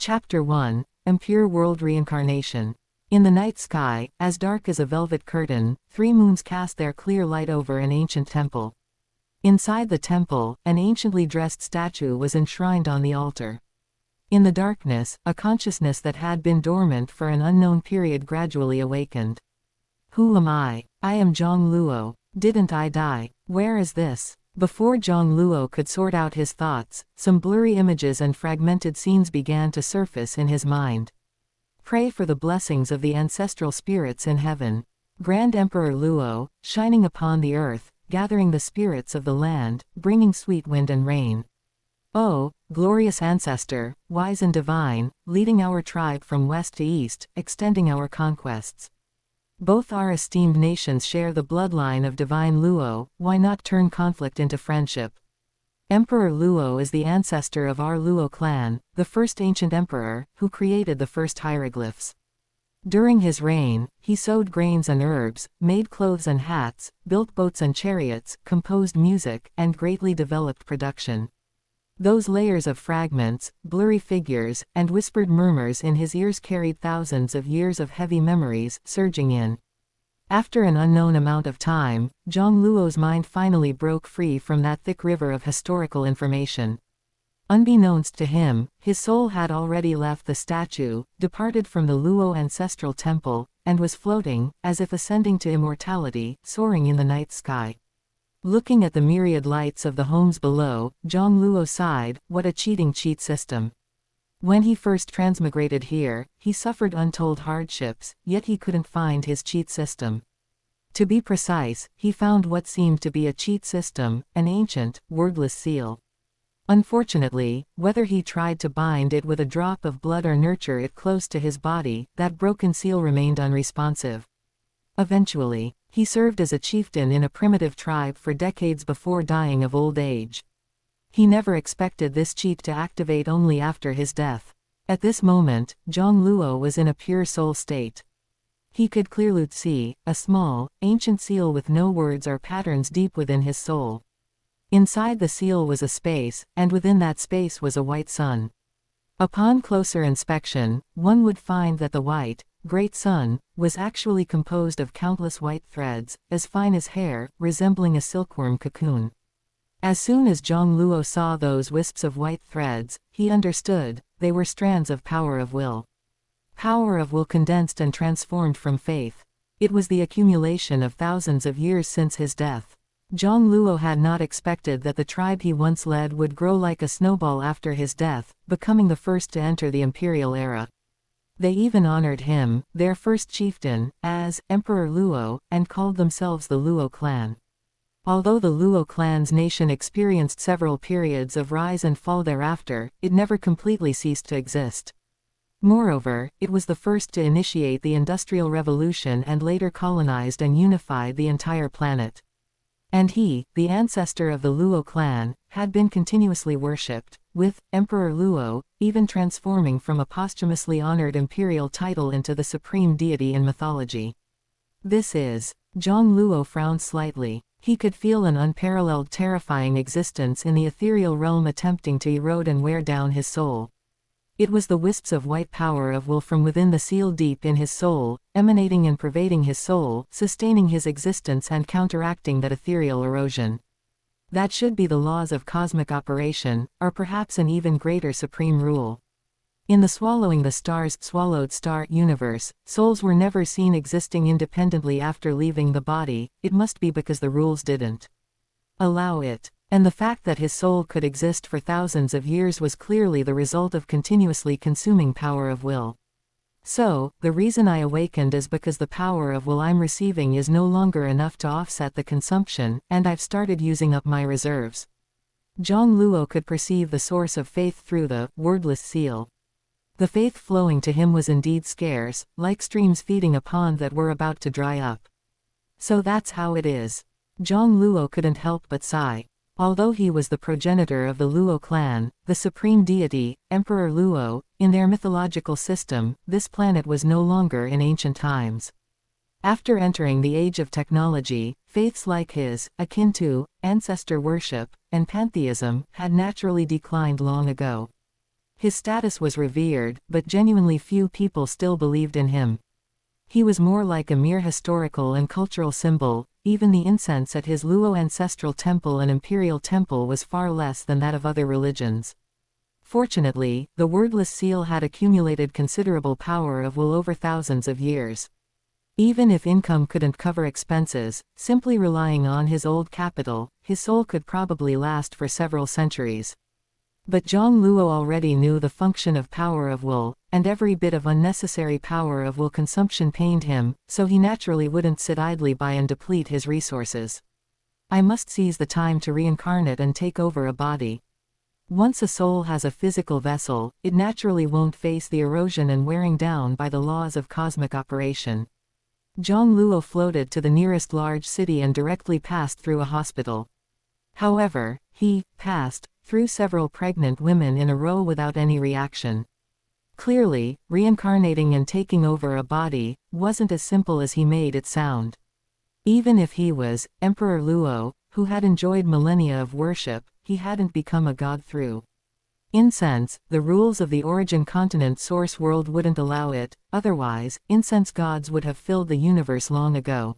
Chapter 1, Impure World Reincarnation. In the night sky, as dark as a velvet curtain, 3 moons cast their clear light over an ancient temple. Inside the temple, an anciently dressed statue was enshrined on the altar. In the darkness, a consciousness that had been dormant for an unknown period gradually awakened. Who am I? I am Jiang Luo. Didn't I die? Where is this? Before Jiang Luo could sort out his thoughts, some blurry images and fragmented scenes began to surface in his mind. Pray for the blessings of the ancestral spirits in heaven. Grand Emperor Luo, shining upon the earth, gathering the spirits of the land, bringing sweet wind and rain. Oh, glorious ancestor, wise and divine, leading our tribe from west to east, extending our conquests. Both our esteemed nations share the bloodline of divine Luo, why not turn conflict into friendship? Emperor Luo is the ancestor of our Luo clan, the first ancient emperor, who created the first hieroglyphs. During his reign, he sowed grains and herbs, made clothes and hats, built boats and chariots, composed music, and greatly developed production. Those layers of fragments, blurry figures, and whispered murmurs in his ears carried thousands of years of heavy memories surging in. After an unknown amount of time, Jiang Luo's mind finally broke free from that thick river of historical information. Unbeknownst to him, his soul had already left the statue, departed from the Luo ancestral temple, and was floating, as if ascending to immortality, soaring in the night sky. Looking at the myriad lights of the homes below, Jiang Luo sighed, what a cheat system. When he first transmigrated here, he suffered untold hardships, yet he couldn't find his cheat system. To be precise, he found what seemed to be a cheat system, an ancient, wordless seal. Unfortunately, whether he tried to bind it with a drop of blood or nurture it close to his body, that broken seal remained unresponsive. Eventually, he served as a chieftain in a primitive tribe for decades before dying of old age. He never expected this cheat to activate only after his death. At this moment, Jiang Luo was in a pure soul state. He could clearly see a small, ancient seal with no words or patterns deep within his soul. Inside the seal was a space, and within that space was a white sun. Upon closer inspection, one would find that the white, great sun, was actually composed of countless white threads, as fine as hair, resembling a silkworm cocoon. As soon as Jiang Luo saw those wisps of white threads, he understood, they were strands of power of will. Power of will condensed and transformed from faith. It was the accumulation of thousands of years since his death. Jiang Luo had not expected that the tribe he once led would grow like a snowball after his death, becoming the first to enter the imperial era. They even honored him, their first chieftain, as Emperor Luo, and called themselves the Luo clan. Although the Luo clan's nation experienced several periods of rise and fall thereafter, it never completely ceased to exist. Moreover, it was the first to initiate the Industrial Revolution and later colonized and unified the entire planet. And he, the ancestor of the Luo clan, had been continuously worshipped, with Emperor Luo even transforming from a posthumously honored imperial title into the supreme deity in mythology. This is. Jiang Luo frowned slightly. He could feel an unparalleled terrifying existence in the ethereal realm attempting to erode and wear down his soul. It was the wisps of white power of will from within the seal deep in his soul, emanating and pervading his soul, sustaining his existence and counteracting that ethereal erosion. That should be the laws of cosmic operation, or perhaps an even greater supreme rule. In the swallowing the stars swallowed star universe, souls were never seen existing independently after leaving the body. It must be because the rules didn't allow it. And the fact that his soul could exist for thousands of years was clearly the result of continuously consuming power of will. So, the reason I awakened is because the power of will I'm receiving is no longer enough to offset the consumption, and I've started using up my reserves. Jiang Luo could perceive the source of faith through the wordless seal. The faith flowing to him was indeed scarce, like streams feeding a pond that were about to dry up. So that's how it is. Jiang Luo couldn't help but sigh. Although he was the progenitor of the Luo clan, the supreme deity, Emperor Luo, in their mythological system, this planet was no longer in ancient times. After entering the age of technology, faiths like his, akin to ancestor worship and pantheism, had naturally declined long ago. His status was revered, but genuinely few people still believed in him. He was more like a mere historical and cultural symbol. Even the incense at his Luo ancestral temple and imperial temple was far less than that of other religions. Fortunately, the wordless seal had accumulated considerable power of will over thousands of years. Even if income couldn't cover expenses, simply relying on his old capital, his soul could probably last for several centuries. But Jiang Luo already knew the function of power of will, and every bit of unnecessary power of will consumption pained him, so he naturally wouldn't sit idly by and deplete his resources. I must seize the time to reincarnate and take over a body. Once a soul has a physical vessel, it naturally won't face the erosion and wearing down by the laws of cosmic operation. Jiang Luo floated to the nearest large city and directly passed through a hospital. However, he passed through several pregnant women in a row without any reaction. Clearly, reincarnating and taking over a body wasn't as simple as he made it sound. Even if he was Emperor Luo, who had enjoyed millennia of worship, he hadn't become a god through incense. The rules of the origin continent source world wouldn't allow it, otherwise, incense gods would have filled the universe long ago.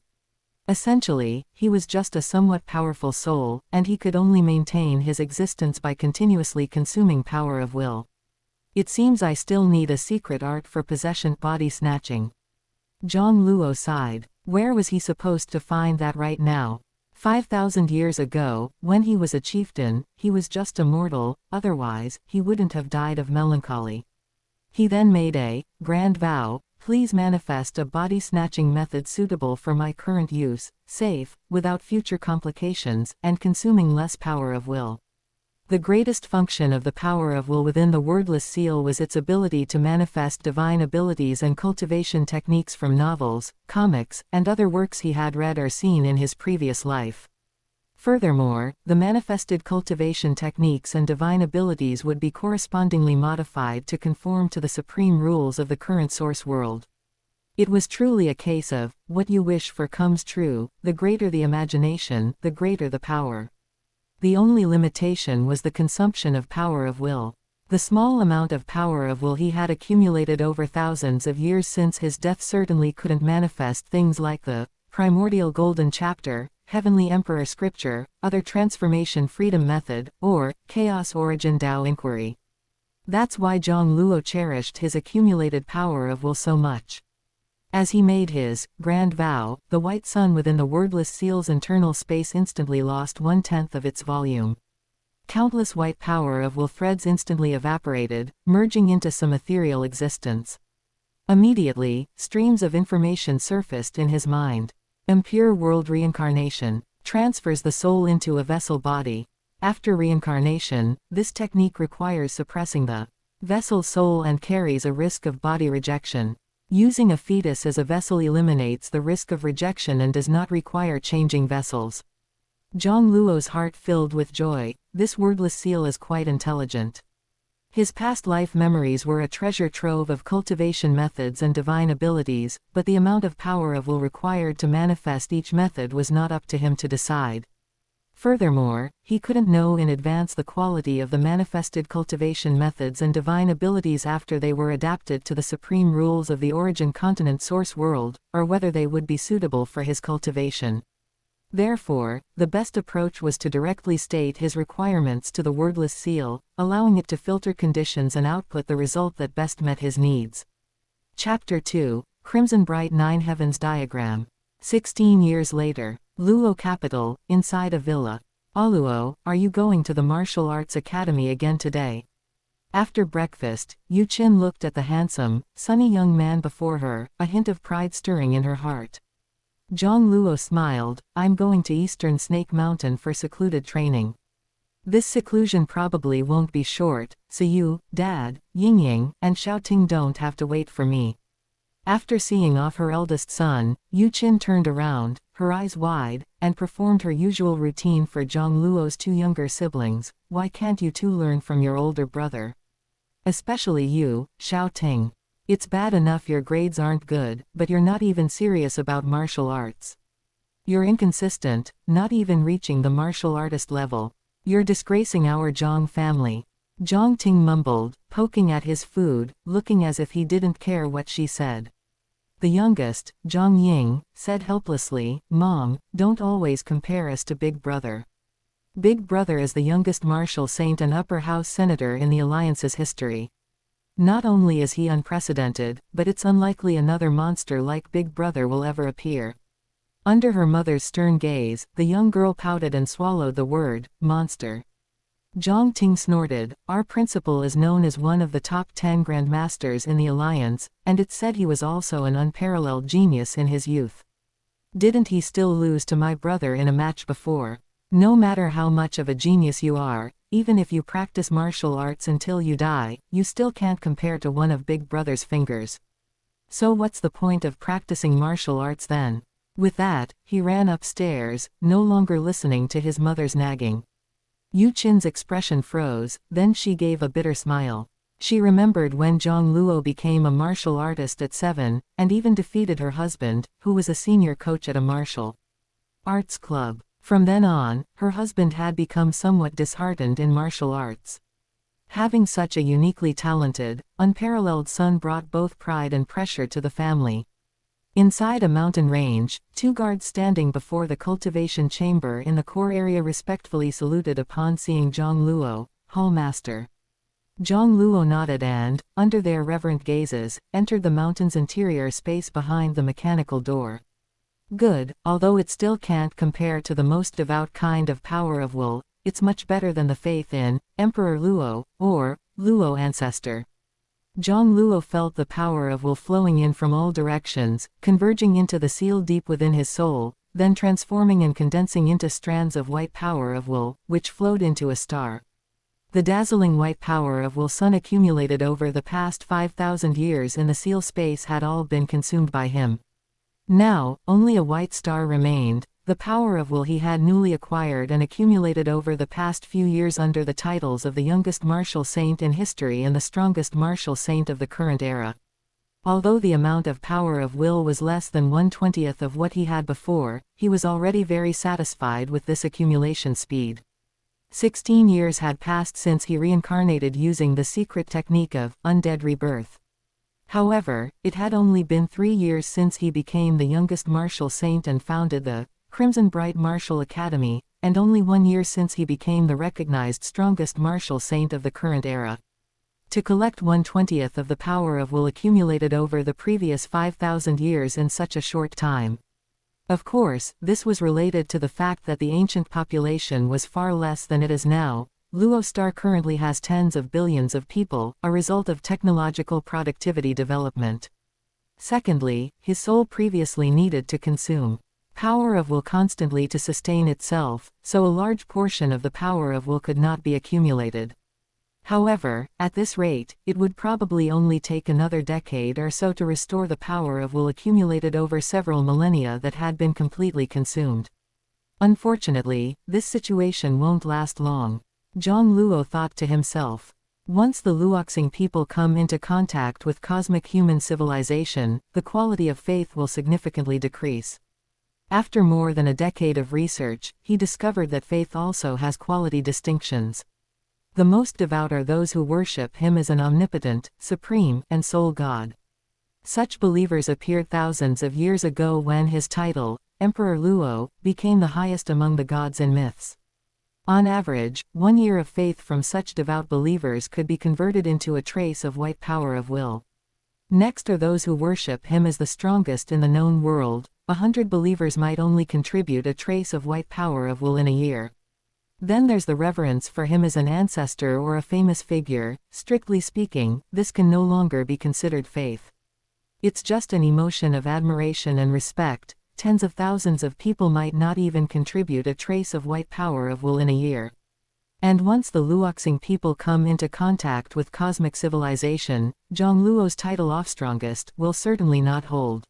Essentially, he was just a somewhat powerful soul, and he could only maintain his existence by continuously consuming power of will. It seems I still need a secret art for possession body snatching. Jiang Luo sighed. Where was he supposed to find that right now? 5,000 years ago, when he was a chieftain, he was just a mortal, otherwise, he wouldn't have died of melancholy. He then made a grand vow: please manifest a body-snatching method suitable for my current use, safe, without future complications, and consuming less power of will. The greatest function of the power of will within the wordless seal was its ability to manifest divine abilities and cultivation techniques from novels, comics, and other works he had read or seen in his previous life. Furthermore, the manifested cultivation techniques and divine abilities would be correspondingly modified to conform to the supreme rules of the current source world. It was truly a case of, what you wish for comes true. The greater the imagination, the greater the power. The only limitation was the consumption of power of will. The small amount of power of will he had accumulated over thousands of years since his death certainly couldn't manifest things like the primordial golden chapter, heavenly emperor scripture, other transformation freedom method, or chaos origin Tao inquiry. That's why Jiang Luo cherished his accumulated power of will so much. As he made his grand vow, the white sun within the wordless seal's internal space instantly lost 1/10 of its volume. Countless white power of will threads instantly evaporated, merging into some ethereal existence. Immediately, streams of information surfaced in his mind. Impure world reincarnation transfers the soul into a vessel body. After reincarnation, this technique requires suppressing the vessel soul and carries a risk of body rejection. Using a fetus as a vessel eliminates the risk of rejection and does not require changing vessels. Jiang Luo's heart filled with joy. This wordless seal is quite intelligent. His past life memories were a treasure trove of cultivation methods and divine abilities, but the amount of power of will required to manifest each method was not up to him to decide. Furthermore, he couldn't know in advance the quality of the manifested cultivation methods and divine abilities after they were adapted to the supreme rules of the origin continent source world, or whether they would be suitable for his cultivation. Therefore, the best approach was to directly state his requirements to the wordless seal, allowing it to filter conditions and output the result that best met his needs. Chapter 2, Crimson Bright Nine Heavens Diagram. 16 years later, Luo capital, inside a villa. Luo, are you going to the martial arts academy again today? After breakfast, Yu Qin looked at the handsome, sunny young man before her, a hint of pride stirring in her heart. Jiang Luo smiled. I'm going to Eastern Snake Mountain for secluded training. This seclusion probably won't be short, so you, Dad, Yingying, and Xiaoting don't have to wait for me. After seeing off her eldest son, Yu Qin turned around, her eyes wide, and performed her usual routine for Jiang Luo's two younger siblings. Why can't you two learn from your older brother? Especially you, Xiaoting. It's bad enough your grades aren't good, but you're not even serious about martial arts. You're inconsistent, not even reaching the martial artist level. You're disgracing our Jiang family. Jiang Ting mumbled, poking at his food, looking as if he didn't care what she said. The youngest, Zhang Ying, said helplessly, "Mom, don't always compare us to Big Brother. Big Brother is the youngest martial saint and upper house senator in the Alliance's history. Not only is he unprecedented, but it's unlikely another monster like Big Brother will ever appear." Under her mother's stern gaze, the young girl pouted and swallowed the word, monster. Jiang Ting snorted. "Our principal is known as one of the top 10 grandmasters in the Alliance, and it's said he was also an unparalleled genius in his youth. Didn't he still lose to my brother in a match before? No matter how much of a genius you are, even if you practice martial arts until you die, you still can't compare to one of Big Brother's fingers. So what's the point of practicing martial arts then?" With that, he ran upstairs, no longer listening to his mother's nagging. Yu Qin's expression froze, then she gave a bitter smile. She remembered when Jiang Luo became a martial artist at 7, and even defeated her husband, who was a senior coach at a martial arts club. From then on, her husband had become somewhat disheartened in martial arts. Having such a uniquely talented, unparalleled son brought both pride and pressure to the family. Inside a mountain range, 2 guards standing before the cultivation chamber in the core area respectfully saluted upon seeing Jiang Luo, Hall Master. Jiang Luo nodded and, under their reverent gazes, entered the mountain's interior space behind the mechanical door. "Good, although it still can't compare to the most devout kind of power of will, it's much better than the faith in Emperor Luo, or Luo Ancestor." Jiang Luo felt the power of will flowing in from all directions, converging into the seal deep within his soul, then transforming and condensing into strands of white power of will, which flowed into a star. The dazzling white power of will sun accumulated over the past 5,000 years in the seal space had all been consumed by him. Now, only a white star remained, the power of will he had newly acquired and accumulated over the past few years under the titles of the youngest martial saint in history and the strongest martial saint of the current era. Although the amount of power of will was less than 1/20th of what he had before, he was already very satisfied with this accumulation speed. 16 years had passed since he reincarnated using the secret technique of undead rebirth. However, it had only been 3 years since he became the youngest martial saint and founded the Crimson Bright Martial Academy, and only 1 year since he became the recognized strongest martial saint of the current era. To collect 1/20th of the power of will accumulated over the previous 5,000 years in such a short time. Of course, this was related to the fact that the ancient population was far less than it is now. Luo Star currently has tens of billions of people, a result of technological productivity development. Secondly, his soul previously needed to consume power of will constantly to sustain itself, so a large portion of the power of will could not be accumulated. However, at this rate, it would probably only take another decade or so to restore the power of will accumulated over several millennia that had been completely consumed. Unfortunately, this situation won't last long. Jiang Luo thought to himself. Once the Luoxing people come into contact with cosmic human civilization, the quality of faith will significantly decrease. After more than a decade of research, he discovered that faith also has quality distinctions. The most devout are those who worship him as an omnipotent, supreme, and sole God. Such believers appeared thousands of years ago when his title, Emperor Luo, became the highest among the gods in myths. On average, 1 year of faith from such devout believers could be converted into a trace of white power of will. Next are those who worship him as the strongest in the known world. 100 believers might only contribute a trace of white power of will in a year. Then there's the reverence for him as an ancestor or a famous figure. Strictly speaking, this can no longer be considered faith. It's just an emotion of admiration and respect. Tens of thousands of people might not even contribute a trace of white power of will in a year. And once the Luoxing people come into contact with cosmic civilization, Jiang Luo's title of strongest will certainly not hold.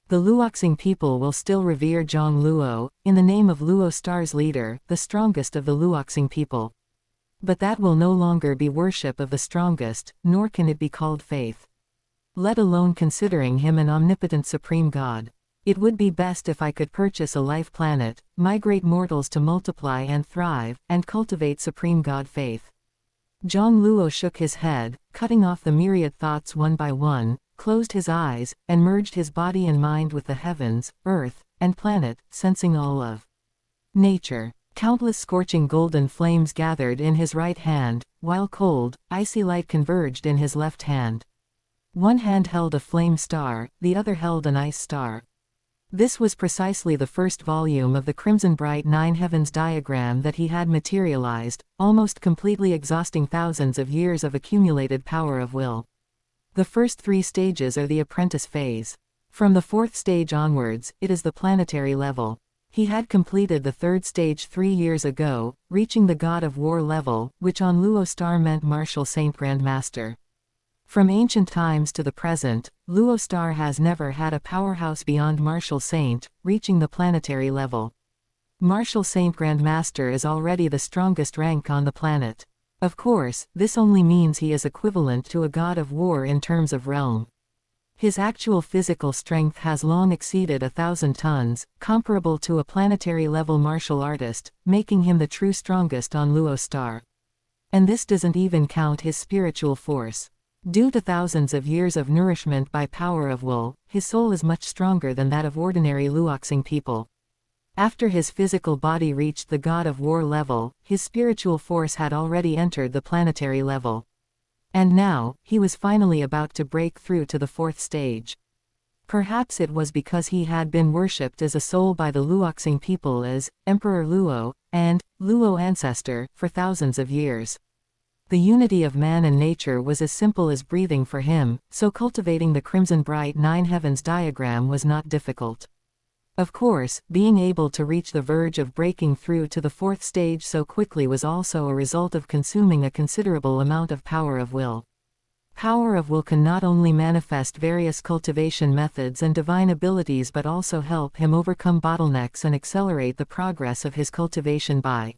The Luoxing people will still revere Jiang Luo, in the name of Luo Star's leader, the strongest of the Luoxing people. But that will no longer be worship of the strongest, nor can it be called faith. Let alone considering him an omnipotent supreme God. It would be best if I could purchase a life planet, migrate mortals to multiply and thrive, and cultivate supreme God faith. Jiang Luo shook his head, cutting off the myriad thoughts one by one, closed his eyes, and merged his body and mind with the heavens, earth, and planet, sensing all of nature. Countless scorching golden flames gathered in his right hand, while cold, icy light converged in his left hand. One hand held a flame star, the other held an ice star. This was precisely the first volume of the Crimson Bright Nine Heavens diagram that he had materialized, almost completely exhausting thousands of years of accumulated power of will. The first 3 stages are the apprentice phase. From the 4th stage onwards, it is the planetary level. He had completed the 3rd stage 3 years ago, reaching the God of War level, which on Luo Star meant Martial Saint Grand Master. From ancient times to the present, Luo Star has never had a powerhouse beyond Martial Saint, reaching the planetary level. Martial Saint Grand Master is already the strongest rank on the planet. Of course, this only means he is equivalent to a God of War in terms of realm. His actual physical strength has long exceeded 1,000 tons, comparable to a planetary-level martial artist, making him the true strongest on Luo Star. And this doesn't even count his spiritual force. Due to thousands of years of nourishment by power of will, his soul is much stronger than that of ordinary Luoxing people. After his physical body reached the God of War level, his spiritual force had already entered the planetary level. And now, he was finally about to break through to the 4th stage. Perhaps it was because he had been worshipped as a soul by the Luoxing people as Emperor Luo, and Luo Ancestor, for thousands of years. The unity of man and nature was as simple as breathing for him, so cultivating the Crimson Bright Nine Heavens diagram was not difficult. Of course, being able to reach the verge of breaking through to the 4th stage so quickly was also a result of consuming a considerable amount of power of will. Power of will can not only manifest various cultivation methods and divine abilities but also help him overcome bottlenecks and accelerate the progress of his cultivation by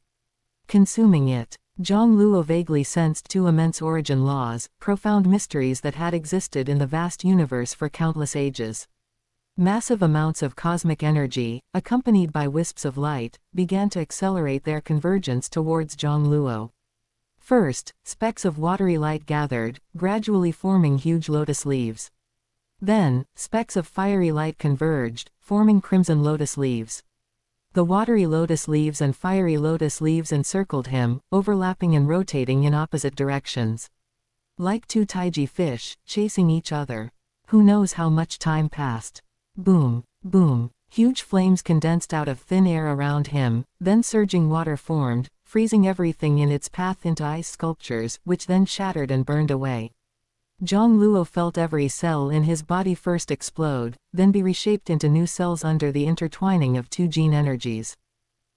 consuming it. Jiang Luo vaguely sensed 2 immense origin laws, profound mysteries that had existed in the vast universe for countless ages. Massive amounts of cosmic energy, accompanied by wisps of light, began to accelerate their convergence towards Jiang Luo. First, specks of watery light gathered, gradually forming huge lotus leaves. Then, specks of fiery light converged, forming crimson lotus leaves. The watery lotus leaves and fiery lotus leaves encircled him, overlapping and rotating in opposite directions. Like 2 taiji fish, chasing each other. Who knows how much time passed? Boom, boom. Huge flames condensed out of thin air around him, then surging water formed, freezing everything in its path into ice sculptures, which then shattered and burned away. Jiang Luo felt every cell in his body first explode, then be reshaped into new cells under the intertwining of 2 gene energies.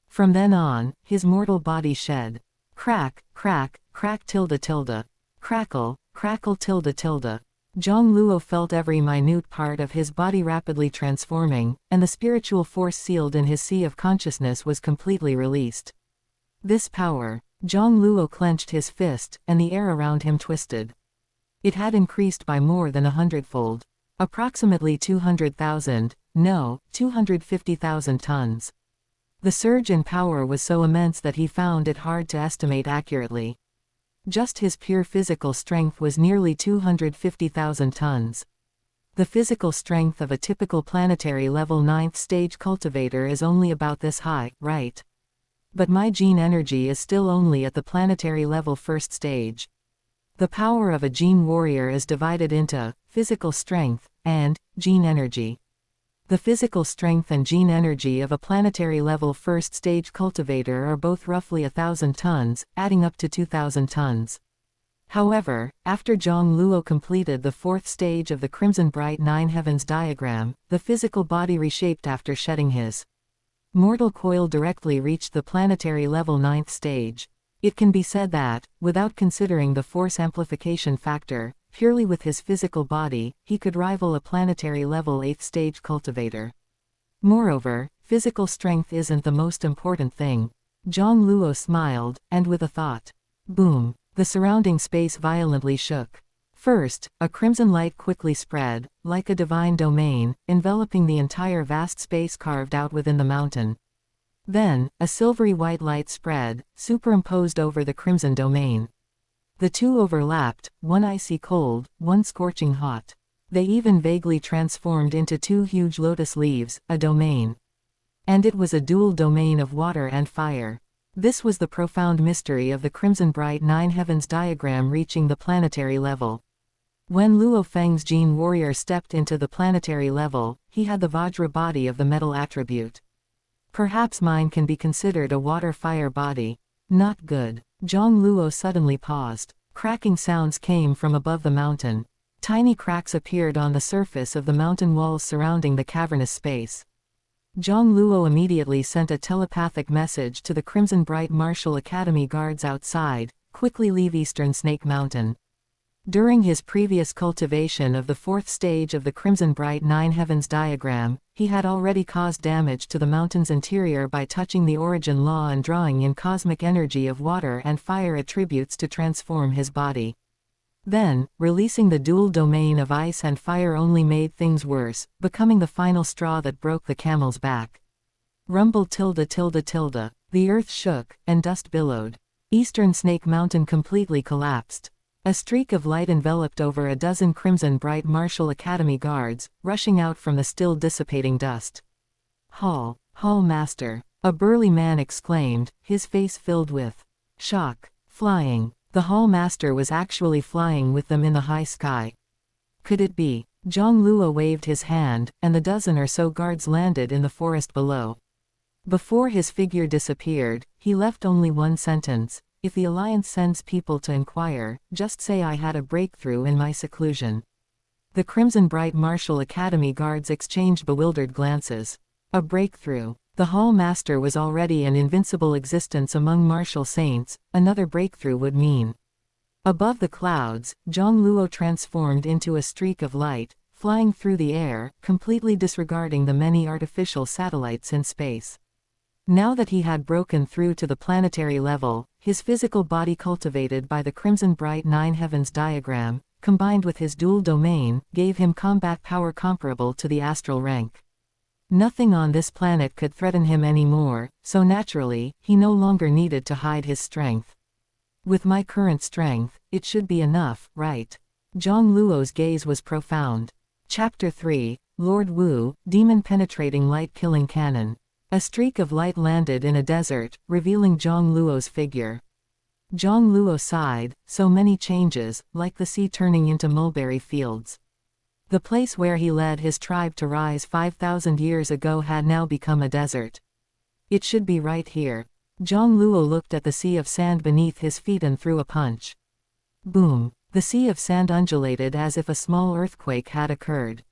From then on, his mortal body shed. Crack, crack, crack tilde tilde. Crackle, crackle tilde tilde. Jiang Luo felt every minute part of his body rapidly transforming, and the spiritual force sealed in his sea of consciousness was completely released. This power. Jiang Luo clenched his fist, and the air around him twisted. It had increased by more than 100-fold. Approximately 200,000, no, 250,000 tons. The surge in power was so immense that he found it hard to estimate accurately. Just his pure physical strength was nearly 250,000 tons. The physical strength of a typical planetary level 9th stage cultivator is only about this high, right? But my gene energy is still only at the planetary level 1st stage. The power of a gene warrior is divided into physical strength and gene energy. The physical strength and gene energy of a planetary level 1st stage cultivator are both roughly 1,000 tons, adding up to 2,000 tons. However, after Jiang Luo completed the 4th stage of the Crimson Bright Nine Heavens diagram, the physical body reshaped after shedding his mortal coil directly reached the planetary level 9th stage. It can be said that, without considering the force amplification factor, purely with his physical body, he could rival a planetary level 8th stage cultivator. Moreover, physical strength isn't the most important thing. Jiang Luo smiled, and with a thought. Boom. The surrounding space violently shook. First, a crimson light quickly spread, like a divine domain, enveloping the entire vast space carved out within the mountain. Then, a silvery white light spread, superimposed over the crimson domain. The two overlapped, one icy cold, one scorching hot. They even vaguely transformed into two huge lotus leaves, a domain. And it was a dual domain of water and fire. This was the profound mystery of the crimson bright nine heavens diagram reaching the planetary level. When Luo Feng's Gene warrior stepped into the planetary level, he had the Vajra body of the metal attribute. Perhaps mine can be considered a water-fire body. Not good. Jiang Luo suddenly paused. Cracking sounds came from above the mountain. Tiny cracks appeared on the surface of the mountain walls surrounding the cavernous space. Jiang Luo immediately sent a telepathic message to the Crimson Bright Martial Academy guards outside, quickly leave Eastern Snake Mountain. During his previous cultivation of the fourth stage of the Crimson Bright Nine Heavens diagram, he had already caused damage to the mountain's interior by touching the origin law and drawing in cosmic energy of water and fire attributes to transform his body. Then, releasing the dual domain of ice and fire only made things worse, becoming the final straw that broke the camel's back. Rumble tilde tilde tilde. The earth shook, and dust billowed. Eastern Snake Mountain completely collapsed. A streak of light enveloped over a dozen Crimson Bright Martial Academy guards, rushing out from the still dissipating dust. Hall Master. A burly man exclaimed, his face filled with shock. Flying. The Hall Master was actually flying with them in the high sky. Could it be? Jiang Luo waved his hand, and the dozen or so guards landed in the forest below. Before his figure disappeared, he left only one sentence. If the Alliance sends people to inquire, just say I had a breakthrough in my seclusion. The Crimson Bright Martial Academy guards exchanged bewildered glances. A breakthrough. The Hall Master was already an invincible existence among martial saints, another breakthrough would mean. Above the clouds, Jiang Luo transformed into a streak of light, flying through the air, completely disregarding the many artificial satellites in space. Now that he had broken through to the planetary level, his physical body cultivated by the Crimson Bright Nine Heavens diagram, combined with his dual domain, gave him combat power comparable to the astral rank. Nothing on this planet could threaten him anymore, so naturally, he no longer needed to hide his strength. With my current strength, it should be enough, right? Jiang Luo's gaze was profound. Chapter 3, Lord Wu, Demon Penetrating Light Killing Cannon. A streak of light landed in a desert, revealing Jiang Luo's figure. Jiang Luo sighed, so many changes, like the sea turning into mulberry fields. The place where he led his tribe to rise 5,000 years ago had now become a desert. It should be right here. Jiang Luo looked at the sea of sand beneath his feet and threw a punch. Boom! The sea of sand undulated as if a small earthquake had occurred.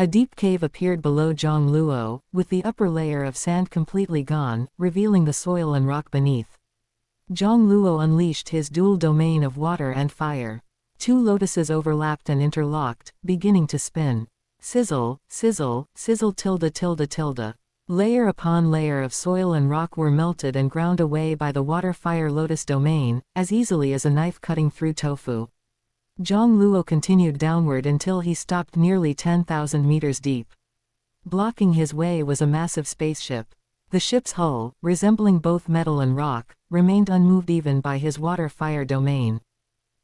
A deep cave appeared below Jiang Luo, with the upper layer of sand completely gone, revealing the soil and rock beneath. Jiang Luo unleashed his dual domain of water and fire. Two lotuses overlapped and interlocked, beginning to spin. Sizzle, sizzle, sizzle tilde tilde tilde. Layer upon layer of soil and rock were melted and ground away by the water-fire lotus domain, as easily as a knife cutting through tofu. Jiang Luo continued downward until he stopped nearly 10,000 meters deep. Blocking his way was a massive spaceship. The ship's hull, resembling both metal and rock, remained unmoved even by his water-fire domain.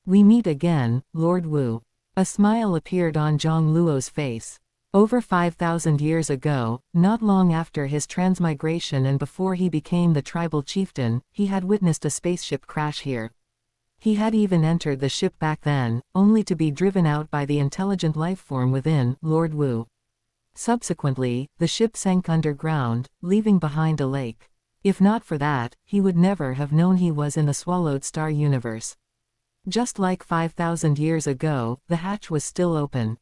We meet again, Lord Wu. A smile appeared on Jiang Luo's face. Over 5,000 years ago, not long after his transmigration and before he became the tribal chieftain, he had witnessed a spaceship crash here. He had even entered the ship back then, only to be driven out by the intelligent lifeform within, Lord Wu. Subsequently, the ship sank underground, leaving behind a lake. If not for that, he would never have known he was in the swallowed star universe. Just like 5,000 years ago, the hatch was still open.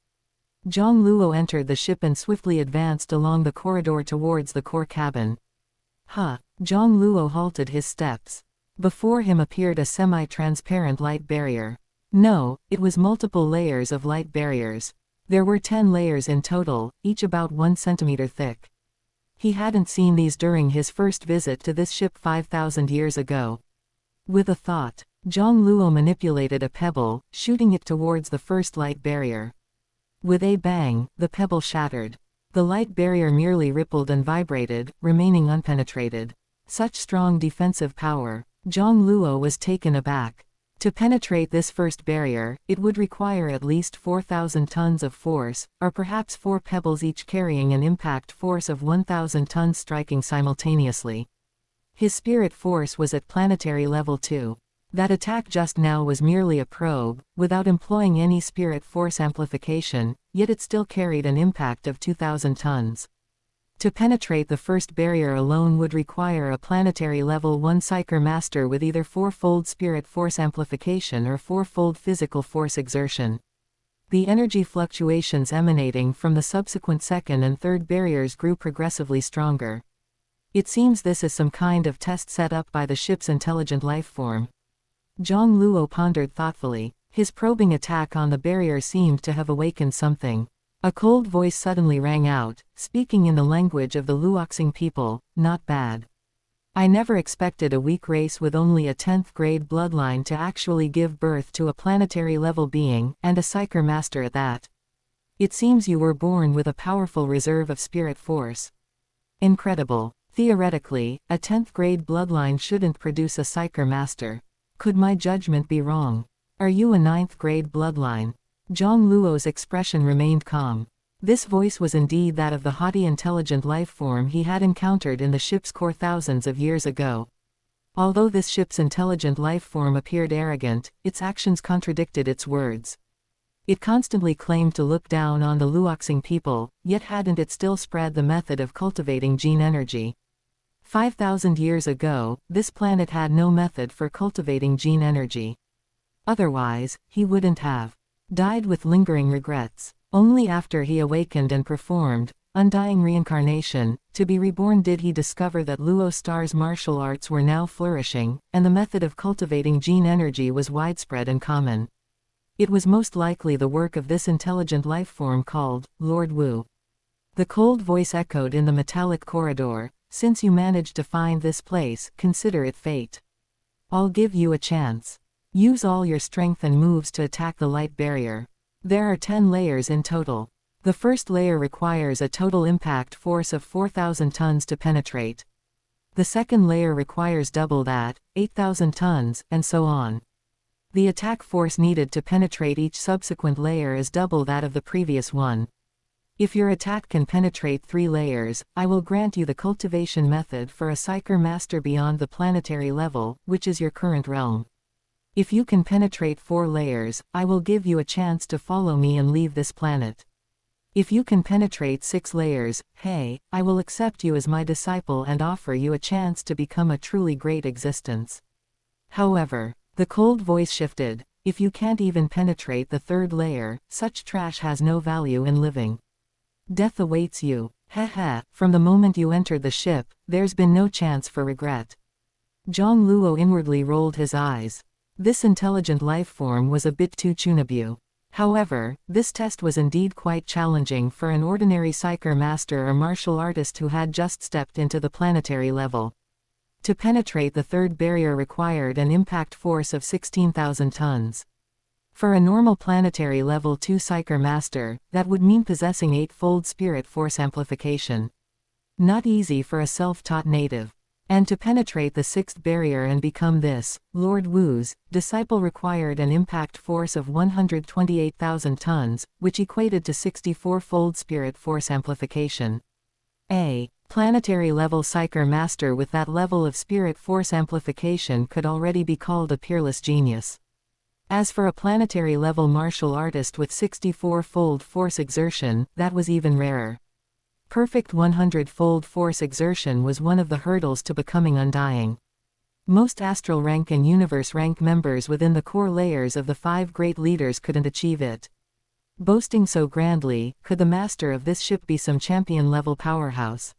Jiang Luo entered the ship and swiftly advanced along the corridor towards the core cabin. Jiang Luo halted his steps. Before him appeared a semi-transparent light barrier. No, it was multiple layers of light barriers. There were 10 layers in total, each about 1 centimeter thick. He hadn't seen these during his first visit to this ship 5,000 years ago. With a thought, Jiang Luo manipulated a pebble, shooting it towards the first light barrier. With a bang, the pebble shattered. The light barrier merely rippled and vibrated, remaining unpenetrated. Such strong defensive power. Jiang Luo was taken aback. To penetrate this first barrier, it would require at least 4,000 tons of force, or perhaps 4 pebbles each carrying an impact force of 1,000 tons striking simultaneously. His spirit force was at planetary level too. That attack just now was merely a probe, without employing any spirit force amplification, yet it still carried an impact of 2,000 tons. To penetrate the first barrier alone would require a planetary level 1 Psyker Master with either 4-fold spirit force amplification or 4-fold physical force exertion. The energy fluctuations emanating from the subsequent second and third barriers grew progressively stronger. It seems this is some kind of test set up by the ship's intelligent life form. Jiang Luo pondered thoughtfully. His probing attack on the barrier seemed to have awakened something. A cold voice suddenly rang out, speaking in the language of the Luoxing people. Not bad. I never expected a weak race with only a 10th grade bloodline to actually give birth to a planetary level being, and a Psyker Master at that. It seems you were born with a powerful reserve of spirit force. Incredible. Theoretically, a 10th grade bloodline shouldn't produce a Psyker Master. Could my judgment be wrong? Are you a 9th grade bloodline? Jiang Luo's expression remained calm. This voice was indeed that of the haughty intelligent life form he had encountered in the ship's core thousands of years ago. Although this ship's intelligent life form appeared arrogant, its actions contradicted its words. It constantly claimed to look down on the Luoxing people, yet hadn't it still spread the method of cultivating gene energy? 5,000 years ago, this planet had no method for cultivating gene energy. Otherwise, he wouldn't have died with lingering regrets. Only after he awakened and performed undying reincarnation, to be reborn, did he discover that Luo Star's martial arts were now flourishing, and the method of cultivating gene energy was widespread and common. It was most likely the work of this intelligent life form called Lord Wu. The cold voice echoed in the metallic corridor. Since you managed to find this place, consider it fate. I'll give you a chance. Use all your strength and moves to attack the light barrier. There are 10 layers in total. The first layer requires a total impact force of 4,000 tons to penetrate. The second layer requires double that, 8,000 tons, and so on. The attack force needed to penetrate each subsequent layer is double that of the previous one. If your attack can penetrate 3 layers, I will grant you the cultivation method for a Psyker Master beyond the planetary level, which is your current realm. If you can penetrate 4 layers, I will give you a chance to follow me and leave this planet. If you can penetrate 6 layers, hey, I will accept you as my disciple and offer you a chance to become a truly great existence. However, the cold voice shifted. If you can't even penetrate the 3rd layer, such trash has no value in living. Death awaits you. Heh. From the moment you entered the ship, there's been no chance for regret. Jiang Luo inwardly rolled his eyes. This intelligent life form was a bit too chunabu. However, this test was indeed quite challenging for an ordinary Psyker Master or martial artist who had just stepped into the planetary level. To penetrate the 3rd barrier required an impact force of 16,000 tons. For a normal planetary level 2 Psyker Master, that would mean possessing 8-fold spirit force amplification. Not easy for a self-taught native. And to penetrate the 6th barrier and become this, Lord Wu's, disciple required an impact force of 128,000 tons, which equated to 64-fold spirit force amplification. A planetary level Psyker Master with that level of spirit force amplification could already be called a peerless genius. As for a planetary level martial artist with 64-fold force exertion, that was even rarer. Perfect 100-fold force exertion was one of the hurdles to becoming undying. Most astral rank and universe rank members within the core layers of the 5 great leaders couldn't achieve it. Boasting so grandly, could the master of this ship be some champion-level powerhouse?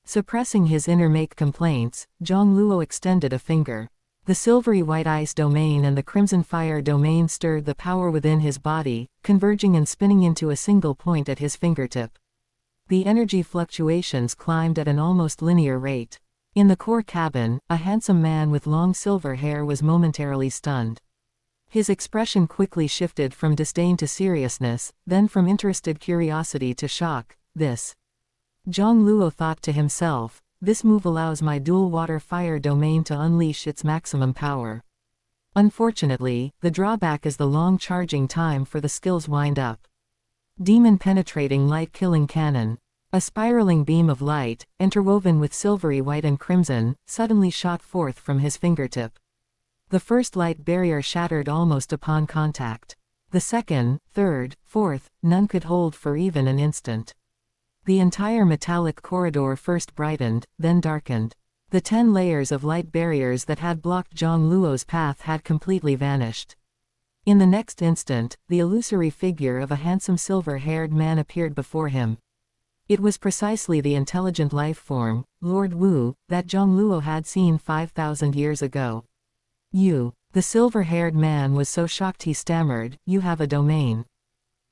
Suppressing his inner make complaints, Jiang Luo extended a finger. The silvery white ice domain and the crimson fire domain stirred the power within his body, converging and spinning into a single point at his fingertip. The energy fluctuations climbed at an almost linear rate. In the core cabin, a handsome man with long silver hair was momentarily stunned. His expression quickly shifted from disdain to seriousness, then from interested curiosity to shock. This. Jiang Luo thought to himself, this move allows my dual water-fire domain to unleash its maximum power. Unfortunately, the drawback is the long charging time for the skill's wind-up. Demon penetrating light-killing cannon. A spiraling beam of light, interwoven with silvery white and crimson, suddenly shot forth from his fingertip. The first light barrier shattered almost upon contact. The second, third, fourth, none could hold for even an instant. The entire metallic corridor first brightened, then darkened. The 10 layers of light barriers that had blocked Jiang Luo's path had completely vanished. In the next instant, the illusory figure of a handsome silver-haired man appeared before him. It was precisely the intelligent life form, Lord Wu, that Jiang Luo had seen 5,000 years ago. "You." The silver-haired man was so shocked he stammered, "You have a domain.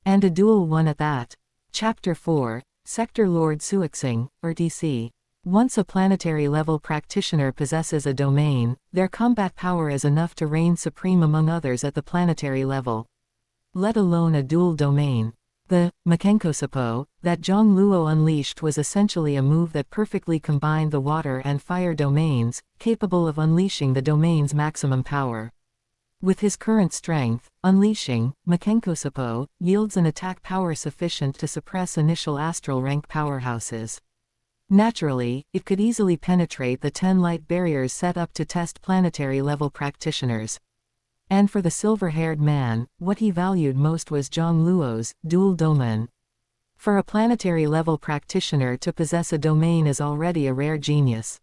And a dual one at that." Chapter 4, Sector Lord Suixing, or DC. Once a planetary-level practitioner possesses a domain, their combat power is enough to reign supreme among others at the planetary level. Let alone a dual domain. The Makenkosapo that Jiang Luo unleashed was essentially a move that perfectly combined the water and fire domains, capable of unleashing the domain's maximum power. With his current strength, unleashing Makenkosapo yields an attack power sufficient to suppress initial astral rank powerhouses. Naturally, it could easily penetrate the 10 light barriers set up to test planetary-level practitioners. And for the silver-haired man, what he valued most was Jiang Luo's dual domain. For a planetary-level practitioner to possess a domain is already a rare genius.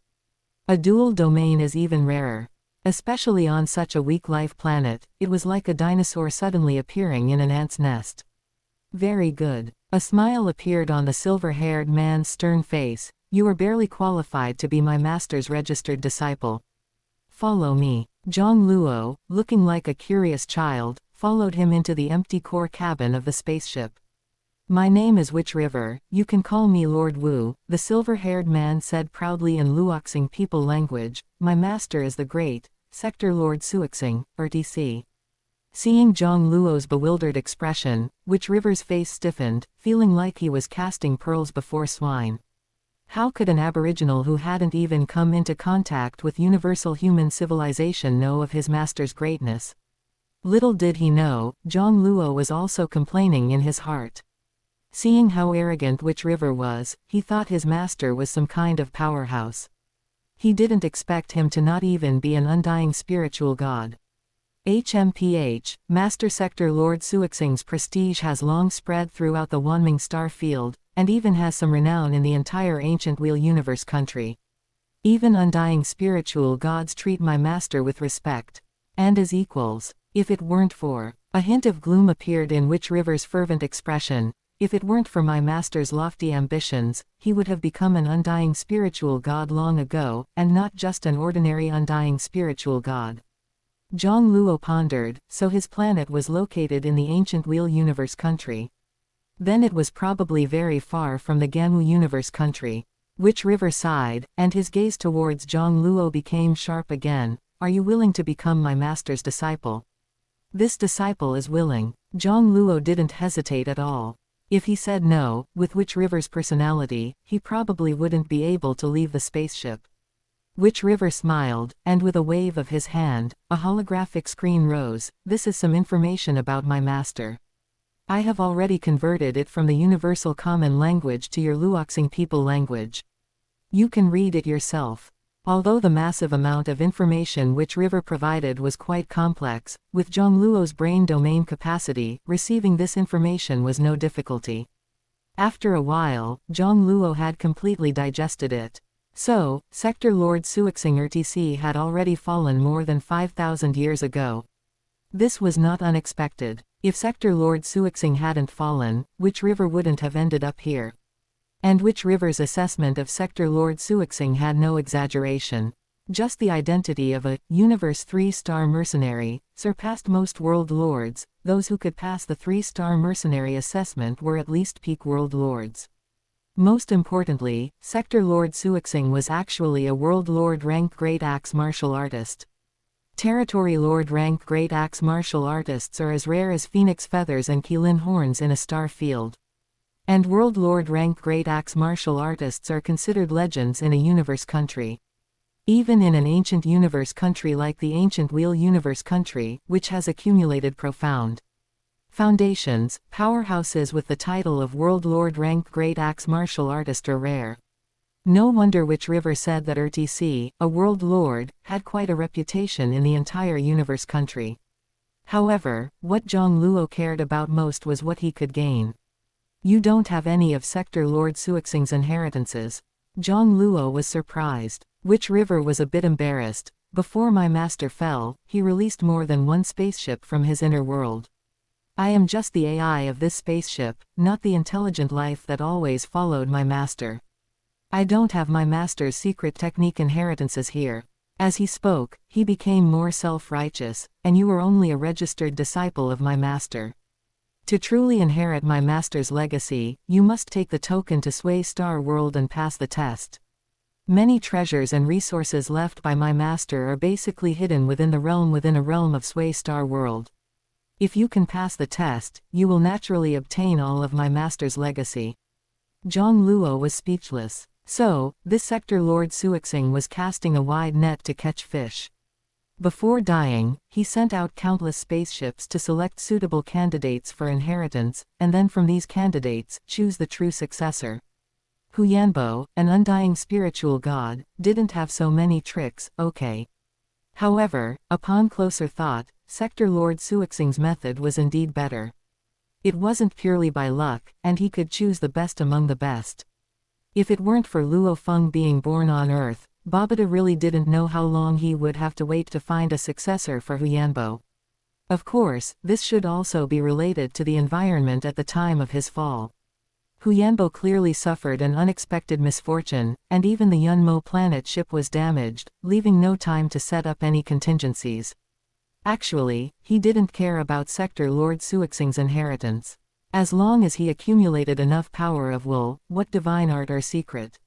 A dual domain is even rarer. Especially on such a weak life planet, it was like a dinosaur suddenly appearing in an ant's nest. Very good. A smile appeared on the silver-haired man's stern face. "You are barely qualified to be my master's registered disciple. Follow me." Jiang Luo, looking like a curious child, followed him into the empty core cabin of the spaceship. "My name is Witch River, you can call me Lord Wu," the silver-haired man said proudly in Luoxing people language. "My master is the great Sector Lord Suixing, or DC." Seeing Jiang Luo's bewildered expression, Witch River's face stiffened, feeling like he was casting pearls before swine. How could an aboriginal who hadn't even come into contact with universal human civilization know of his master's greatness? Little did he know, Jiang Luo was also complaining in his heart. Seeing how arrogant Witch River was, he thought his master was some kind of powerhouse. He didn't expect him to not even be an undying spiritual god. HMPH, Master Sector Lord Suixing's prestige has long spread throughout the Wanming star field, and even has some renown in the entire ancient Wheel Universe country. Even undying spiritual gods treat my master with respect. And as equals. If it weren't for... A hint of gloom appeared in Witch River's fervent expression. "If it weren't for my master's lofty ambitions, he would have become an undying spiritual god long ago, and not just an ordinary undying spiritual god." Jiang Luo pondered, so his planet was located in the ancient Wheel Universe country. Then it was probably very far from the Gamu Universe country. Witch River sighed, and his gaze towards Jiang Luo became sharp again. "Are you willing to become my master's disciple?" "This disciple is willing." Jiang Luo didn't hesitate at all. If he said no, with Witch River's personality, he probably wouldn't be able to leave the spaceship. Witch River smiled, and with a wave of his hand, a holographic screen rose. "This is some information about my master. I have already converted it from the universal common language to your Luoxing people language. You can read it yourself." Although the massive amount of information Witch River provided was quite complex, with Jiang Luo's brain domain capacity, receiving this information was no difficulty. After a while, Jiang Luo had completely digested it. So, Sector Lord Suixing RTC had already fallen more than 5,000 years ago. This was not unexpected. If Sector Lord Suixing hadn't fallen, Witch River wouldn't have ended up here. And Witch River's assessment of Sector Lord Suixing had no exaggeration. Just the identity of a Universe 3-star mercenary surpassed most world lords. Those who could pass the 3-star mercenary assessment were at least peak world lords. Most importantly, Sector Lord Suixing was actually a World Lord rank Great Axe martial artist. Territory Lord rank Great Axe martial artists are as rare as phoenix feathers and Qilin horns in a star field. And World Lord rank Great Axe martial artists are considered legends in a universe country. Even in an ancient universe country like the ancient Wheel universe country, which has accumulated profound foundations, powerhouses with the title of World Lord rank great axe martial artist are rare. No wonder which river said that RTC, a world lord, had quite a reputation in the entire universe country. However, what Jiang Luo cared about most was what he could gain. You don't have any of Sector Lord Suixing's inheritances. Jiang Luo was surprised. Which river was a bit embarrassed. Before my master fell, he released more than one spaceship from his inner world. I am just the AI of this spaceship, not the intelligent life that always followed my master. I don't have my master's secret technique inheritances here. As he spoke, he became more self-righteous, and you are only a registered disciple of my master. To truly inherit my master's legacy, you must take the token to Sway Star World and pass the test. Many treasures and resources left by my master are basically hidden within a realm of Sway Star World. If you can pass the test, you will naturally obtain all of my master's legacy. Jiang Luo was speechless. So, this Sector Lord Suixing was casting a wide net to catch fish. Before dying, he sent out countless spaceships to select suitable candidates for inheritance, and then from these candidates, choose the true successor. Huyanbo, an undying spiritual god, didn't have so many tricks, okay. However, upon closer thought, Sector Lord Suixing's method was indeed better. It wasn't purely by luck, and he could choose the best among the best. If it weren't for Luo Feng being born on Earth, Babata really didn't know how long he would have to wait to find a successor for Huyanbo. Of course, this should also be related to the environment at the time of his fall. Huyanbo clearly suffered an unexpected misfortune, and even the Yunmo planet ship was damaged, leaving no time to set up any contingencies. Actually, he didn't care about Sector Lord Suixing's inheritance. As long as he accumulated enough power of will, what divine art or secret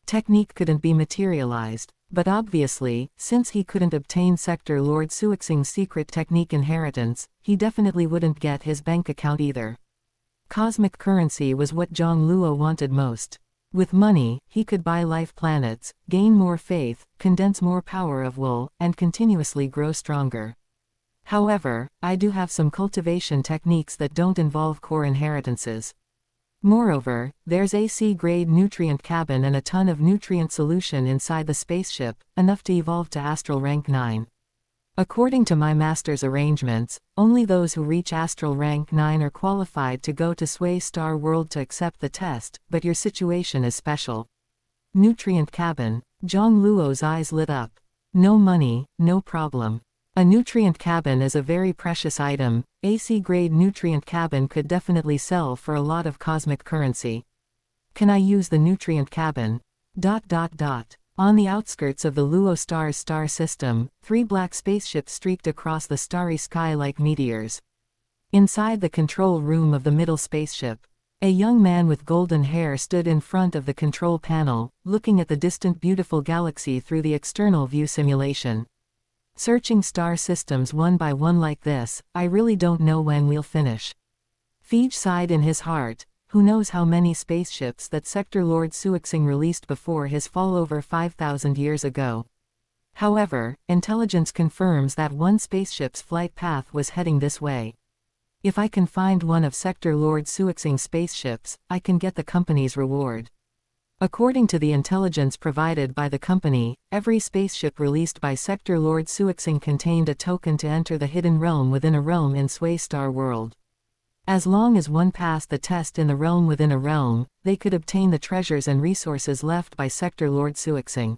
technique couldn't be materialized. But obviously, since he couldn't obtain Sector Lord Suixing's secret technique inheritance, he definitely wouldn't get his bank account either. Cosmic currency was what Jiang Luo wanted most. With money, he could buy life planets, gain more faith, condense more power of will, and continuously grow stronger. However, I do have some cultivation techniques that don't involve core inheritances. Moreover, there's a C-grade nutrient cabin and a ton of nutrient solution inside the spaceship, enough to evolve to astral rank 9. According to my master's arrangements, only those who reach astral rank 9 are qualified to go to Sway Star World to accept the test, but your situation is special. Nutrient cabin. Jiang Luo's eyes lit up. No money, no problem. A nutrient cabin is a very precious item. A C-grade nutrient cabin could definitely sell for a lot of cosmic currency. Can I use the nutrient cabin? On the outskirts of the Luo Star's star system, 3 black spaceships streaked across the starry sky like meteors. Inside the control room of the middle spaceship, a young man with golden hair stood in front of the control panel, looking at the distant beautiful galaxy through the external view simulation. Searching star systems one by one like this, I really don't know when we'll finish. Feige sighed in his heart. Who knows how many spaceships that Sector Lord Suixing released before his fall over 5,000 years ago. However, intelligence confirms that one spaceship's flight path was heading this way. If I can find one of Sector Lord Suixing's spaceships, I can get the company's reward. According to the intelligence provided by the company, every spaceship released by Sector Lord Suixing contained a token to enter the hidden realm within a realm in Sway Star World. As long as one passed the test in the realm within a realm, they could obtain the treasures and resources left by Sector Lord Suixing.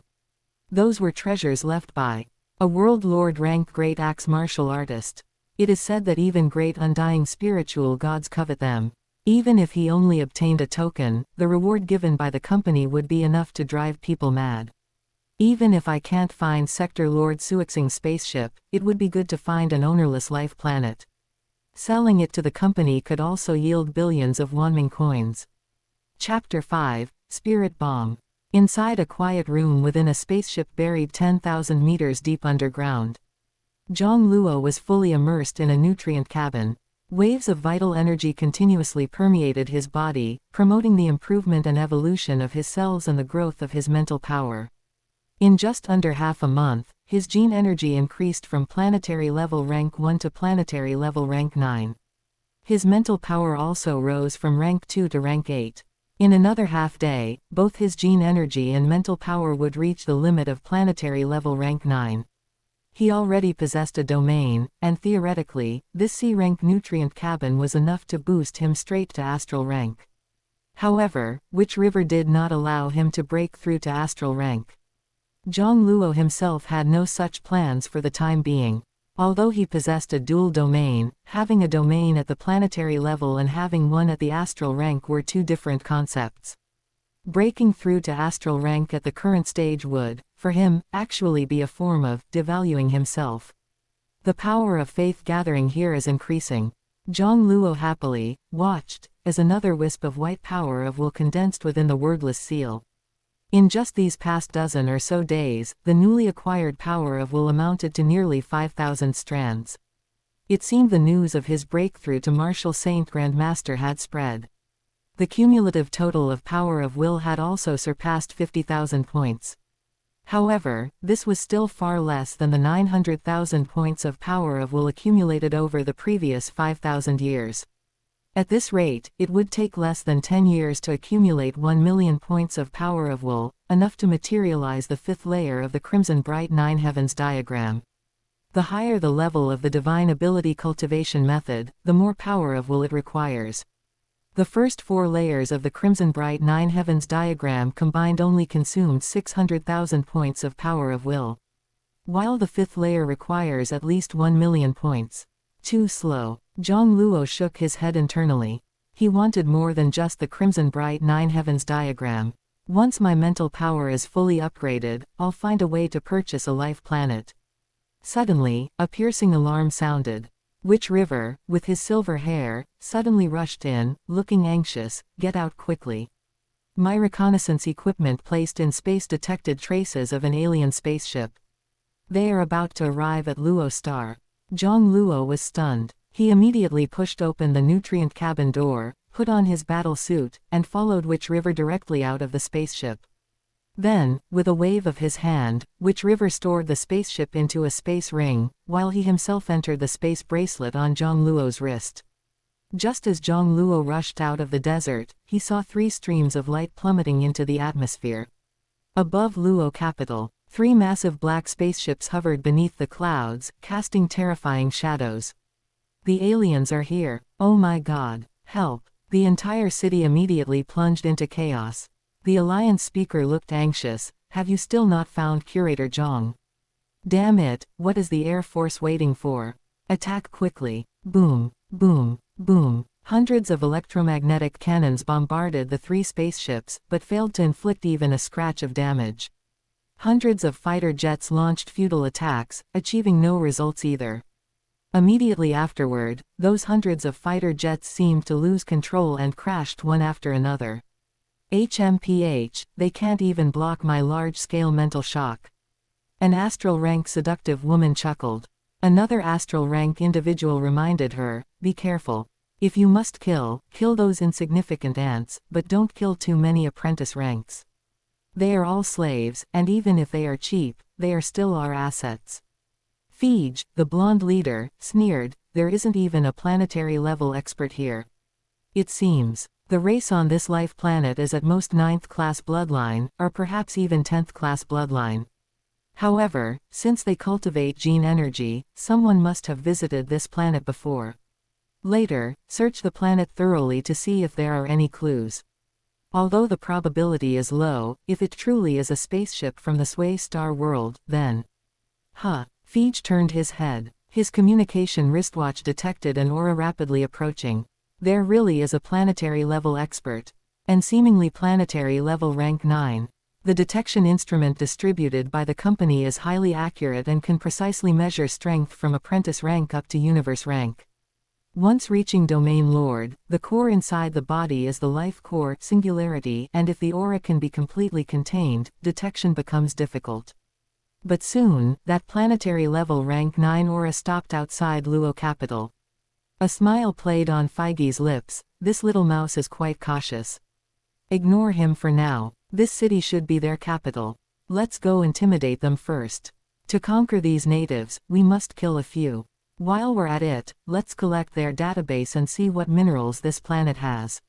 Those were treasures left by a World Lord rank great axe martial artist. It is said that even great undying spiritual gods covet them. Even if he only obtained a token, the reward given by the company would be enough to drive people mad. Even if I can't find Sector Lord Suixing's spaceship, it would be good to find an ownerless life planet. Selling it to the company could also yield billions of Wanming coins. Chapter 5, Spirit Bomb. Inside a quiet room within a spaceship buried 10,000 meters deep underground. Jiang Luo was fully immersed in a nutrient cabin. Waves of vital energy continuously permeated his body, promoting the improvement and evolution of his cells and the growth of his mental power. In just under half a month, his gene energy increased from planetary level rank 1 to planetary level rank 9. His mental power also rose from rank 2 to rank 8. In another half-day, both his gene energy and mental power would reach the limit of planetary level rank 9. He already possessed a domain, and theoretically, this C-rank nutrient cabin was enough to boost him straight to astral rank. However, which river did not allow him to break through to astral rank? Jiang Luo himself had no such plans for the time being. Although he possessed a dual domain, having a domain at the planetary level and having one at the astral rank were two different concepts. Breaking through to astral rank at the current stage would, for him, actually be a form of devaluing himself. The power of faith gathering here is increasing. Jiang Luo happily watched as another wisp of white power of will condensed within the wordless seal. In just these past dozen or so days, the newly acquired power of will amounted to nearly 5,000 strands. It seemed the news of his breakthrough to Martial Saint Grandmaster had spread. The cumulative total of power of will had also surpassed 50,000 points. However, this was still far less than the 900,000 points of power of will accumulated over the previous 5,000 years. At this rate, it would take less than 10 years to accumulate 1 million points of power of will, enough to materialize the fifth layer of the Crimson Bright Nine Heavens diagram. The higher the level of the divine ability cultivation method, the more power of will it requires. The first 4 layers of the Crimson Bright Nine Heavens diagram combined only consumed 600,000 points of power of will, while the fifth layer requires at least 1 million points. Too slow. Jiang Luo shook his head internally. He wanted more than just the Crimson Bright Nine Heavens diagram. Once my mental power is fully upgraded, I'll find a way to purchase a life planet. Suddenly, a piercing alarm sounded. Witch River, with his silver hair, suddenly rushed in, looking anxious. Get out quickly. My reconnaissance equipment placed in space detected traces of an alien spaceship. They are about to arrive at Luo Star. Jiang Luo was stunned. He immediately pushed open the nutrient cabin door, put on his battle suit, and followed Witch River directly out of the spaceship. Then, with a wave of his hand, Witch River stored the spaceship into a space ring, while he himself entered the space bracelet on Jiang Luo's wrist. Just as Jiang Luo rushed out of the desert, he saw 3 streams of light plummeting into the atmosphere. Above Luo capital, 3 massive black spaceships hovered beneath the clouds, casting terrifying shadows. The aliens are here. Oh my God. Help. The entire city immediately plunged into chaos. The Alliance speaker looked anxious. Have you still not found Curator Jiang? Damn it, what is the Air Force waiting for? Attack quickly. Boom, boom, boom. Hundreds of electromagnetic cannons bombarded the 3 spaceships, but failed to inflict even a scratch of damage. Hundreds of fighter jets launched futile attacks, achieving no results either. Immediately afterward, those hundreds of fighter jets seemed to lose control and crashed one after another. HMPH, they can't even block my large-scale mental shock. An astral rank seductive woman chuckled. Another astral rank individual reminded her, be careful. If you must kill, kill those insignificant ants, but don't kill too many apprentice ranks. They are all slaves, and even if they are cheap, they are still our assets. Fij, the blonde leader, sneered, there isn't even a planetary-level expert here. It seems. The race on this life planet is at most 9th-class bloodline, or perhaps even 10th-class bloodline. However, since they cultivate gene energy, someone must have visited this planet before. Later, search the planet thoroughly to see if there are any clues. Although the probability is low, if it truly is a spaceship from the Sway Star world, then... Fij turned his head. His communication wristwatch detected an aura rapidly approaching. There really is a planetary-level expert. And seemingly planetary-level rank 9. The detection instrument distributed by the company is highly accurate and can precisely measure strength from apprentice rank up to universe rank. Once reaching Domain Lord, the core inside the body is the life core singularity, and if the aura can be completely contained, detection becomes difficult. But soon, that planetary-level rank 9 aura stopped outside Luo capital. A smile played on Feige's lips. This little mouse is quite cautious. Ignore him for now. This city should be their capital. Let's go intimidate them first. To conquer these natives, we must kill a few. While we're at it, let's collect their database and see what minerals this planet has.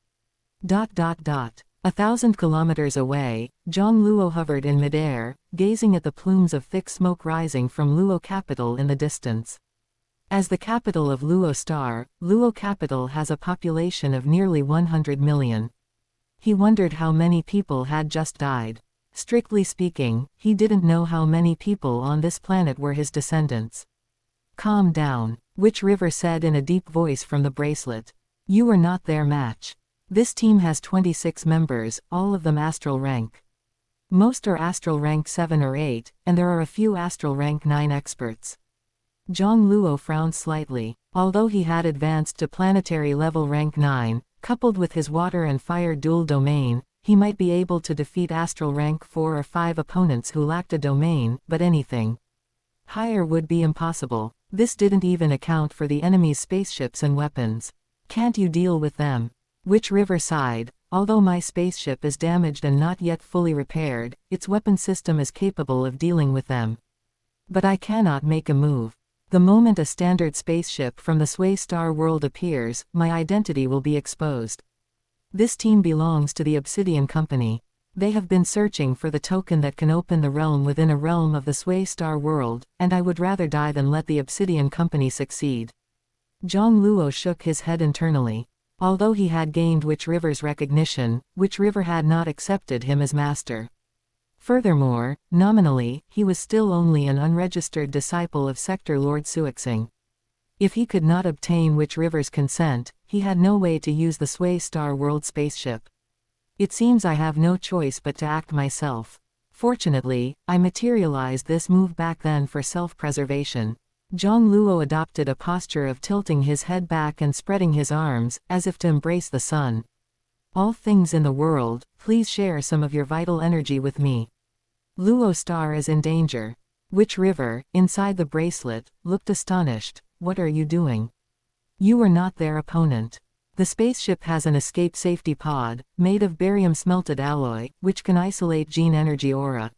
1,000 kilometers away, Jiang Luo hovered in midair, gazing at the plumes of thick smoke rising from Luo capital in the distance. As the capital of Luo Star, Luo capital has a population of nearly 100 million. He wondered how many people had just died. Strictly speaking, he didn't know how many people on this planet were his descendants. Calm down, Witch River said in a deep voice from the bracelet. You are not their match. This team has 26 members, all of them astral rank. Most are astral rank 7 or 8, and there are a few astral rank 9 experts. Jiang Luo frowned slightly. Although he had advanced to planetary level rank 9, coupled with his water and fire dual domain, he might be able to defeat astral rank 4 or 5 opponents who lacked a domain, but anything higher would be impossible. This didn't even account for the enemy's spaceships and weapons. Can't you deal with them? Witch River sighed. Although my spaceship is damaged and not yet fully repaired, its weapon system is capable of dealing with them. But I cannot make a move. The moment a standard spaceship from the Sway Star world appears, my identity will be exposed. This team belongs to the Obsidian Company. They have been searching for the token that can open the realm within a realm of the Sway Star world, and I would rather die than let the Obsidian Company succeed. Jiang Luo shook his head internally. Although he had gained Witch River's recognition, Witch River had not accepted him as master. Furthermore, nominally, he was still only an unregistered disciple of Sector Lord Suixing. If he could not obtain Witch River's consent, he had no way to use the Sway Star world spaceship. It seems I have no choice but to act myself. Fortunately, I materialized this move back then for self-preservation. Jiang Luo adopted a posture of tilting his head back and spreading his arms, as if to embrace the sun. All things in the world, please share some of your vital energy with me. Luo Star is in danger. Witch River, inside the bracelet, looked astonished. What are you doing? You are not their opponent. The spaceship has an escape safety pod, made of barium-smelted alloy, which can isolate gene energy aura.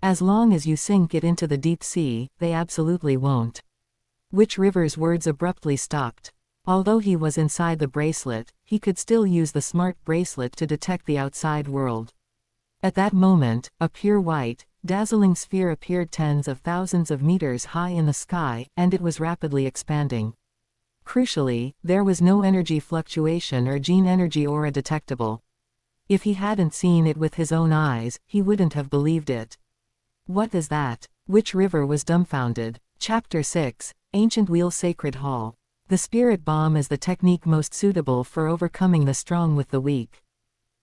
As long as you sink it into the deep sea, they absolutely won't. Witch River's words abruptly stopped. Although he was inside the bracelet, he could still use the smart bracelet to detect the outside world. At that moment, a pure white, dazzling sphere appeared tens of thousands of meters high in the sky, and it was rapidly expanding. Crucially, there was no energy fluctuation or gene energy aura detectable. If he hadn't seen it with his own eyes, he wouldn't have believed it. What is that? Witch River was dumbfounded. Chapter 6, Ancient Wheel Sacred Hall. The spirit bomb is the technique most suitable for overcoming the strong with the weak.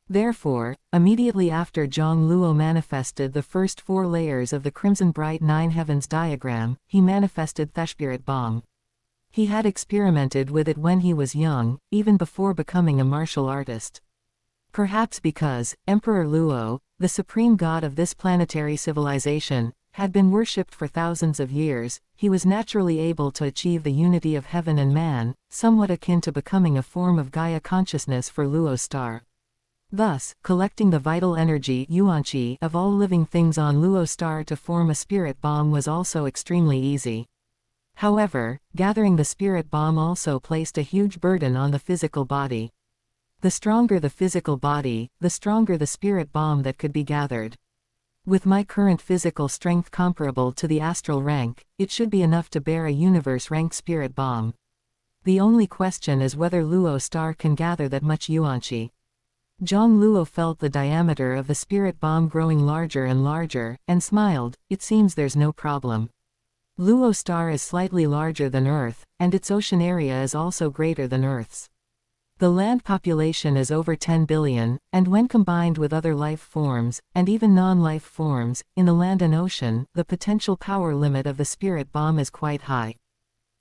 Therefore, immediately after Jiang Luo manifested the first 4 layers of the Crimson Bright 9 Heavens diagram, he manifested the spirit bomb. He had experimented with it when he was young, even before becoming a martial artist. Perhaps because Emperor Luo, the supreme god of this planetary civilization, had been worshipped for thousands of years, he was naturally able to achieve the unity of heaven and man, somewhat akin to becoming a form of Gaia consciousness for Luo Star. Thus, collecting the vital energy yuanqi of all living things on Luo Star to form a spirit bomb was also extremely easy. However, gathering the spirit bomb also placed a huge burden on the physical body. The stronger the physical body, the stronger the spirit bomb that could be gathered. With my current physical strength comparable to the astral rank, it should be enough to bear a universe rank spirit bomb. The only question is whether Luo Star can gather that much yuanqi. Jiang Luo felt the diameter of the spirit bomb growing larger and larger, and smiled. It seems there's no problem. Luo Star is slightly larger than Earth, and its ocean area is also greater than Earth's. The land population is over 10 billion, and when combined with other life forms, and even non-life forms, in the land and ocean, the potential power limit of the spirit bomb is quite high.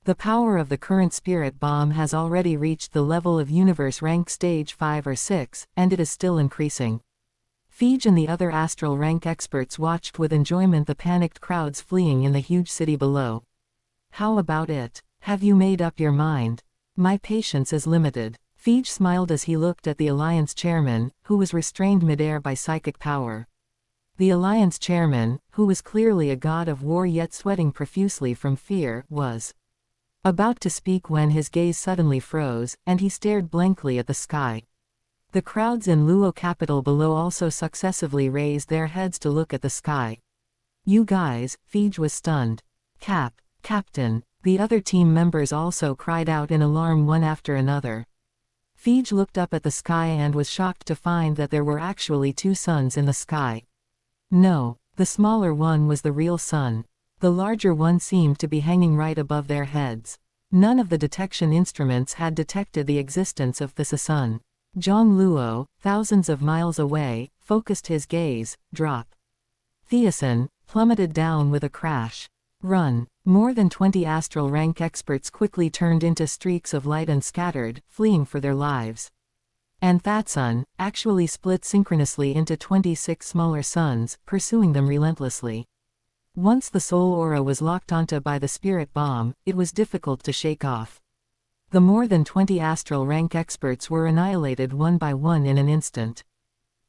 The power of the current spirit bomb has already reached the level of universe rank stage 5 or 6, and it is still increasing. Fij and the other astral rank experts watched with enjoyment the panicked crowds fleeing in the huge city below. How about it? Have you made up your mind? My patience is limited. Fij smiled as he looked at the Alliance chairman, who was restrained midair by psychic power. The Alliance chairman, who was clearly a god of war yet sweating profusely from fear, was about to speak when his gaze suddenly froze, and he stared blankly at the sky. The crowds in Luo capital below also successively raised their heads to look at the sky. "You guys," Feige was stunned. Captain. The other team members also cried out in alarm one after another. Feige looked up at the sky and was shocked to find that there were actually two suns in the sky. No, the smaller one was the real sun. The larger one seemed to be hanging right above their heads. None of the detection instruments had detected the existence of this sun. Jiang Luo, thousands of miles away, focused his gaze. Drop. Theosin plummeted down with a crash. Run. More than 20 astral rank experts quickly turned into streaks of light and scattered, fleeing for their lives. And that sun actually split synchronously into 26 smaller suns, pursuing them relentlessly. Once the soul aura was locked onto by the spirit bomb, it was difficult to shake off. The more than 20 astral rank experts were annihilated one by one in an instant.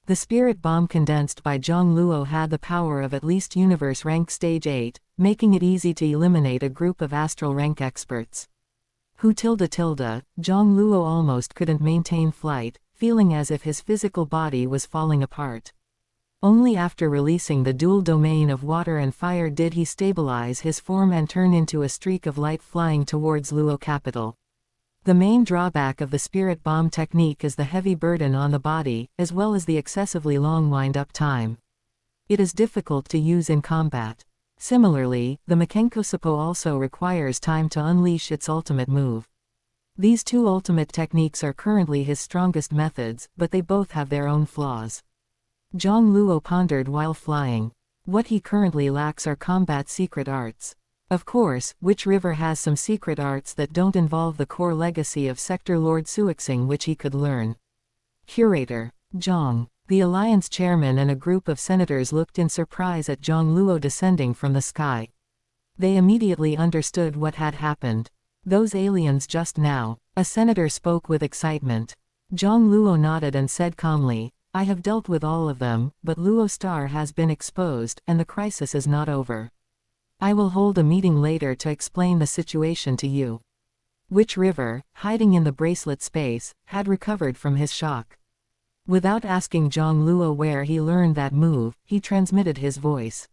The spirit bomb condensed by Jiang Luo had the power of at least universe rank stage 8, making it easy to eliminate a group of astral rank experts. Jiang Luo almost couldn't maintain flight, feeling as if his physical body was falling apart. Only after releasing the dual domain of water and fire did he stabilize his form and turn into a streak of light flying towards Luo capital. The main drawback of the spirit bomb technique is the heavy burden on the body, as well as the excessively long wind-up time. It is difficult to use in combat. Similarly, the Makenko Seppo also requires time to unleash its ultimate move. These two ultimate techniques are currently his strongest methods, but they both have their own flaws. Jiang Luo pondered while flying. What he currently lacks are combat secret arts. Of course, Witch River has some secret arts that don't involve the core legacy of Sector Lord Suixing which he could learn. Curator. Jiang. The Alliance chairman and a group of senators looked in surprise at Jiang Luo descending from the sky. They immediately understood what had happened. Those aliens just now. A senator spoke with excitement. Jiang Luo nodded and said calmly, "I have dealt with all of them, but Luo Star has been exposed, and the crisis is not over. I will hold a meeting later to explain the situation to you." Witch River, hiding in the bracelet space, had recovered from his shock. Without asking Jiang Luo where he learned that move, he transmitted his voice.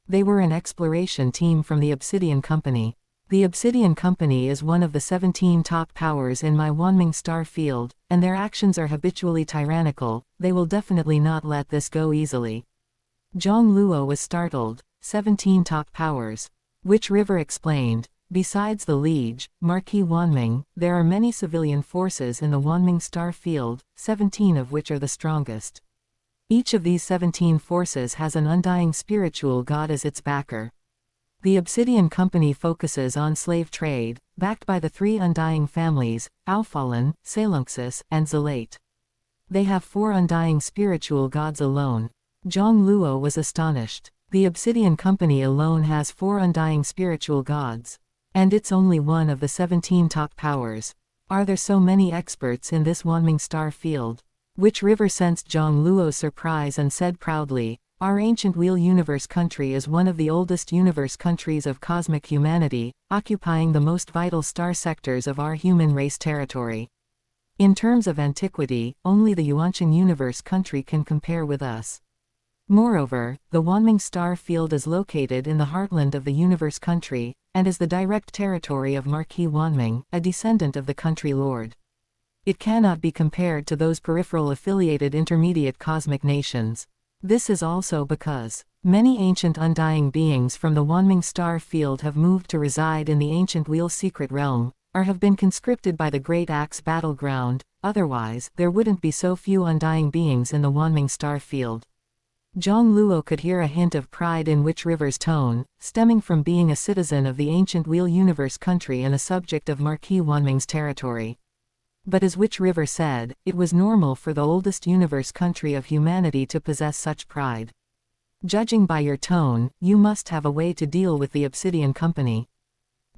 They were an exploration team from the Obsidian Company. The Obsidian Company is one of the 17 top powers in my Wanming star field, and their actions are habitually tyrannical. They will definitely not let this go easily. Jiang Luo was startled. 17 top powers. Witch River explained, besides the Liege, Marquis Wanming, there are many civilian forces in the Wanming star field, 17 of which are the strongest. Each of these 17 forces has an undying spiritual god as its backer. The Obsidian Company focuses on slave trade, backed by the three undying families, Auphalon, Salunxus, and Zelate. They have 4 undying spiritual gods alone. Jiang Luo was astonished. The Obsidian Company alone has 4 undying spiritual gods. And it's only one of the 17 top powers. Are there so many experts in this Wanming star field? Witch River sensed Jiang Luo's surprise and said proudly, "Our ancient Wheel Universe country is one of the oldest universe countries of cosmic humanity, occupying the most vital star sectors of our human race territory. In terms of antiquity, only the Yuanqing Universe country can compare with us. Moreover, the Wanming star field is located in the heartland of the universe country, and is the direct territory of Marquis Wanming, a descendant of the country lord. It cannot be compared to those peripheral affiliated intermediate cosmic nations. This is also because many ancient undying beings from the Wanming star field have moved to reside in the ancient Wheel's secret realm, or have been conscripted by the Great Axe battleground. Otherwise, there wouldn't be so few undying beings in the Wanming star field." Jiang Luo could hear a hint of pride in Witch River's tone, stemming from being a citizen of the ancient Wheel Universe country and a subject of Marquis Wanming's territory. But as Witch River said, it was normal for the oldest universe country of humanity to possess such pride. "Judging by your tone, you must have a way to deal with the Obsidian Company."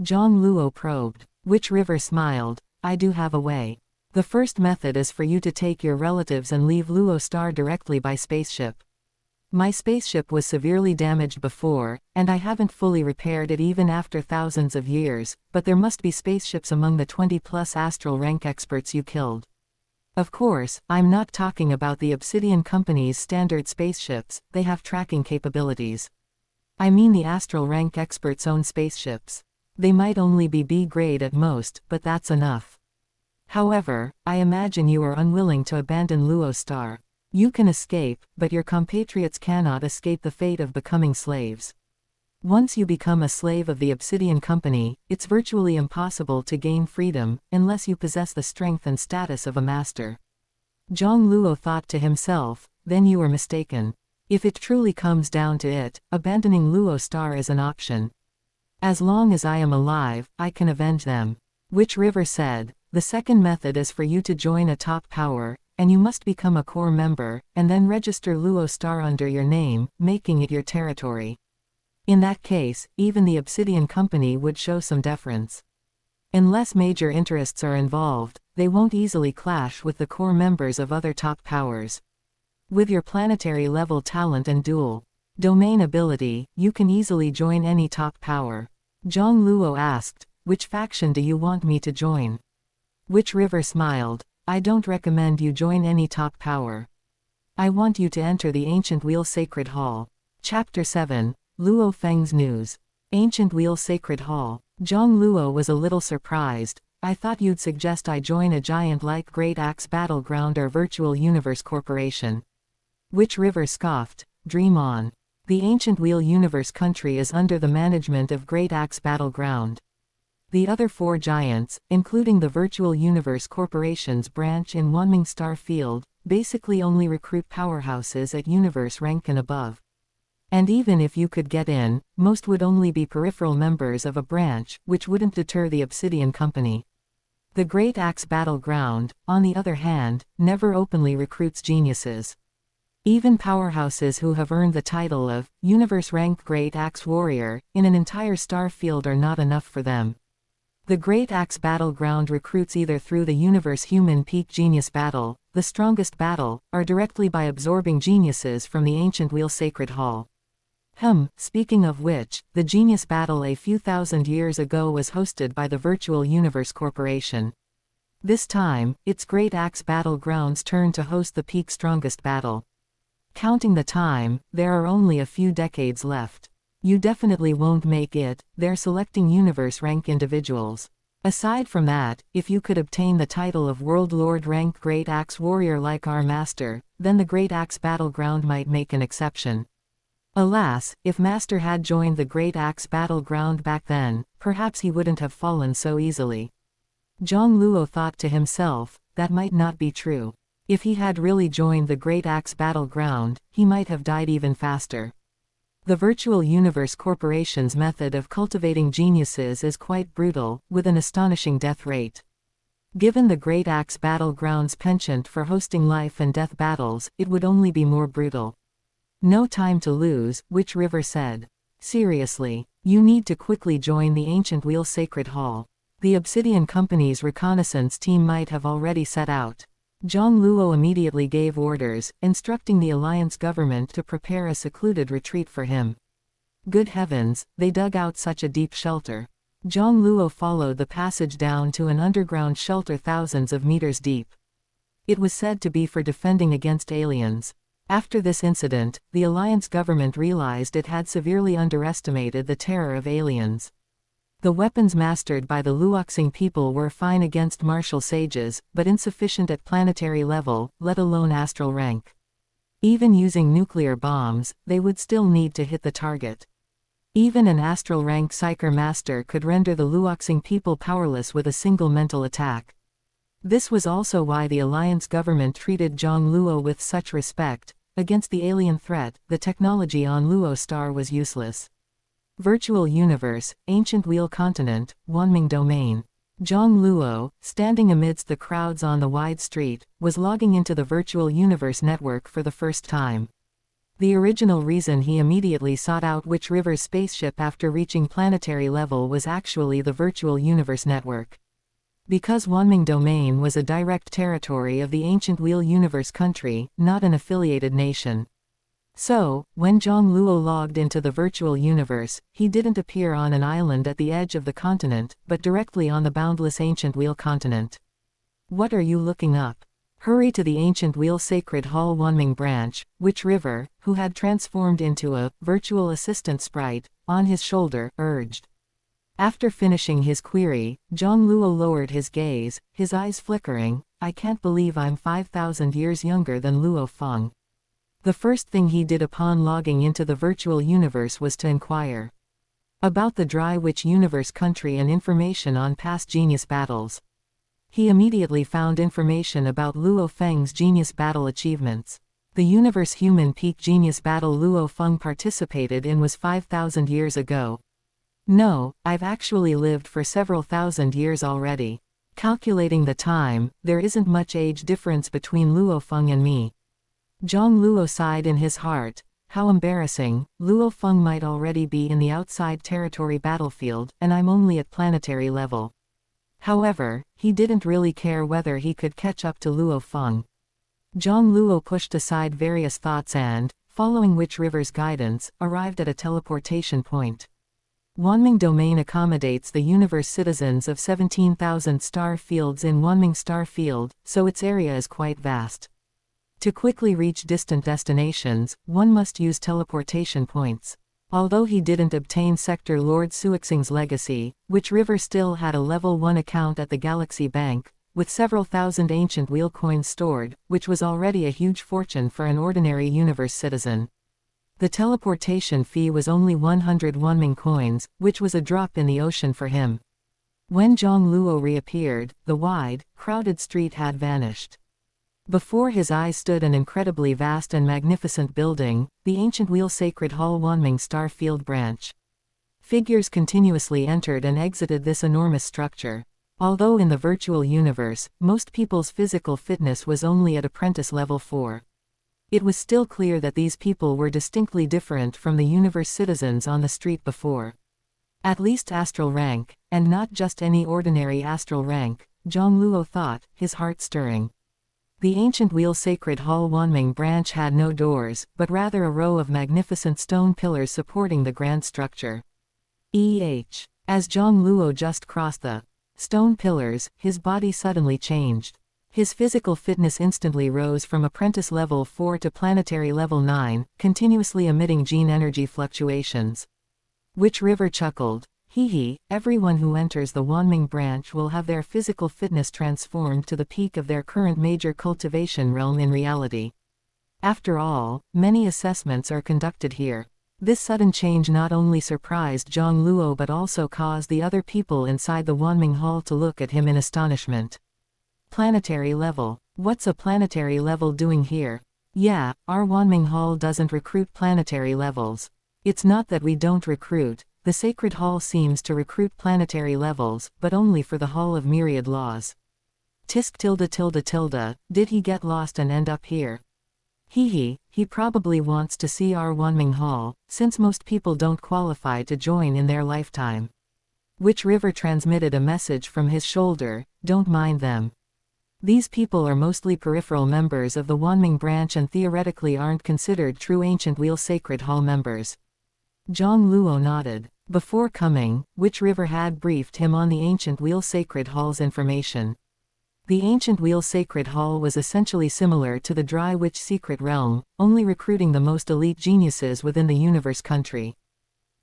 Jiang Luo probed. Witch River smiled, "I do have a way. The first method is for you to take your relatives and leave Luo Star directly by spaceship. My spaceship was severely damaged before, and I haven't fully repaired it even after thousands of years, but there must be spaceships among the 20-plus astral rank experts you killed. Of course, I'm not talking about the Obsidian Company's standard spaceships, they have tracking capabilities. I mean the astral rank experts' own spaceships. They might only be B grade at most, but that's enough. However, I imagine you are unwilling to abandon Luo Star. You can escape, but your compatriots cannot escape the fate of becoming slaves. Once you become a slave of the Obsidian Company, it's virtually impossible to gain freedom, unless you possess the strength and status of a master. Jiang Luo thought to himself, then you are mistaken. If it truly comes down to it, abandoning Luo Star is an option. As long as I am alive, I can avenge them. Witch River said, the second method is for you to join a top power, and you must become a core member, and then register Luo Star under your name, making it your territory. In that case, even the Obsidian Company would show some deference. Unless major interests are involved, they won't easily clash with the core members of other top powers. With your planetary level talent and dual domain ability, you can easily join any top power. Jiang Luo asked, which faction do you want me to join? Witch River smiled, I don't recommend you join any top power. I want you to enter the Ancient Wheel Sacred Hall. Chapter 7. Luo Feng's News. Ancient Wheel Sacred Hall. Jiang Luo was a little surprised. I thought you'd suggest I join a giant like Great Axe Battleground or Virtual Universe Corporation. Witch River scoffed, dream on. The Ancient Wheel Universe country is under the management of Great Axe Battleground. The other four giants, including the Virtual Universe Corporation's branch in Wanming Star Field, basically only recruit powerhouses at universe rank and above. And even if you could get in, most would only be peripheral members of a branch, which wouldn't deter the Obsidian Company. The Great Axe Battleground, on the other hand, never openly recruits geniuses. Even powerhouses who have earned the title of Universe Rank Great Axe Warrior in an entire star field are not enough for them. The Great Axe Battleground recruits either through the Universe Human Peak Genius Battle, the strongest battle, or directly by absorbing geniuses from the Ancient Wheel Sacred Hall. Speaking of which, the Genius Battle a few thousand years ago was hosted by the Virtual Universe Corporation. This time, it's Great Axe Battleground's turn to host the Peak Strongest Battle. Counting the time, there are only a few decades left. You definitely won't make it, they're selecting universe rank individuals. Aside from that, if you could obtain the title of World Lord rank Great Axe Warrior like our master, then the Great Axe Battleground might make an exception. Alas, if Master had joined the Great Axe Battleground back then, perhaps he wouldn't have fallen so easily. Jiang Luo thought to himself, that might not be true. If he had really joined the Great Axe Battleground, he might have died even faster. The Virtual Universe Corporation's method of cultivating geniuses is quite brutal, with an astonishing death rate. Given the Great Axe Battleground's penchant for hosting life and death battles, it would only be more brutal. No time to lose, Witch River said. Seriously, you need to quickly join the Ancient Wheel Sacred Hall. The Obsidian Company's reconnaissance team might have already set out. Jiang Luo immediately gave orders, instructing the Alliance government to prepare a secluded retreat for him. Good heavens, they dug out such a deep shelter. Jiang Luo followed the passage down to an underground shelter thousands of meters deep. It was said to be for defending against aliens. After this incident, the Alliance government realized it had severely underestimated the terror of aliens. The weapons mastered by the Luoxing people were fine against martial sages, but insufficient at planetary level, let alone astral rank. Even using nuclear bombs, they would still need to hit the target. Even an astral rank psyker master could render the Luoxing people powerless with a single mental attack. This was also why the Alliance government treated Jiang Luo with such respect. Against the alien threat, the technology on Luo Star was useless. Virtual Universe, Ancient Wheel Continent, Wanming Domain. Jiang Luo, standing amidst the crowds on the wide street, was logging into the Virtual Universe network for the first time. The original reason he immediately sought out Witch River's spaceship after reaching planetary level was actually the Virtual Universe network. Because Wanming Domain was a direct territory of the Ancient Wheel Universe country, not an affiliated nation. So, when Jiang Luo logged into the virtual universe, he didn't appear on an island at the edge of the continent, but directly on the boundless ancient wheel continent. What are you looking up? Hurry to the ancient wheel sacred hall Wanming branch, Witch River, who had transformed into a virtual assistant sprite, on his shoulder, urged. After finishing his query, Jiang Luo lowered his gaze, his eyes flickering. I can't believe I'm 5,000 years younger than Luo Feng. The first thing he did upon logging into the virtual universe was to inquire about the Dry Witch Universe country and information on past genius battles. He immediately found information about Luo Feng's genius battle achievements. The Universe Human Peak Genius Battle Luo Feng participated in was 5,000 years ago. No, I've actually lived for several thousand years already. Calculating the time, there isn't much age difference between Luo Feng and me. Jiang Luo sighed in his heart. How embarrassing, Luo Feng might already be in the outside territory battlefield, and I'm only at planetary level. However, he didn't really care whether he could catch up to Luo Feng. Jiang Luo pushed aside various thoughts and, following Witch River's guidance, arrived at a teleportation point. Wanming Domain accommodates the universe citizens of 17,000 star fields in Wanming Star Field, so its area is quite vast. To quickly reach distant destinations, one must use teleportation points. Although he didn't obtain Sector Lord Suixing's legacy, Witch River still had a level 1 account at the Galaxy Bank, with several thousand ancient wheel coins stored, which was already a huge fortune for an ordinary universe citizen. The teleportation fee was only 100 Wanming coins, which was a drop in the ocean for him. When Jiang Luo reappeared, the wide, crowded street had vanished. Before his eyes stood an incredibly vast and magnificent building, the ancient wheel sacred hall Wanming Star Field branch. Figures continuously entered and exited this enormous structure. Although in the virtual universe, most people's physical fitness was only at apprentice level 4. It was still clear that these people were distinctly different from the universe citizens on the street before. At least astral rank, and not just any ordinary astral rank, Jiang Luo thought, his heart stirring. The ancient wheel sacred hall Wanming branch had no doors, but rather a row of magnificent stone pillars supporting the grand structure. As Jiang Luo just crossed the stone pillars, his body suddenly changed. His physical fitness instantly rose from apprentice level 4 to planetary level 9, continuously emitting gene energy fluctuations. Witch River chuckled. Everyone who enters the Wanming branch will have their physical fitness transformed to the peak of their current major cultivation realm in reality. After all, many assessments are conducted here. This sudden change not only surprised Jiang Luo but also caused the other people inside the Wanming Hall to look at him in astonishment. Planetary level. What's a planetary level doing here? Yeah, our Wanming Hall doesn't recruit planetary levels. It's not that we don't recruit. The Sacred Hall seems to recruit planetary levels, but only for the Hall of Myriad Laws. Tisk tilde. Did he get lost and end up here? He probably wants to see our Wanming Hall, since most people don't qualify to join in their lifetime. Witch River transmitted a message from his shoulder, don't mind them. These people are mostly peripheral members of the Wanming branch and theoretically aren't considered true Ancient Wheel Sacred Hall members. Jiang Luo nodded. Before coming, Witch River had briefed him on the Ancient Wheel Sacred Hall's information. The Ancient Wheel Sacred Hall was essentially similar to the Dry Witch Secret Realm, only recruiting the most elite geniuses within the universe country.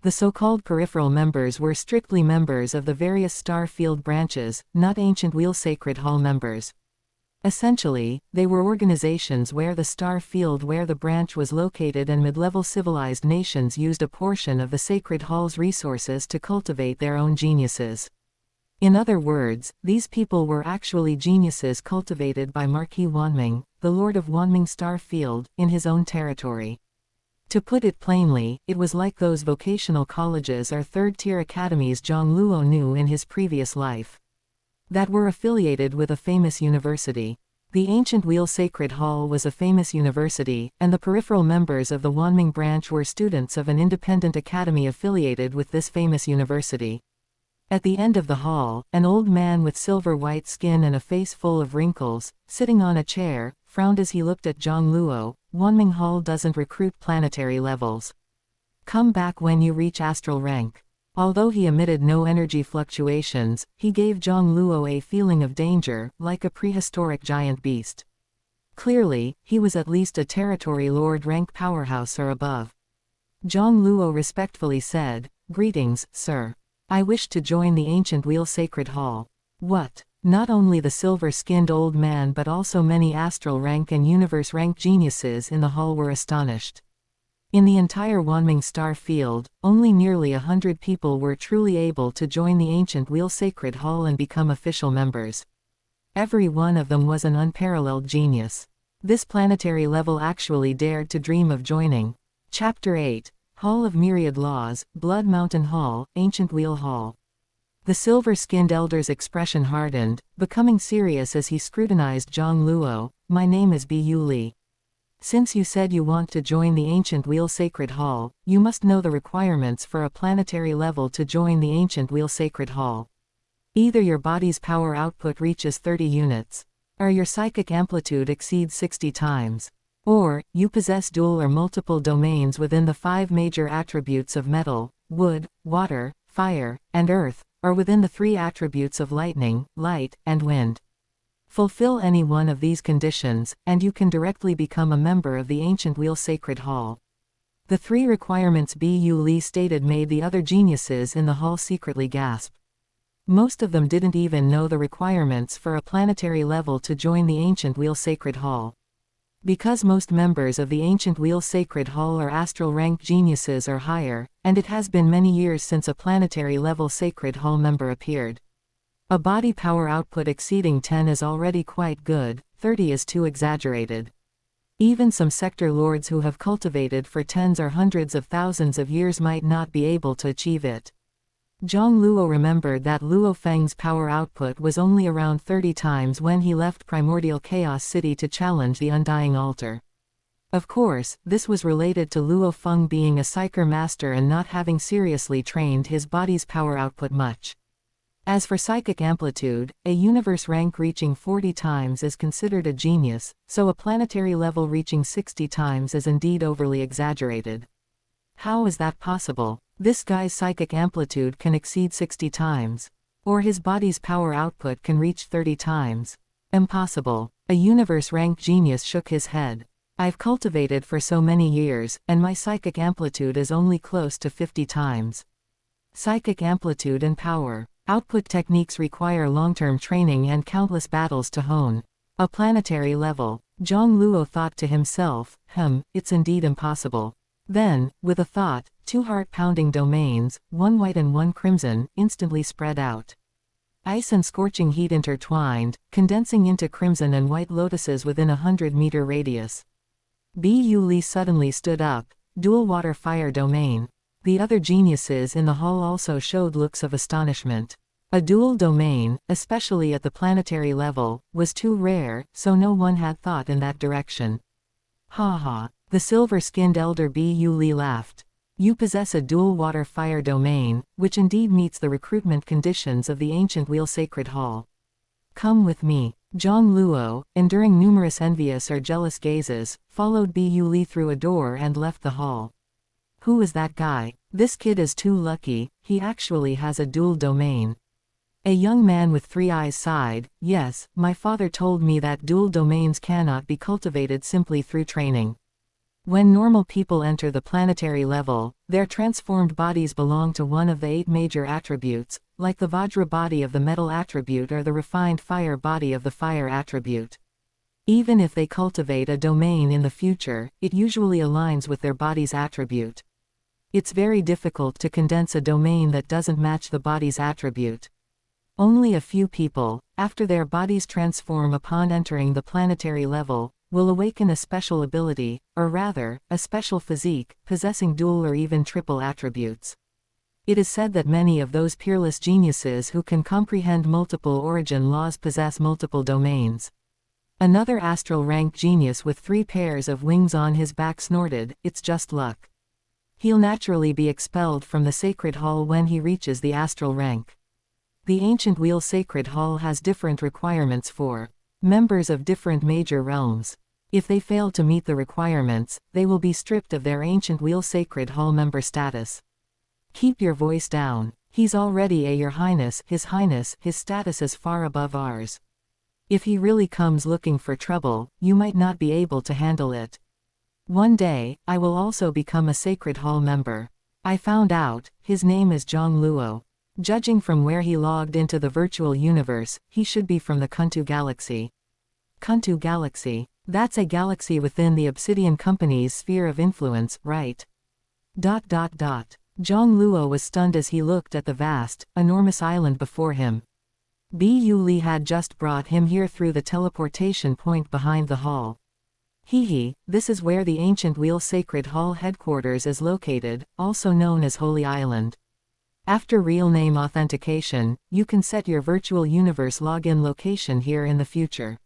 The so-called peripheral members were strictly members of the various star field branches, not Ancient Wheel Sacred Hall members. Essentially, they were organizations where the star field where the branch was located and mid-level civilized nations used a portion of the Sacred Hall's resources to cultivate their own geniuses. In other words, these people were actually geniuses cultivated by Marquis Wanming, the Lord of Wanming Star Field, in his own territory. To put it plainly, it was like those vocational colleges or third-tier academies Jiang Luo knew in his previous life, that were affiliated with a famous university. The Ancient Wheel Sacred Hall was a famous university, and the peripheral members of the Wanming branch were students of an independent academy affiliated with this famous university. At the end of the hall, an old man with silver-white skin and a face full of wrinkles, sitting on a chair, frowned as he looked at Jiang Luo. Wanming Hall doesn't recruit planetary levels. Come back when you reach astral rank. Although he emitted no energy fluctuations, he gave Jiang Luo a feeling of danger, like a prehistoric giant beast. Clearly, he was at least a territory lord rank powerhouse or above. Jiang Luo respectfully said, "Greetings, sir. I wish to join the ancient wheel sacred hall." What? Not only the silver-skinned old man but also many astral rank and universe rank geniuses in the hall were astonished. In the entire Wanming star field, only nearly 100 people were truly able to join the ancient wheel sacred hall and become official members. Every one of them was an unparalleled genius. This planetary level actually dared to dream of joining. Chapter 8. Hall of Myriad Laws, Blood Mountain Hall, Ancient Wheel Hall. The silver-skinned elder's expression hardened, becoming serious as he scrutinized Jiang Luo. "My name is Bu Li. Since you said you want to join the Ancient Wheel Sacred Hall, you must know the requirements for a planetary level to join the Ancient Wheel Sacred Hall. Either your body's power output reaches 30 units, or your psychic amplitude exceeds 60 times, or you possess dual or multiple domains within the 5 major attributes of metal, wood, water, fire, and earth, or within the 3 attributes of lightning, light, and wind. Fulfill any one of these conditions, and you can directly become a member of the Ancient Wheel Sacred Hall." The 3 requirements Bu Li stated made the other geniuses in the hall secretly gasp. Most of them didn't even know the requirements for a planetary level to join the Ancient Wheel Sacred Hall. Because most members of the Ancient Wheel Sacred Hall are astral rank geniuses or higher, and it has been many years since a planetary level Sacred Hall member appeared. A body power output exceeding 10 is already quite good, 30 is too exaggerated. Even some sector lords who have cultivated for tens or hundreds of thousands of years might not be able to achieve it. Jiang Luo remembered that Luo Feng's power output was only around 30 times when he left Primordial Chaos City to challenge the Undying Altar. Of course, this was related to Luo Feng being a psyker master and not having seriously trained his body's power output much. As for psychic amplitude, a universe rank reaching 40 times is considered a genius, so a planetary level reaching 60 times is indeed overly exaggerated. How is that possible? This guy's psychic amplitude can exceed 60 times. Or his body's power output can reach 30 times. Impossible. A universe rank genius shook his head. I've cultivated for so many years, and my psychic amplitude is only close to 50 times. Psychic amplitude and power output techniques require long-term training and countless battles to hone. A planetary level. Jiang Luo thought to himself, it's indeed impossible. Then, with a thought, 2 heart-pounding domains, 1 white and 1 crimson, instantly spread out. Ice and scorching heat intertwined, condensing into crimson and white lotuses within a 100-meter radius. Bu Li suddenly stood up. Dual water-fire domain. The other geniuses in the hall also showed looks of astonishment. A dual domain, especially at the planetary level, was too rare, so no one had thought in that direction. Ha ha. The silver-skinned elder Bu Li laughed. You possess a dual water-fire domain, which indeed meets the recruitment conditions of the Ancient Wheel Sacred Hall. Come with me. Jiang Luo, enduring numerous envious or jealous gazes, followed Bu Li through a door and left the hall. Who is that guy? This kid is too lucky, he actually has a dual domain. A young man with 3 eyes sighed. Yes, my father told me that dual domains cannot be cultivated simply through training. When normal people enter the planetary level, their transformed bodies belong to one of the 8 major attributes, like the Vajra body of the metal attribute or the refined fire body of the fire attribute. Even if they cultivate a domain in the future, it usually aligns with their body's attribute. It's very difficult to condense a domain that doesn't match the body's attribute. Only a few people, after their bodies transform upon entering the planetary level, will awaken a special ability, or rather, a special physique, possessing dual or even triple attributes. It is said that many of those peerless geniuses who can comprehend multiple origin laws possess multiple domains. Another astral rank genius with 3 pairs of wings on his back snorted, "It's just luck. He'll naturally be expelled from the Sacred Hall when he reaches the astral rank." The Ancient Wheel Sacred Hall has different requirements for members of different major realms. If they fail to meet the requirements, they will be stripped of their Ancient Wheel Sacred Hall member status. Keep your voice down. He's already a Your Highness, His status is far above ours. If he really comes looking for trouble, you might not be able to handle it. One day, I will also become a Sacred Hall member. I found out, his name is Jiang Luo. Judging from where he logged into the virtual universe, he should be from the Kuntu Galaxy. Kuntu Galaxy. That's a galaxy within the Obsidian Company's sphere of influence, right? Jiang Luo was stunned as he looked at the vast, enormous island before him. Bu Li had just brought him here through the teleportation point behind the hall. This is where the Ancient Wheel Sacred Hall headquarters is located, also known as Holy Island. After real name authentication, you can set your virtual universe login location here in the future.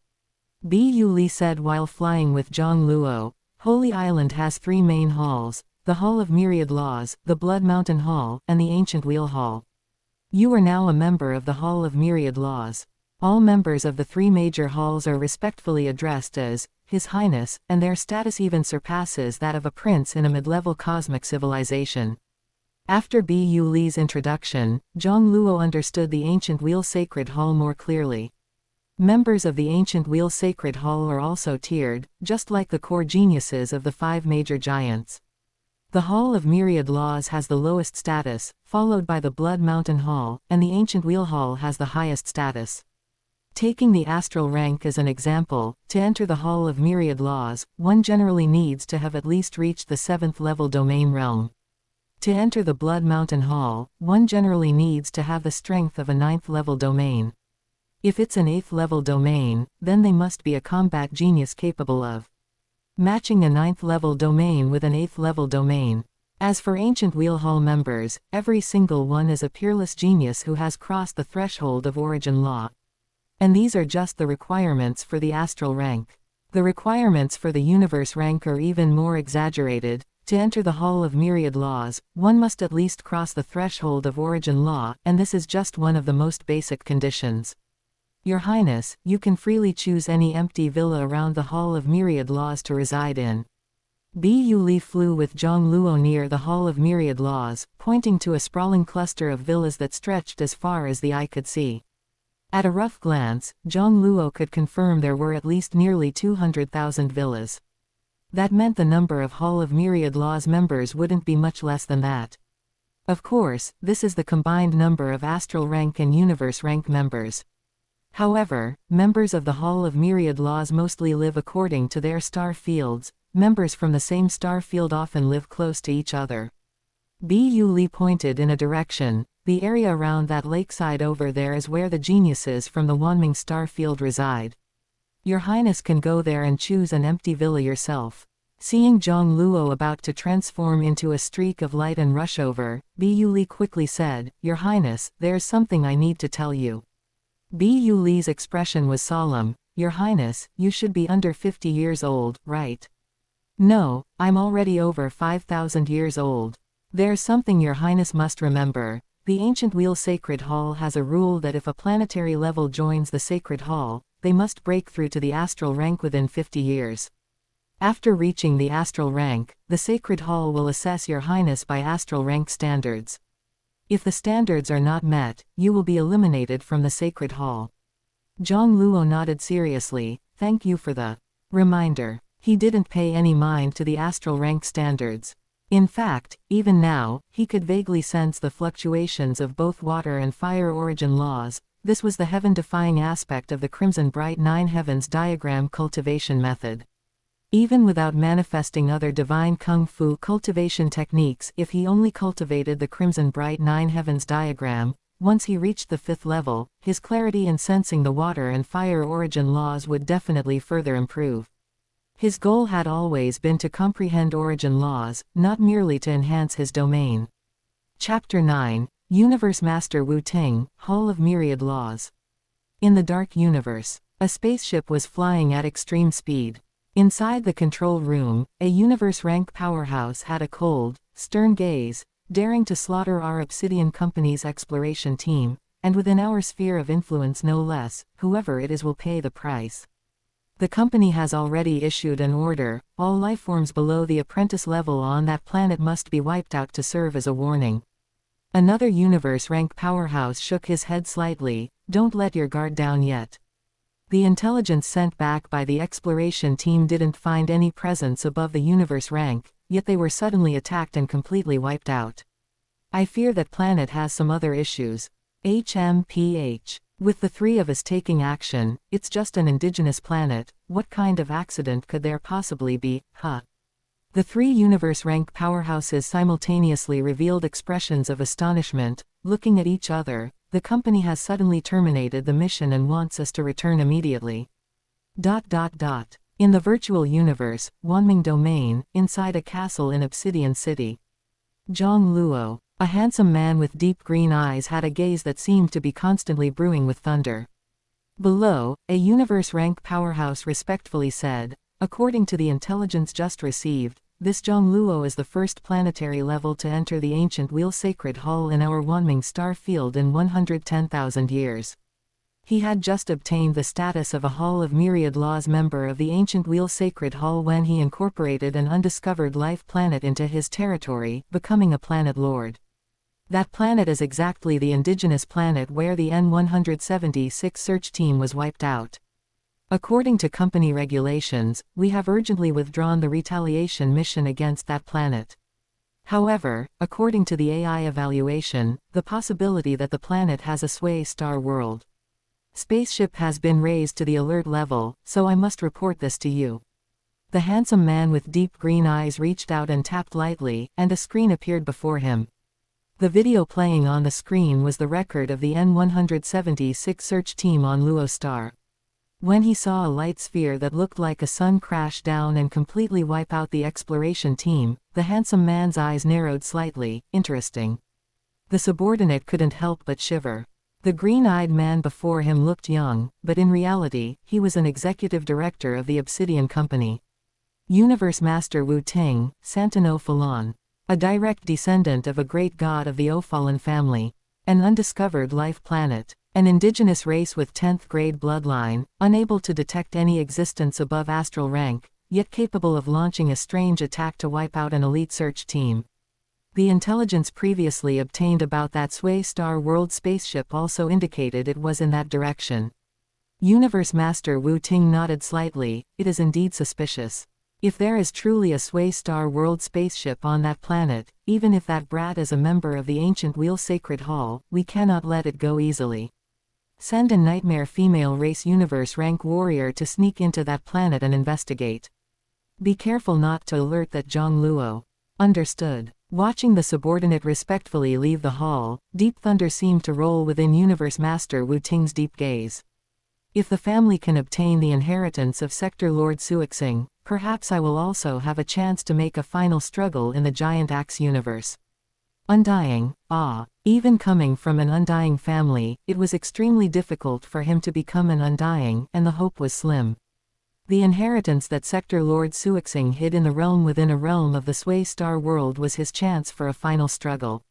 Bu Li said while flying with Jiang Luo. Holy Island has 3 main halls, the Hall of Myriad Laws, the Blood Mountain Hall, and the Ancient Wheel Hall. You are now a member of the Hall of Myriad Laws. All members of the 3 major halls are respectfully addressed as His Highness, and their status even surpasses that of a prince in a mid-level cosmic civilization. After Bu Li's introduction, Jiang Luo understood the Ancient Wheel Sacred Hall more clearly. Members of the Ancient Wheel Sacred Hall are also tiered, just like the core geniuses of the 5 major giants. The Hall of Myriad Laws has the lowest status, followed by the Blood Mountain Hall, and the Ancient Wheel Hall has the highest status. Taking the astral rank as an example, to enter the Hall of Myriad Laws, one generally needs to have at least reached the 7th level domain realm. To enter the Blood Mountain Hall, one generally needs to have the strength of a 9th level domain. If it's an 8th level domain, then they must be a combat genius capable of matching a 9th level domain with an 8th level domain. As for Ancient Wheel Hall members, every single one is a peerless genius who has crossed the threshold of origin law. And these are just the requirements for the astral rank. The requirements for the universe rank are even more exaggerated. To enter the Hall of Myriad Laws, one must at least cross the threshold of origin law, and this is just one of the most basic conditions. Your Highness, you can freely choose any empty villa around the Hall of Myriad Laws to reside in. Bu Li flew with Jiang Luo near the Hall of Myriad Laws, pointing to a sprawling cluster of villas that stretched as far as the eye could see. At a rough glance, Jiang Luo could confirm there were at least nearly 200,000 villas. That meant the number of Hall of Myriad Laws members wouldn't be much less than that. Of course, this is the combined number of astral rank and universe rank members. However, members of the Hall of Myriad Laws mostly live according to their star fields. Members from the same star field often live close to each other. Bu Li pointed in a direction. The area around that lakeside over there is where the geniuses from the Wanming star field reside. Your Highness can go there and choose an empty villa yourself. Seeing Jiang Luo about to transform into a streak of light and rush over, Bu Li quickly said, Your Highness, there's something I need to tell you. Bu Li's expression was solemn. Your Highness, you should be under 50 years old, right? No, I'm already over 5,000 years old. There's something Your Highness must remember. The Ancient Wheel Sacred Hall has a rule that if a planetary level joins the Sacred Hall, they must break through to the astral rank within 50 years. After reaching the astral rank, the Sacred Hall will assess Your Highness by astral rank standards. If the standards are not met, you will be eliminated from the Sacred Hall. Jiang Luo nodded seriously. Thank you for the reminder. He didn't pay any mind to the astral rank standards. In fact, even now, he could vaguely sense the fluctuations of both water and fire origin laws. This was the heaven-defying aspect of the Crimson Bright Nine Heavens diagram cultivation method. Even without manifesting other divine kung fu cultivation techniques, if he only cultivated the Crimson Bright Nine Heavens diagram, once he reached the 5th level, his clarity in sensing the water and fire origin laws would definitely further improve. His goal had always been to comprehend origin laws, not merely to enhance his domain. Chapter 9, Universe Master Wu Ting, Hall of Myriad Laws. In the dark universe, a spaceship was flying at extreme speed. Inside the control room, a universe rank powerhouse had a cold, stern gaze, daring to slaughter our Obsidian Company's exploration team, and within our sphere of influence no less. Whoever it is will pay the price. The company has already issued an order. All lifeforms below the apprentice level on that planet must be wiped out to serve as a warning. Another universe rank powerhouse shook his head slightly. Don't let your guard down yet. The intelligence sent back by the exploration team didn't find any presence above the universe rank, yet they were suddenly attacked and completely wiped out. I fear that planet has some other issues. HMPH. With the three of us taking action, it's just an indigenous planet. What kind of accident could there possibly be, huh? The three universe rank powerhouses simultaneously revealed expressions of astonishment, looking at each other. The company has suddenly terminated the mission and wants us to return immediately. In the virtual universe, Wanming domain, inside a castle in Obsidian City. Jiang Luo, a handsome man with deep green eyes, had a gaze that seemed to be constantly brewing with thunder. Below, a universe rank powerhouse respectfully said, according to the intelligence just received, this Jiang Luo is the first planetary level to enter the ancient Wheel Sacred Hall in our Wanming star field in 110,000 years. He had just obtained the status of a Hall of Myriad Laws member of the ancient Wheel Sacred Hall when he incorporated an undiscovered life planet into his territory, becoming a planet lord. That planet is exactly the indigenous planet where the N-176 search team was wiped out. According to company regulations, we have urgently withdrawn the retaliation mission against that planet. However, according to the AI evaluation, the possibility that the planet has a sway star world spaceship has been raised to the alert level, so I must report this to you. The handsome man with deep green eyes reached out and tapped lightly, and a screen appeared before him. The video playing on the screen was the record of the N-176 search team on Luo Star. When he saw a light sphere that looked like a sun crash down and completely wipe out the exploration team, the handsome man's eyes narrowed slightly. Interesting. The subordinate couldn't help but shiver. The green-eyed man before him looked young, but in reality, he was an executive director of the Obsidian Company. Universe Master Wu Ting, Santino Falon. A direct descendant of a great god of the Ophalan family. An undiscovered life planet. An indigenous race with 10th grade bloodline, unable to detect any existence above astral rank, yet capable of launching a strange attack to wipe out an elite search team. The intelligence previously obtained about that Sway Star World spaceship also indicated it was in that direction. Universe Master Wu Ting nodded slightly. It is indeed suspicious. If there is truly a Sway Star World spaceship on that planet, even if that brat is a member of the ancient Wheel Sacred Hall, we cannot let it go easily. Send a nightmare female race universe rank warrior to sneak into that planet and investigate. Be careful not to alert that Jiang Luo. Understood. Watching the subordinate respectfully leave the hall, deep thunder seemed to roll within Universe Master Wu Ting's deep gaze. If the family can obtain the inheritance of Sector Lord Suixing, perhaps I will also have a chance to make a final struggle in the Giant Axe universe. Undying, even coming from an undying family, it was extremely difficult for him to become an undying, and the hope was slim. The inheritance that Sector Lord Suixing hid in the realm within a realm of the Sway Star world was his chance for a final struggle.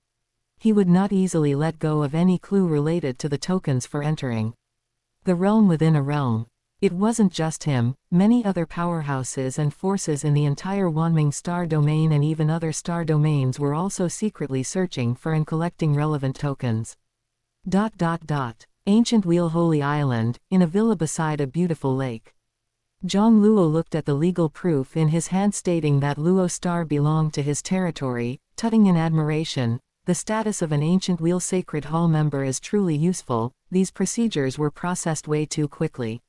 He would not easily let go of any clue related to the tokens for entering the realm within a realm. It wasn't just him, many other powerhouses and forces in the entire Wanming star domain and even other star domains were also secretly searching for and collecting relevant tokens. Ancient Wheel Holy Island, in a villa beside a beautiful lake. Jiang Luo looked at the legal proof in his hand stating that Luo Star belonged to his territory, tutting in admiration. The status of an ancient Wheel Sacred Hall member is truly useful. These procedures were processed way too quickly.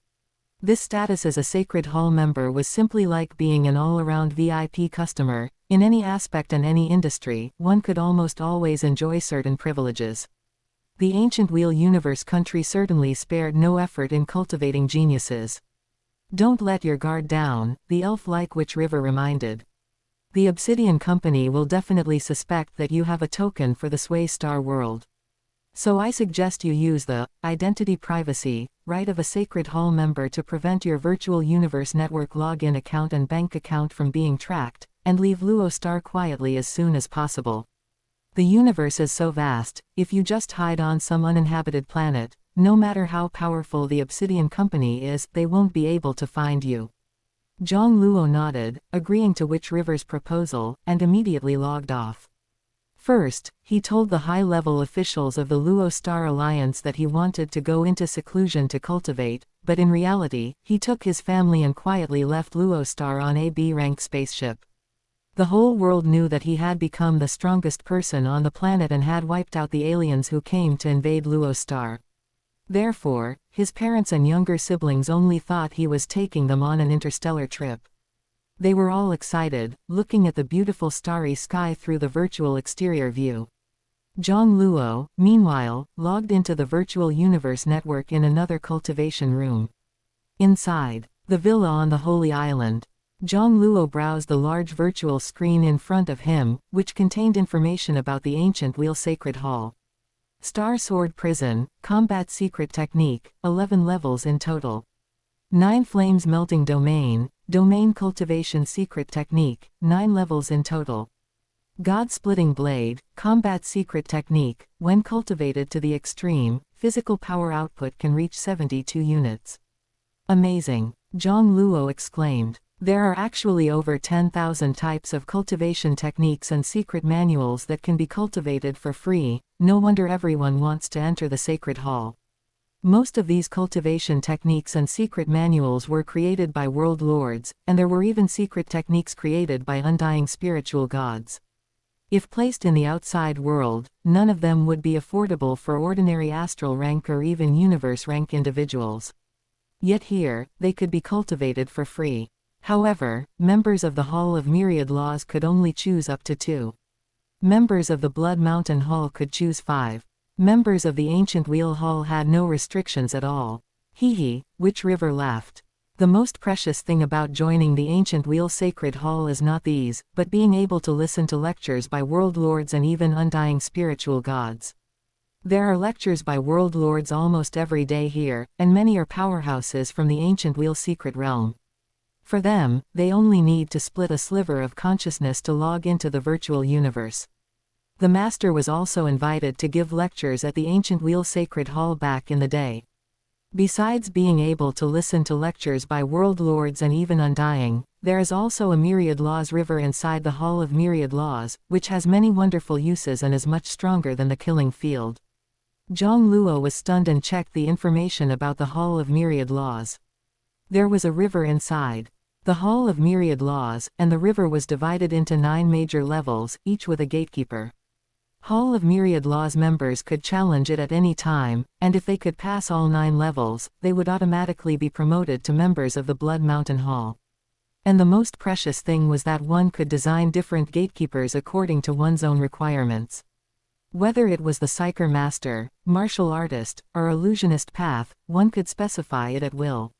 This status as a Sacred Hall member was simply like being an all-around VIP customer. In any aspect and any industry, one could almost always enjoy certain privileges. The ancient Wheel Universe country certainly spared no effort in cultivating geniuses. Don't let your guard down, the elf-like Witch River reminded. The Obsidian Company will definitely suspect that you have a token for the Sway Star world. So I suggest you use the identity privacy right of a Sacred Hall member to prevent your virtual universe network login account and bank account from being tracked, and leave Luo Star quietly as soon as possible. The universe is so vast, if you just hide on some uninhabited planet, no matter how powerful the Obsidian Company is, they won't be able to find you. Jiang Luo nodded, agreeing to Witch River's proposal, and immediately logged off. First, he told the high-level officials of the Luo Star Alliance that he wanted to go into seclusion to cultivate, but in reality, he took his family and quietly left Luo Star on a B-rank spaceship. The whole world knew that he had become the strongest person on the planet and had wiped out the aliens who came to invade Luo Star. Therefore, his parents and younger siblings only thought he was taking them on an interstellar trip. They were all excited, looking at the beautiful starry sky through the virtual exterior view. Jiang Luo, meanwhile, logged into the virtual universe network in another cultivation room. Inside the villa on the Holy Island, Jiang Luo browsed the large virtual screen in front of him, which contained information about the ancient Wheel Sacred Hall. Star Sword Prison, Combat Secret Technique, 11 levels in total. 9 Flames Melting Domain, Domain Cultivation Secret Technique, 9 levels in total. God Splitting Blade, Combat Secret Technique, when cultivated to the extreme, physical power output can reach 72 units. Amazing! Jiang Luo exclaimed. There are actually over 10,000 types of cultivation techniques and secret manuals that can be cultivated for free. No wonder everyone wants to enter the Sacred Hall. Most of these cultivation techniques and secret manuals were created by world lords, and there were even secret techniques created by undying spiritual gods. If placed in the outside world, none of them would be affordable for ordinary astral rank or even universe rank individuals. Yet here, they could be cultivated for free. However, members of the Hall of Myriad Laws could only choose up to 2. Members of the Blood Mountain Hall could choose 5. Members of the Ancient Wheel Hall had no restrictions at all. Hee, Witch River laughed. The most precious thing about joining the Ancient Wheel Sacred Hall is not these, but being able to listen to lectures by world lords and even undying spiritual gods. There are lectures by world lords almost every day here, and many are powerhouses from the Ancient Wheel Secret Realm. For them, they only need to split a sliver of consciousness to log into the virtual universe. The Master was also invited to give lectures at the Ancient Wheel Sacred Hall back in the day. Besides being able to listen to lectures by world lords and even undying, there is also a Myriad Laws river inside the Hall of Myriad Laws, which has many wonderful uses and is much stronger than the killing field. Jiang Luo was stunned and checked the information about the Hall of Myriad Laws. There was a river inside the Hall of Myriad Laws, and the river was divided into 9 major levels, each with a gatekeeper. Hall of Myriad Laws members could challenge it at any time, and if they could pass all 9 levels, they would automatically be promoted to members of the Blood Mountain Hall. And the most precious thing was that one could design different gatekeepers according to one's own requirements. Whether it was the Psyker Master, Martial Artist, or Illusionist path, one could specify it at will.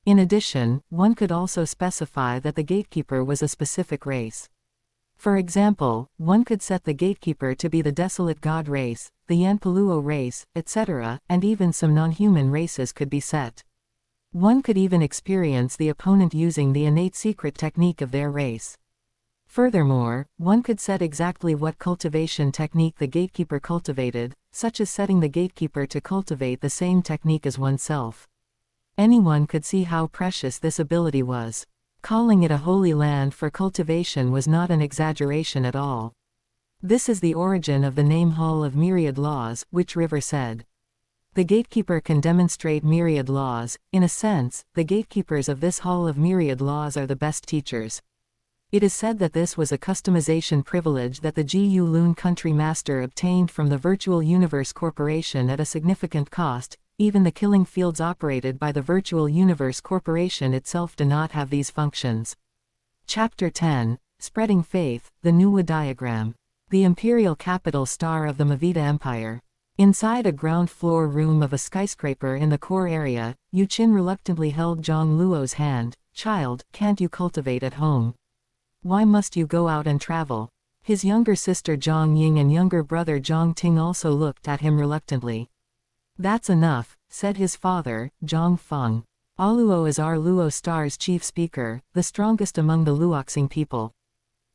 In addition, one could also specify that the gatekeeper was a specific race. For example, one could set the gatekeeper to be the Desolate God race, the Yanpaluo race, etc., and even some non-human races could be set. One could even experience the opponent using the innate secret technique of their race. Furthermore, one could set exactly what cultivation technique the gatekeeper cultivated, such as setting the gatekeeper to cultivate the same technique as oneself. Anyone could see how precious this ability was. Calling it a holy land for cultivation was not an exaggeration at all. This is the origin of the name Hall of Myriad Laws, Witch River said. The gatekeeper can demonstrate myriad laws. In a sense, the gatekeepers of this Hall of Myriad Laws are the best teachers. It is said that this was a customization privilege that the Gu Lun Country Master obtained from the Virtual Universe Corporation at a significant cost. Even the killing fields operated by the Virtual Universe Corporation itself do not have these functions. Chapter 10, Spreading Faith, the Nuwa Diagram. The Imperial Capital Star of the Mavita Empire. Inside a ground floor room of a skyscraper in the core area, Yu Qin reluctantly held Jiang Luo's hand. Child, can't you cultivate at home? Why must you go out and travel? His younger sister Jiang Ying and younger brother Jiang Ting also looked at him reluctantly. That's enough, said his father, Jiang Feng. Aluo is our Luo Star's chief speaker, the strongest among the Luoxing people.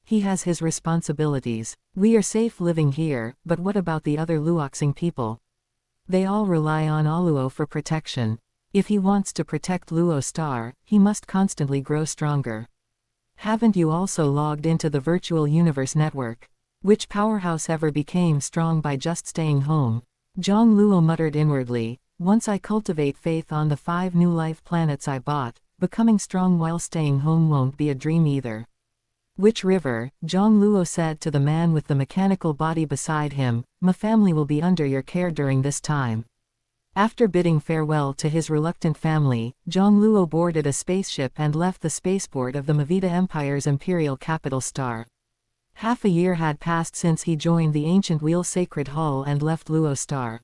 He has his responsibilities. We are safe living here, but what about the other Luoxing people? They all rely on Luo for protection. If he wants to protect Luo Star, he must constantly grow stronger. Haven't you also logged into the virtual universe network? Which powerhouse ever became strong by just staying home? Jiang Luo muttered inwardly, once I cultivate faith on the 5 new life planets I bought, becoming strong while staying home won't be a dream either. Which river? Jiang Luo said to the man with the mechanical body beside him, my family will be under your care during this time. After bidding farewell to his reluctant family, Jiang Luo boarded a spaceship and left the spaceport of the Mavida Empire's imperial capital Star. Half a year had passed since he joined the ancient Wheel Sacred Hall and left Luo Star.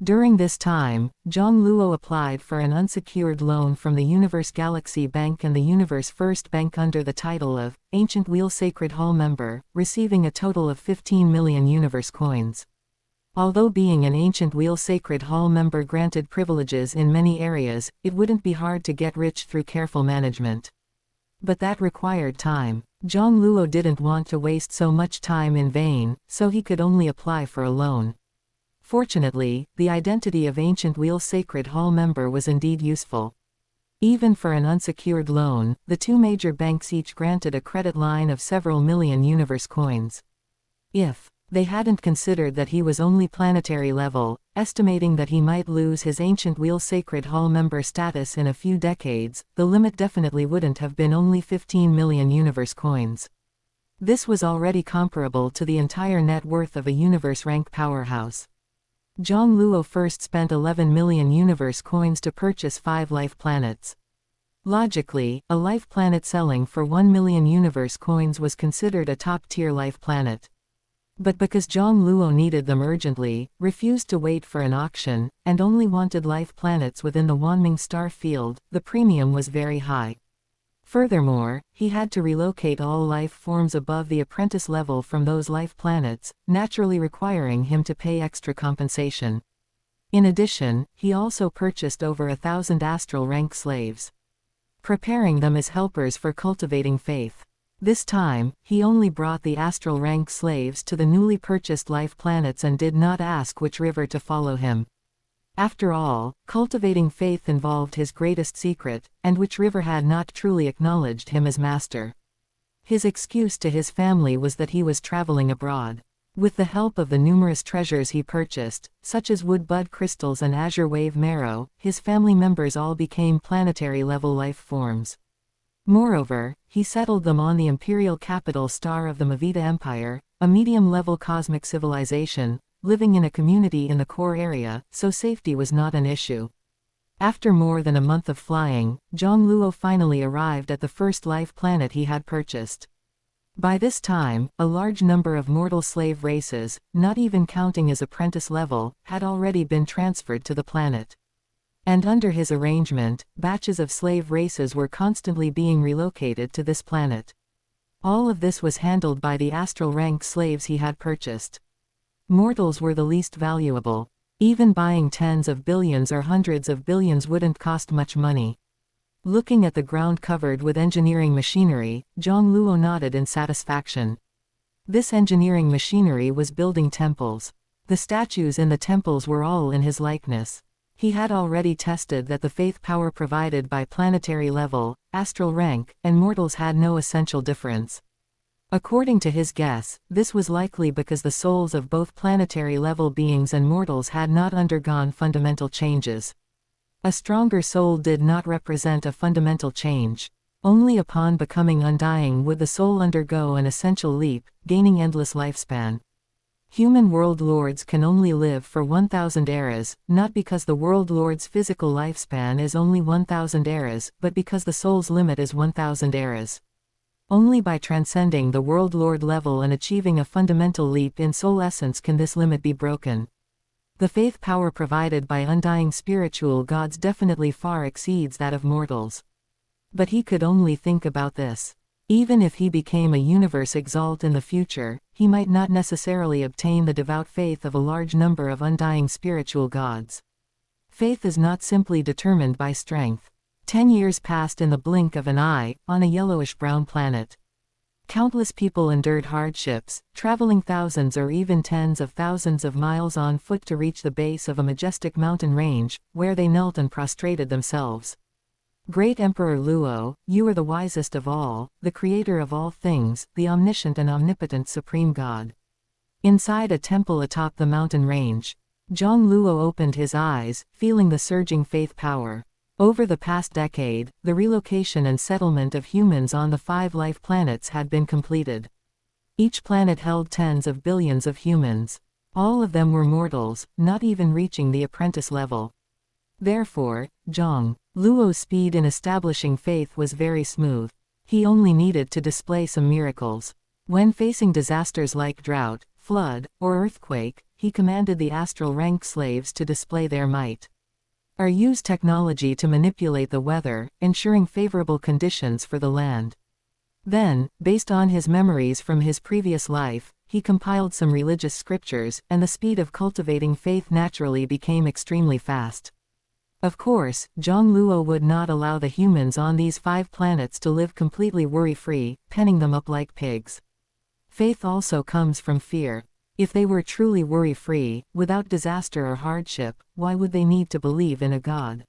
During this time, Jiang Luo applied for an unsecured loan from the Universe Galaxy Bank and the Universe First Bank under the title of Ancient Wheel Sacred Hall member, receiving a total of 15 million Universe coins. Although being an Ancient Wheel Sacred Hall member granted privileges in many areas, it wouldn't be hard to get rich through careful management. But that required time. Jiang Luo didn't want to waste so much time in vain, so he could only apply for a loan. Fortunately, the identity of Ancient Wheel Sacred Hall member was indeed useful. Even for an unsecured loan, the 2 major banks each granted a credit line of several million Universe coins. If they hadn't considered that he was only planetary level, estimating that he might lose his Ancient Wheel Sacred Hall member status in a few decades, the limit definitely wouldn't have been only 15 million Universe coins. This was already comparable to the entire net worth of a Universe rank powerhouse. Jiang Luo first spent 11 million Universe coins to purchase 5 life planets. Logically, a life planet selling for 1 million Universe coins was considered a top-tier life planet. But because Jiang Luo needed them urgently, refused to wait for an auction, and only wanted life planets within the Wanming star field, the premium was very high. Furthermore, he had to relocate all life forms above the apprentice level from those life planets, naturally requiring him to pay extra compensation. In addition, he also purchased over 1,000 astral rank slaves, preparing them as helpers for cultivating faith. This time, he only brought the astral rank slaves to the newly purchased life planets and did not ask which river to follow him. After all, cultivating faith involved his greatest secret, and which river had not truly acknowledged him as master. His excuse to his family was that he was traveling abroad. With the help of the numerous treasures he purchased, such as wood bud crystals and azure wave marrow, his family members all became planetary-level life forms. Moreover, he settled them on the imperial capital Star of the Mavida Empire, a medium-level cosmic civilization, living in a community in the core area, so safety was not an issue. After more than a month of flying, Jiang Luo finally arrived at the first life planet he had purchased. By this time, a large number of mortal slave races, not even counting his apprentice level, had already been transferred to the planet. And under his arrangement, batches of slave races were constantly being relocated to this planet. All of this was handled by the astral rank slaves he had purchased. Mortals were the least valuable. Even buying tens of billions or hundreds of billions wouldn't cost much money. Looking at the ground covered with engineering machinery, Jiang Luo nodded in satisfaction. This engineering machinery was building temples. The statues in the temples were all in his likeness. He had already tested that the faith power provided by planetary level, astral rank, and mortals had no essential difference. According to his guess, this was likely because the souls of both planetary-level beings and mortals had not undergone fundamental changes. A stronger soul did not represent a fundamental change. Only upon becoming undying would the soul undergo an essential leap, gaining endless lifespan. Human world lords can only live for 1,000 eras, not because the world lord's physical lifespan is only 1,000 eras, but because the soul's limit is 1,000 eras. Only by transcending the World Lord level and achieving a fundamental leap in soul essence can this limit be broken. The faith power provided by undying spiritual gods definitely far exceeds that of mortals. But he could only think about this. Even if he became a universe exalt in the future, he might not necessarily obtain the devout faith of a large number of undying spiritual gods. Faith is not simply determined by strength. 10 years passed in the blink of an eye, on a yellowish-brown planet. Countless people endured hardships, traveling thousands or even tens of thousands of miles on foot to reach the base of a majestic mountain range, where they knelt and prostrated themselves. Great Emperor Luo, you are the wisest of all, the creator of all things, the omniscient and omnipotent supreme God. Inside a temple atop the mountain range, Jiang Luo opened his eyes, feeling the surging faith power. Over the past decade, the relocation and settlement of humans on the 5 life planets had been completed. Each planet held tens of billions of humans. All of them were mortals, not even reaching the apprentice level. Therefore, Jiang Luo's speed in establishing faith was very smooth. He only needed to display some miracles. When facing disasters like drought, flood, or earthquake, he commanded the astral rank slaves to display their might. Or use technology to manipulate the weather, ensuring favorable conditions for the land. Then, based on his memories from his previous life, he compiled some religious scriptures, and the speed of cultivating faith naturally became extremely fast. Of course, Jiang Luo would not allow the humans on these 5 planets to live completely worry-free, penning them up like pigs. Faith also comes from fear. If they were truly worry-free, without disaster or hardship, why would they need to believe in a god?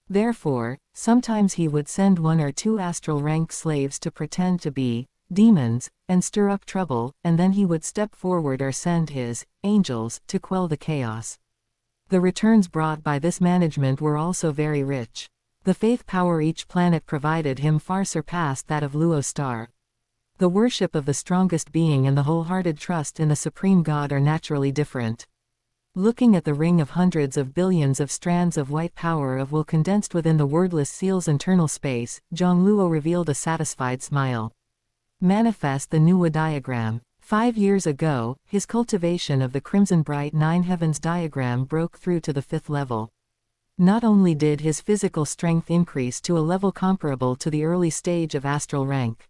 Therefore, sometimes he would send 1 or 2 astral rank slaves to pretend to be demons, and stir up trouble, and then he would step forward or send his angels to quell the chaos. The returns brought by this management were also very rich. The faith power each planet provided him far surpassed that of Luo's star. The worship of the strongest being and the wholehearted trust in the supreme God are naturally different. Looking at the ring of hundreds of billions of strands of white power of will condensed within the wordless seal's internal space, Jiang Luo revealed a satisfied smile. Manifest the Nuwa diagram. 5 years ago, his cultivation of the Crimson Bright 9 Heavens diagram broke through to the 5th level. Not only did his physical strength increase to a level comparable to the early stage of astral rank.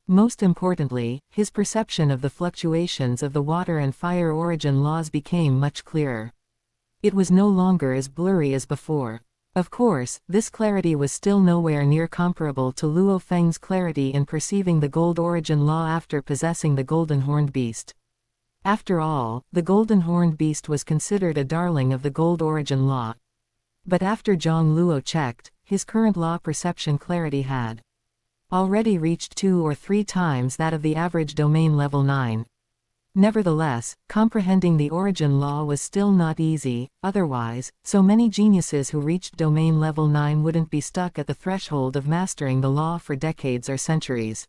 Most importantly, his perception of the fluctuations of the water and fire origin laws became much clearer. It was no longer as blurry as before. Of course, this clarity was still nowhere near comparable to Luo Feng's clarity in perceiving the gold origin law after possessing the golden horned beast. After all, the golden horned beast was considered a darling of the gold origin law. But after Jiang Luo checked, his current law perception clarity had already reached 2 or 3 times that of the average domain level 9. Nevertheless, comprehending the origin law was still not easy, otherwise, so many geniuses who reached domain level 9 wouldn't be stuck at the threshold of mastering the law for decades or centuries.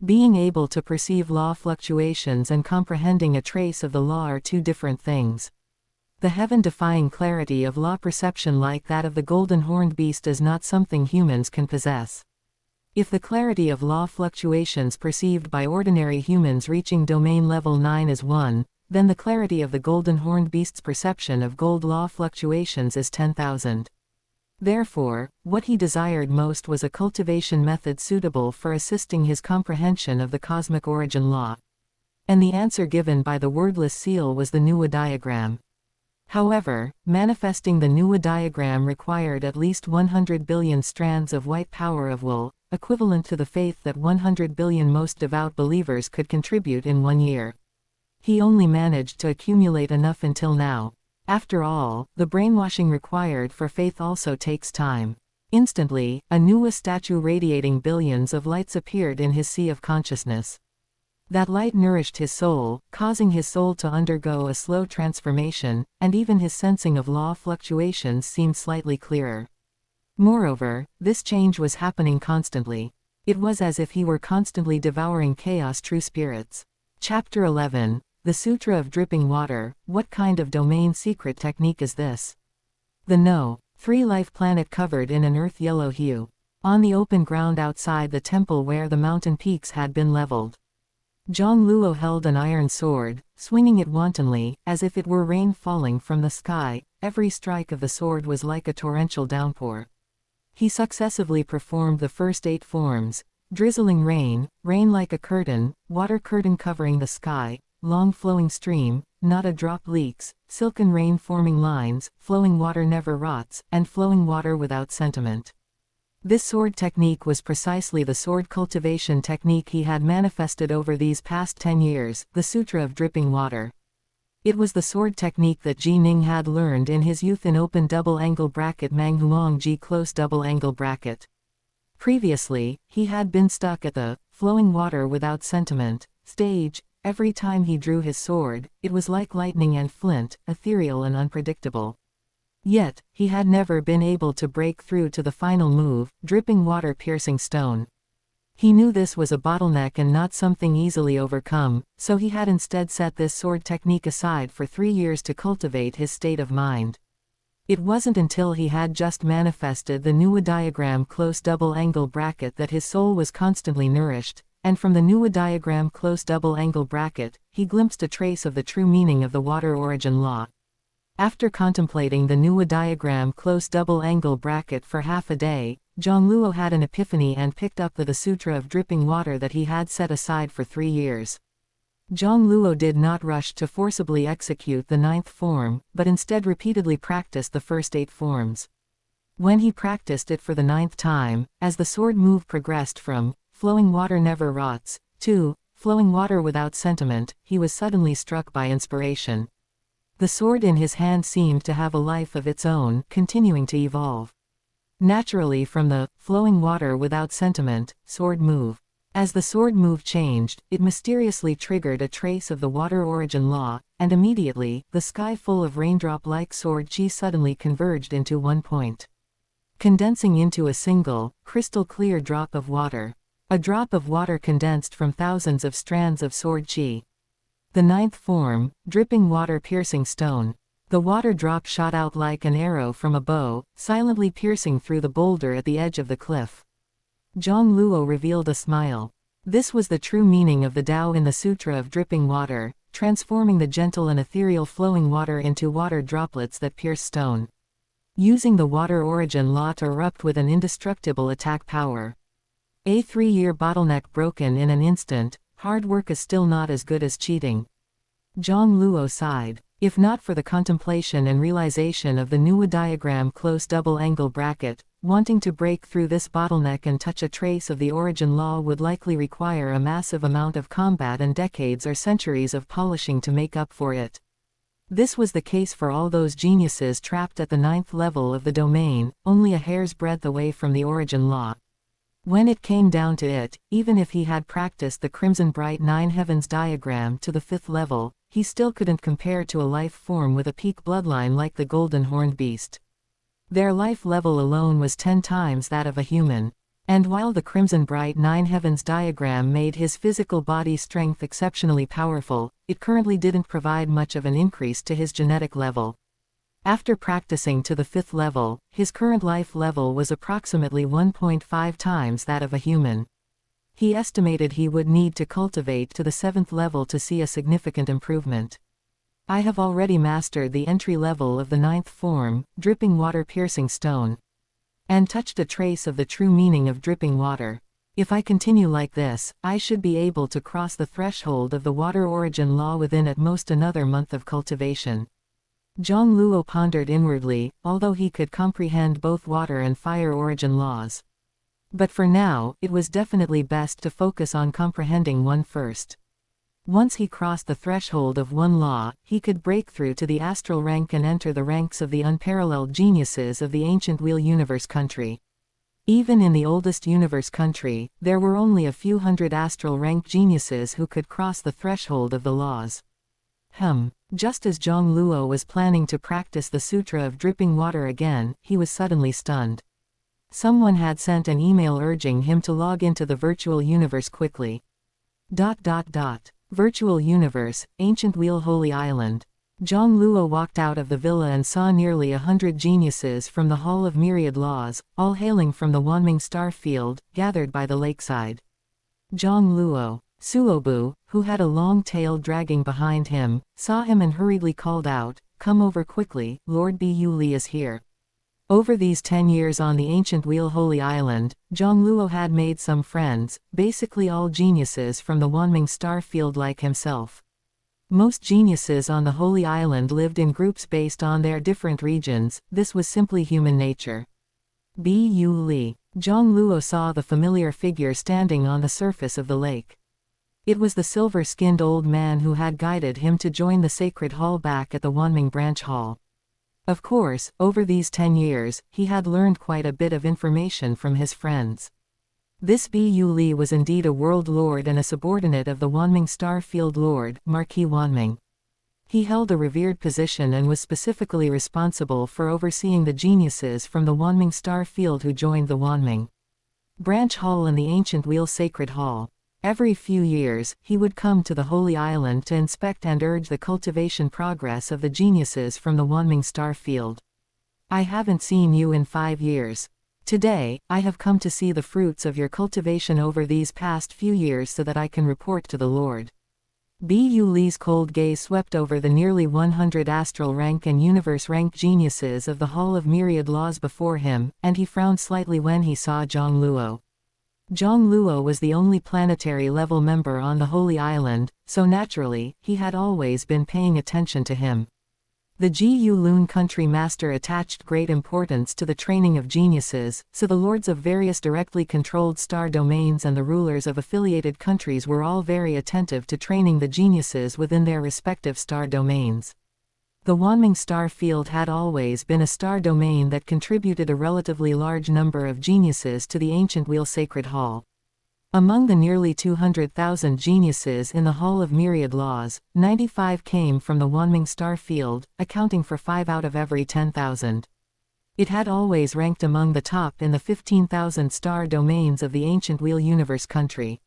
Being able to perceive law fluctuations and comprehending a trace of the law are 2 different things. The heaven-defying clarity of law perception like that of the golden horned beast is not something humans can possess. If the clarity of law fluctuations perceived by ordinary humans reaching domain level 9 is 1, then the clarity of the golden horned beast's perception of gold law fluctuations is 10,000. Therefore, what he desired most was a cultivation method suitable for assisting his comprehension of the cosmic origin law. And the answer given by the wordless seal was the Nuwa diagram. However, manifesting the Nuwa diagram required at least 100 billion strands of white power of will, equivalent to the faith that 100 billion most devout believers could contribute in 1 year. He only managed to accumulate enough until now. After all, the brainwashing required for faith also takes time. Instantly, a Nuwa statue radiating billions of lights appeared in his sea of consciousness. That light nourished his soul, causing his soul to undergo a slow transformation, and even his sensing of law fluctuations seemed slightly clearer. Moreover, this change was happening constantly. It was as if he were constantly devouring chaos true spirits. Chapter 11. The Sutra of Dripping Water. What kind of domain secret technique is this? The No. 3 life planet covered in an earth yellow hue. On the open ground outside the temple where the mountain peaks had been leveled. Jiang Luo held an iron sword, swinging it wantonly, as if it were rain falling from the sky. Every strike of the sword was like a torrential downpour. He successively performed the first 8 forms: drizzling rain, rain like a curtain, water curtain covering the sky, long flowing stream, not a drop leaks, silken rain forming lines, flowing water never rots, and flowing water without sentiment. This sword technique was precisely the sword cultivation technique he had manifested over these past 10 years, the Sutra of Dripping Water. It was the sword technique that Ji Ning had learned in his youth in open double angle bracket Mang Huang Ji close double angle bracket. Previously, he had been stuck at the flowing water without sentiment stage. Every time he drew his sword, it was like lightning and flint, ethereal and unpredictable. Yet, he had never been able to break through to the final move, dripping water piercing stone. He knew this was a bottleneck and not something easily overcome, so he had instead set this sword technique aside for 3 years to cultivate his state of mind. It wasn't until he had just manifested the Nuwa diagram close double angle bracket that his soul was constantly nourished, and from the Nuwa diagram close double angle bracket, he glimpsed a trace of the true meaning of the water origin law. After contemplating the Nuwa diagram close double angle bracket for half a day, Jiang Luo had an epiphany and picked up the Sutra of Dripping Water that he had set aside for 3 years. Jiang Luo did not rush to forcibly execute the 9th form, but instead repeatedly practiced the first 8 forms. When he practiced it for the 9th time, as the sword move progressed from flowing water never rots to flowing water without sentiment, he was suddenly struck by inspiration. The sword in his hand seemed to have a life of its own, continuing to evolve. Naturally from the flowing water without sentiment sword move. As the sword move changed, it mysteriously triggered a trace of the water origin law, and immediately, the sky full of raindrop-like sword chi suddenly converged into one point, condensing into a single, crystal-clear drop of water. A drop of water condensed from thousands of strands of sword chi. The 9th form, dripping water piercing stone. The water drop shot out like an arrow from a bow, silently piercing through the boulder at the edge of the cliff. Jiang Luo revealed a smile. This was the true meaning of the Tao in the Sutra of Dripping Water, transforming the gentle and ethereal flowing water into water droplets that pierce stone. Using the water origin law to erupt with an indestructible attack power. A 3-year bottleneck broken in an instant. Hard work is still not as good as cheating. Jiang Luo sighed. If not for the contemplation and realization of the Nuwa diagram close double angle bracket, wanting to break through this bottleneck and touch a trace of the origin law would likely require a massive amount of combat and decades or centuries of polishing to make up for it. This was the case for all those geniuses trapped at the 9th level of the domain, only a hair's breadth away from the origin law. When it came down to it, even if he had practiced the Crimson Bright 9 Heavens diagram to the 5th level, he still couldn't compare to a life form with a peak bloodline like the Golden Horned Beast. Their life level alone was 10 times that of a human. And while the Crimson Bright 9 Heavens diagram made his physical body strength exceptionally powerful, it currently didn't provide much of an increase to his genetic level. After practicing to the 5th level, his current life level was approximately 1.5 times that of a human. He estimated he would need to cultivate to the 7th level to see a significant improvement. I have already mastered the entry level of the 9th form, dripping water piercing stone, and touched a trace of the true meaning of dripping water. If I continue like this, I should be able to cross the threshold of the water origin law within at most another month of cultivation. Jiang Luo pondered inwardly, although he could comprehend both water and fire origin laws. But for now, it was definitely best to focus on comprehending one first. Once he crossed the threshold of one law, he could break through to the astral rank and enter the ranks of the unparalleled geniuses of the ancient Wheel Universe country. Even in the oldest universe country, there were only a few hundred astral rank geniuses who could cross the threshold of the laws. Just as Jiang Luo was planning to practice the Sutra of Dripping Water again, he was suddenly stunned. Someone had sent an email urging him to log into the virtual universe quickly. Virtual universe, Ancient Wheel Holy Island. Jiang Luo walked out of the villa and saw nearly 100 geniuses from the Hall of Myriad Laws, all hailing from the Wanming star field, gathered by the lakeside. Jiang Luo. Suobu, who had a long tail dragging behind him, saw him and hurriedly called out, "Come over quickly, Lord Bu Li is here." Over these 10 years on the ancient Wheel Holy Island, Jiang Luo had made some friends, basically all geniuses from the Wanming star field like himself. Most geniuses on the Holy Island lived in groups based on their different regions. This was simply human nature. Bu Li. Jiang Luo saw the familiar figure standing on the surface of the lake. It was the silver-skinned old man who had guided him to join the sacred hall back at the Wanming branch hall. Of course, over these 10 years, he had learned quite a bit of information from his friends. This Bu Li was indeed a world lord and a subordinate of the Wanming Star Field Lord, Marquis Wanming. He held a revered position and was specifically responsible for overseeing the geniuses from the Wanming Star Field who joined the Wanming Branch Hall and the Ancient Wheel Sacred Hall. Every few years, he would come to the Holy Island to inspect and urge the cultivation progress of the geniuses from the Wanming Star Field. I haven't seen you in 5 years. Today, I have come to see the fruits of your cultivation over these past few years so that I can report to the Lord. Bu Li's cold gaze swept over the nearly 100 astral rank and universe rank geniuses of the Hall of Myriad Laws before him, and he frowned slightly when he saw Jiang Luo. Jiang Luo was the only planetary-level member on the Holy Island, so naturally, he had always been paying attention to him. The Jiu Lun country master attached great importance to the training of geniuses, so the lords of various directly controlled star domains and the rulers of affiliated countries were all very attentive to training the geniuses within their respective star domains. The Wanming Star Field had always been a star domain that contributed a relatively large number of geniuses to the Ancient Wheel Sacred Hall. Among the nearly 200,000 geniuses in the Hall of Myriad Laws, 95 came from the Wanming Star Field, accounting for 5 out of every 10,000. It had always ranked among the top in the 15,000 star domains of the Ancient Wheel Universe country.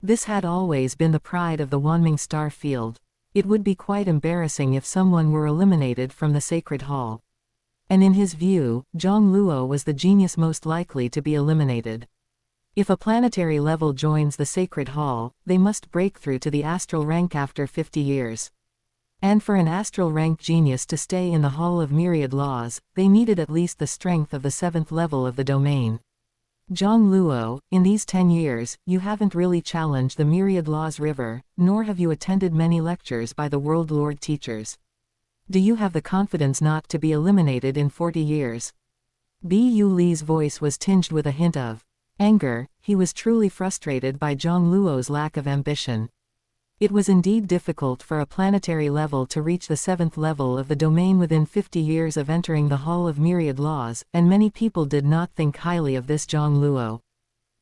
This had always been the pride of the Wanming Star Field. It would be quite embarrassing if someone were eliminated from the Sacred Hall. And in his view, Jiang Luo was the genius most likely to be eliminated. If a planetary level joins the Sacred Hall, they must break through to the astral rank after 50 years. And for an astral rank genius to stay in the Hall of Myriad Laws, they needed at least the strength of the 7th level of the domain. Jiang Luo, in these 10 years, you haven't really challenged the Myriad Laws River, nor have you attended many lectures by the World Lord teachers. Do you have the confidence not to be eliminated in 40 years? Bu Li's voice was tinged with a hint of anger. He was truly frustrated by Jiang Luo's lack of ambition. It was indeed difficult for a planetary level to reach the 7th level of the domain within 50 years of entering the Hall of Myriad Laws, and many people did not think highly of this Jiang Luo.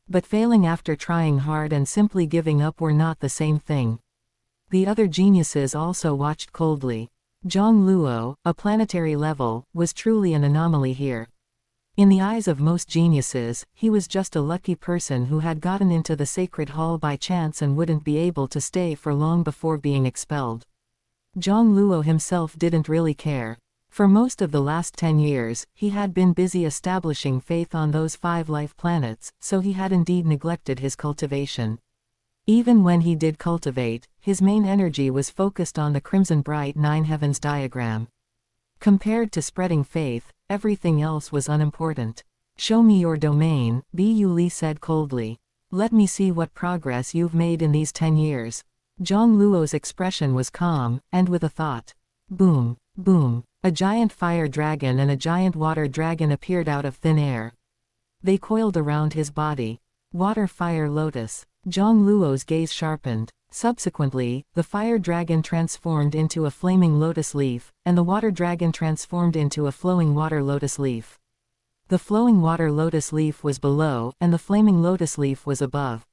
But failing after trying hard and simply giving up were not the same thing. The other geniuses also watched coldly. Jiang Luo, a planetary level, was truly an anomaly here. In the eyes of most geniuses, he was just a lucky person who had gotten into the Sacred Hall by chance and wouldn't be able to stay for long before being expelled. Jiang Luo himself didn't really care. For most of the last 10 years, he had been busy establishing faith on those 5 life planets, so he had indeed neglected his cultivation. Even when he did cultivate, his main energy was focused on the Crimson Bright 9 Heavens diagram. Compared to spreading faith, everything else was unimportant. Show me your domain, Bu Li said coldly. Let me see what progress you've made in these 10 years. Jiang Luo's expression was calm, and with a thought. Boom, boom. A giant fire dragon and a giant water dragon appeared out of thin air. They coiled around his body. Water fire lotus. Jiang Luo's gaze sharpened. Subsequently, the fire dragon transformed into a flaming lotus leaf, and the water dragon transformed into a flowing water lotus leaf. The flowing water lotus leaf was below, and the flaming lotus leaf was above.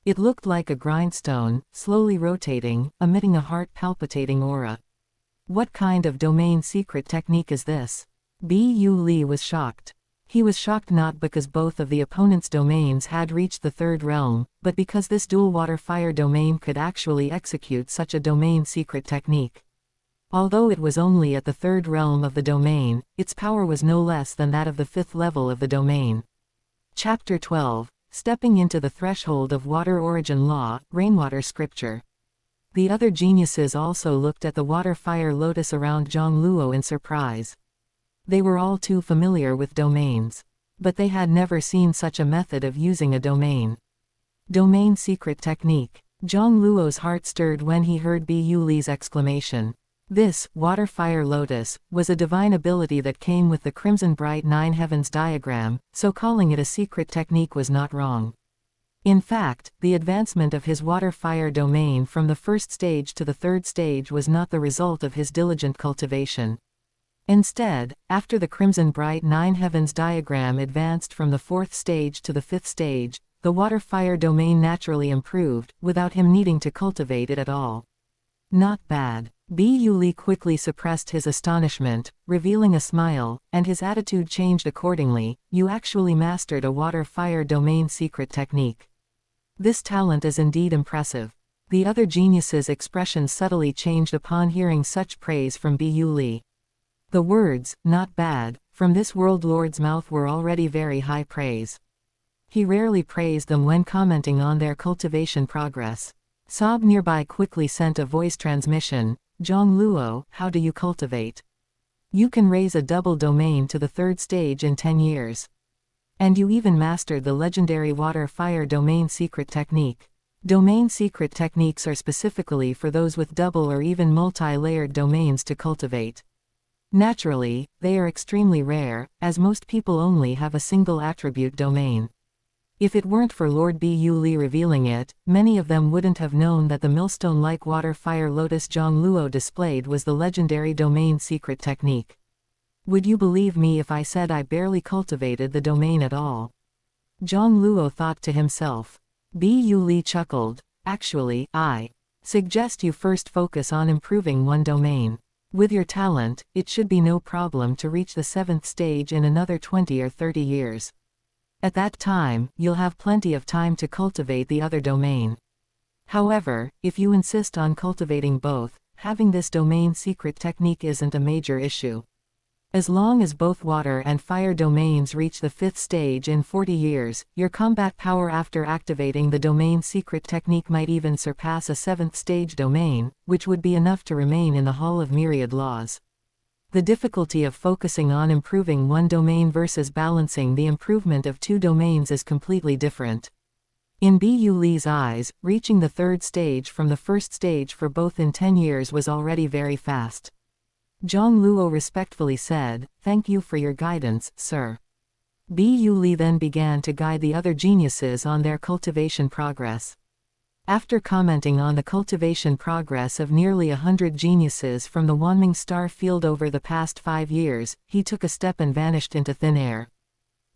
It looked like a grindstone, slowly rotating, emitting a heart-palpitating aura. What kind of domain secret technique is this? Bu Li was shocked. He was shocked not because both of the opponent's domains had reached the 3rd realm, but because this dual water-fire domain could actually execute such a domain secret technique. Although it was only at the 3rd realm of the domain, its power was no less than that of the 5th level of the domain. Chapter 12. Stepping into the Threshold of Water Origin Law, Rainwater Scripture. The other geniuses also looked at the water-fire lotus around Jiang Luo in surprise. They were all too familiar with domains. But they had never seen such a method of using a domain. Domain secret technique. Jiang Luo's heart stirred when he heard Bu Li's exclamation. This, Water Fire Lotus, was a divine ability that came with the Crimson Bright Nine Heavens diagram, so calling it a secret technique was not wrong. In fact, the advancement of his water-fire domain from the first stage to the third stage was not the result of his diligent cultivation. Instead, after the Crimson Bright Nine Heavens diagram advanced from the fourth stage to the fifth stage, the water-fire domain naturally improved, without him needing to cultivate it at all. Not bad. Bu Li quickly suppressed his astonishment, revealing a smile, and his attitude changed accordingly. You actually mastered a water-fire domain secret technique. This talent is indeed impressive. The other genius's expression subtly changed upon hearing such praise from Bu Li. The words, "not bad," from this world lord's mouth were already very high praise. He rarely praised them when commenting on their cultivation progress. Sob nearby quickly sent a voice transmission. Jiang Luo, how do you cultivate? You can raise a double domain to the third stage in 10 years. And you even mastered the legendary water-fire domain secret technique. Domain secret techniques are specifically for those with double or even multi-layered domains to cultivate. Naturally, they are extremely rare, as most people only have a single attribute domain. If it weren't for Lord Bu Li revealing it, many of them wouldn't have known that the millstone-like water-fire lotus Jiang Luo displayed was the legendary domain secret technique. Would you believe me if I said I barely cultivated the domain at all? Jiang Luo thought to himself. Bu Li chuckled. Actually, I suggest you first focus on improving one domain. With your talent, it should be no problem to reach the 7th stage in another 20 or 30 years. At that time, you'll have plenty of time to cultivate the other domain. However, if you insist on cultivating both, having this domain secret technique isn't a major issue. As long as both water and fire domains reach the 5th stage in 40 years, your combat power after activating the domain secret technique might even surpass a 7th stage domain, which would be enough to remain in the Hall of Myriad Laws. The difficulty of focusing on improving one domain versus balancing the improvement of two domains is completely different. In Bu Li's eyes, reaching the third stage from the first stage for both in 10 years was already very fast. Jiang Luo respectfully said, "Thank you for your guidance, sir." Bu Li then began to guide the other geniuses on their cultivation progress. After commenting on the cultivation progress of nearly 100 geniuses from the Wanming star field over the past 5 years, he took a step and vanished into thin air.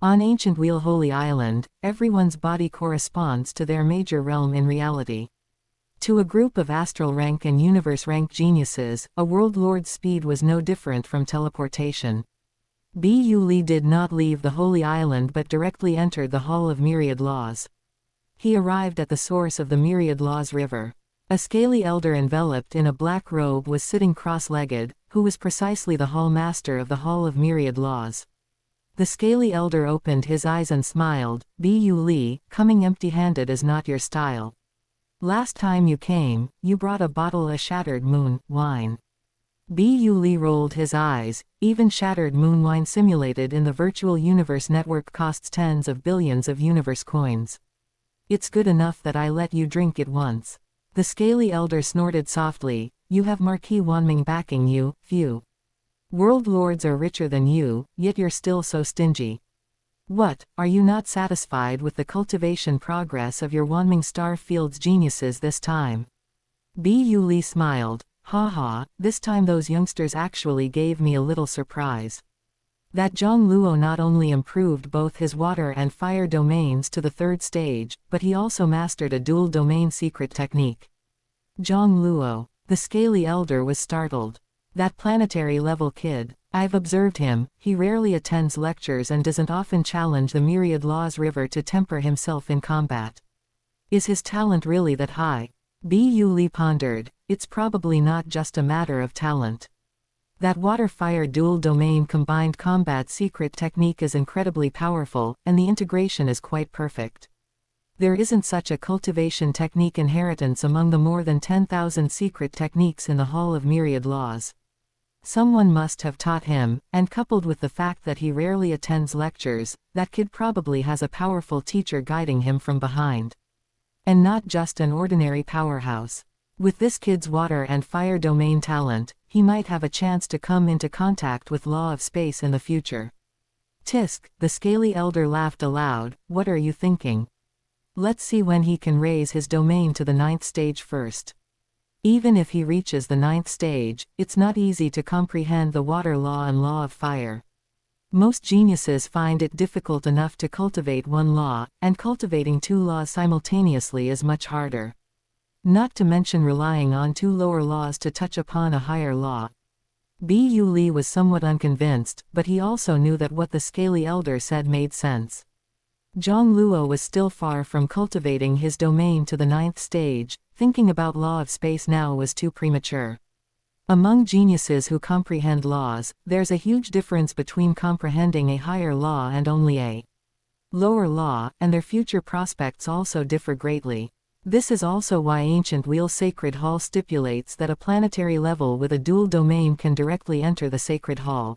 On Ancient Wheel Holy Island, everyone's body corresponds to their major realm in reality. To a group of astral rank and universe rank geniuses, a world lord's speed was no different from teleportation. Bu Li did not leave the Holy Island but directly entered the Hall of Myriad Laws. He arrived at the source of the Myriad Laws River. A scaly elder enveloped in a black robe was sitting cross-legged, who was precisely the Hall Master of the Hall of Myriad Laws. The scaly elder opened his eyes and smiled. Bu Li, coming empty-handed is not your style. Last time you came, you brought a bottle of shattered moon wine. Bu Li rolled his eyes. Even shattered moon wine simulated in the virtual universe network costs tens of billions of universe coins. It's good enough that I let you drink it once. The scaly elder snorted softly. You have Marquis Wanming backing you, phew. World lords are richer than you, yet you're still so stingy. What, are you not satisfied with the cultivation progress of your Wanming star field's geniuses this time? Bu Li smiled. Ha ha, this time those youngsters actually gave me a little surprise. That Jiang Luo not only improved both his water and fire domains to the third stage, but he also mastered a dual domain secret technique. Jiang Luo. The scaly elder was startled. That planetary-level kid. I've observed him, he rarely attends lectures and doesn't often challenge the Myriad Laws River to temper himself in combat. Is his talent really that high? Bu Li pondered. It's probably not just a matter of talent. That water-fire dual-domain combined combat secret technique is incredibly powerful, and the integration is quite perfect. There isn't such a cultivation technique inheritance among the more than 10,000 secret techniques in the Hall of Myriad Laws. Someone must have taught him, and coupled with the fact that he rarely attends lectures, that kid probably has a powerful teacher guiding him from behind. And not just an ordinary powerhouse. With this kid's water and fire domain talent, he might have a chance to come into contact with law of space in the future. Tisk, the scaly elder laughed aloud, what are you thinking? Let's see when he can raise his domain to the 9th stage first. Even if he reaches the 9th stage, it's not easy to comprehend the water law and law of fire. Most geniuses find it difficult enough to cultivate one law, and cultivating two laws simultaneously is much harder. Not to mention relying on two lower laws to touch upon a higher law. Bu Li was somewhat unconvinced, but he also knew that what the scaly elder said made sense. Jiang Luo was still far from cultivating his domain to the 9th stage, thinking about law of space now was too premature. Among geniuses who comprehend laws, there's a huge difference between comprehending a higher law and only a lower law, and their future prospects also differ greatly. This is also why ancient Wheel Sacred Hall stipulates that a planetary level with a dual domain can directly enter the Sacred Hall.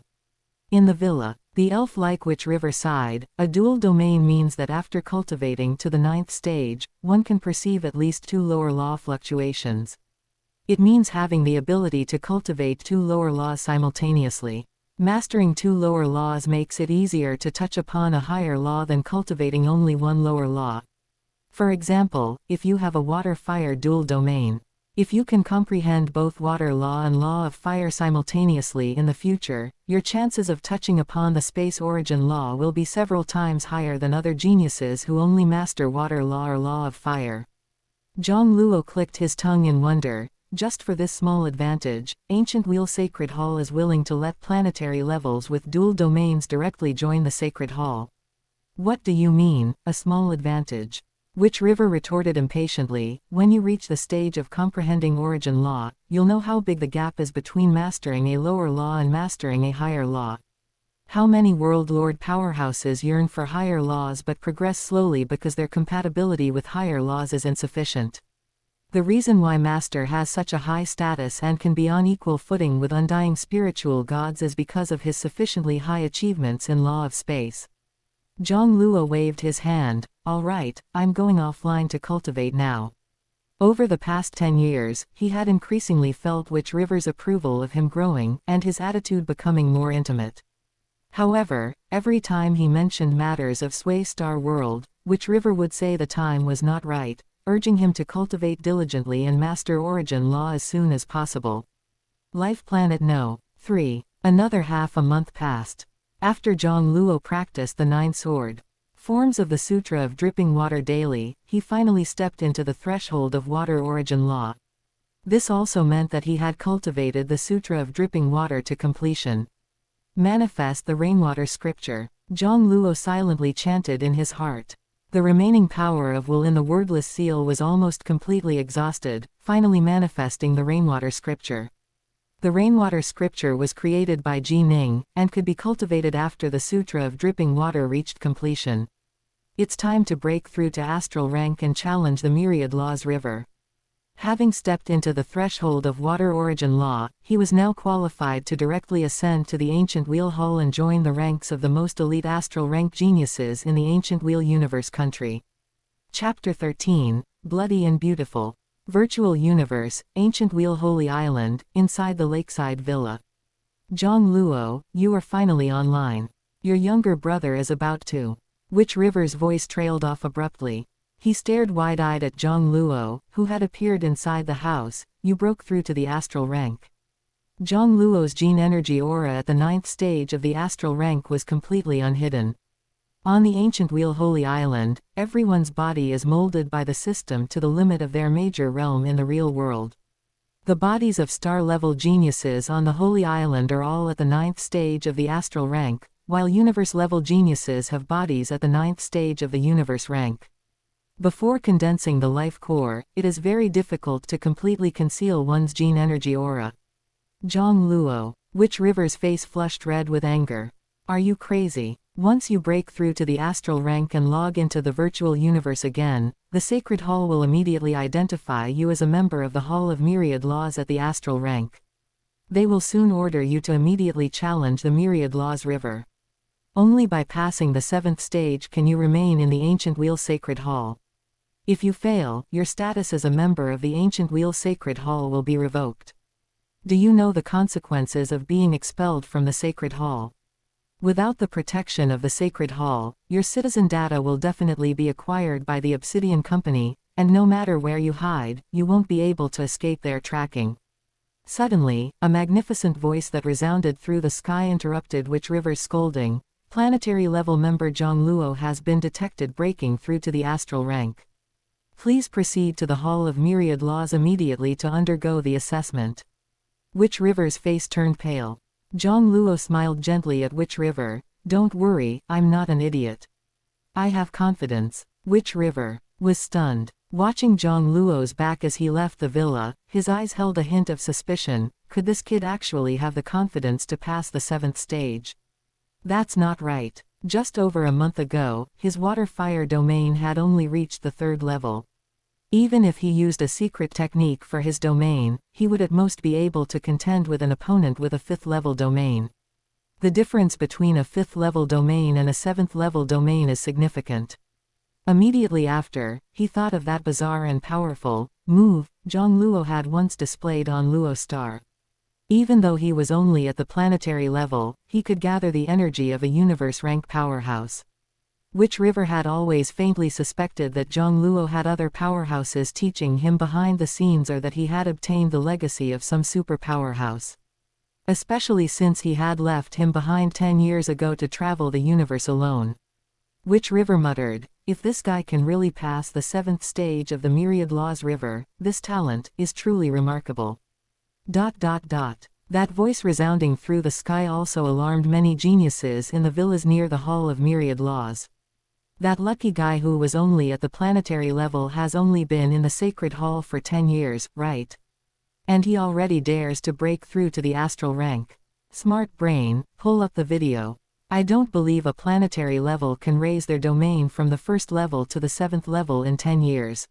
In the villa, the elf-like Witch River side, a dual domain means that after cultivating to the 9th stage, one can perceive at least two lower law fluctuations. It means having the ability to cultivate two lower laws simultaneously. Mastering two lower laws makes it easier to touch upon a higher law than cultivating only one lower law. For example, if you have a water-fire dual domain, if you can comprehend both water law and law of fire simultaneously in the future, your chances of touching upon the space origin law will be several times higher than other geniuses who only master water law or law of fire. Jiang Luo clicked his tongue in wonder. Just for this small advantage, ancient Wheel Sacred Hall is willing to let planetary levels with dual domains directly join the Sacred Hall. What do you mean, a small advantage? Witch River retorted impatiently, when you reach the stage of comprehending origin law, you'll know how big the gap is between mastering a lower law and mastering a higher law. How many World Lord powerhouses yearn for higher laws but progress slowly because their compatibility with higher laws is insufficient. The reason why Master has such a high status and can be on equal footing with undying spiritual gods is because of his sufficiently high achievements in law of space. Jiang Luo waved his hand, all right, I'm going offline to cultivate now. Over the past 10 years, he had increasingly felt Witch River's approval of him growing, and his attitude becoming more intimate. However, every time he mentioned matters of Sway Star World, Witch River would say the time was not right, urging him to cultivate diligently and master origin law as soon as possible. Life Planet No. 3. Another half a month passed. After Jiang Luo practiced the 9 sword forms of the Sutra of Dripping Water daily, he finally stepped into the threshold of water origin law. This also meant that he had cultivated the Sutra of Dripping Water to completion. Manifest the rainwater scripture, Jiang Luo silently chanted in his heart. The remaining power of will in the wordless seal was almost completely exhausted, finally manifesting the rainwater scripture. The rainwater scripture was created by Ji Ning, and could be cultivated after the Sutra of Dripping Water reached completion. It's time to break through to astral rank and challenge the myriad laws river. Having stepped into the threshold of water origin law, he was now qualified to directly ascend to the ancient Wheel Hall and join the ranks of the most elite astral rank geniuses in the ancient Wheel Universe country. Chapter 13, Bloody and Beautiful. Virtual Universe, Ancient Wheel Holy Island, inside the lakeside villa. Jiang Luo, you are finally online. Your younger brother is about to. Witch River's voice trailed off abruptly. He stared wide-eyed at Jiang Luo, who had appeared inside the house. You broke through to the astral rank. Jiang Luo's gene energy aura at the 9th stage of the astral rank was completely unhidden. On the ancient Wheel Holy Island, everyone's body is molded by the system to the limit of their major realm in the real world. The bodies of star-level geniuses on the Holy Island are all at the 9th stage of the astral rank, while universe-level geniuses have bodies at the 9th stage of the universe rank. Before condensing the life core, it is very difficult to completely conceal one's gene energy aura. Jiang Luo, Witch River's face flushed red with anger. Are you crazy? Once you break through to the astral rank and log into the virtual universe again, the Sacred Hall will immediately identify you as a member of the Hall of Myriad Laws at the astral rank. They will soon order you to immediately challenge the Myriad Laws river. Only by passing the 7th stage can you remain in the Ancient Wheel Sacred Hall. If you fail, your status as a member of the Ancient Wheel Sacred Hall will be revoked. Do you know the consequences of being expelled from the Sacred Hall? Without the protection of the Sacred Hall, your citizen data will definitely be acquired by the Obsidian Company, and no matter where you hide, you won't be able to escape their tracking. Suddenly, a magnificent voice that resounded through the sky interrupted Witch River's scolding. Planetary-level member Jiang Luo has been detected breaking through to the astral rank. Please proceed to the Hall of Myriad Laws immediately to undergo the assessment. Witch River's face turned pale. Jiang Luo smiled gently at Witch River. Don't worry, I'm not an idiot. I have confidence. Witch River was stunned. Watching Jiang Luo's back as he left the villa, his eyes held a hint of suspicion. Could this kid actually have the confidence to pass the 7th stage? That's not right. Just over a month ago, his water-fire domain had only reached the 3rd level. Even if he used a secret technique for his domain, he would at most be able to contend with an opponent with a 5th-level domain. The difference between a 5th-level domain and a 7th-level domain is significant. Immediately after, he thought of that bizarre and powerful move Jiang Luo had once displayed on Luo Star. Even though he was only at the planetary level, he could gather the energy of a universe-rank powerhouse. Witch River had always faintly suspected that Jiang Luo had other powerhouses teaching him behind the scenes, or that he had obtained the legacy of some super powerhouse. Especially since he had left him behind 10 years ago to travel the universe alone. Witch River muttered, if this guy can really pass the 7th stage of the Myriad Laws River, this talent is truly remarkable. ... That voice resounding through the sky also alarmed many geniuses in the villas near the Hall of Myriad Laws. That lucky guy who was only at the planetary level has only been in the Sacred Hall for 10 years, right? And he already dares to break through to the astral rank. Smart brain, pull up the video. I don't believe a planetary level can raise their domain from the 1st level to the 7th level in 10 years.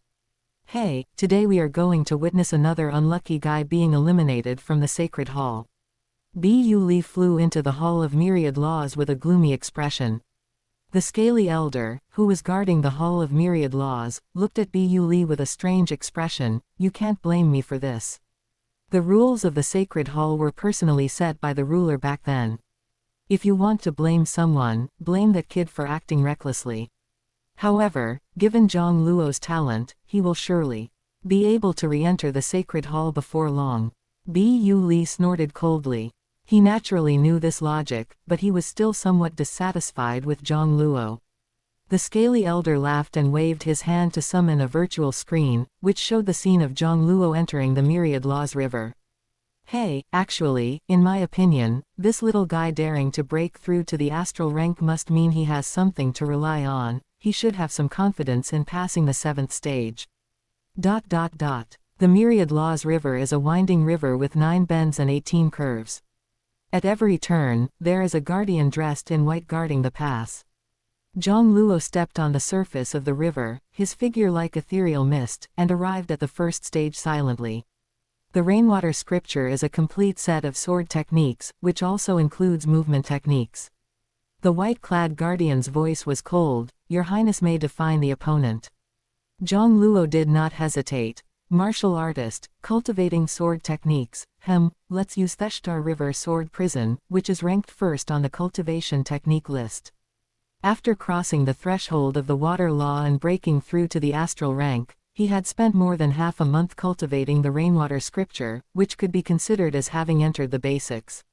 Hey, today we are going to witness another unlucky guy being eliminated from the Sacred Hall. Bu Li flew into the Hall of Myriad Laws with a gloomy expression. The scaly elder, who was guarding the Hall of Myriad Laws, looked at Bu Li with a strange expression. You can't blame me for this. The rules of the Sacred Hall were personally set by the ruler back then. If you want to blame someone, blame that kid for acting recklessly. However, given Jiang Luo's talent, he will surely be able to re-enter the Sacred Hall before long. Bu Li snorted coldly. He naturally knew this logic, but he was still somewhat dissatisfied with Jiang Luo. The scaly elder laughed and waved his hand to summon a virtual screen, which showed the scene of Jiang Luo entering the Myriad Laws River. Hey, actually, in my opinion, this little guy daring to break through to the astral rank must mean he has something to rely on. He should have some confidence in passing the 7th stage. ... The Myriad Laws River is a winding river with 9 bends and 18 curves. At every turn, there is a guardian dressed in white guarding the pass. Jiang Luo stepped on the surface of the river, his figure like ethereal mist, and arrived at the 1st stage silently. The rainwater scripture is a complete set of sword techniques, which also includes movement techniques. The white-clad guardian's voice was cold. Your Highness may define the opponent. Jiang Luo did not hesitate. Martial artist, cultivating sword techniques. Let's use Theshtar River Sword Prison, which is ranked 1st on the cultivation technique list. After crossing the threshold of the water law and breaking through to the astral rank, he had spent more than half a month cultivating the rainwater scripture, which could be considered as having entered the basics.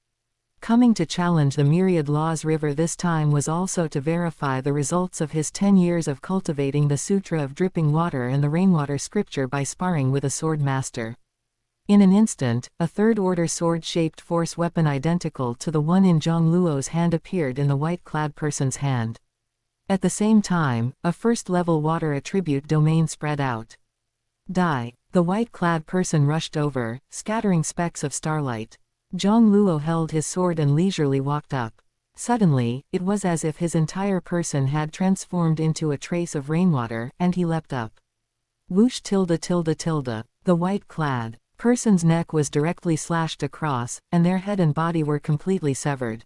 Coming to challenge the Myriad Laws River this time was also to verify the results of his 10 years of cultivating the Sutra of Dripping Water and the rainwater scripture by sparring with a sword master. In an instant, a 3rd-order sword-shaped force weapon identical to the one in Jiang Luo's hand appeared in the white-clad person's hand. At the same time, a 1st-level water attribute domain spread out. Die. The white-clad person rushed over, scattering specks of starlight. Jiang Luo held his sword and leisurely walked up. Suddenly, it was as if his entire person had transformed into a trace of rainwater, and he leapt up. Whoosh .. The white-clad person's neck was directly slashed across, and their head and body were completely severed.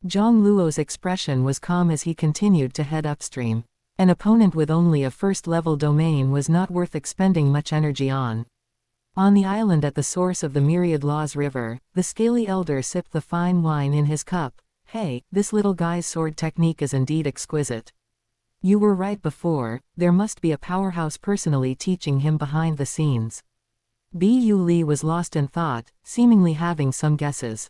Jiang Luo's expression was calm as he continued to head upstream. An opponent with only a 1st-level domain was not worth expending much energy on. On the island at the source of the Myriad Laws River, the scaly elder sipped the fine wine in his cup. Hey, this little guy's sword technique is indeed exquisite. You were right before, there must be a powerhouse personally teaching him behind the scenes. Bu Li was lost in thought, seemingly having some guesses.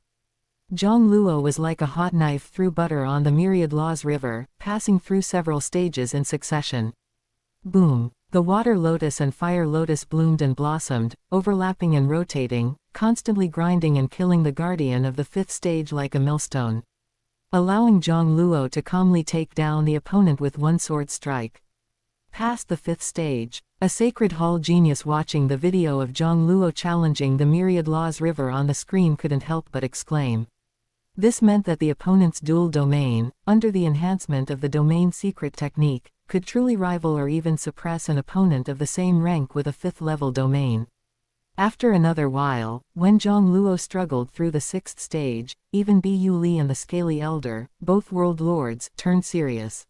Jiang Luo was like a hot knife through butter on the Myriad Laws River, passing through several stages in succession. Boom. The water lotus and fire lotus bloomed and blossomed, overlapping and rotating, constantly grinding and killing the guardian of the 5th stage like a millstone, allowing Jiang Luo to calmly take down the opponent with one sword strike. Past the 5th stage, a Sacred Hall genius watching the video of Jiang Luo challenging the Myriad Laws River on the screen couldn't help but exclaim. This meant that the opponent's dual domain, under the enhancement of the domain secret technique, could truly rival or even suppress an opponent of the same rank with a 5th-level domain. After another while, when Jiang Luo struggled through the 6th stage, even Bu Li and the Scaly Elder, both world lords, turned serious.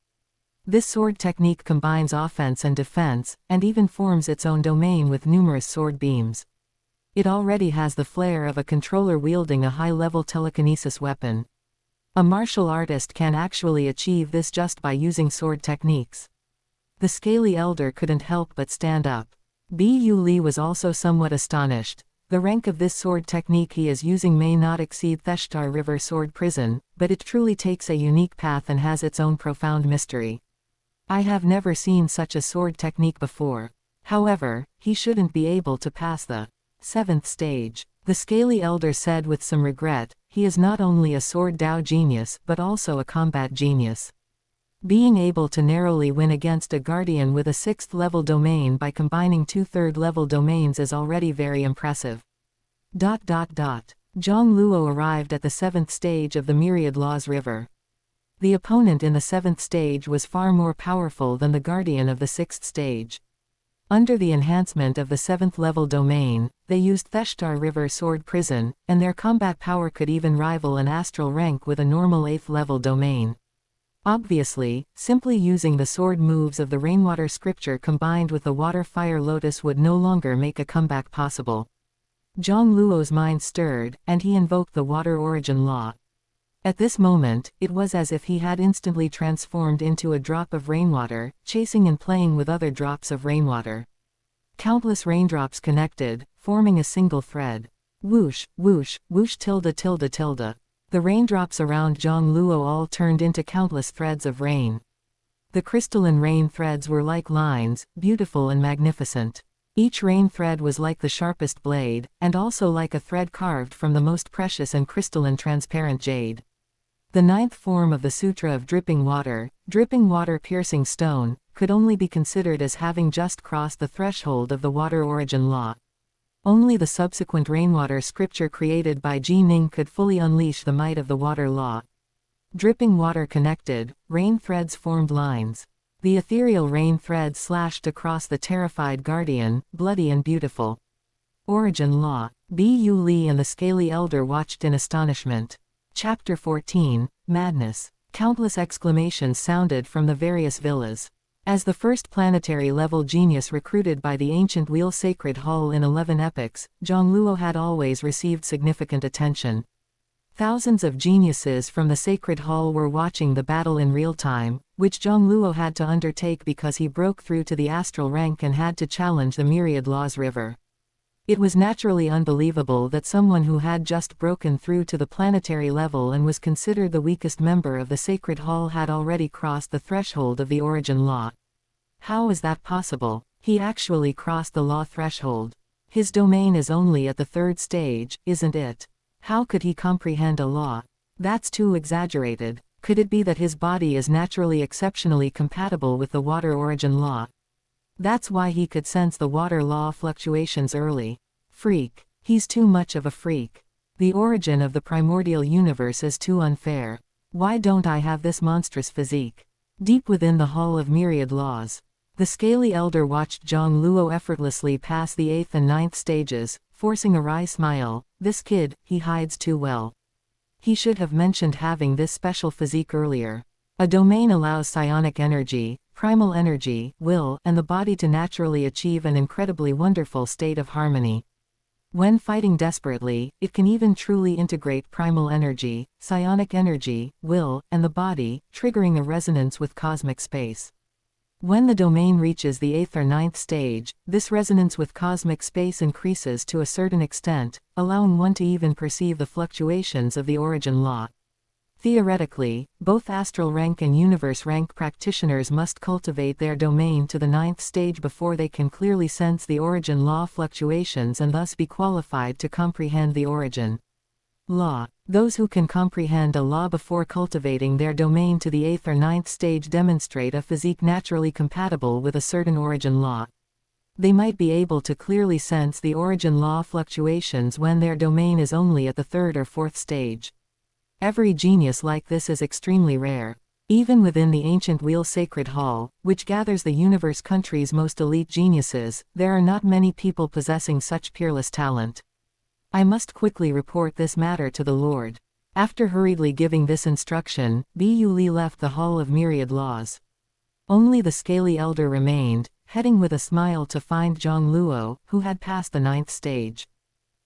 This sword technique combines offense and defense, and even forms its own domain with numerous sword beams. It already has the flair of a controller wielding a high-level telekinesis weapon. A martial artist can actually achieve this just by using sword techniques. The Scaly Elder couldn't help but stand up. Bu Li was also somewhat astonished. The rank of this sword technique he is using may not exceed Theshtar River Sword Prison, but it truly takes a unique path and has its own profound mystery. I have never seen such a sword technique before. However, he shouldn't be able to pass the 7th stage. The Scaly Elder said with some regret. He is not only a sword Dao genius but also a combat genius. Being able to narrowly win against a guardian with a 6th-level domain by combining 2 3rd-level domains is already very impressive. Jiang Luo arrived at the 7th stage of the Myriad Laws River. The opponent in the 7th stage was far more powerful than the guardian of the 6th stage. Under the enhancement of the 7th-level domain, they used Theshtar River Sword Prison, and their combat power could even rival an astral rank with a normal 8th-level domain. Obviously, simply using the sword moves of the Rainwater Scripture combined with the Water-Fire Lotus would no longer make a comeback possible. Jiang Luo's mind stirred, and he invoked the Water Origin Law. At this moment, it was as if he had instantly transformed into a drop of rainwater, chasing and playing with other drops of rainwater. Countless raindrops connected, forming a single thread. Whoosh, whoosh, whoosh tilde tilde tilde. The raindrops around Jiang Luo all turned into countless threads of rain. The crystalline rain threads were like lines, beautiful and magnificent. Each rain thread was like the sharpest blade, and also like a thread carved from the most precious and crystalline transparent jade. The 9th form of the Sutra of Dripping Water Piercing Stone, could only be considered as having just crossed the threshold of the Water Origin Law. Only the subsequent Rainwater Scripture created by Ji Ning could fully unleash the might of the Water Law. Dripping water connected, rain threads formed lines. The ethereal rain threads slashed across the terrified guardian, bloody and beautiful. Origin Law. Bu Li and the Scaly Elder watched in astonishment. Chapter 14, Madness. Countless exclamations sounded from the various villas. As the first planetary-level genius recruited by the ancient Wheel Sacred Hall in 11 epochs, Jiang Luo had always received significant attention. Thousands of geniuses from the Sacred Hall were watching the battle in real time, which Jiang Luo had to undertake because he broke through to the astral rank and had to challenge the Myriad Laws River. It was naturally unbelievable that someone who had just broken through to the planetary level and was considered the weakest member of the Sacred Hall had already crossed the threshold of the Origin Law. How is that possible? He actually crossed the law threshold. His domain is only at the 3rd stage, isn't it? How could he comprehend a law? That's too exaggerated. Could it be that his body is naturally exceptionally compatible with the Water Origin Law? That's why he could sense the water law fluctuations early. Freak. He's too much of a freak. The origin of the primordial universe is too unfair. Why don't I have this monstrous physique? Deep within the Hall of Myriad Laws, the Scaly Elder watched Jiang Luo effortlessly pass the 8th and 9th stages, forcing a wry smile. This kid, he hides too well. He should have mentioned having this special physique earlier. A domain allows psionic energy, primal energy, will, and the body to naturally achieve an incredibly wonderful state of harmony. When fighting desperately, it can even truly integrate primal energy, psionic energy, will, and the body, triggering a resonance with cosmic space. When the domain reaches the 8th or 9th stage, this resonance with cosmic space increases to a certain extent, allowing one to even perceive the fluctuations of the origin law. Theoretically, both astral rank and universe rank practitioners must cultivate their domain to the 9th stage before they can clearly sense the origin law fluctuations and thus be qualified to comprehend the origin law. Those who can comprehend a law before cultivating their domain to the 8th or 9th stage demonstrate a physique naturally compatible with a certain origin law. They might be able to clearly sense the origin law fluctuations when their domain is only at the 3rd or 4th stage. Every genius like this is extremely rare. Even within the ancient Wheel Sacred Hall, which gathers the universe country's most elite geniuses, there are not many people possessing such peerless talent. I must quickly report this matter to the Lord. After hurriedly giving this instruction, Bu Li left the Hall of Myriad Laws. Only the scaly elder remained, heading with a smile to find Jiang Luo, who had passed the 9th stage.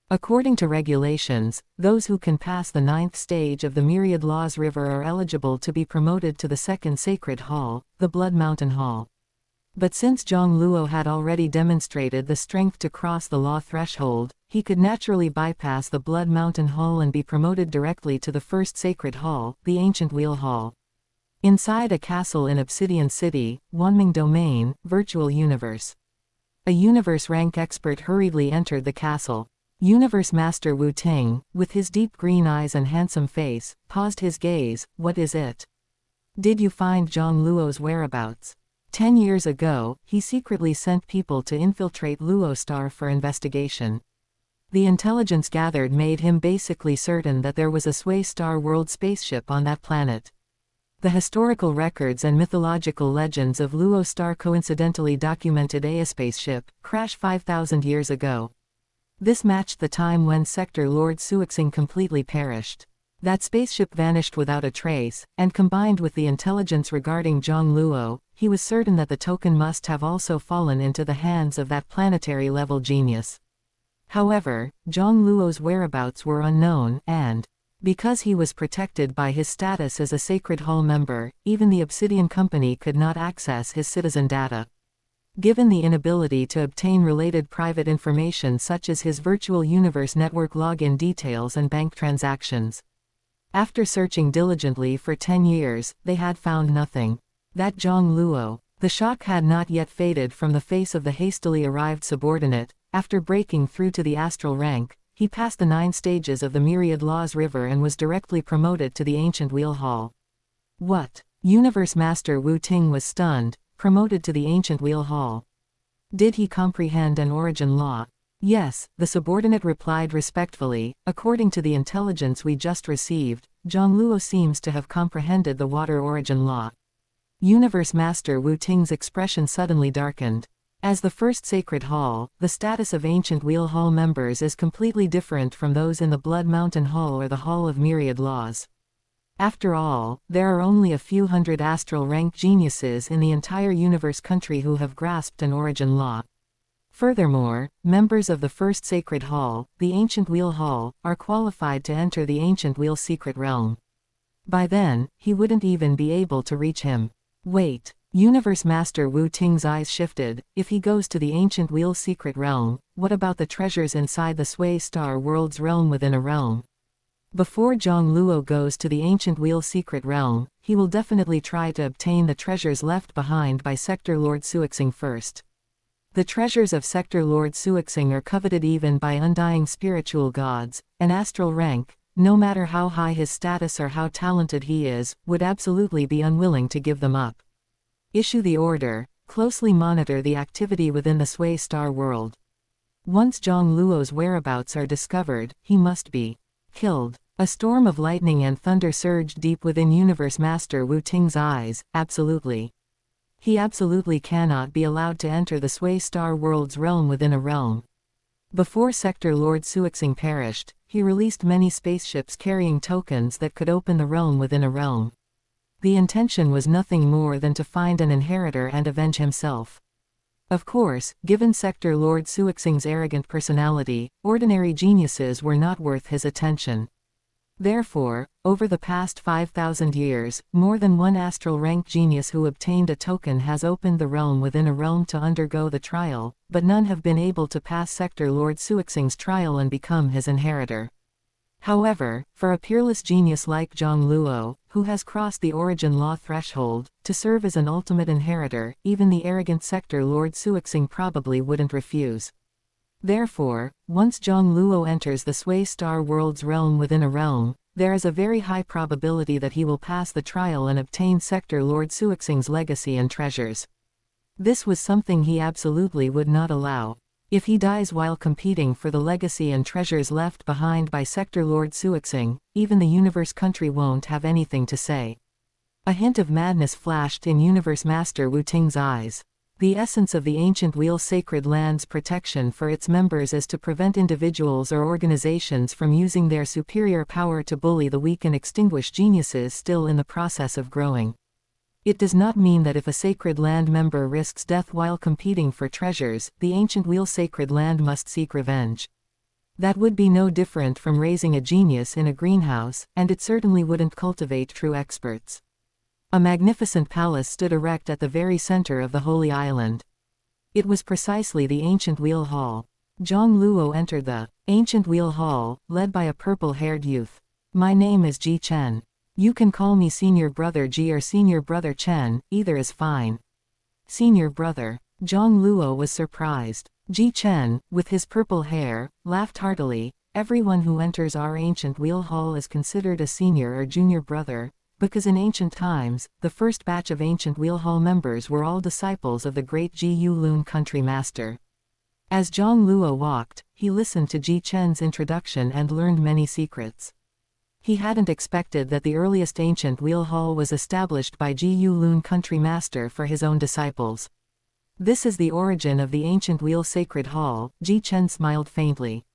According to regulations, those who can pass the 9th stage of the Myriad Laws River are eligible to be promoted to the 2nd Sacred Hall, the Blood Mountain Hall. But since Jiang Luo had already demonstrated the strength to cross the law threshold, he could naturally bypass the Blood Mountain Hall and be promoted directly to the 1st Sacred Hall, the Ancient Wheel Hall. Inside a castle in Obsidian City, Wanming Domain, Virtual Universe. A universe rank expert hurriedly entered the castle. Universe Master Wu Ting, with his deep green eyes and handsome face, paused his gaze. What is it? Did you find Jiang Luo's whereabouts? 10 years ago, he secretly sent people to infiltrate Luo Star for investigation. The intelligence gathered made him basically certain that there was a Sway Star World spaceship on that planet. The historical records and mythological legends of Luo Star coincidentally documented a spaceship crash 5,000 years ago. This matched the time when Sector Lord Suixing completely perished. That spaceship vanished without a trace, and combined with the intelligence regarding Jiang Luo, he was certain that the token must have also fallen into the hands of that planetary-level genius. However, Jiang Luo's whereabouts were unknown, and, because he was protected by his status as a Sacred Hall member, even the Obsidian Company could not access his citizen data. Given the inability to obtain related private information such as his virtual universe network login details and bank transactions. After searching diligently for 10 years, they had found nothing. That Jiang Luo. The shock had not yet faded from the face of the hastily arrived subordinate. After breaking through to the astral rank, he passed the 9 stages of the Myriad Laws River and was directly promoted to the Ancient Wheel Hall. What? Universe Master Wu Ting was stunned. Promoted to the Ancient Wheel Hall. Did he comprehend an origin law? Yes, the subordinate replied respectfully. According to the intelligence we just received, Jiang Luo seems to have comprehended the water origin law. Universe Master Wu Ting's expression suddenly darkened. As the 1st Sacred Hall, the status of Ancient Wheel Hall members is completely different from those in the Blood Mountain Hall or the Hall of Myriad Laws. After all, there are only a few hundred astral rank geniuses in the entire universe country who have grasped an origin law. Furthermore, members of the 1st Sacred Hall, the Ancient Wheel Hall, are qualified to enter the Ancient Wheel Secret Realm. By then, he wouldn't even be able to reach him. Wait. Universe Master Wu Ting's eyes shifted. If he goes to the Ancient Wheel Secret Realm, what about the treasures inside the Sway Star World's realm within a realm? Before Jiang Luo goes to the Ancient Wheel Secret Realm, he will definitely try to obtain the treasures left behind by Sector Lord Suixing first. The treasures of Sector Lord Suixing are coveted even by undying spiritual gods. An astral rank, no matter how high his status or how talented he is, would absolutely be unwilling to give them up. Issue the order. Closely monitor the activity within the Sway Star World. Once Jiang Luo's whereabouts are discovered, he must be killed. A storm of lightning and thunder surged deep within Universe Master Wu Ting's eyes. Absolutely. He absolutely cannot be allowed to enter the Sway Star World's realm within a realm. Before Sector Lord Suixing perished, he released many spaceships carrying tokens that could open the realm within a realm. The intention was nothing more than to find an inheritor and avenge himself. Of course, given Sector Lord Suixing's arrogant personality, ordinary geniuses were not worth his attention. Therefore, over the past 5,000 years, more than one astral-ranked genius who obtained a token has opened the realm within a realm to undergo the trial, but none have been able to pass Sector Lord Suixing's trial and become his inheritor. However, for a peerless genius like Jiang Luo, who has crossed the origin law threshold, to serve as an ultimate inheritor, even the arrogant Sector Lord Suixing probably wouldn't refuse. Therefore, once Jiang Luo enters the Sway Star World's realm within a realm, there is a very high probability that he will pass the trial and obtain Sector Lord Suixing's legacy and treasures. This was something he absolutely would not allow. If he dies while competing for the legacy and treasures left behind by Sector Lord Suixing, even the Universe Country won't have anything to say. A hint of madness flashed in Universe Master Wu Ting's eyes. The essence of the ancient wheel sacred land's protection for its members is to prevent individuals or organizations from using their superior power to bully the weak and extinguish geniuses still in the process of growing. It does not mean that if a sacred land member risks death while competing for treasures, the ancient wheel sacred land must seek revenge. That would be no different from raising a genius in a greenhouse, and it certainly wouldn't cultivate true experts. A magnificent palace stood erect at the very center of the Holy Island. It was precisely the ancient wheel hall. Jiang Luo entered the ancient wheel hall, led by a purple-haired youth. "My name is Ji Chen. You can call me Senior Brother Ji or Senior Brother Chen, either is fine." Senior Brother. Jiang Luo was surprised. Ji Chen, with his purple hair, laughed heartily. "Everyone who enters our ancient wheel hall is considered a senior or junior brother, because in ancient times, the first batch of ancient wheel hall members were all disciples of the great Ji Yulun country master." As Jiang Luo walked, he listened to Ji Chen's introduction and learned many secrets. He hadn't expected that the earliest ancient wheel hall was established by Ji Yulun country master for his own disciples. "This is the origin of the ancient wheel sacred hall," Ji Chen smiled faintly.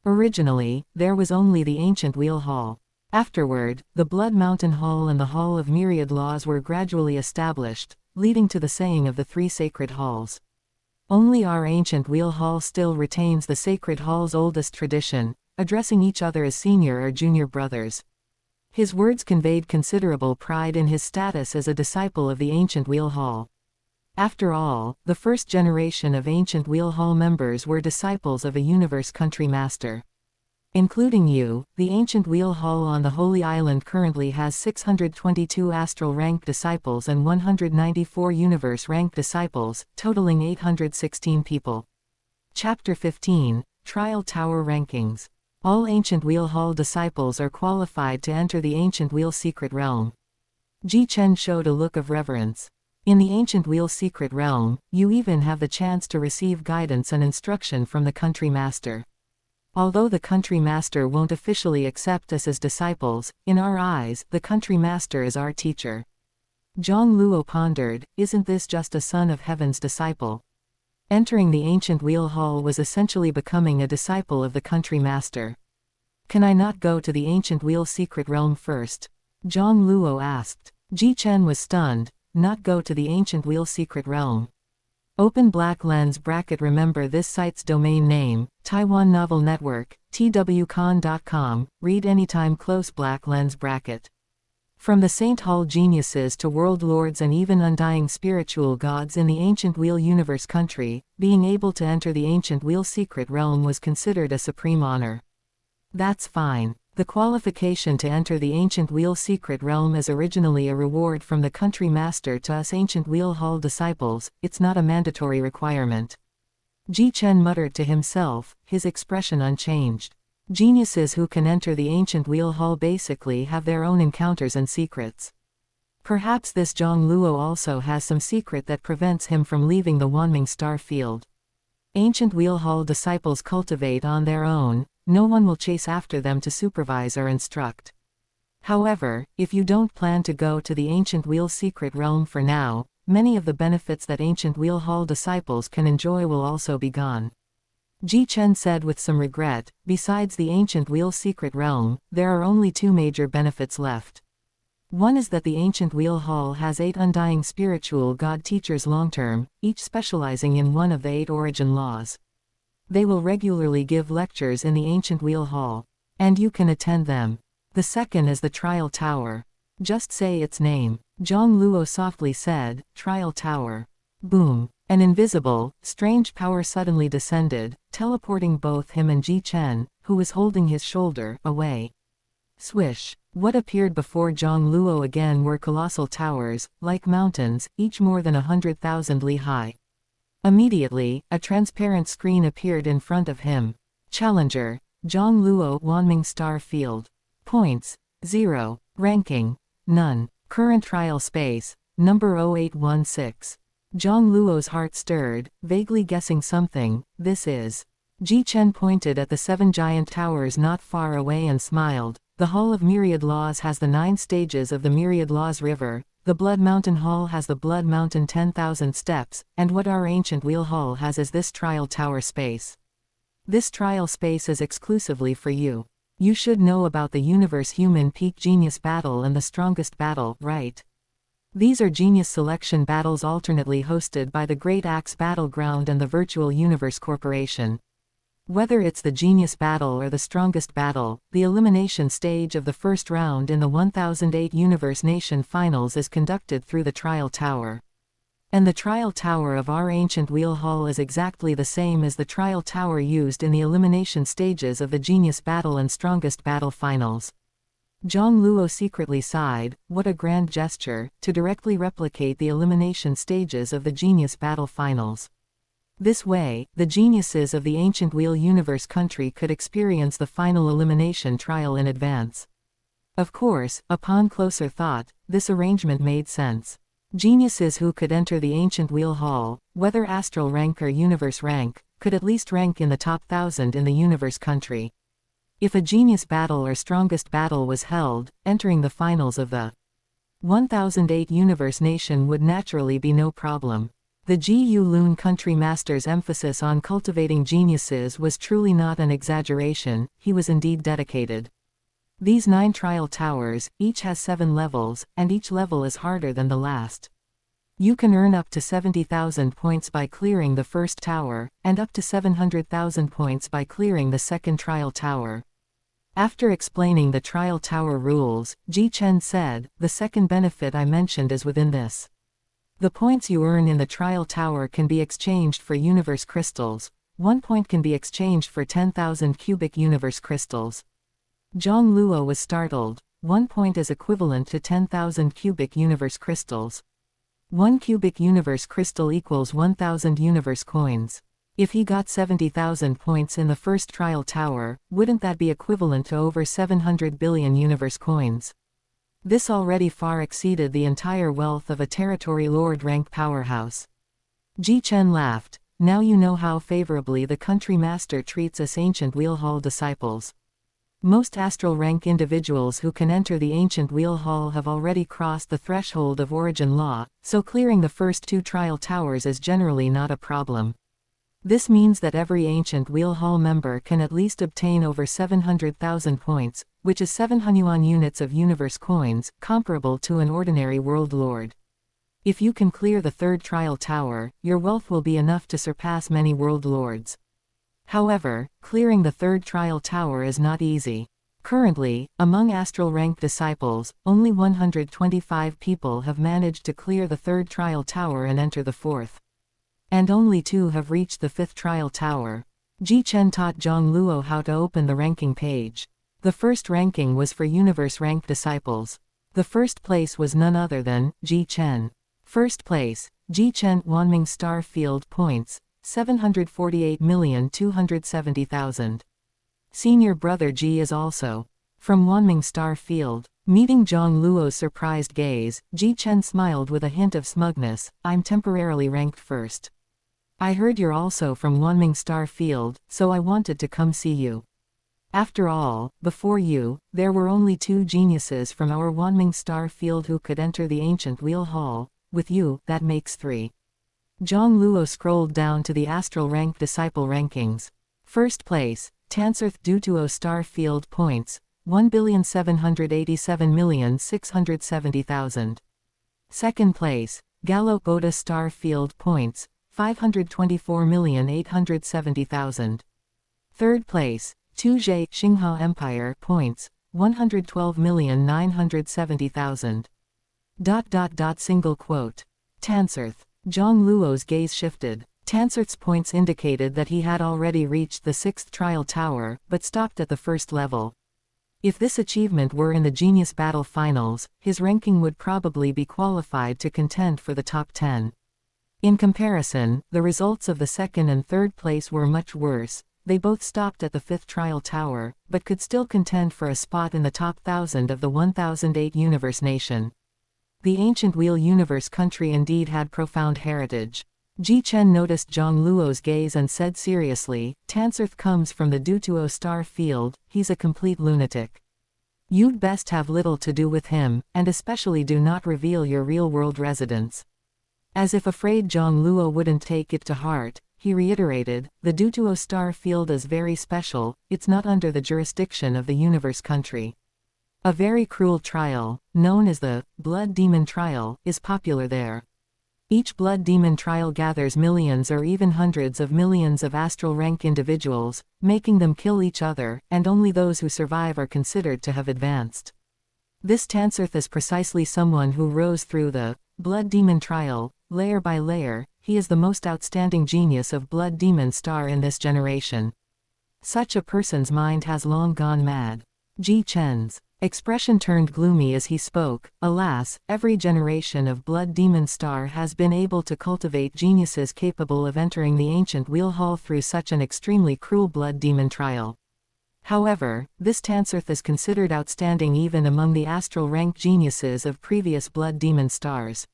"Originally, there was only the ancient wheel hall. Afterward, the Blood Mountain Hall and the Hall of Myriad Laws were gradually established, leading to the saying of the three sacred halls. Only our ancient wheel hall still retains the sacred hall's oldest tradition, addressing each other as senior or junior brothers." His words conveyed considerable pride in his status as a disciple of the ancient wheel hall. After all, the first generation of ancient wheel hall members were disciples of a universe country master. Including you, the ancient wheel hall on the Holy Island currently has 622 astral-ranked disciples and 194 universe-ranked disciples, totaling 816 people. Chapter 15, Trial Tower Rankings. All ancient wheel hall disciples are qualified to enter the ancient wheel secret realm. Ji Chen showed a look of reverence. In the ancient wheel secret realm, you even have the chance to receive guidance and instruction from the country master. Although the country master won't officially accept us as disciples, in our eyes, the country master is our teacher. Jiang Luo pondered, isn't this just a son of heaven's disciple? Entering the ancient wheel hall was essentially becoming a disciple of the country master. Can I not go to the ancient wheel secret realm first? Jiang Luo asked. Ji Chen was stunned. Not go to the ancient wheel secret realm. Open black lens bracket. Remember this site's domain name, Taiwan Novel Network, twcon.com, read anytime. Close black lens bracket. From the Saint Hall geniuses to world lords and even undying spiritual gods in the ancient wheel universe country, being able to enter the ancient wheel secret realm was considered a supreme honor. That's fine. The qualification to enter the ancient wheel secret realm is originally a reward from the country master to us ancient wheel hall disciples, it's not a mandatory requirement. Ji Chen muttered to himself, his expression unchanged. Geniuses who can enter the ancient wheel hall basically have their own encounters and secrets. Perhaps this Jiang Luo also has some secret that prevents him from leaving the Wanming star field. Ancient wheel hall disciples cultivate on their own. No one will chase after them to supervise or instruct. However, if you don't plan to go to the ancient wheel secret realm for now, many of the benefits that ancient wheel hall disciples can enjoy will also be gone. Ji Chen said with some regret, besides the ancient wheel secret realm, there are only two major benefits left. One is that the ancient Wheel Hall has 8 undying spiritual God teachers long-term, each specializing in one of the 8 origin laws. They will regularly give lectures in the ancient Wheel Hall, and you can attend them. The second is the Trial Tower. Just say its name. Jiang Luo softly said, Trial Tower. Boom. An invisible, strange power suddenly descended, teleporting both him and Ji Chen, who was holding his shoulder, away. Swish. What appeared before Jiang Luo again were colossal towers, like mountains, each more than 100,000 li high. Immediately, a transparent screen appeared in front of him. Challenger. Jiang Luo Wanming Star Field. Points. 0. Ranking. None. Current trial space. Number 0816. Jiang Luo's heart stirred, vaguely guessing something. This is. Ji Chen pointed at the 7 giant towers not far away and smiled. The Hall of Myriad Laws has the 9 stages of the Myriad Laws River, the Blood Mountain Hall has the Blood Mountain 10,000 steps, and what our ancient Wheel Hall has is this trial tower space. This trial space is exclusively for you. You should know about the Universe Human Peak Genius Battle and the Strongest Battle, right? These are genius selection battles alternately hosted by the Great Axe Battleground and the Virtual Universe Corporation. Whether it's the Genius Battle or the Strongest Battle, the elimination stage of the first round in the 1008 Universe Nation Finals is conducted through the Trial Tower. And the Trial Tower of our ancient Wheel Hall is exactly the same as the Trial Tower used in the elimination stages of the Genius Battle and Strongest Battle Finals. Jiang Luo secretly sighed, what a grand gesture, to directly replicate the elimination stages of the Genius Battle Finals. This way, the geniuses of the ancient Wheel Universe country could experience the final elimination trial in advance. Of course, upon closer thought, this arrangement made sense. Geniuses who could enter the ancient Wheel Hall, whether astral rank or universe rank, could at least rank in the top 1,000 in the universe country. If a genius battle or strongest battle was held, entering the finals of the 1008 Universe Nation would naturally be no problem. The Gu Lun country master's emphasis on cultivating geniuses was truly not an exaggeration, he was indeed dedicated. These 9 trial towers, each has 7 levels, and each level is harder than the last. You can earn up to 70,000 points by clearing the first tower, and up to 700,000 points by clearing the second trial tower. After explaining the trial tower rules, Ji Chen said, the second benefit I mentioned is within this. The points you earn in the trial tower can be exchanged for universe crystals. 1 point can be exchanged for 10,000 cubic universe crystals. Jiang Luo was startled. 1 point is equivalent to 10,000 cubic universe crystals. 1 cubic universe crystal equals 1,000 universe coins. If he got 70,000 points in the first trial tower, wouldn't that be equivalent to over 700 billion universe coins? This already far exceeded the entire wealth of a territory lord rank powerhouse. Ji Chen laughed. Now you know how favorably the country master treats us ancient Wheel Hall disciples. Most astral rank individuals who can enter the ancient Wheel Hall have already crossed the threshold of origin law, so clearing the first 2 trial towers is generally not a problem. This means that every ancient Wheel Hall member can at least obtain over 700,000 points, which is 7 Hunyuan units of universe coins, comparable to an ordinary world lord. If you can clear the 3rd trial tower, your wealth will be enough to surpass many world lords. However, clearing the 3rd trial tower is not easy. Currently, among astral rank disciples, only 125 people have managed to clear the 3rd trial tower and enter the 4th. And only 2 have reached the 5th trial tower. Ji Chen taught Jiang Luo how to open the ranking page. The first ranking was for universe rank disciples. The first place was none other than Ji Chen. First place, Ji Chen Wanming Star Field points, 748,270,000. Senior brother Ji is also from Wanming Star Field. Meeting Jiang Luo's surprised gaze, Ji Chen smiled with a hint of smugness. I'm temporarily ranked first. I heard you're also from Wanming Star Field, so I wanted to come see you. After all, before you, there were only 2 geniuses from our Wanming Star Field who could enter the ancient Wheel Hall. With you, that makes 3. Jiang Luo scrolled down to the astral rank disciple rankings. First place, Tanserth Dutuo Star Field points, 1,787,670,000. Second place, Gallo Oda star field points, 524,870,000. Third place, Tuzhe Xinghua Empire points, 112,970,000. Single quote. Tansurth. Jiang Luo's gaze shifted. Tansurth's points indicated that he had already reached the 6th trial tower, but stopped at the first level. If this achievement were in the Genius Battle Finals, his ranking would probably be qualified to contend for the top 10. In comparison, the results of the second and third place were much worse. They both stopped at the 5th trial tower, but could still contend for a spot in the top 1000 of the 1008 universe nation. The ancient Wheel universe country indeed had profound heritage. Ji Chen noticed Jiang Luo's gaze and said seriously, Tansurth comes from the Dutuo star field, he's a complete lunatic. You'd best have little to do with him, and especially do not reveal your real-world residence. As if afraid Jiang Luo wouldn't take it to heart, he reiterated, the Dutuo star field is very special, it's not under the jurisdiction of the universe country. A very cruel trial, known as the Blood Demon Trial, is popular there. Each blood demon trial gathers millions or even hundreds of millions of astral rank individuals, making them kill each other, and only those who survive are considered to have advanced. This Tansurth is precisely someone who rose through the blood demon trial, layer by layer. He is the most outstanding genius of blood demon star in this generation. Such a person's mind has long gone mad. Ji Chen's expression turned gloomy as he spoke. Alas, every generation of blood demon star has been able to cultivate geniuses capable of entering the ancient Wheel Hall through such an extremely cruel blood demon trial. However, this Tansurth is considered outstanding even among the astral rank geniuses of previous blood demon stars.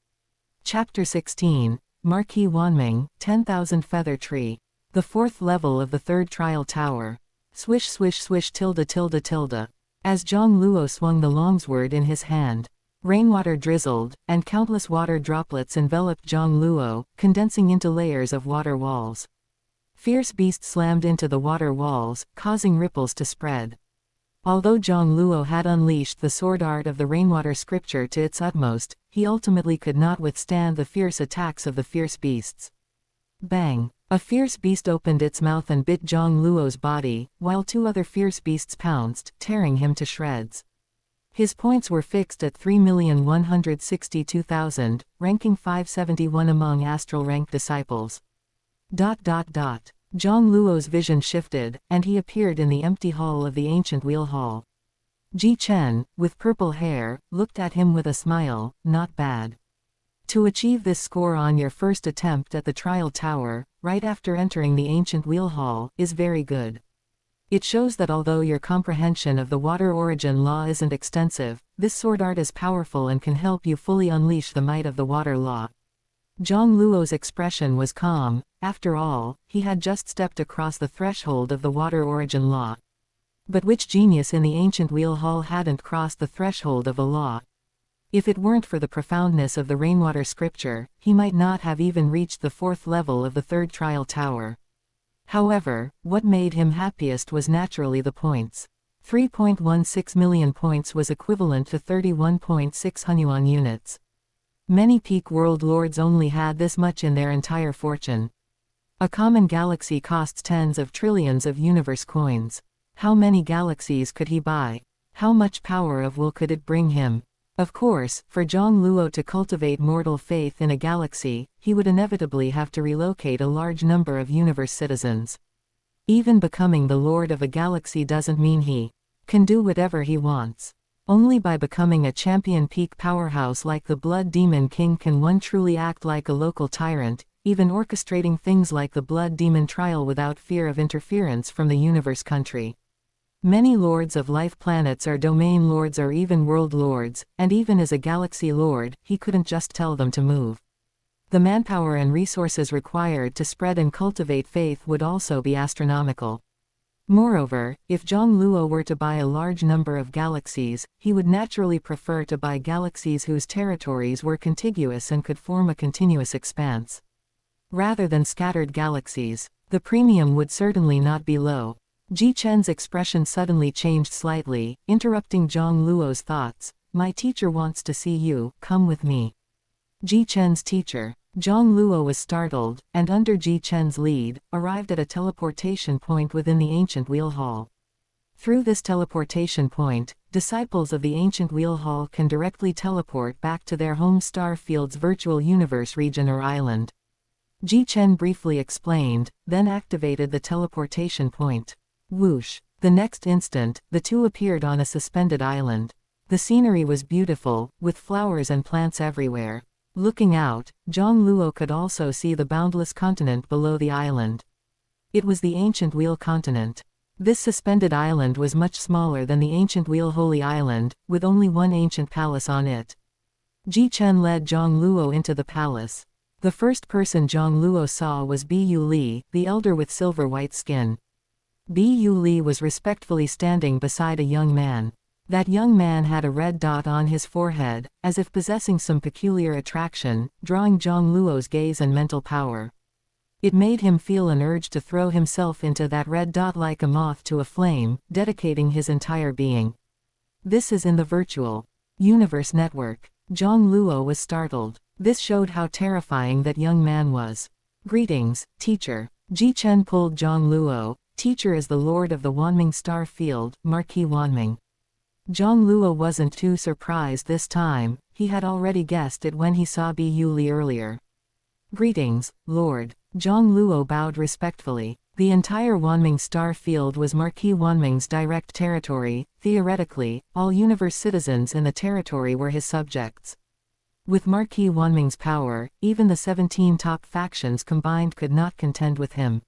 Chapter 16, Marquis Wanming, 10,000 Feather Tree. The 4th level of the 3rd trial tower. Swish swish swish tilde tilde tilde. As Jiang Luo swung the longsword in his hand, rainwater drizzled, and countless water droplets enveloped Jiang Luo, condensing into layers of water walls. Fierce beasts slammed into the water walls, causing ripples to spread. Although Jiang Luo had unleashed the sword art of the rainwater scripture to its utmost, he ultimately could not withstand the fierce attacks of the fierce beasts. Bang! A fierce beast opened its mouth and bit Jiang Luo's body, while 2 other fierce beasts pounced, tearing him to shreds. His points were fixed at 3,162,000, ranking 571 among astral rank disciples. Jiang Luo's vision shifted, and he appeared in the empty hall of the ancient Wheel Hall. Ji Chen, with purple hair, looked at him with a smile. Not bad. To achieve this score on your first attempt at the trial tower, right after entering the ancient Wheel Hall, is very good. It shows that although your comprehension of the water origin law isn't extensive, this sword art is powerful and can help you fully unleash the might of the water law. Jiang Luo's expression was calm. After all, he had just stepped across the threshold of the water origin law. But which genius in the ancient Wheel Hall hadn't crossed the threshold of a law? If it weren't for the profoundness of the rainwater scripture, he might not have even reached the 4th level of the 3rd trial tower. However, what made him happiest was naturally the points. 3.16 million points was equivalent to 31.6 Hunyuan units. Many peak world lords only had this much in their entire fortune. A common galaxy costs tens of trillions of universe coins. How many galaxies could he buy? How much power of will could it bring him? Of course, for Jiang Luo to cultivate mortal faith in a galaxy, he would inevitably have to relocate a large number of universe citizens. Even becoming the lord of a galaxy doesn't mean he can do whatever he wants. Only by becoming a champion peak powerhouse like the Blood Demon King can one truly act like a local tyrant, even orchestrating things like the Blood Demon Trial without fear of interference from the universe country. Many lords of life planets are domain lords or even world lords, and even as a galaxy lord, he couldn't just tell them to move. The manpower and resources required to spread and cultivate faith would also be astronomical. Moreover, if Jiang Luo were to buy a large number of galaxies, he would naturally prefer to buy galaxies whose territories were contiguous and could form a continuous expanse. Rather than scattered galaxies, the premium would certainly not be low. Ji Chen's expression suddenly changed slightly, interrupting Jiang Luo's thoughts. My teacher wants to see you, come with me. Ji Chen's teacher. Jiang Luo was startled, and under Ji Chen's lead, arrived at a teleportation point within the ancient wheel hall. Through this teleportation point, disciples of the ancient wheel hall can directly teleport back to their home star field's virtual universe region or island. Ji Chen briefly explained, then activated the teleportation point. Whoosh! The next instant, the two appeared on a suspended island. The scenery was beautiful, with flowers and plants everywhere. Looking out, Jiang Luo could also see the boundless continent below the island. It was the ancient wheel continent. This suspended island was much smaller than the ancient wheel holy island, with only one ancient palace on it. Ji Chen led Jiang Luo into the palace. The first person Jiang Luo saw was Bu Li, the elder with silver-white skin. Bu Li was respectfully standing beside a young man. That young man had a red dot on his forehead, as if possessing some peculiar attraction, drawing Jiang Luo's gaze and mental power. It made him feel an urge to throw himself into that red dot like a moth to a flame, dedicating his entire being. This is in the virtual universe network. Jiang Luo was startled. This showed how terrifying that young man was. Greetings, teacher. Ji Chen pulled Jiang Luo. Teacher is the lord of the Wanming star field, Marquis Wanming. Jiang Luo wasn't too surprised this time, he had already guessed it when he saw Bu Li earlier. Greetings, Lord. Jiang Luo bowed respectfully. The entire Wanming star field was Marquis Wanming's direct territory. Theoretically, all universe citizens in the territory were his subjects. With Marquis Wanming's power, even the 17 top factions combined could not contend with him.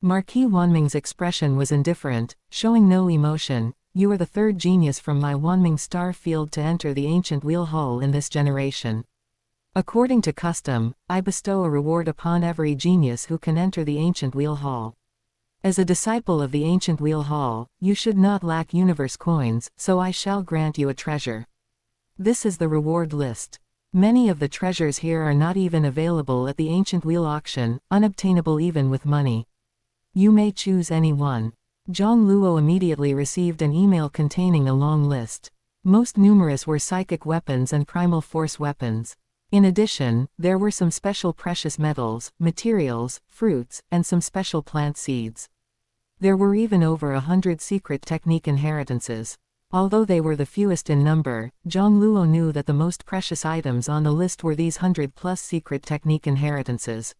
Marquis Wanming's expression was indifferent, showing no emotion. You are the third genius from my Wanming star field to enter the ancient wheel hall in this generation. According to custom, I bestow a reward upon every genius who can enter the ancient wheel hall. As a disciple of the ancient wheel hall, you should not lack universe coins, so I shall grant you a treasure. This is the reward list. Many of the treasures here are not even available at the ancient wheel auction, unobtainable even with money. You may choose any one. Jiang Luo immediately received an email containing a long list. Most numerous were psychic weapons and primal force weapons. In addition, there were some special precious metals, materials, fruits, and some special plant seeds. There were even over 100 secret technique inheritances. Although they were the fewest in number, Jiang Luo knew that the most precious items on the list were these 100+ secret technique inheritances.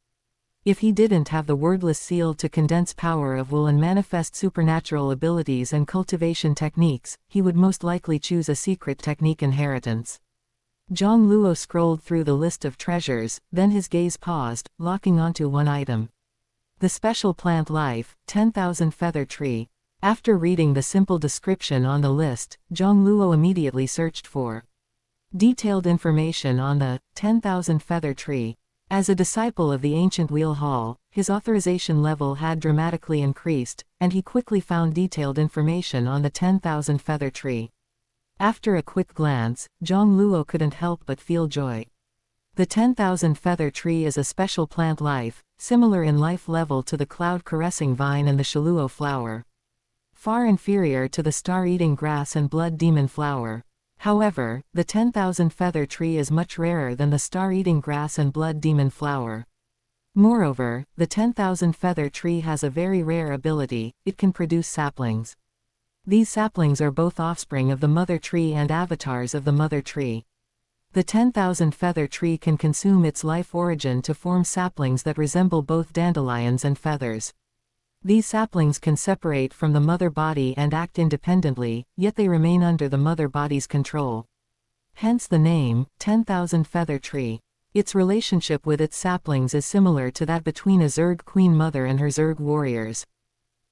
If he didn't have the wordless seal to condense power of will and manifest supernatural abilities and cultivation techniques, he would most likely choose a secret technique inheritance. Jiang Luo scrolled through the list of treasures, then his gaze paused, locking onto one item. The special plant life, 10,000 feather tree. After reading the simple description on the list, Jiang Luo immediately searched for detailed information on the 10,000 feather tree. As a disciple of the ancient wheel hall, his authorization level had dramatically increased, and he quickly found detailed information on the 10,000 feather tree. After a quick glance, Jiang Luo couldn't help but feel joy. The 10,000 feather tree is a special plant life, similar in life level to the cloud-caressing vine and the Shaluo flower. Far inferior to the star-eating grass and blood demon flower. However, the 10,000 feather tree is much rarer than the star-eating grass and blood demon flower. Moreover, the 10,000 feather tree has a very rare ability, it can produce saplings. These saplings are both offspring of the mother tree and avatars of the mother tree. The 10,000 feather tree can consume its life origin to form saplings that resemble both dandelions and feathers. These saplings can separate from the mother body and act independently, yet they remain under the mother body's control. Hence the name, 10,000 feather tree. Its relationship with its saplings is similar to that between a Zerg queen mother and her Zerg warriors.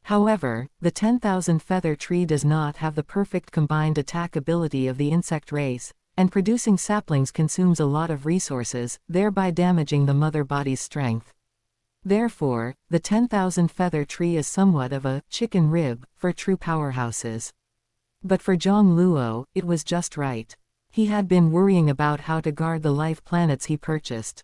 However, the 10,000 feather tree does not have the perfect combined attack ability of the insect race, and producing saplings consumes a lot of resources, thereby damaging the mother body's strength. Therefore, the 10,000 feather tree is somewhat of a chicken rib for true powerhouses. But for Jiang Luo, it was just right. He had been worrying about how to guard the life planets he purchased.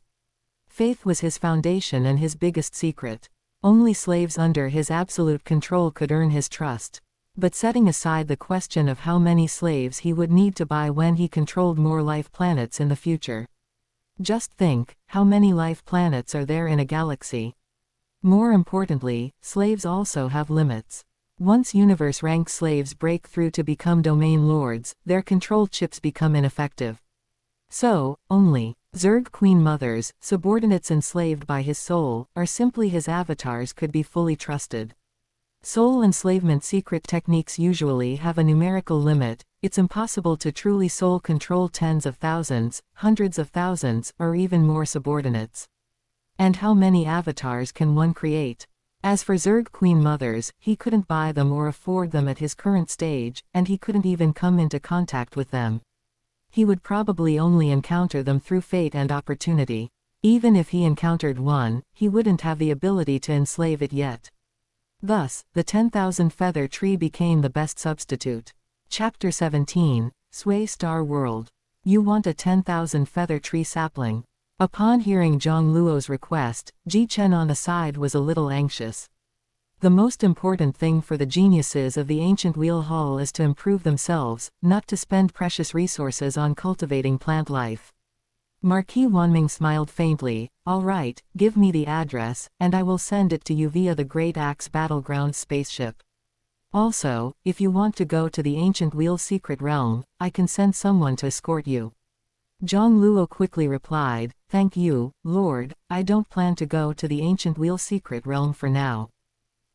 Faith was his foundation and his biggest secret. Only slaves under his absolute control could earn his trust. But setting aside the question of how many slaves he would need to buy when he controlled more life planets in the future. Just think, how many life planets are there in a galaxy? More importantly, slaves also have limits. Once universe rank slaves break through to become domain lords, their control chips become ineffective. So, only Zerg Queen Mothers, subordinates enslaved by his soul, or simply his avatars could be fully trusted. Soul enslavement secret techniques usually have a numerical limit. It's impossible to truly soul control tens of thousands, hundreds of thousands, or even more subordinates. And how many avatars can one create? As for Zerg Queen Mothers, he couldn't buy them or afford them at his current stage, and he couldn't even come into contact with them. He would probably only encounter them through fate and opportunity. Even if he encountered one, he wouldn't have the ability to enslave it yet. Thus, the 10,000 feather tree became the best substitute. Chapter 17, Sway Star World. You want a 10,000 feather tree sapling. Upon hearing Jiang Luo's request, Jichen on the side was a little anxious. The most important thing for the geniuses of the ancient wheel hall is to improve themselves, not to spend precious resources on cultivating plant life. Marquis Wanming smiled faintly. All right, give me the address, and I will send it to you via the Great Axe Battleground spaceship. Also, if you want to go to the Ancient Wheel Secret Realm, I can send someone to escort you. Jiang Luo quickly replied, Thank you, Lord, I don't plan to go to the Ancient Wheel Secret Realm for now.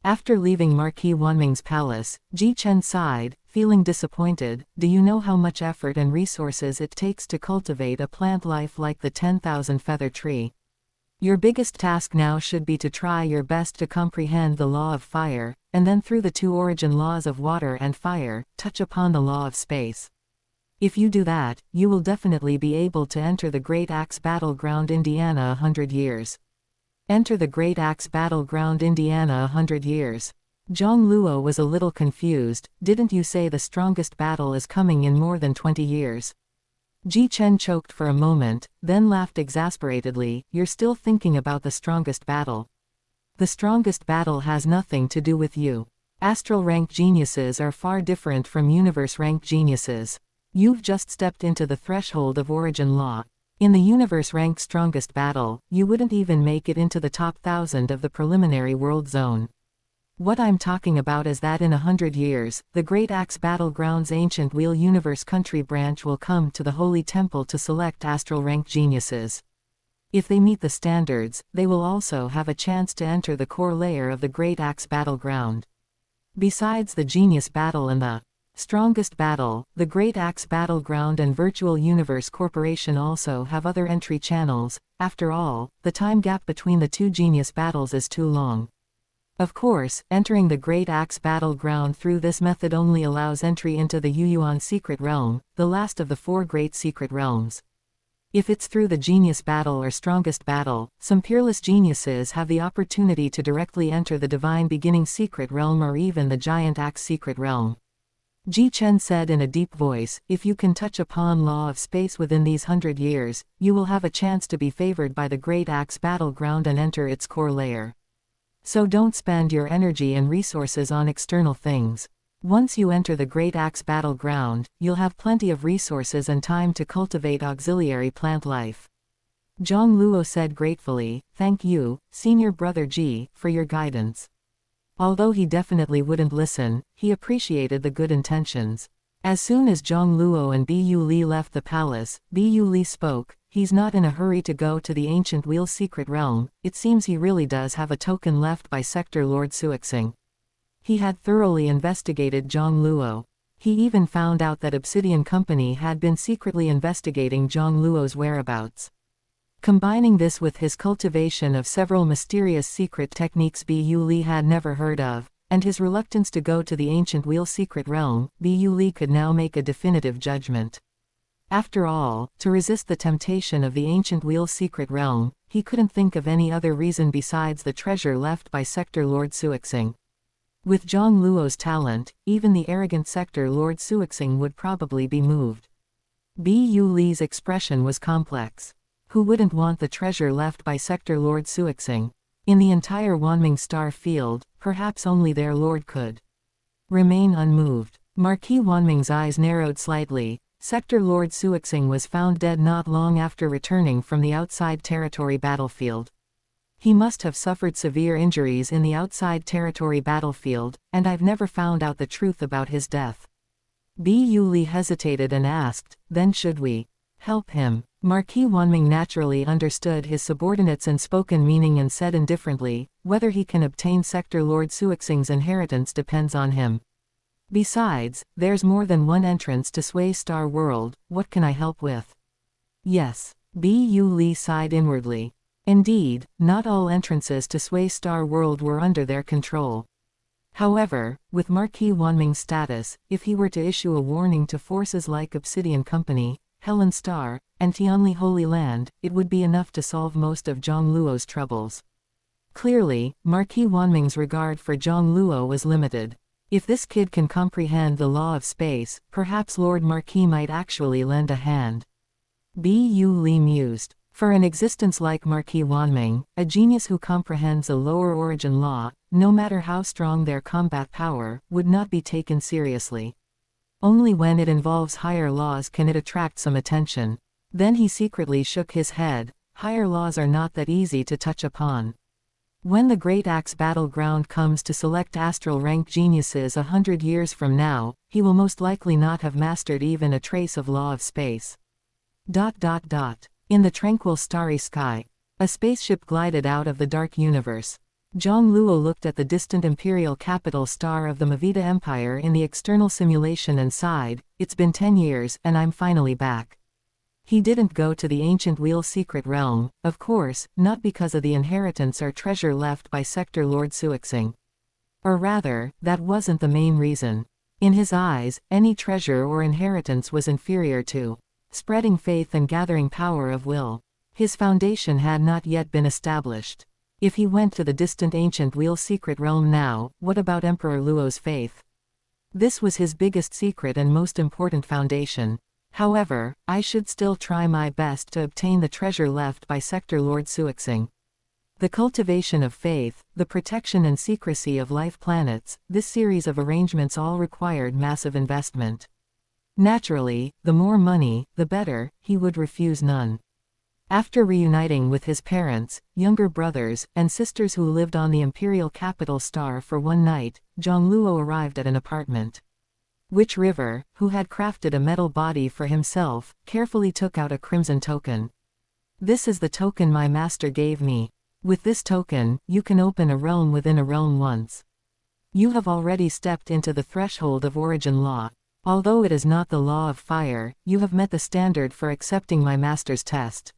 After leaving Marquis Wanming's palace, Jichen sighed, feeling disappointed. Do you know how much effort and resources it takes to cultivate a plant life like the 10,000 feather tree? Your biggest task now should be to try your best to comprehend the law of fire, and then through the two origin laws of water and fire, touch upon the law of space. If you do that, you will definitely be able to enter the Great Axe Battleground Indiana 100 years. Enter the Great Axe Battleground Indiana 100 years. Jiang Luo was a little confused. Didn't you say the strongest battle is coming in more than 20 years? Jichen choked for a moment, then laughed exasperatedly. You're still thinking about the strongest battle. The strongest battle has nothing to do with you. Astral rank geniuses are far different from universe rank geniuses. You've just stepped into the threshold of origin law. In the universe rank strongest battle, you wouldn't even make it into the top 1,000 of the preliminary world zone. What I'm talking about is that in 100 years, the Great Axe Battleground's Ancient Wheel Universe Country branch will come to the Holy Temple to select astral rank geniuses. If they meet the standards, they will also have a chance to enter the core layer of the Great Axe Battleground. Besides the Genius Battle and the Strongest Battle, the Great Axe Battleground and Virtual Universe Corporation also have other entry channels. After all, the time gap between the two genius battles is too long. Of course, entering the Great Axe Battleground through this method only allows entry into the Yuyuan Secret Realm, the last of the 4 great secret realms. If it's through the Genius Battle or Strongest Battle, some peerless geniuses have the opportunity to directly enter the Divine Beginning Secret Realm or even the Giant Axe Secret Realm. Jichen said in a deep voice, if you can touch upon law of space within these 100 years, you will have a chance to be favored by the Great Axe Battleground and enter its core layer. So don't spend your energy and resources on external things. Once you enter the Great Axe Battleground, you'll have plenty of resources and time to cultivate auxiliary plant life. Jiang Luo said gratefully, Thank you, Senior Brother Ji, for your guidance. Although he definitely wouldn't listen, he appreciated the good intentions. As soon as Jiang Luo and Bu Li left the palace, Bu Li spoke. He's not in a hurry to go to the Ancient Wheel Secret Realm. It seems he really does have a token left by Sector Lord Suixing. He had thoroughly investigated Jiang Luo. He even found out that Obsidian Company had been secretly investigating Jiang Luo's whereabouts. Combining this with his cultivation of several mysterious secret techniques Bu Li had never heard of, and his reluctance to go to the Ancient Wheel Secret Realm, Bu Li could now make a definitive judgment. After all, to resist the temptation of the Ancient Wheel Secret Realm, he couldn't think of any other reason besides the treasure left by Sector Lord Suixing. With Jiang Luo's talent, even the arrogant Sector Lord Suixing would probably be moved. Bu Li's expression was complex. Who wouldn't want the treasure left by Sector Lord Suixing? In the entire Wanming star field, perhaps only their lord could remain unmoved. Marquis Wanming's eyes narrowed slightly. Sector Lord Suixing was found dead not long after returning from the outside territory battlefield. He must have suffered severe injuries in the outside territory battlefield, and I've never found out the truth about his death. Bu Li hesitated and asked, then should we help him? Marquis Wanming naturally understood his subordinate's unspoken meaning and said indifferently, whether he can obtain Sector Lord Suixing's inheritance depends on him. Besides, there's more than one entrance to Sui Star World. What can I help with? Yes. Bu Li sighed inwardly. Indeed, not all entrances to Sui Star World were under their control. However, with Marquis Wanming's status, if he were to issue a warning to forces like Obsidian Company, Helen Star, and Tianli Holy Land, it would be enough to solve most of Jiang Luo's troubles. Clearly, Marquis Wanming's regard for Jiang Luo was limited. If this kid can comprehend the law of space, perhaps Lord Marquis might actually lend a hand. Bu Li mused. For an existence like Marquis Wanming, a genius who comprehends a lower origin law, no matter how strong their combat power, would not be taken seriously. Only when it involves higher laws can it attract some attention. Then he secretly shook his head. Higher laws are not that easy to touch upon. When the Great Axe battleground comes to select astral rank geniuses 100 years from now, he will most likely not have mastered even a trace of law of space. In the tranquil starry sky, a spaceship glided out of the dark universe. Jiang Luo looked at the distant imperial capital star of the Mavita Empire in the external simulation and sighed, it's been 10 years and I'm finally back. He didn't go to the ancient Wheel secret realm, of course, not because of the inheritance or treasure left by Sector Lord Suixing. Or rather, that wasn't the main reason. In his eyes, any treasure or inheritance was inferior to spreading faith and gathering power of will. His foundation had not yet been established. If he went to the distant ancient Wheel secret realm now, what about Emperor Luo's faith? This was his biggest secret and most important foundation. However, I should still try my best to obtain the treasure left by Sector Lord Suixing. The cultivation of faith, the protection and secrecy of life planets, this series of arrangements all required massive investment. Naturally, the more money, the better, he would refuse none. After reuniting with his parents, younger brothers, and sisters who lived on the imperial capital star for one night, Jiang Luo arrived at an apartment. Witch River, who had crafted a metal body for himself, carefully took out a crimson token. This is the token my master gave me. With this token, you can open a realm within a realm once. You have already stepped into the threshold of origin law. Although it is not the law of fire, you have met the standard for accepting my master's test.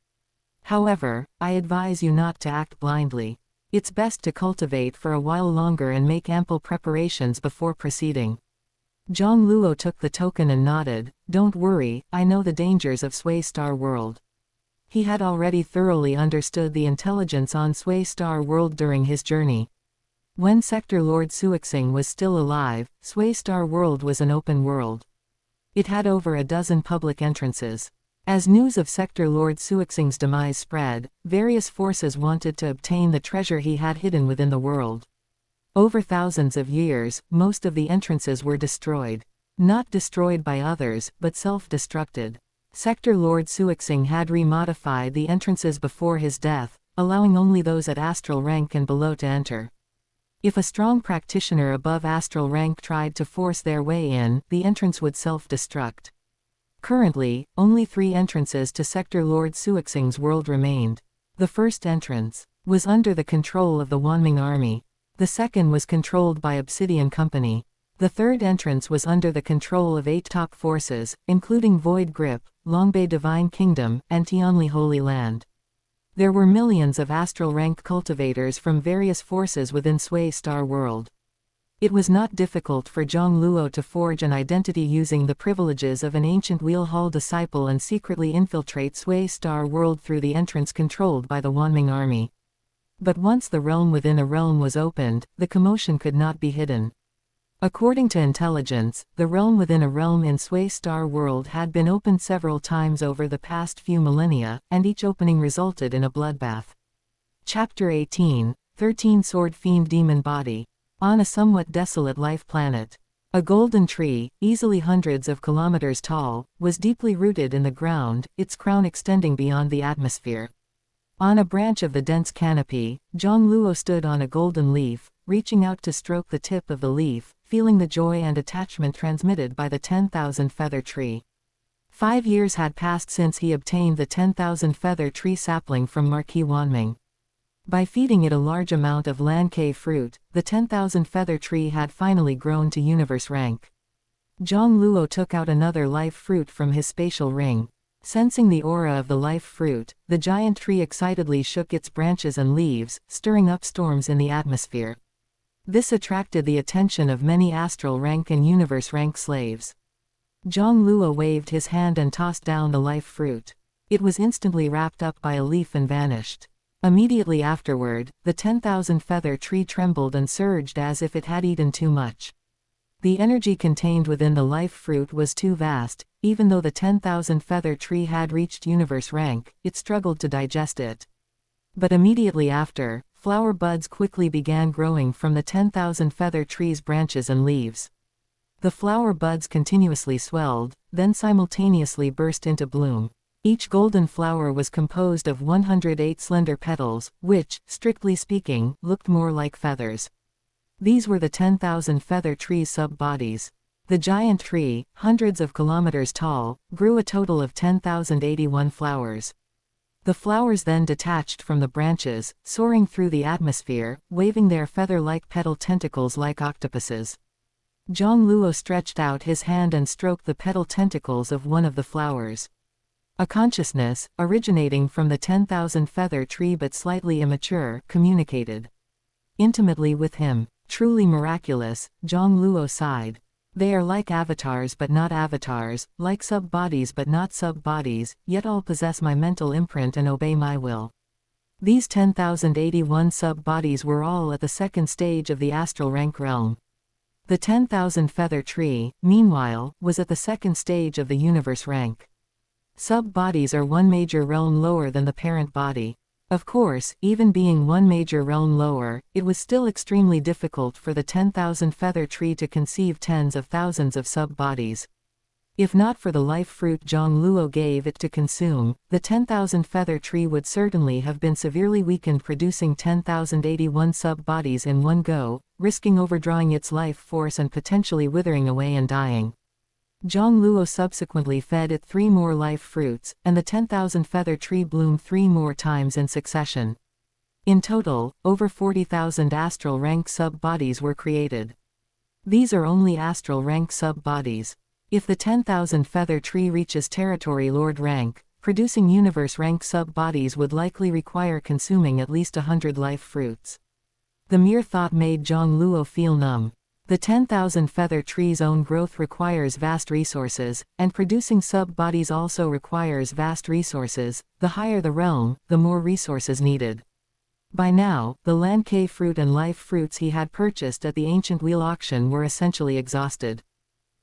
However, I advise you not to act blindly. It's best to cultivate for a while longer and make ample preparations before proceeding. Jiang Luo took the token and nodded. Don't worry, I know the dangers of Sui Star World. He had already thoroughly understood the intelligence on Sui Star World during his journey. When Sector Lord Suixing was still alive, Sui Star World was an open world. It had over a dozen public entrances. As news of Sector Lord Suixing's demise spread, various forces wanted to obtain the treasure he had hidden within the world. Over thousands of years, most of the entrances were destroyed. Not destroyed by others, but self-destructed. Sector Lord Suixing had remodified the entrances before his death, allowing only those at astral rank and below to enter. If a strong practitioner above astral rank tried to force their way in, the entrance would self-destruct. Currently, only 3 entrances to Sector Lord Suixing's world remained. The first entrance was under the control of the Wanming army. The second was controlled by Obsidian Company. The third entrance was under the control of 8 top forces, including Void Grip, Longbei Divine Kingdom, and Tianli Holy Land. There were millions of astral rank cultivators from various forces within Sui Star World. It was not difficult for Jiang Luo to forge an identity using the privileges of an ancient Wheel Hall disciple and secretly infiltrate Sui Star World through the entrance controlled by the Wanming army. But once the realm within a realm was opened, the commotion could not be hidden. According to intelligence, the realm within a realm in Sui Star World had been opened several times over the past few millennia, and each opening resulted in a bloodbath. Chapter 18. 13-sword fiend demon body. On a somewhat desolate life planet. A golden tree, easily hundreds of kilometers tall, was deeply rooted in the ground, its crown extending beyond the atmosphere. On a branch of the dense canopy, Jiang Luo stood on a golden leaf, reaching out to stroke the tip of the leaf, feeling the joy and attachment transmitted by the 10,000 feather tree. 5 years had passed since he obtained the 10,000 feather tree sapling from Marquis Wanming. By feeding it a large amount of Lan-Ke fruit, the 10,000 feather tree had finally grown to universe rank. Jiang Luo took out another life fruit from his spatial ring. Sensing the aura of the life fruit, the giant tree excitedly shook its branches and leaves, stirring up storms in the atmosphere. This attracted the attention of many astral rank and universe rank slaves. Jiang Luo waved his hand and tossed down the life fruit. It was instantly wrapped up by a leaf and vanished. Immediately afterward, the 10,000 feather tree trembled and surged as if it had eaten too much. The energy contained within the life fruit was too vast. Even though the 10,000 feather tree had reached universe rank, it struggled to digest it. But immediately after, flower buds quickly began growing from the 10,000 feather tree's branches and leaves. The flower buds continuously swelled, then simultaneously burst into bloom. Each golden flower was composed of 108 slender petals, which, strictly speaking, looked more like feathers. These were the 10,000 feather tree's sub-bodies. The giant tree, hundreds of kilometers tall, grew a total of 10,081 flowers. The flowers then detached from the branches, soaring through the atmosphere, waving their feather-like petal tentacles like octopuses. Jiang Luo stretched out his hand and stroked the petal tentacles of one of the flowers. A consciousness, originating from the 10,000 feather tree but slightly immature, communicated intimately with him. Truly miraculous, Jiang Luo sighed. They are like avatars but not avatars, like sub-bodies but not sub-bodies, yet all possess my mental imprint and obey my will. These 10,081 sub-bodies were all at the second stage of the astral rank realm. The 10,000 feather tree, meanwhile, was at the second stage of the universe rank. Sub-bodies are one major realm lower than the parent body. Of course, even being one major realm lower, it was still extremely difficult for the 10,000 feather tree to conceive tens of thousands of sub-bodies. If not for the life fruit Jiang Luo gave it to consume, the 10,000 feather tree would certainly have been severely weakened, producing 10,081 sub-bodies in one go, risking overdrawing its life force and potentially withering away and dying. Jiang Luo subsequently fed it 3 more life fruits, and the 10,000 feather tree bloomed 3 more times in succession. In total, over 40,000 astral rank sub-bodies were created. These are only astral rank sub-bodies. If the 10,000 feather tree reaches territory lord rank, producing universe rank sub-bodies would likely require consuming at least 100 life fruits. The mere thought made Jiang Luo feel numb. The 10,000 feather tree's own growth requires vast resources, and producing sub-bodies also requires vast resources. The higher the realm, the more resources needed. By now, the Lan-Ke fruit and life fruits he had purchased at the ancient wheel auction were essentially exhausted.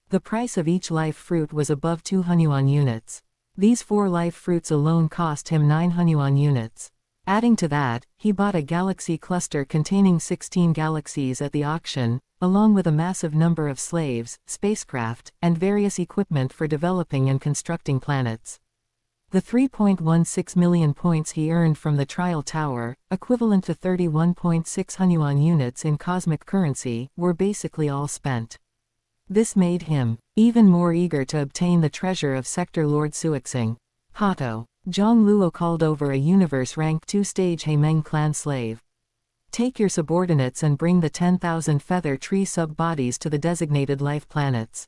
The price of each life fruit was above 2 Hunyuan units. These 4 life fruits alone cost him 9 Hunyuan units. Adding to that, he bought a galaxy cluster containing 16 galaxies at the auction, along with a massive number of slaves, spacecraft, and various equipment for developing and constructing planets. The 3.16 million points he earned from the trial tower, equivalent to 31.6 Hunyuan units in cosmic currency, were basically all spent. This made him even more eager to obtain the treasure of Sector Lord Suixing. Hato. Jiang Luo called over a universe rank 2 stage Heimeng clan slave. Take your subordinates and bring the 10,000 feather tree sub-bodies to the designated life planets.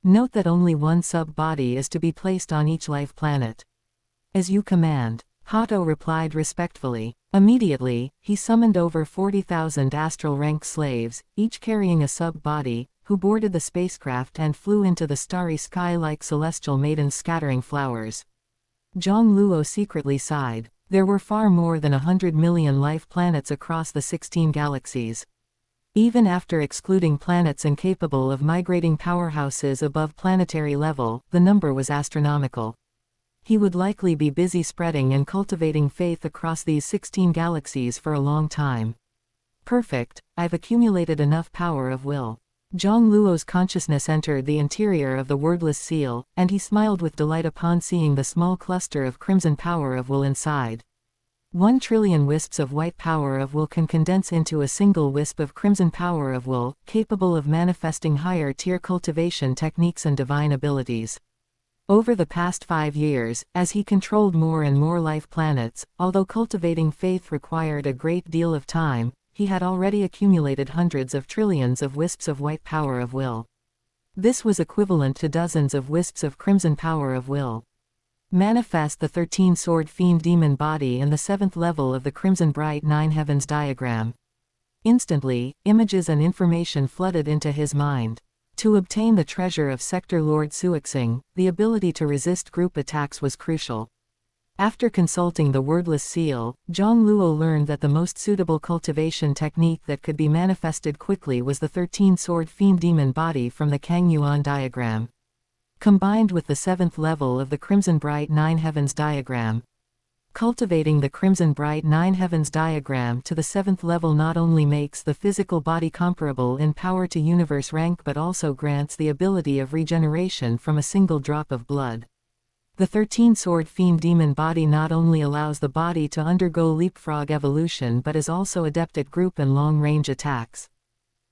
Note that only 1 sub-body is to be placed on each life planet. As you command, Hato replied respectfully. Immediately, he summoned over 40,000 astral rank slaves, each carrying a sub-body, who boarded the spacecraft and flew into the starry sky like celestial maidens scattering flowers. Jiang Luo secretly sighed. There were far more than 100 million life planets across the 16 galaxies. Even after excluding planets incapable of migrating powerhouses above planetary level, the number was astronomical. He would likely be busy spreading and cultivating faith across these 16 galaxies for a long time. Perfect, I've accumulated enough power of will. Jiang Luo's consciousness entered the interior of the wordless seal, and he smiled with delight upon seeing the small cluster of crimson power of will inside. 1 trillion wisps of white power of will can condense into a single wisp of crimson power of will, capable of manifesting higher-tier cultivation techniques and divine abilities. Over the past 5 years, as he controlled more and more life planets, although cultivating faith required a great deal of time, he had already accumulated hundreds of trillions of wisps of white power of will. This was equivalent to dozens of wisps of crimson power of will. Manifest the 13-sword fiend demon body in the 7th level of the Crimson Bright 9 Heavens diagram. Instantly, images and information flooded into his mind. To obtain the treasure of Sector Lord Suixing, the ability to resist group attacks was crucial. After consulting the wordless seal, Jiang Luo learned that the most suitable cultivation technique that could be manifested quickly was the 13-sword fiend demon body from the Kang Yuan diagram. Combined with the 7th level of the Crimson Bright 9 Heavens diagram. Cultivating the Crimson Bright 9 Heavens diagram to the 7th level not only makes the physical body comparable in power to universe rank but also grants the ability of regeneration from a single drop of blood. The 13-sword fiend demon body not only allows the body to undergo leapfrog evolution but is also adept at group and long-range attacks.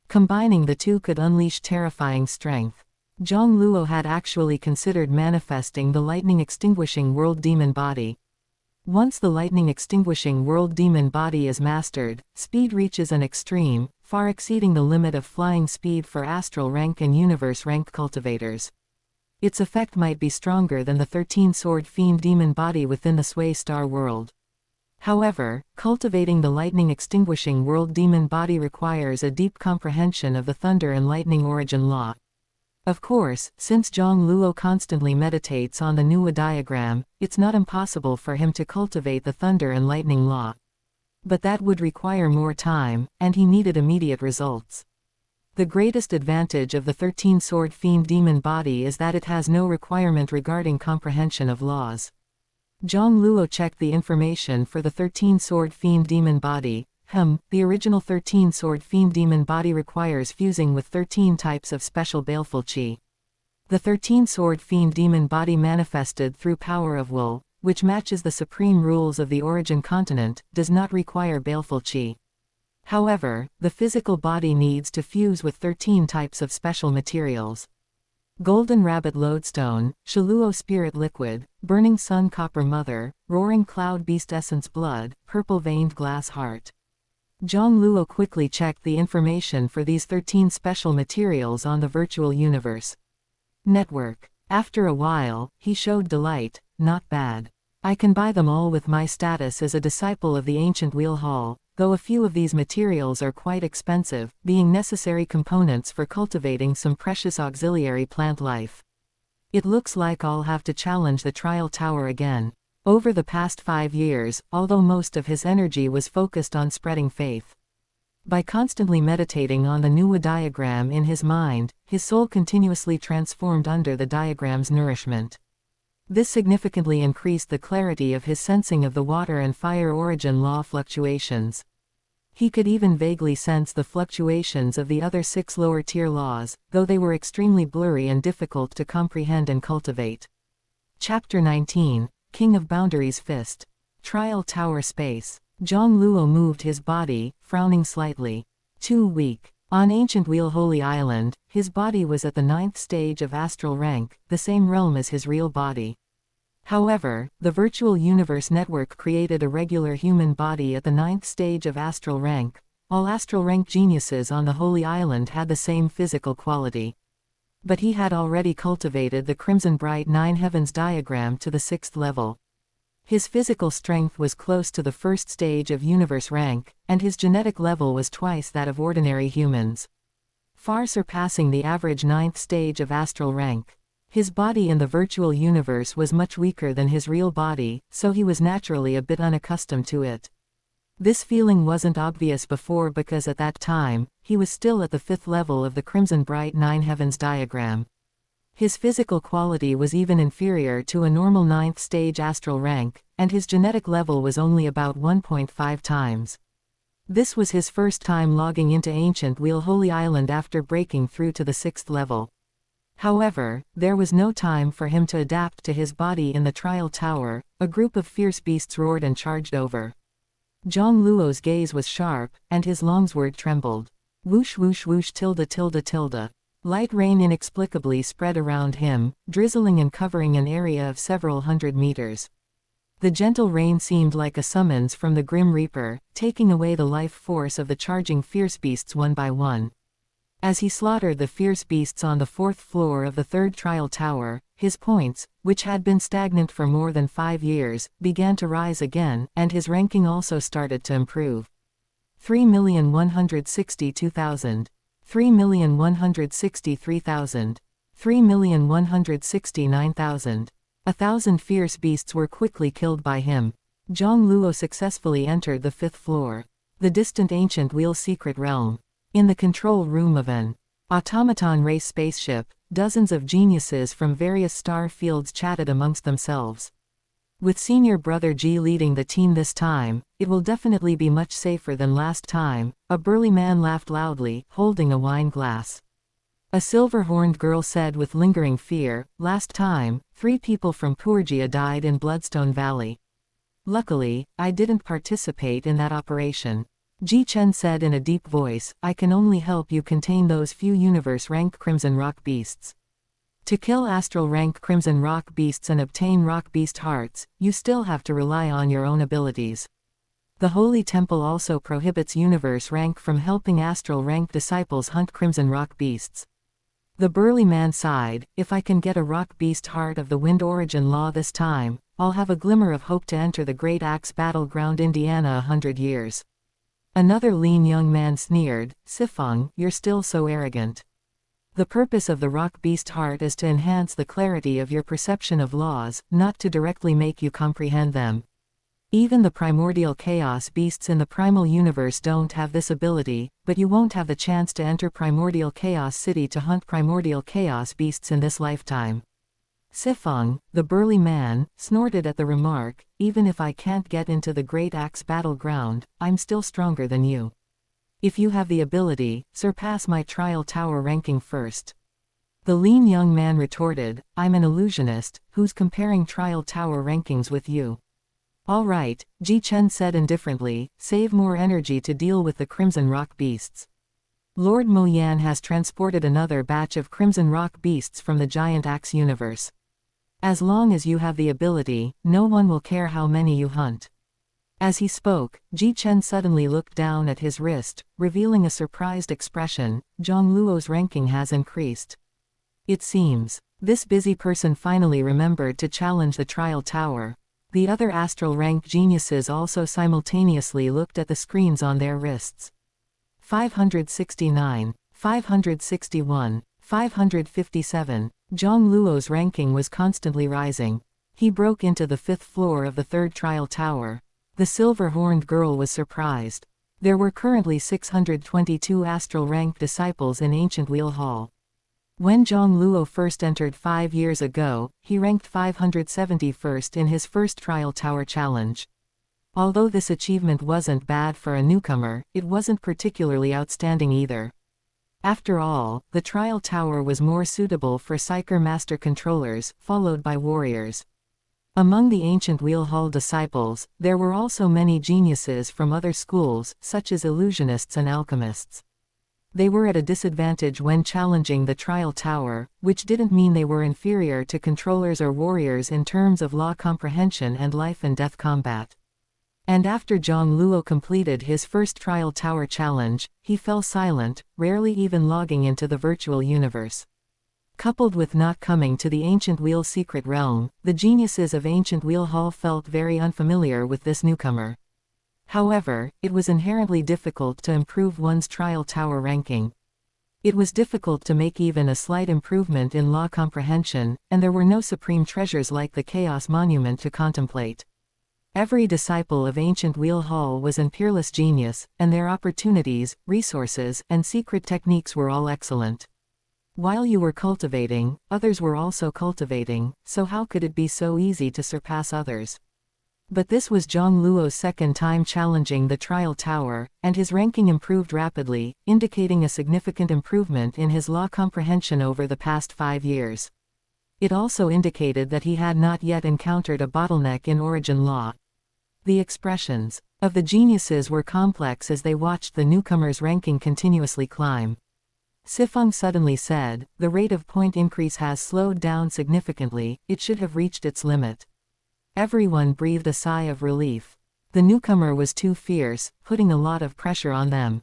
Combining the two could unleash terrifying strength. Jiang Luo had actually considered manifesting the lightning extinguishing world demon body. Once the lightning extinguishing world demon body is mastered, speed reaches an extreme, far exceeding the limit of flying speed for astral rank and universe rank cultivators. Its effect might be stronger than the 13-sword fiend demon body within the Sway Star world. However, cultivating the lightning extinguishing world demon body requires a deep comprehension of the thunder and lightning origin law. Of course, since Jiang Luo constantly meditates on the Nuwa diagram, it's not impossible for him to cultivate the thunder and lightning law. But that would require more time, and he needed immediate results. The greatest advantage of the 13-sword fiend demon body is that it has no requirement regarding comprehension of laws. Jiang Luo checked the information for the 13-sword fiend demon body. The original 13-sword fiend demon body requires fusing with 13 types of special baleful qi. The 13-sword fiend demon body manifested through power of will, which matches the supreme rules of the origin continent, does not require baleful qi. However, the physical body needs to fuse with 13 types of special materials. Golden Rabbit Lodestone, Shaluo Spirit Liquid, Burning Sun Copper Mother, Roaring Cloud Beast Essence Blood, Purple Veined Glass Heart. Jiang Luo quickly checked the information for these 13 special materials on the virtual universe network. After a while, he showed delight. Not bad. I can buy them all with my status as a disciple of the ancient Wheel Hall, though a few of these materials are quite expensive, being necessary components for cultivating some precious auxiliary plant life. It looks like I'll have to challenge the trial tower again. Over the past 5 years, although most of his energy was focused on spreading faith. By constantly meditating on the Nuwa diagram in his mind, his soul continuously transformed under the diagram's nourishment. This significantly increased the clarity of his sensing of the water and fire origin law fluctuations. He could even vaguely sense the fluctuations of the other 6 lower-tier laws, though they were extremely blurry and difficult to comprehend and cultivate. Chapter 19, King of Boundaries Fist. Trial Tower Space. Jiang Luo moved his body, frowning slightly. Too weak. On Ancient Wheel Holy Island, his body was at the 9th stage of astral rank, the same realm as his real body. However, the virtual universe network created a regular human body at the 9th stage of astral rank. All astral rank geniuses on the Holy Island had the same physical quality. But he had already cultivated the Crimson Bright 9 Heavens diagram to the 6th level. His physical strength was close to the 1st stage of universe rank, and his genetic level was twice that of ordinary humans, far surpassing the average 9th stage of astral rank. His body in the virtual universe was much weaker than his real body, so he was naturally a bit unaccustomed to it. This feeling wasn't obvious before because at that time, he was still at the 5th level of the Crimson Bright 9 Heavens diagram. His physical quality was even inferior to a normal 9th stage astral rank, and his genetic level was only about 1.5 times. This was his first time logging into Ancient Wheel Holy Island after breaking through to the 6th level. However, there was no time for him to adapt to his body in the trial tower. A group of fierce beasts roared and charged over. Jiang Luo's gaze was sharp, and his longsword trembled. Whoosh whoosh whoosh tilde tilde tilde. Light rain inexplicably spread around him, drizzling and covering an area of several hundred meters. The gentle rain seemed like a summons from the Grim Reaper, taking away the life force of the charging fierce beasts one by one. As he slaughtered the fierce beasts on the 4th floor of the 3rd trial tower, his points, which had been stagnant for more than 5 years, began to rise again, and his ranking also started to improve. 3,162,000. 3,163,000. 3,169,000. 1,000 fierce beasts were quickly killed by him. Jiang Luo successfully entered the 5th floor. The distant Ancient Wheel secret realm. In the control room of an automaton race spaceship, dozens of geniuses from various star fields chatted amongst themselves. With senior brother G leading the team this time, it will definitely be much safer than last time. A burly man laughed loudly, holding a wine glass. A silver-horned girl said with lingering fear, "Last time, 3 people from Purgia died in Bloodstone Valley. Luckily, I didn't participate in that operation." Ji Chen said in a deep voice, "I can only help you contain those few universe-rank Crimson Rock Beasts. To kill astral-rank Crimson Rock Beasts and obtain Rock Beast Hearts, you still have to rely on your own abilities. The Holy Temple also prohibits universe-rank from helping astral-rank disciples hunt Crimson Rock Beasts." The burly man sighed, "If I can get a Rock Beast Heart of the Wind Origin Law this time, I'll have a glimmer of hope to enter the Great Axe Battleground Indiana 100 years. Another lean young man sneered, "Sifeng, you're still so arrogant. The purpose of the Rock Beast Heart is to enhance the clarity of your perception of laws, not to directly make you comprehend them. Even the primordial chaos beasts in the primal universe don't have this ability, but you won't have the chance to enter Primordial Chaos City to hunt primordial chaos beasts in this lifetime." Sifeng, the burly man, snorted at the remark, "Even if I can't get into the Great Axe Battleground, I'm still stronger than you. If you have the ability, surpass my trial tower ranking first." The lean young man retorted, "I'm an illusionist, who's comparing trial tower rankings with you?" "All right," Ji Chen said indifferently, "save more energy to deal with the Crimson Rock Beasts. Lord Mo Yan has transported another batch of Crimson Rock Beasts from the Giant Axe universe. As long as you have the ability, no one will care how many you hunt." As he spoke, Ji Chen suddenly looked down at his wrist, revealing a surprised expression. "Jiang Luo's ranking has increased. It seems." This busy person finally remembered to challenge the trial tower. The other astral rank geniuses also simultaneously looked at the screens on their wrists. 569, 561, 557. Jiang Luo's ranking was constantly rising. He broke into the 5th floor of the 3rd trial tower. The silver-horned girl was surprised. There were currently 622 astral rank disciples in Ancient Wheel Hall. When Jiang Luo first entered 5 years ago, he ranked 571st in his first trial tower challenge. Although this achievement wasn't bad for a newcomer, it wasn't particularly outstanding either. After all, the trial tower was more suitable for Psyker Master Controllers, followed by warriors. Among the Ancient Wheel Hall disciples, there were also many geniuses from other schools, such as illusionists and alchemists. They were at a disadvantage when challenging the trial tower, which didn't mean they were inferior to controllers or warriors in terms of law comprehension and life and death combat. And after Jiang Luo completed his first trial tower challenge, he fell silent, rarely even logging into the virtual universe. Coupled with not coming to the Ancient Wheel secret realm, the geniuses of Ancient Wheel Hall felt very unfamiliar with this newcomer. However, it was inherently difficult to improve one's trial tower ranking. It was difficult to make even a slight improvement in law comprehension, and there were no supreme treasures like the Chaos Monument to contemplate. Every disciple of Ancient Wheel Hall was an peerless genius, and their opportunities, resources, and secret techniques were all excellent. While you were cultivating, others were also cultivating, so how could it be so easy to surpass others? But this was Jiang Luo's second time challenging the trial tower, and his ranking improved rapidly, indicating a significant improvement in his law comprehension over the past 5 years. It also indicated that he had not yet encountered a bottleneck in origin law. The expressions of the geniuses were complex as they watched the newcomer's ranking continuously climb. Sifeng suddenly said, "The rate of point increase has slowed down significantly, it should have reached its limit." Everyone breathed a sigh of relief. The newcomer was too fierce, putting a lot of pressure on them.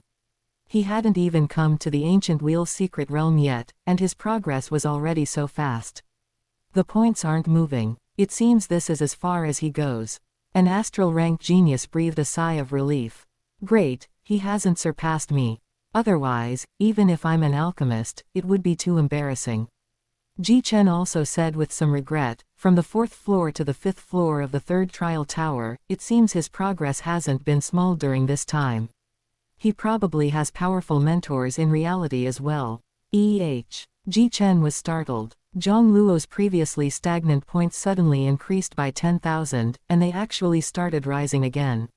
He hadn't even come to the ancient wheel's secret realm yet, and his progress was already so fast. The points aren't moving. It seems this is as far as he goes. An astral rank genius breathed a sigh of relief. Great, he hasn't surpassed me. Otherwise, even if I'm an alchemist, it would be too embarrassing. Ji Chen also said with some regret, "From the 4th floor to the 5th floor of the 3rd trial tower, it seems his progress hasn't been small during this time. He probably has powerful mentors in reality as well." Ji Chen was startled. Jiang Luo's previously stagnant points suddenly increased by 10,000, and they actually started rising again.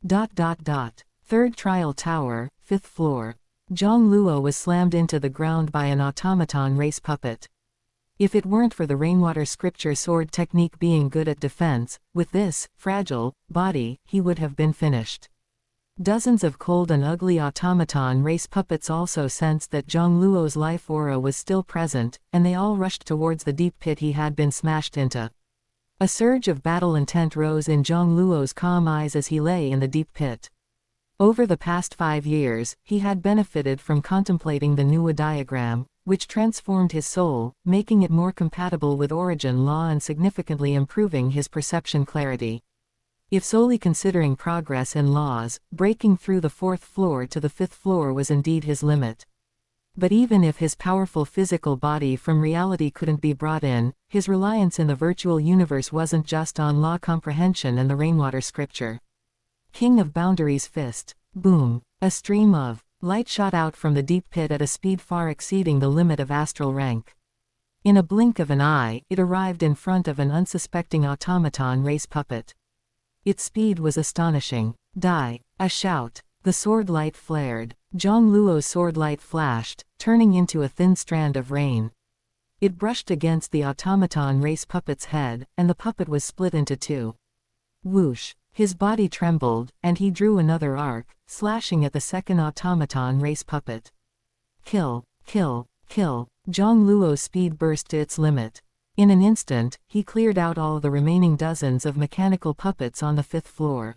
3rd trial tower, 5th floor. Jiang Luo was slammed into the ground by an automaton race puppet. If it weren't for the rainwater scripture sword technique being good at defense, with this fragile body, he would have been finished. Dozens of cold and ugly automaton race puppets also sensed that Jiang Luo's life aura was still present, and they all rushed towards the deep pit he had been smashed into. A surge of battle intent rose in Jiang Luo's calm eyes as he lay in the deep pit. Over the past 5 years, he had benefited from contemplating the Nuwa diagram, which transformed his soul, making it more compatible with origin law and significantly improving his perception clarity. If solely considering progress in laws, breaking through the 4th floor to the 5th floor was indeed his limit. But even if his powerful physical body from reality couldn't be brought in, his reliance in the virtual universe wasn't just on law comprehension and the rainwater scripture. King of Boundaries fist. Boom. A stream of light shot out from the deep pit at a speed far exceeding the limit of astral rank. In a blink of an eye, it arrived in front of an unsuspecting automaton race puppet. Its speed was astonishing. Die. A shout. The sword light flared. Jiang Luo's sword light flashed, turning into a thin strand of rain. It brushed against the automaton race puppet's head, and the puppet was split into 2. Whoosh. His body trembled, and he drew another arc, slashing at the second automaton race puppet. Kill, kill, kill. Jiang Luo's speed burst to its limit. In an instant, he cleared out all the remaining dozens of mechanical puppets on the 5th floor.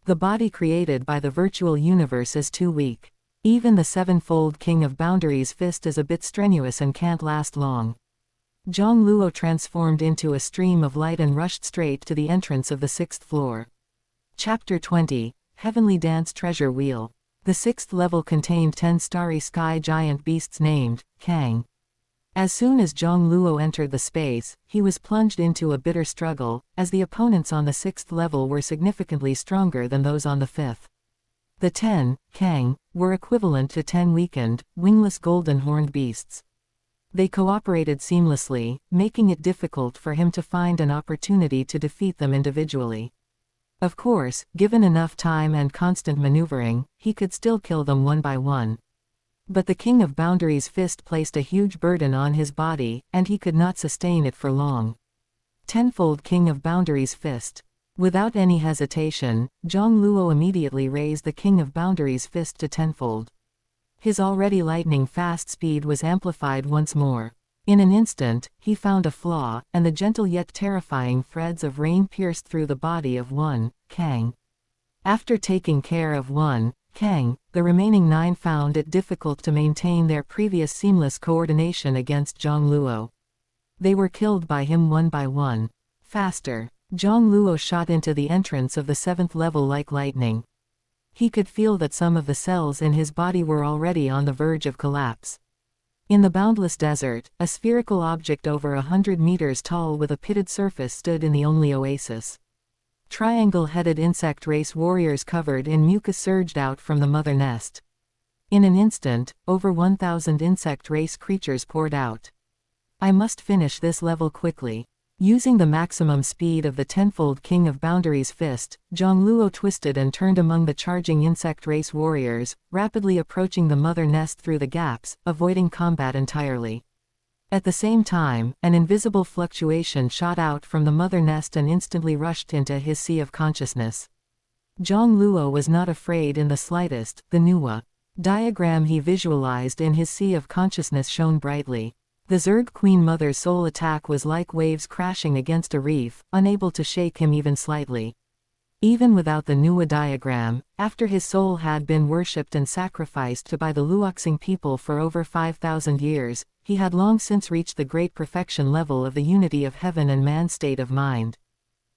The body created by the virtual universe is too weak. Even the 7-fold King of Boundaries fist is a bit strenuous and can't last long. Jiang Luo transformed into a stream of light and rushed straight to the entrance of the 6th floor. Chapter 20, Heavenly Dance Treasure Wheel. The 6th level contained 10 starry sky giant beasts named Kang. As soon as Jiang Luo entered the space, he was plunged into a bitter struggle, as the opponents on the 6th level were significantly stronger than those on the 5th. The 10, Kang, were equivalent to 10 weakened, wingless golden-horned beasts. They cooperated seamlessly, making it difficult for him to find an opportunity to defeat them individually. Of course, given enough time and constant maneuvering, he could still kill them one by one. But the King of Boundaries' fist placed a huge burden on his body, and he could not sustain it for long. Tenfold King of Boundaries' fist. Without any hesitation, Jiang Luo immediately raised the King of Boundaries' fist to tenfold. His already lightning-fast speed was amplified once more. In an instant, he found a flaw, and the gentle yet terrifying threads of rain pierced through the body of one, Kang. After taking care of one, Kang, the remaining 9 found it difficult to maintain their previous seamless coordination against Jiang Luo. They were killed by him one by one. Faster. Jiang Luo shot into the entrance of the 7th level like lightning. He could feel that some of the cells in his body were already on the verge of collapse. In the boundless desert, a spherical object over 100 meters tall with a pitted surface stood in the only oasis. Triangle-headed insect race warriors covered in mucus surged out from the mother nest. In an instant, over 1,000 insect race creatures poured out. I must finish this level quickly. Using the maximum speed of the tenfold King of Boundaries fist, Jiang Luo twisted and turned among the charging insect race warriors, rapidly approaching the mother nest through the gaps, avoiding combat entirely. At the same time, an invisible fluctuation shot out from the mother nest and instantly rushed into his sea of consciousness. Jiang Luo was not afraid in the slightest. The Nuwa diagram he visualized in his sea of consciousness shone brightly. The Zerg Queen Mother's soul attack was like waves crashing against a reef, unable to shake him even slightly. Even without the Nuwa diagram, after his soul had been worshipped and sacrificed by the Luoxing people for over 5,000 years, he had long since reached the great perfection level of the unity of heaven and man's state of mind.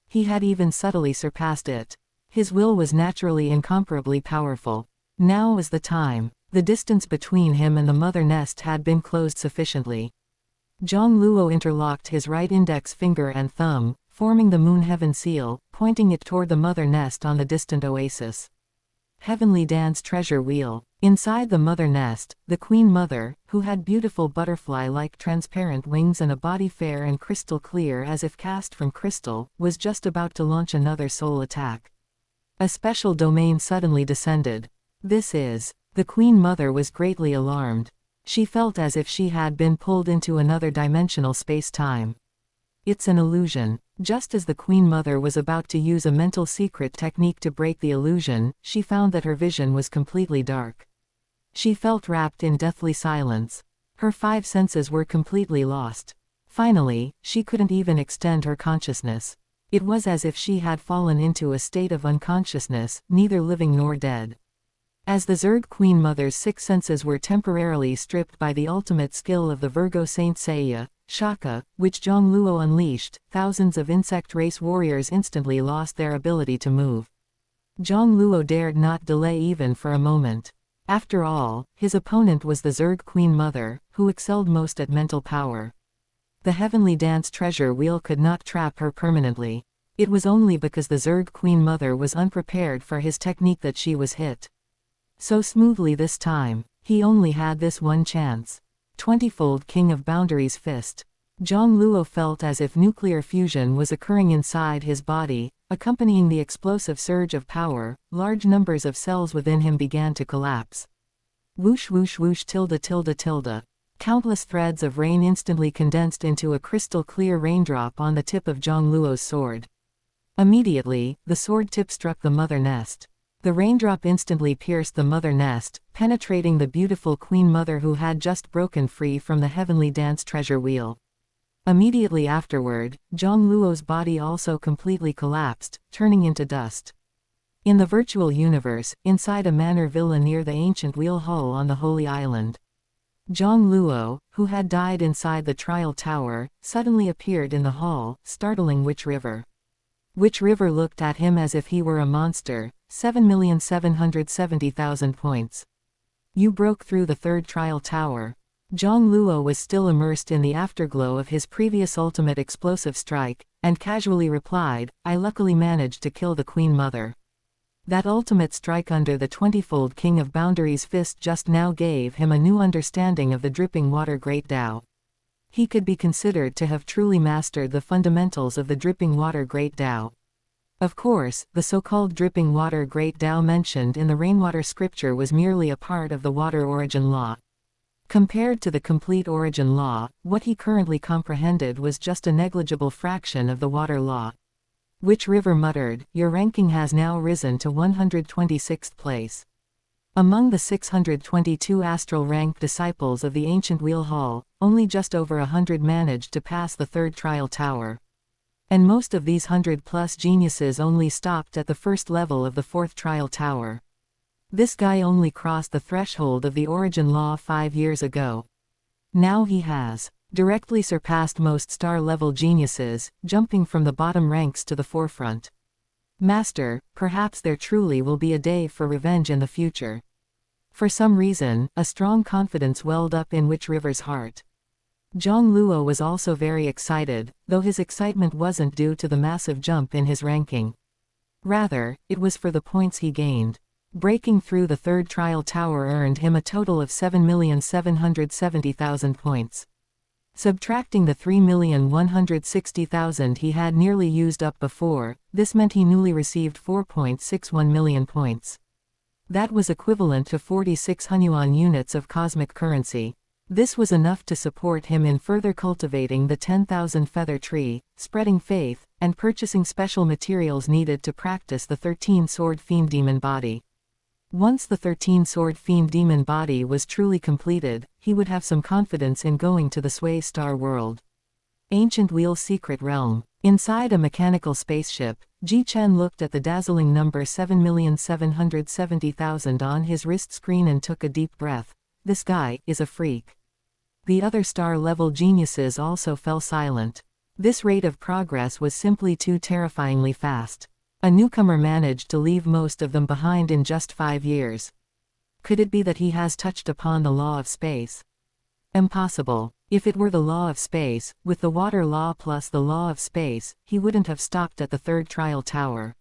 He had even subtly surpassed it. His will was naturally incomparably powerful. Now was the time. The distance between him and the mother nest had been closed sufficiently. Jiang Luo interlocked his right index finger and thumb, forming the moon heaven seal, pointing it toward the mother nest on the distant oasis. Heavenly Dance treasure wheel. Inside the mother nest, the Queen Mother, who had beautiful butterfly-like transparent wings and a body fair and crystal clear as if cast from crystal, was just about to launch another soul attack. A special domain suddenly descended. The Queen Mother was greatly alarmed. She felt as if she had been pulled into another dimensional space-time. It's an illusion. Just as the Queen Mother was about to use a mental secret technique to break the illusion, she found that her vision was completely dark. She felt wrapped in deathly silence. Her 5 senses were completely lost. Finally, she couldn't even extend her consciousness. It was as if she had fallen into a state of unconsciousness, neither living nor dead. As the Zerg Queen Mother's 6 senses were temporarily stripped by the ultimate skill of the Virgo Saint Seiya, Shaka, which Jiang Luo unleashed, thousands of insect race warriors instantly lost their ability to move. Jiang Luo dared not delay even for a moment. After all, his opponent was the Zerg Queen Mother, who excelled most at mental power. The Heavenly Dance treasure wheel could not trap her permanently. It was only because the Zerg Queen Mother was unprepared for his technique that she was hit so smoothly this time. He only had this one chance. 20-fold King of Boundaries fist. Jiang Luo felt as if nuclear fusion was occurring inside his body, accompanying the explosive surge of power. Large numbers of cells within him began to collapse. Whoosh whoosh whoosh tilde tilde tilde. Countless threads of rain instantly condensed into a crystal clear raindrop on the tip of Jiang Luo's sword. Immediately, the sword tip struck the mother nest. The raindrop instantly pierced the mother nest, penetrating the beautiful Queen Mother who had just broken free from the Heavenly Dance treasure wheel. Immediately afterward, Jiang Luo's body also completely collapsed, turning into dust. In the virtual universe, inside a manor villa near the ancient wheel hull on the Holy Island, Jiang Luo, who had died inside the trial tower, suddenly appeared in the hall, startling Witch River. Witch River looked at him as if he were a monster. 7,770,000 points. You broke through the 3rd trial tower. Jiang Luo was still immersed in the afterglow of his previous ultimate explosive strike, and casually replied, I luckily managed to kill the Queen Mother. That ultimate strike under the 20-fold King of Boundaries fist just now gave him a new understanding of the dripping water Great Tao. He could be considered to have truly mastered the fundamentals of the dripping water Great Tao. Of course, the so-called dripping water Great Tao mentioned in the rainwater scripture was merely a part of the water origin law. Compared to the complete origin law, what he currently comprehended was just a negligible fraction of the water law. Witch River muttered, your ranking has now risen to 126th place. Among the 622 astral rank disciples of the ancient wheel hall, only just over 100 managed to pass the 3rd trial tower. And most of these 100-plus geniuses only stopped at the 1st level of the 4th trial tower. This guy only crossed the threshold of the origin law 5 years ago. Now he has directly surpassed most star-level geniuses, jumping from the bottom ranks to the forefront. Master, perhaps there truly will be a day for revenge in the future. For some reason, a strong confidence welled up in Witch River's heart. Jiang Luo was also very excited, though his excitement wasn't due to the massive jump in his ranking. Rather, it was for the points he gained. Breaking through the 3rd trial tower earned him a total of 7,770,000 points. Subtracting the 3,160,000 he had nearly used up before, this meant he newly received 4.61 million points. That was equivalent to 46 Hunyuan units of cosmic currency. This was enough to support him in further cultivating the 10,000 feather tree, spreading faith, and purchasing special materials needed to practice the 13-sword fiend demon body. Once the 13-sword fiend demon body was truly completed, he would have some confidence in going to the Sway Star world. Ancient Wheel's secret realm. Inside a mechanical spaceship, Ji Chen looked at the dazzling number 7,770,000 on his wrist screen and took a deep breath. This guy is a freak. The other star-level geniuses also fell silent. This rate of progress was simply too terrifyingly fast. A newcomer managed to leave most of them behind in just 5 years. Could it be that he has touched upon the law of space? Impossible. If it were the law of space, with the water law plus the law of space, he wouldn't have stopped at the third trial tower.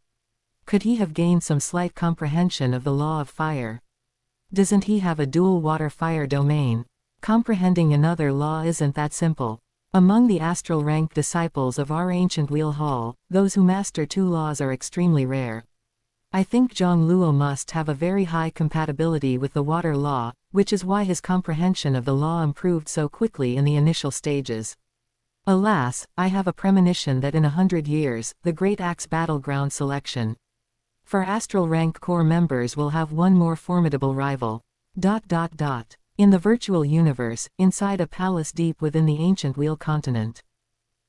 Could he have gained some slight comprehension of the law of fire? Doesn't he have a dual water-fire domain? Comprehending another law isn't that simple. Among the astral rank disciples of our ancient Wheel Hall, those who master 2 laws are extremely rare. I think Jiang Luo must have a very high compatibility with the water law, which is why his comprehension of the law improved so quickly in the initial stages. Alas, I have a premonition that in 100 years, the Great Axe Battleground selection for astral rank core members will have one more formidable rival. In the virtual universe, inside a palace deep within the ancient Wheel continent.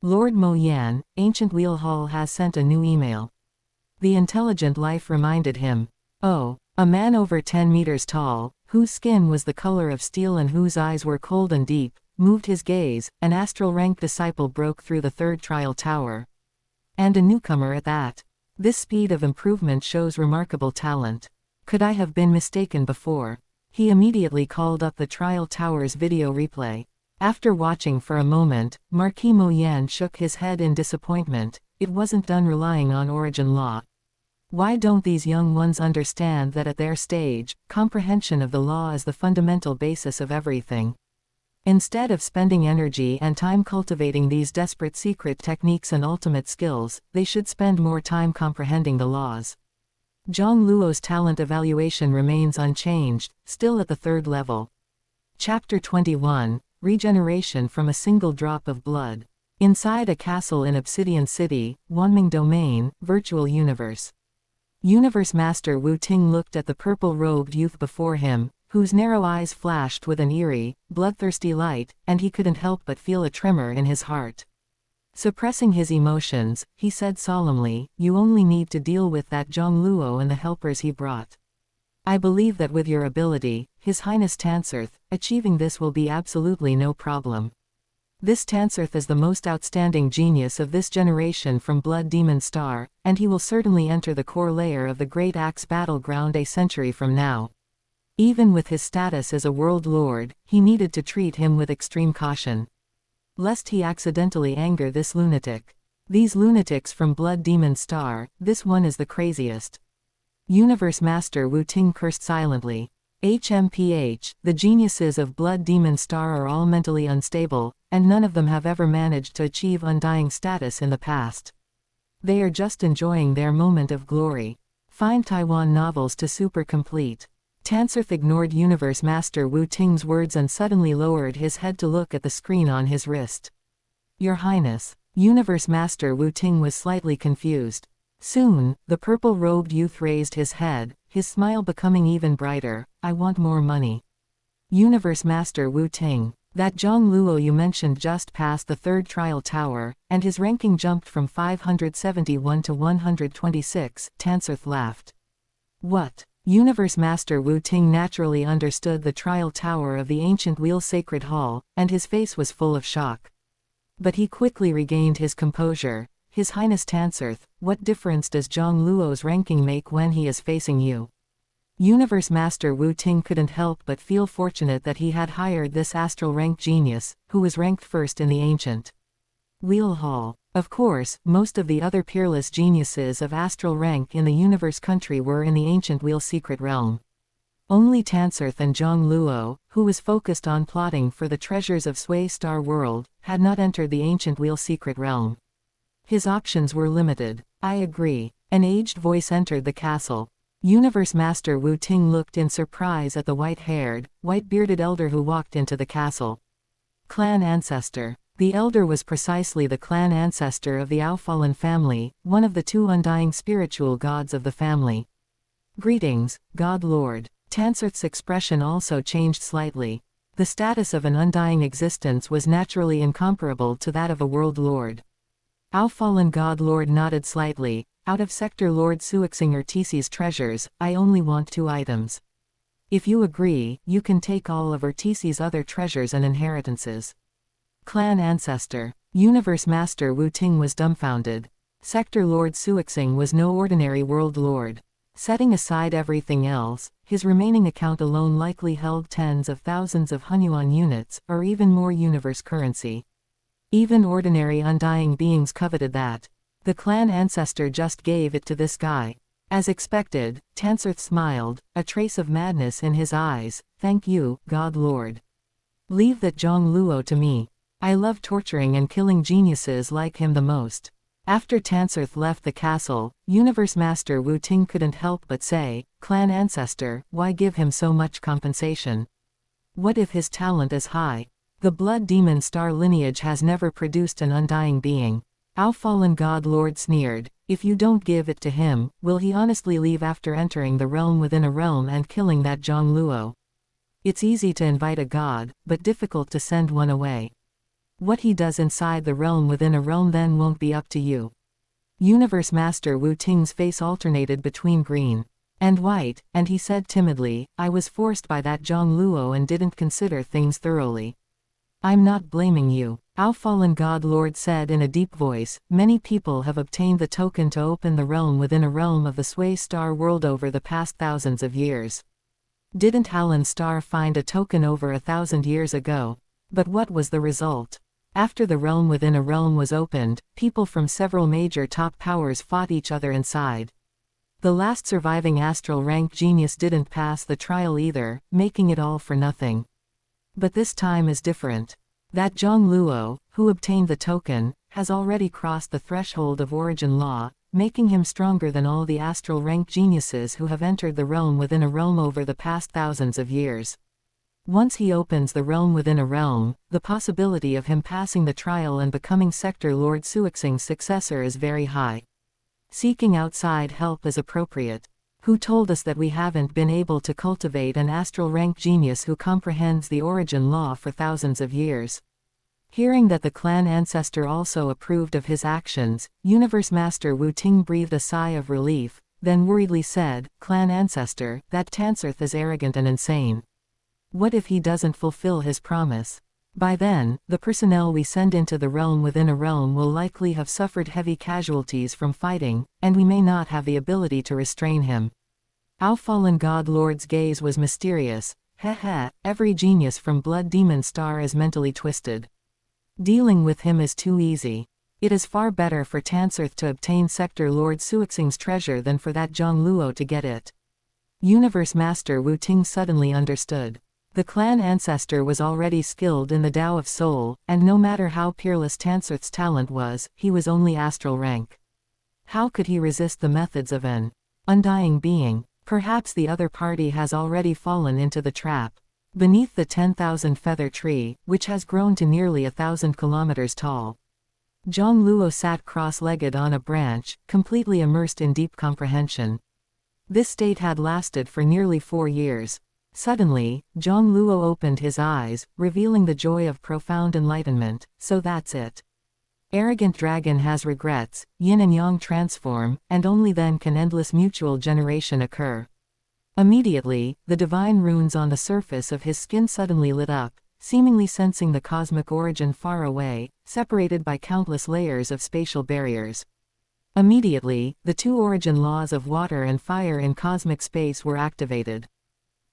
Lord Mo Yan, ancient Wheel Hall has sent a new email. The intelligent life reminded him. Oh, a man over 10 meters tall, whose skin was the color of steel and whose eyes were cold and deep, moved his gaze. An astral rank disciple broke through the third trial tower. And a newcomer at that. This speed of improvement shows remarkable talent. Could I have been mistaken before? He immediately called up the trial tower's video replay. After watching for a moment, Marquis Mo Yan shook his head in disappointment. It wasn't done relying on origin law. Why don't these young ones understand that at their stage, comprehension of the law is the fundamental basis of everything? Instead of spending energy and time cultivating these desperate secret techniques and ultimate skills, they should spend more time comprehending the laws. Jiang Luo's talent evaluation remains unchanged, still at the 3rd level. Chapter 21, Regeneration from a Single Drop of Blood. Inside a castle in Obsidian City, Wanming Domain, Virtual Universe. Universe Master Wu Ting looked at the purple-robed youth before him, whose narrow eyes flashed with an eerie, bloodthirsty light, and he couldn't help but feel a tremor in his heart. Suppressing his emotions, he said solemnly, "You only need to deal with that Jiang Luo and the helpers he brought. I believe that with your ability, His Highness Tanserth, achieving this will be absolutely no problem. This Tanserth is the most outstanding genius of this generation from Blood Demon Star, and he will certainly enter the core layer of the Great Axe Battleground a century from now." Even with his status as a world lord, he needed to treat him with extreme caution. Lest he accidentally anger this lunatic. These lunatics from Blood Demon Star, this one is the craziest. Universe Master Wu Ting cursed silently. HMPH, the geniuses of Blood Demon Star are all mentally unstable, and none of them have ever managed to achieve undying status in the past. They are just enjoying their moment of glory. Find Taiwan novels to super complete. Tanserth ignored Universe Master Wu Ting's words and suddenly lowered his head to look at the screen on his wrist. "Your Highness." Universe Master Wu Ting was slightly confused. Soon, the purple-robed youth raised his head, his smile becoming even brighter. "I want more money." Universe Master Wu Ting. That Jiang Luo you mentioned just passed the 3rd trial tower, and his ranking jumped from 571 to 126, Tanserth laughed. "What?" Universe Master Wu Ting naturally understood the trial tower of the ancient Wheel Sacred Hall, and his face was full of shock. But he quickly regained his composure. "His Highness Tanserth, what difference does Jiang Luo's ranking make when he is facing you?" Universe Master Wu Ting couldn't help but feel fortunate that he had hired this astral rank genius, who was ranked first in the ancient Wheel Hall. Of course, most of the other peerless geniuses of astral rank in the universe country were in the ancient Wheel secret realm. Only Tanserth and Jiang Luo, who was focused on plotting for the treasures of Sui Star World, had not entered the ancient Wheel secret realm. His options were limited. I agree. An aged voice entered the castle. Universe Master Wu Ting looked in surprise at the white-haired, white-bearded elder who walked into the castle. Clan ancestor. The elder was precisely the clan ancestor of the Outfallen family, one of the two undying spiritual gods of the family. Greetings, God Lord. Tanserth's expression also changed slightly. The status of an undying existence was naturally incomparable to that of a world lord. Outfallen God Lord nodded slightly. Out of Sector Lord Suixinger Tisi's treasures, I only want 2 items. If you agree, you can take all of Tisi's other treasures and inheritances. Clan ancestor. Universe Master Wu Ting was dumbfounded. Sector Lord Suixing was no ordinary world lord. Setting aside everything else, his remaining account alone likely held tens of thousands of Hunyuan units, or even more universe currency. Even ordinary undying beings coveted that. The clan ancestor just gave it to this guy. As expected, Tanserth smiled, a trace of madness in his eyes. Thank you, God Lord. Leave that Jiang Luo to me. I love torturing and killing geniuses like him the most. After Tanserth left the castle, Universe Master Wu Ting couldn't help but say, Clan ancestor, why give him so much compensation? What if his talent is high? The Blood Demon Star lineage has never produced an undying being. Outfallen God Lord sneered, if you don't give it to him, will he honestly leave after entering the realm within a realm and killing that Jiang Luo? It's easy to invite a god, but difficult to send one away. What he does inside the realm within a realm then won't be up to you. Universe Master Wu Ting's face alternated between green and white, and he said timidly, I was forced by that Jiang Luo and didn't consider things thoroughly. I'm not blaming you. Outfallen God Lord said in a deep voice, many people have obtained the token to open the realm within a realm of the Sui Star World over the past thousands of years. Didn't Hallan Star find a token over 1,000 years ago? But what was the result? After the realm within a realm was opened, people from several major top powers fought each other inside. The last surviving astral rank genius didn't pass the trial either, making it all for nothing. But this time is different. That Jiang Luo, who obtained the token, has already crossed the threshold of origin law, making him stronger than all the astral rank geniuses who have entered the realm within a realm over the past thousands of years. Once he opens the realm within a realm, the possibility of him passing the trial and becoming Sector Lord Suixing's successor is very high. Seeking outside help is appropriate. Who told us that we haven't been able to cultivate an astral rank genius who comprehends the origin law for thousands of years? Hearing that the clan ancestor also approved of his actions, Universe Master Wu Ting breathed a sigh of relief, then worriedly said, Clan ancestor, that Tanserth is arrogant and insane. What if he doesn't fulfill his promise? By then, the personnel we send into the realm within a realm will likely have suffered heavy casualties from fighting, and we may not have the ability to restrain him. Outfallen God Lord's gaze was mysterious. Heh, every genius from Blood Demon Star is mentally twisted. Dealing with him is too easy. It is far better for Tanserth to obtain Sector Lord Suixing's treasure than for that Jiang Luo to get it. Universe Master Wu Ting suddenly understood. The clan ancestor was already skilled in the Tao of Soul, and no matter how peerless Tanserth's talent was, he was only astral rank. How could he resist the methods of an undying being? Perhaps the other party has already fallen into the trap. Beneath the 10,000 feather tree, which has grown to nearly 1,000 kilometers tall, Jiang Luo sat cross-legged on a branch, completely immersed in deep comprehension. This state had lasted for nearly 4 years. Suddenly, Jiang Luo opened his eyes, revealing the joy of profound enlightenment. So that's it. Arrogant dragon has regrets, yin and yang transform, and only then can endless mutual generation occur. Immediately, the divine runes on the surface of his skin suddenly lit up, seemingly sensing the cosmic origin far away, separated by countless layers of spatial barriers. Immediately, the 2 origin laws of water and fire in cosmic space were activated.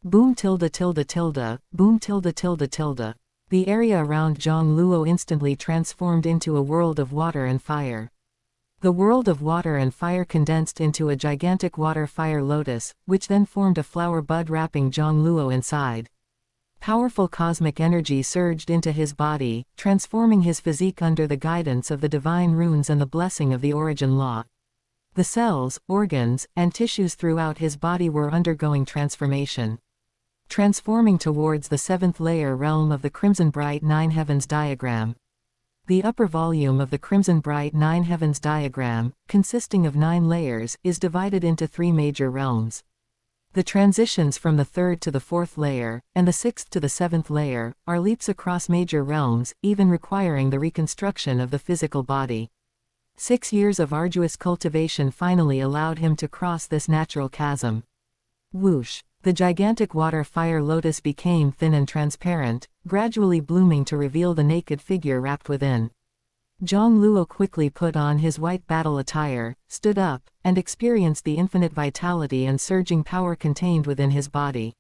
Boom tilde tilde tilde, boom tilde tilde tilde. The area around Jiang Luo instantly transformed into a world of water and fire. The world of water and fire condensed into a gigantic water-fire lotus, which then formed a flower bud wrapping Jiang Luo inside. Powerful cosmic energy surged into his body, transforming his physique under the guidance of the divine runes and the blessing of the origin law. The cells, organs, and tissues throughout his body were undergoing transformation. Transforming towards the seventh layer realm of the Crimson Bright Nine Heavens diagram. The upper volume of the Crimson Bright Nine Heavens diagram, consisting of 9 layers, is divided into 3 major realms. The transitions from the 3rd to the 4th layer, and the 6th to the 7th layer, are leaps across major realms, even requiring the reconstruction of the physical body. 6 years of arduous cultivation finally allowed him to cross this natural chasm. Whoosh! The gigantic water-fire lotus became thin and transparent, gradually blooming to reveal the naked figure wrapped within. Jiang Luo quickly put on his white battle attire, stood up, and experienced the infinite vitality and surging power contained within his body.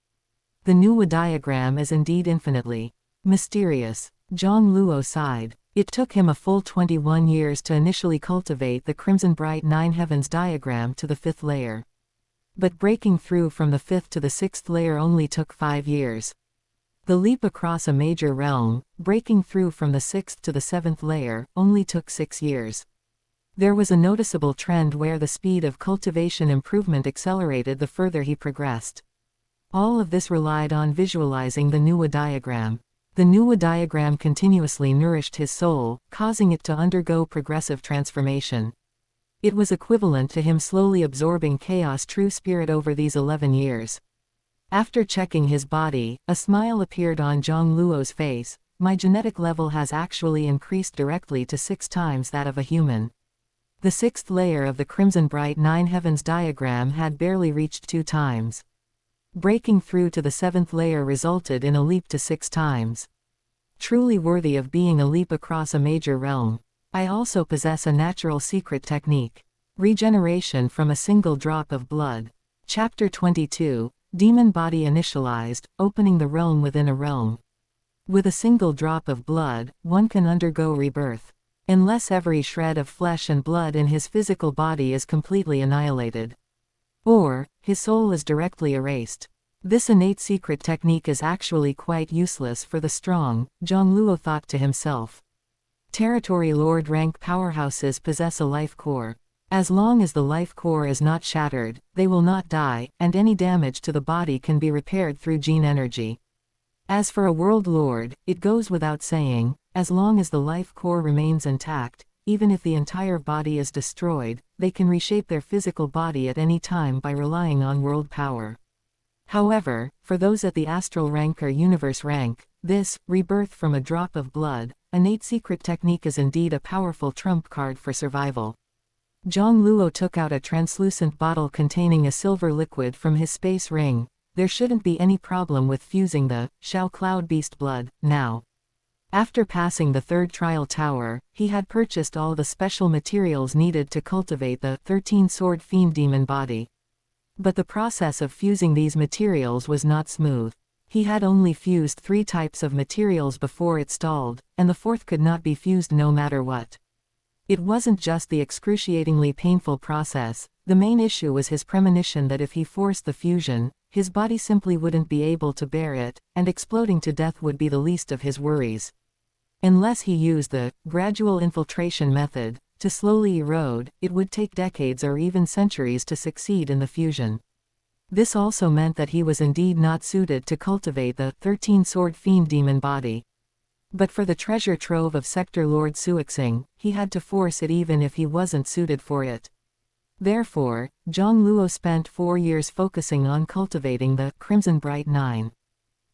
The Nuwa diagram is indeed infinitely mysterious. Jiang Luo sighed. It took him a full 21 years to initially cultivate the Crimson Bright Nine Heavens diagram to the 5th layer. But breaking through from the 5th to the 6th layer only took 5 years. The leap across a major realm, breaking through from the 6th to the 7th layer, only took 6 years. There was a noticeable trend where the speed of cultivation improvement accelerated the further he progressed. All of this relied on visualizing the Nuwa diagram. The Nuwa diagram continuously nourished his soul, causing it to undergo progressive transformation. It was equivalent to him slowly absorbing chaos true spirit over these 11 years. After checking his body, a smile appeared on Jiang Luo's face. My genetic level has actually increased directly to 6 times that of a human. The 6th layer of the Crimson Bright Nine Heavens diagram had barely reached 2 times. Breaking through to the 7th layer resulted in a leap to 6 times. Truly worthy of being a leap across a major realm. I also possess a natural secret technique. Regeneration from a single drop of blood. Chapter 22. Demon Body Initialized, Opening the Realm Within a Realm. With a single drop of blood, one can undergo rebirth. Unless every shred of flesh and blood in his physical body is completely annihilated. Or, his soul is directly erased. This innate secret technique is actually quite useless for the strong, Jiang Luo thought to himself. Territory Lord rank powerhouses possess a life core. As long as the life core is not shattered, they will not die, and any damage to the body can be repaired through gene energy. As for a world lord, it goes without saying, as long as the life core remains intact, even if the entire body is destroyed, they can reshape their physical body at any time by relying on world power. However, for those at the astral rank or universe rank, this, rebirth from a drop of blood, innate secret technique is indeed a powerful trump card for survival. Jiang Luo took out a translucent bottle containing a silver liquid from his space ring. There shouldn't be any problem with fusing the Shao Cloud Beast blood, now. After passing the 3rd trial tower, he had purchased all the special materials needed to cultivate the 13-sword fiend demon body. But the process of fusing these materials was not smooth. He had only fused 3 types of materials before it stalled, and the 4th could not be fused no matter what. It wasn't just the excruciatingly painful process, the main issue was his premonition that if he forced the fusion, his body simply wouldn't be able to bear it, and exploding to death would be the least of his worries. Unless he used the gradual infiltration method to slowly erode, it would take decades or even centuries to succeed in the fusion. This also meant that he was indeed not suited to cultivate the 13-sword fiend demon body. But for the treasure trove of Sector Lord Suixing, he had to force it even if he wasn't suited for it. Therefore, Jiang Luo spent 4 years focusing on cultivating the Crimson Bright Nine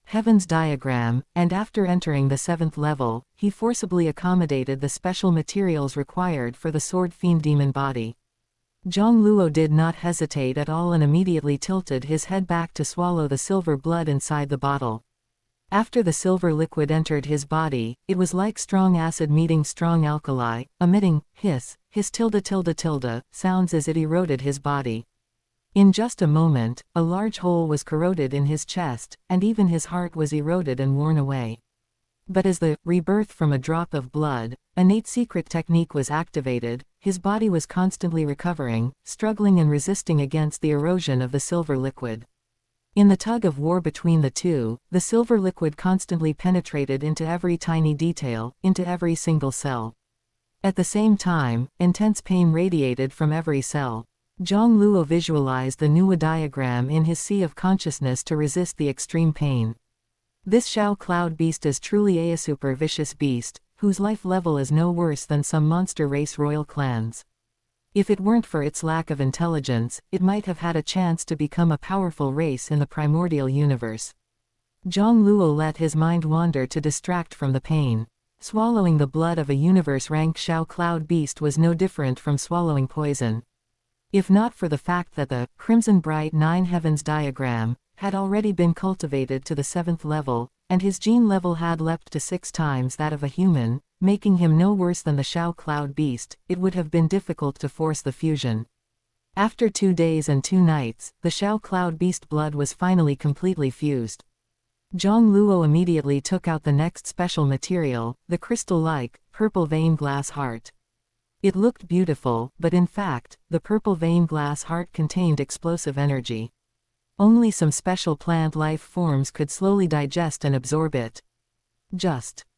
Heavens diagram, and after entering the 7th level, he forcibly accommodated the special materials required for the Sword Fiend Demon body. Jiang Luo did not hesitate at all and immediately tilted his head back to swallow the silver blood inside the bottle. After the silver liquid entered his body, it was like strong acid meeting strong alkali, emitting hiss sounds as it eroded his body. In just a moment, a large hole was corroded in his chest, and even his heart was eroded and worn away. But as the rebirth from a drop of blood, innate secret technique was activated. His body was constantly recovering, struggling and resisting against the erosion of the silver liquid. In the tug of war between the two, the silver liquid constantly penetrated into every tiny detail, into every single cell. At the same time, intense pain radiated from every cell. Jiang Luo visualized the Nuwa diagram in his sea of consciousness to resist the extreme pain. This Shao Cloud beast is truly a super vicious beast, whose life level is no worse than some monster race royal clans. If it weren't for its lack of intelligence, it might have had a chance to become a powerful race in the primordial universe. Jiang Luo let his mind wander to distract from the pain. Swallowing the blood of a universe-rank Shao Cloud beast was no different from swallowing poison. If not for the fact that the Crimson Bright Nine Heavens diagram had already been cultivated to the 7th level, and his gene level had leapt to 6 times that of a human, making him no worse than the Shao Cloud beast, it would have been difficult to force the fusion. After 2 days and 2 nights, the Shao Cloud beast blood was finally completely fused. Jiang Luo immediately took out the next special material, the crystal-like, purple vein glass heart. It looked beautiful, but in fact, the purple vein glass heart contained explosive energy. Only some special plant life forms could slowly digest and absorb it.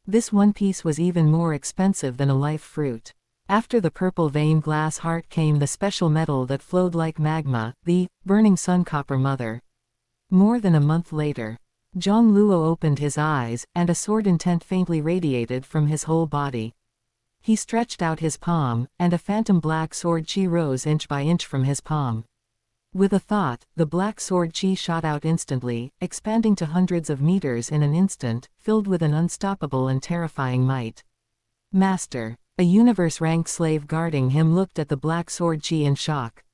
This one piece was even more expensive than a life fruit. After the purple vein glass heart came the special metal that flowed like magma, the burning sun copper mother. More than a month later, Jiang Luo opened his eyes, and a sword intent faintly radiated from his whole body. He stretched out his palm, and a phantom black sword chi rose inch by inch from his palm. With a thought, the black sword chi shot out instantly, expanding to hundreds of meters in an instant, filled with an unstoppable and terrifying might. Master, a universe-rank slave guarding him looked at the black sword chi in shock.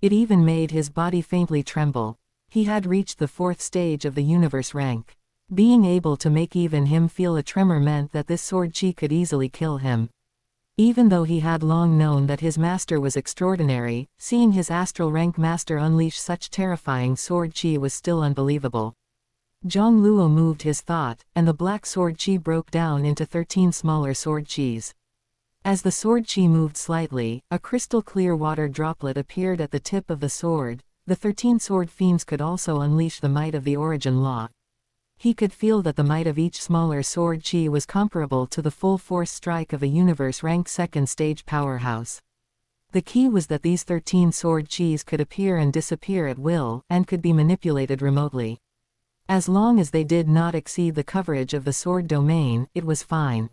It even made his body faintly tremble. He had reached the 4th stage of the universe rank. Being able to make even him feel a tremor meant that this sword chi could easily kill him. Even though he had long known that his master was extraordinary, seeing his astral rank master unleash such terrifying sword chi was still unbelievable. Jiang Luo moved his thought, and the black sword chi broke down into 13 smaller sword chis. As the sword chi moved slightly, a crystal clear water droplet appeared at the tip of the sword. The 13 sword fiends could also unleash the might of the origin law. He could feel that the might of each smaller sword chi was comparable to the full force strike of a universe-rank 2nd stage powerhouse. The key was that these 13 sword chis could appear and disappear at will, and could be manipulated remotely. As long as they did not exceed the coverage of the sword domain, it was fine.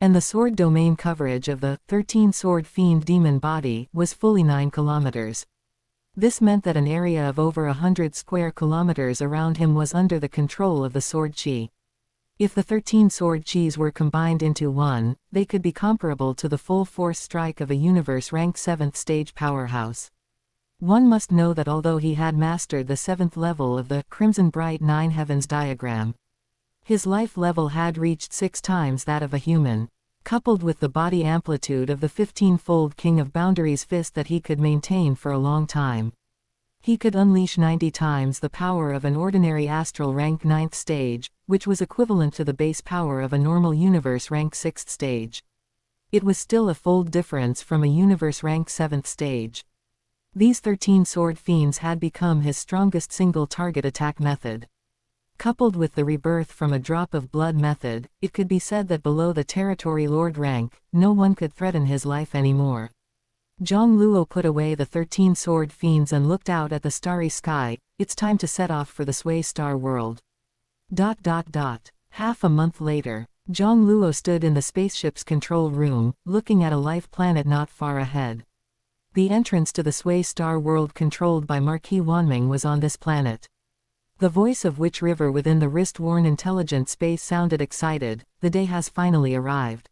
And the sword domain coverage of the 13 sword fiend demon body was fully 9 kilometers. This meant that an area of over 100 square kilometers around him was under the control of the sword chi. If the 13 sword chis were combined into one, they could be comparable to the full force strike of a universe-rank 7th stage powerhouse. One must know that although he had mastered the 7th level of the Crimson Bright Nine Heavens diagram, his life level had reached 6 times that of a human. Coupled with the body amplitude of the 15-fold King of Boundaries fist that he could maintain for a long time, he could unleash 90 times the power of an ordinary astral rank 9th stage, which was equivalent to the base power of a normal universe rank 6th stage. It was still a fold difference from a universe rank 7th stage. These 13 sword fiends had become his strongest single target attack method. Coupled with the rebirth from a drop of blood method, it could be said that below the territory lord rank, no one could threaten his life anymore. Jiang Luo put away the 13 sword fiends and looked out at the starry sky. It's time to set off for the Sway Star world. Half a month later, Jiang Luo stood in the spaceship's control room, looking at a life planet not far ahead. The entrance to the Sway Star world controlled by Marquis Wanming was on this planet. The voice of which river within the wrist-worn intelligent space sounded excited. The day has finally arrived.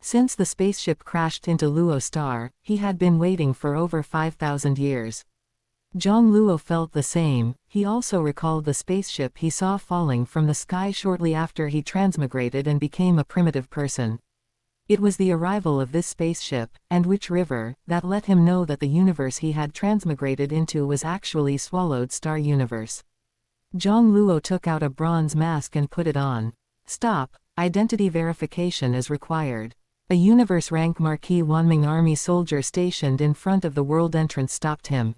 Since the spaceship crashed into Luo Star, he had been waiting for over 5,000 years. Jiang Luo felt the same. He also recalled the spaceship he saw falling from the sky shortly after he transmigrated and became a primitive person. It was the arrival of this spaceship, and which river, that let him know that the universe he had transmigrated into was actually Swallowed Star Universe. Jiang Luo took out a bronze mask and put it on. Stop. Identity verification is required. A universe-rank Marquis Wanming army soldier stationed in front of the world entrance stopped him.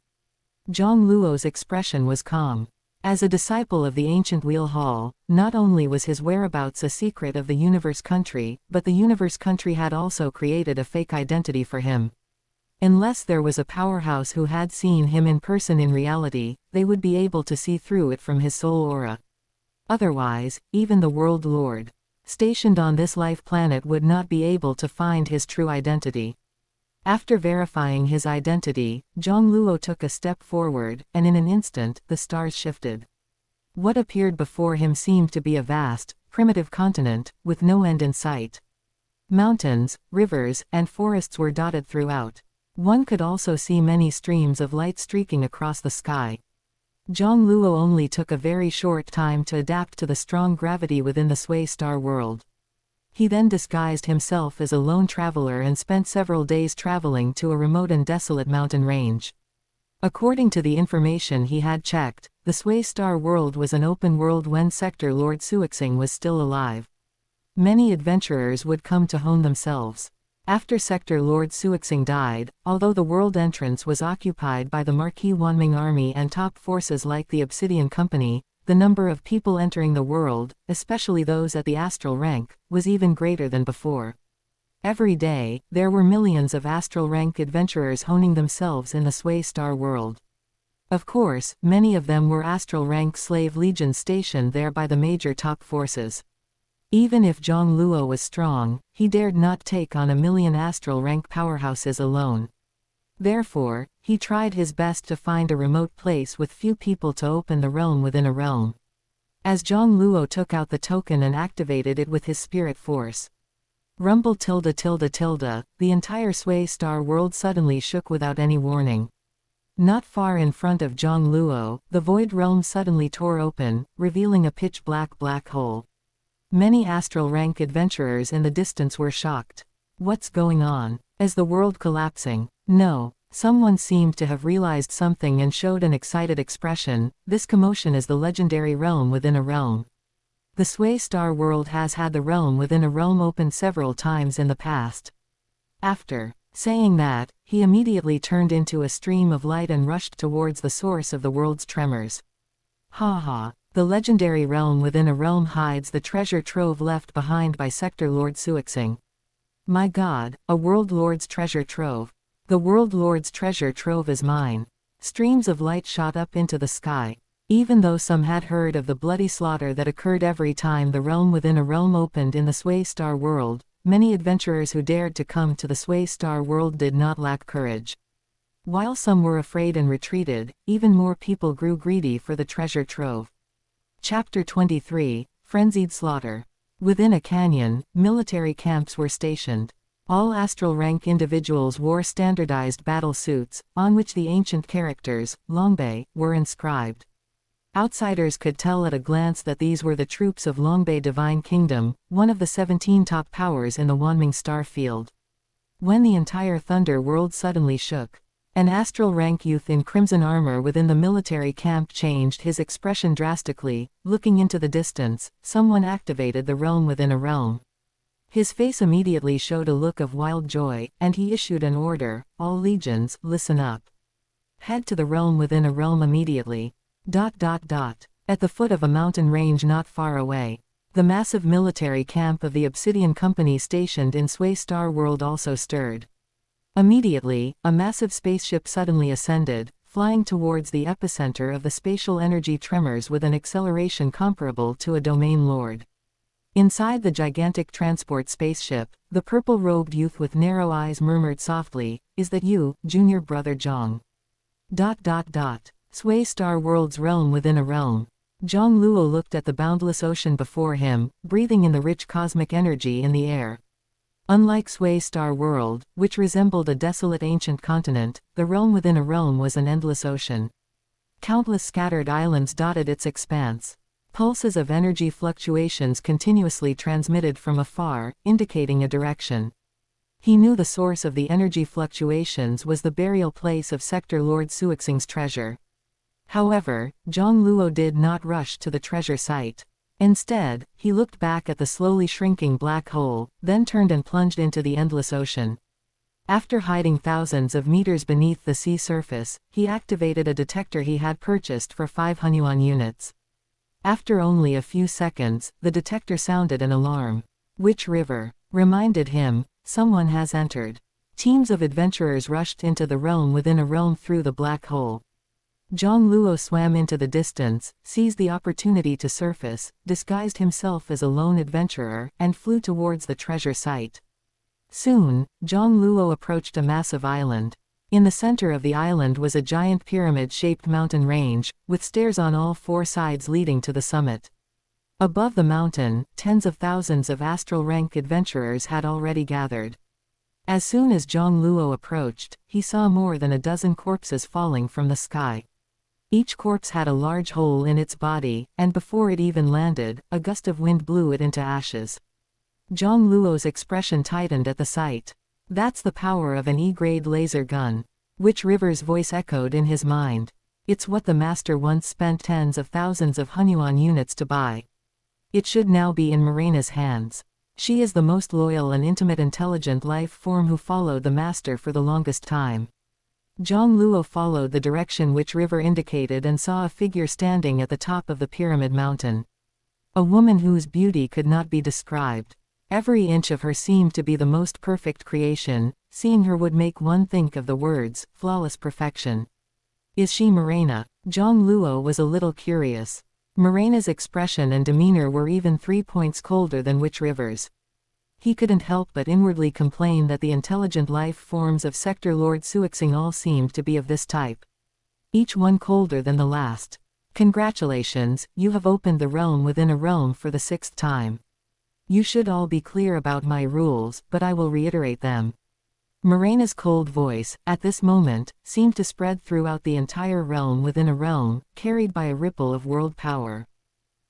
Jiang Luo's expression was calm. As a disciple of the ancient Wheel Hall, not only was his whereabouts a secret of the Universe Country, but the Universe Country had also created a fake identity for him. Unless there was a powerhouse who had seen him in person in reality, they would be able to see through it from his soul aura. Otherwise, even the World Lord, stationed on this life planet, would not be able to find his true identity. After verifying his identity, Jiang Luo took a step forward, and in an instant, the stars shifted. What appeared before him seemed to be a vast, primitive continent, with no end in sight. Mountains, rivers, and forests were dotted throughout. One could also see many streams of light streaking across the sky. Jiang Luo only took a very short time to adapt to the strong gravity within the Sway Star world. He then disguised himself as a lone traveler and spent several days traveling to a remote and desolate mountain range. According to the information he had checked, the Sway Star world was an open world when Sector Lord Suixing was still alive. Many adventurers would come to hone themselves. After Sector Lord Suixing died, although the world entrance was occupied by the Marquis Wanming army and top forces like the Obsidian Company, the number of people entering the world, especially those at the astral rank, was even greater than before. Every day, there were millions of astral rank adventurers honing themselves in the Sway Star world. Of course, many of them were astral rank slave legions stationed there by the major top forces. Even if Jiang Luo was strong, he dared not take on a million astral rank powerhouses alone. Therefore, he tried his best to find a remote place with few people to open the realm within a realm. As Jiang Luo took out the token and activated it with his spirit force. Rumble tilde tilde tilde, the entire Sway Star world suddenly shook without any warning. Not far in front of Jiang Luo, the void realm suddenly tore open, revealing a pitch-black black hole. Many astral rank adventurers in the distance were shocked. What's going on? Is the world collapsing? No. Someone seemed to have realized something and showed an excited expression. This commotion is the legendary realm within a realm. The Sway Star world has had the realm within a realm opened several times in the past. After saying that, he immediately turned into a stream of light and rushed towards the source of the world's tremors. Ha ha. The legendary realm within a realm hides the treasure trove left behind by Sector Lord Suixing. My God, a World Lord's treasure trove. The World Lord's treasure trove is mine. Streams of light shot up into the sky. Even though some had heard of the bloody slaughter that occurred every time the realm within a realm opened in the Sway Star world, many adventurers who dared to come to the Sway Star world did not lack courage. While some were afraid and retreated, even more people grew greedy for the treasure trove. Chapter 23, Frenzied Slaughter. Within a canyon, military camps were stationed. All astral rank individuals wore standardized battle suits, on which the ancient characters, Longbei, were inscribed. Outsiders could tell at a glance that these were the troops of Longbei Divine Kingdom, one of the 17 top powers in the Wanming star field. When the entire Thunder world suddenly shook, an astral rank youth in crimson armor within the military camp changed his expression drastically. Looking into the distance, someone activated the realm within a realm. His face immediately showed a look of wild joy, and he issued an order: all legions, listen up. Head to the realm within a realm immediately. At the foot of a mountain range not far away, the massive military camp of the Obsidian Company stationed in Sway Star world also stirred. Immediately, a massive spaceship suddenly ascended, flying towards the epicenter of the spatial energy tremors with an acceleration comparable to a domain lord. Inside the gigantic transport spaceship, the purple-robed youth with narrow eyes murmured softly, "Is that you, junior brother Jiang?" Sway Star world's realm within a realm. Jiang Luo looked at the boundless ocean before him, breathing in the rich cosmic energy in the air. Unlike Sway Star world, which resembled a desolate ancient continent, the realm within a realm was an endless ocean. Countless scattered islands dotted its expanse. Pulses of energy fluctuations continuously transmitted from afar, indicating a direction. He knew the source of the energy fluctuations was the burial place of Sector Lord Suixing's treasure. However, Jiang Luo did not rush to the treasure site. Instead, he looked back at the slowly shrinking black hole, then turned and plunged into the endless ocean. After hiding thousands of meters beneath the sea surface, he activated a detector he had purchased for 5 Hunyuan units. After only a few seconds, the detector sounded an alarm. Which river? Reminded him, someone has entered. Teams of adventurers rushed into the realm within a realm through the black hole. Jiang Luo swam into the distance, seized the opportunity to surface, disguised himself as a lone adventurer, and flew towards the treasure site. Soon, Jiang Luo approached a massive island. In the center of the island was a giant pyramid-shaped mountain range, with stairs on all 4 sides leading to the summit. Above the mountain, tens of thousands of astral rank adventurers had already gathered. As soon as Jiang Luo approached, he saw more than a dozen corpses falling from the sky. Each corpse had a large hole in its body, and before it even landed, a gust of wind blew it into ashes. Jiang Luo's expression tightened at the sight. That's the power of an E-grade laser gun. Which river's voice echoed in his mind. It's what the master once spent tens of thousands of Hunyuan units to buy. It should now be in Morena's hands. She is the most loyal and intimate intelligent life form who followed the master for the longest time. Jiang Luo followed the direction which river indicated and saw a figure standing at the top of the pyramid mountain. A woman whose beauty could not be described. Every inch of her seemed to be the most perfect creation. Seeing her would make one think of the words, flawless perfection. Is she Morena? Jiang Luo was a little curious. Morena's expression and demeanor were even 3 points colder than Witch River's. He couldn't help but inwardly complain that the intelligent life forms of Sector Lord Suixing all seemed to be of this type. Each one colder than the last. Congratulations, you have opened the realm within a realm for the 6th time. You should all be clear about my rules, but I will reiterate them. Morena's cold voice, at this moment, seemed to spread throughout the entire realm within a realm, carried by a ripple of world power.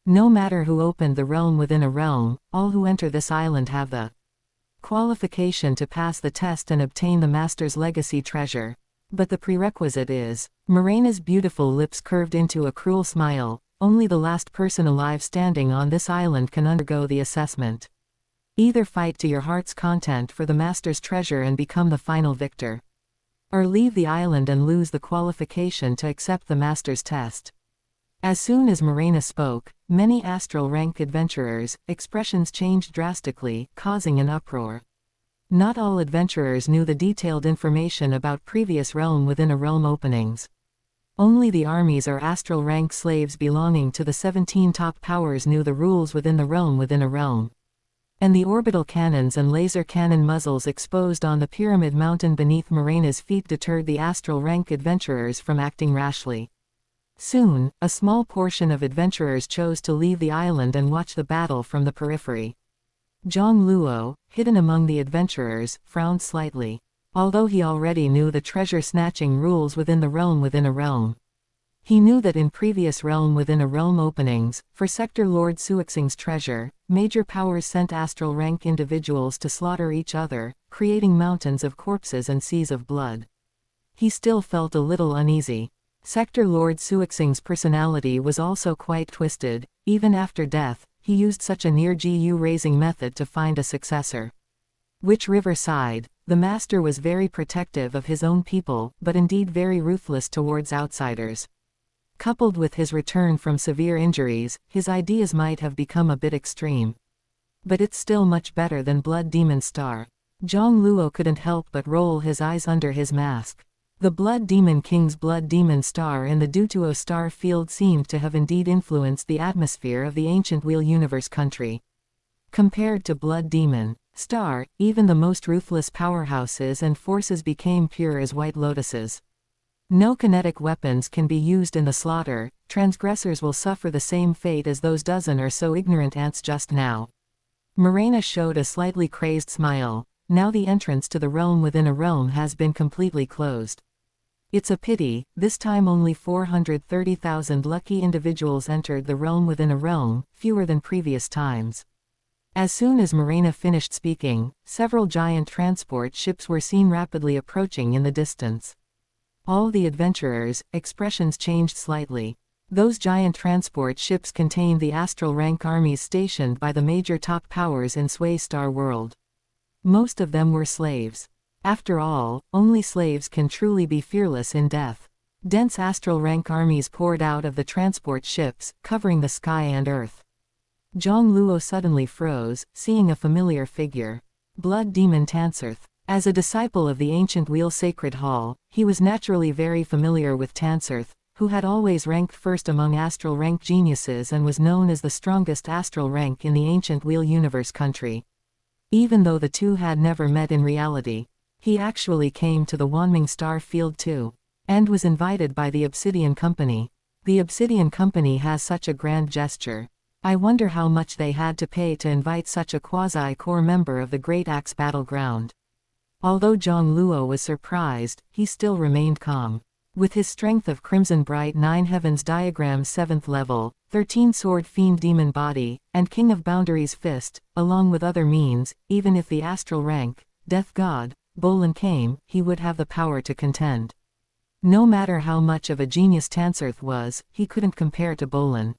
No matter who opened the realm within a realm, all who enter this island have the qualification to pass the test and obtain the Master's legacy treasure. But the prerequisite is, Morena's beautiful lips curved into a cruel smile, only the last person alive standing on this island can undergo the assessment. Either fight to your heart's content for the Master's treasure and become the final victor. Or leave the island and lose the qualification to accept the Master's test. As soon as Morena spoke, many astral rank adventurers' expressions changed drastically, causing an uproar. Not all adventurers knew the detailed information about previous realm within a realm openings. Only the armies or astral rank slaves belonging to the 17 top powers knew the rules within the realm within a realm. And the orbital cannons and laser cannon muzzles exposed on the pyramid mountain beneath Morena's feet deterred the astral rank adventurers from acting rashly. Soon, a small portion of adventurers chose to leave the island and watch the battle from the periphery. Jiang Luo, hidden among the adventurers, frowned slightly. Although he already knew the treasure-snatching rules within the realm within a realm. He knew that in previous realm within a realm openings, for Sector Lord Suixing's treasure, major powers sent astral rank individuals to slaughter each other, creating mountains of corpses and seas of blood. He still felt a little uneasy. Sector Lord Suixing's personality was also quite twisted. Even after death, he used such a near-GU raising method to find a successor. Witch River side, the master was very protective of his own people, but indeed very ruthless towards outsiders. Coupled with his return from severe injuries, his ideas might have become a bit extreme. But it's still much better than Blood Demon Star. Jiang Luo couldn't help but roll his eyes under his mask. The Blood Demon King's Blood Demon Star in the Dutuo star field seemed to have indeed influenced the atmosphere of the ancient Wheel Universe country. Compared to Blood Demon Star, even the most ruthless powerhouses and forces became pure as white lotuses. No kinetic weapons can be used in the slaughter. Transgressors will suffer the same fate as those dozen or so ignorant ants just now. Morena showed a slightly crazed smile. Now the entrance to the realm within a realm has been completely closed. It's a pity, this time only 430,000 lucky individuals entered the realm within a realm, fewer than previous times. As soon as Morena finished speaking, several giant transport ships were seen rapidly approaching in the distance. All the adventurers' expressions changed slightly. Those giant transport ships contained the astral rank armies stationed by the major top powers in Sway Star World. Most of them were slaves. After all, only slaves can truly be fearless in death. Dense astral rank armies poured out of the transport ships, covering the sky and earth. Jiang Luo suddenly froze, seeing a familiar figure. Blood Demon Tanserth. As a disciple of the ancient Wheel Sacred Hall, he was naturally very familiar with Tanserth, who had always ranked first among astral rank geniuses and was known as the strongest astral rank in the ancient Wheel Universe country. Even though the two had never met in reality, he actually came to the Wanming Star Field too, and was invited by the Obsidian Company. The Obsidian Company has such a grand gesture. I wonder how much they had to pay to invite such a quasi-core member of the Great Axe battleground. Although Jiang Luo was surprised, he still remained calm. With his strength of Crimson Bright 9 Heavens Diagram 7th level, 13 Sword Fiend Demon Body, and King of Boundaries Fist, along with other means, even if the astral rank, Death God, Bolin came, he would have the power to contend. No matter how much of a genius Tanserth was, he couldn't compare to Bolin.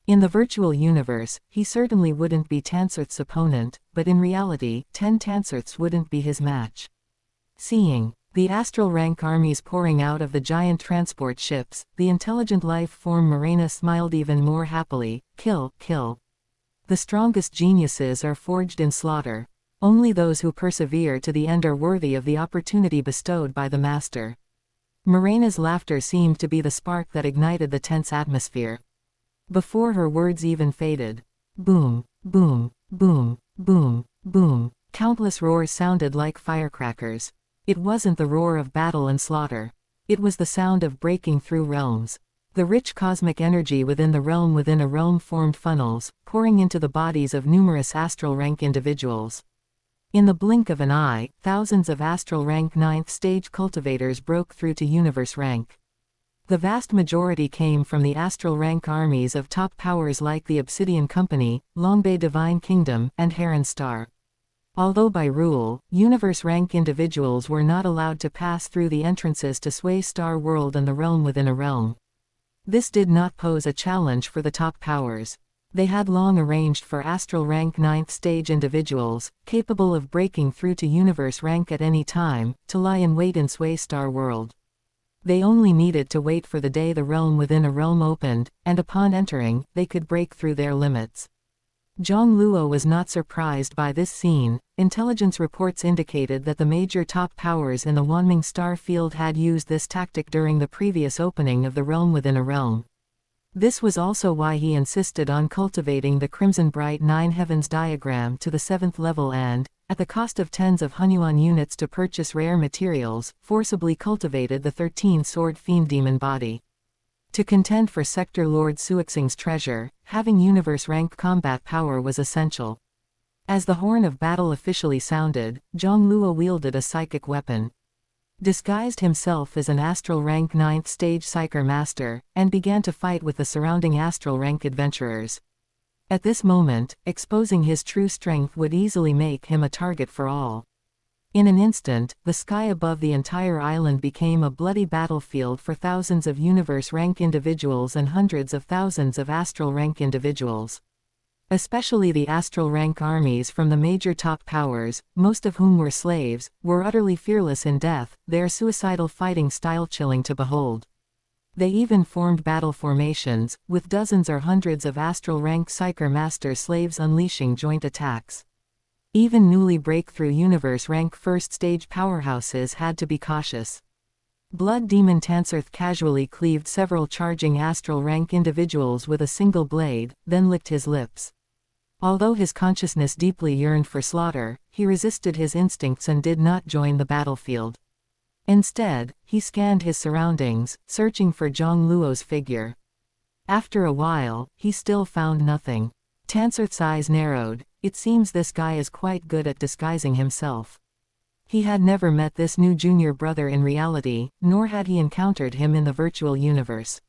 In the virtual universe, he certainly wouldn't be Tanserth's opponent, but in reality, 10 Tanserths wouldn't be his match. Seeing the astral rank armies pouring out of the giant transport ships, the intelligent life form Morena smiled even more happily. Kill, kill. The strongest geniuses are forged in slaughter. Only those who persevere to the end are worthy of the opportunity bestowed by the Master. Morena's laughter seemed to be the spark that ignited the tense atmosphere. Before her words even faded, boom, boom, boom, boom, boom, countless roars sounded like firecrackers. It wasn't the roar of battle and slaughter. It was the sound of breaking through realms. The rich cosmic energy within a realm formed funnels, pouring into the bodies of numerous astral rank individuals. In the blink of an eye, thousands of astral rank 9th stage cultivators broke through to universe rank. The vast majority came from the astral rank armies of top powers like the Obsidian Company, Longbei Divine Kingdom, and Heron Star. Although by rule, universe rank individuals were not allowed to pass through the entrances to Sway Star World and the realm within a realm. This did not pose a challenge for the top powers. They had long arranged for astral rank 9th stage individuals, capable of breaking through to universe rank at any time, to lie in wait in Sway Star World. They only needed to wait for the day the realm within a realm opened, and upon entering, they could break through their limits. Jiang Luo was not surprised by this scene. Intelligence reports indicated that the major top powers in the Wanming Star Field had used this tactic during the previous opening of the realm within a realm. This was also why he insisted on cultivating the Crimson Bright 9 Heavens diagram to the 7th level and, at the cost of tens of Hunyuan units to purchase rare materials, forcibly cultivated the 13 Sword Fiend Demon Body. To contend for Sector Lord Suixing's treasure, having universe rank combat power was essential. As the horn of battle officially sounded, Jiang Luo wielded a psychic weapon. Disguised himself as an astral rank 9th stage psyker master, and began to fight with the surrounding astral rank adventurers. At this moment, exposing his true strength would easily make him a target for all. In an instant, the sky above the entire island became a bloody battlefield for thousands of universe rank individuals and hundreds of thousands of astral rank individuals. Especially the astral rank armies from the major top powers, most of whom were slaves, were utterly fearless in death, their suicidal fighting style chilling to behold. They even formed battle formations, with dozens or hundreds of astral rank psyker master slaves unleashing joint attacks. Even newly breakthrough universe rank first stage powerhouses had to be cautious. Blood Demon Tanserth casually cleaved several charging astral rank individuals with a single blade, then licked his lips. Although his consciousness deeply yearned for slaughter, he resisted his instincts and did not join the battlefield. Instead, he scanned his surroundings, searching for Jiang Luo's figure. After a while, he still found nothing. Tanserth's eyes narrowed. It seems this guy is quite good at disguising himself. He had never met this new junior brother in reality, nor had he encountered him in the virtual universe.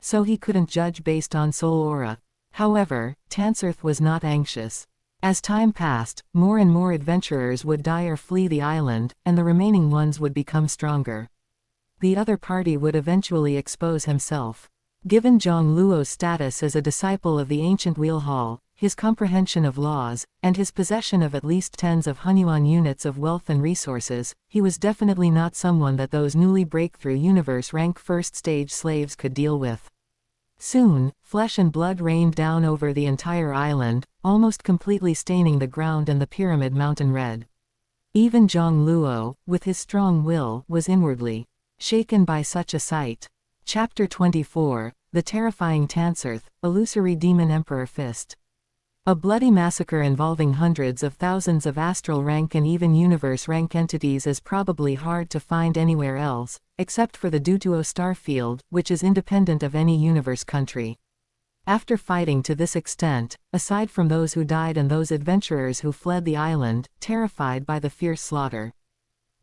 So he couldn't judge based on soul aura. However, Tanserth was not anxious. As time passed, more and more adventurers would die or flee the island, and the remaining ones would become stronger. The other party would eventually expose himself. Given Jiang Luo's status as a disciple of the ancient Wheel Hall, his comprehension of laws, and his possession of at least tens of Hunyuan units of wealth and resources, he was definitely not someone that those newly breakthrough universe rank first stage slaves could deal with. Soon, flesh and blood rained down over the entire island, almost completely staining the ground and the pyramid mountain red. Even Jiang Luo, with his strong will, was inwardly shaken by such a sight. Chapter 24, The Terrifying Tansurth, Illusory Demon Emperor Fist. A bloody massacre involving hundreds of thousands of astral rank and even universe rank entities is probably hard to find anywhere else, except for the Dutuo star field, which is independent of any universe country. After fighting to this extent, aside from those who died and those adventurers who fled the island, terrified by the fierce slaughter,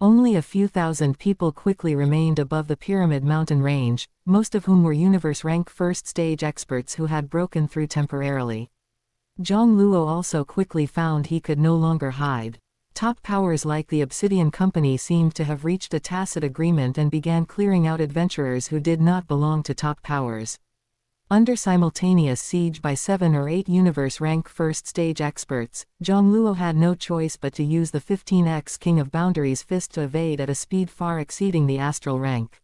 only a few thousand people quickly remained above the Pyramid Mountain range, most of whom were universe rank first stage experts who had broken through temporarily. Jiang Luo also quickly found he could no longer hide. Top powers like the Obsidian Company seemed to have reached a tacit agreement and began clearing out adventurers who did not belong to top powers. Under simultaneous siege by 7 or 8 universe rank first stage experts, Jiang Luo had no choice but to use the 15x King of Boundaries fist to evade at a speed far exceeding the astral rank.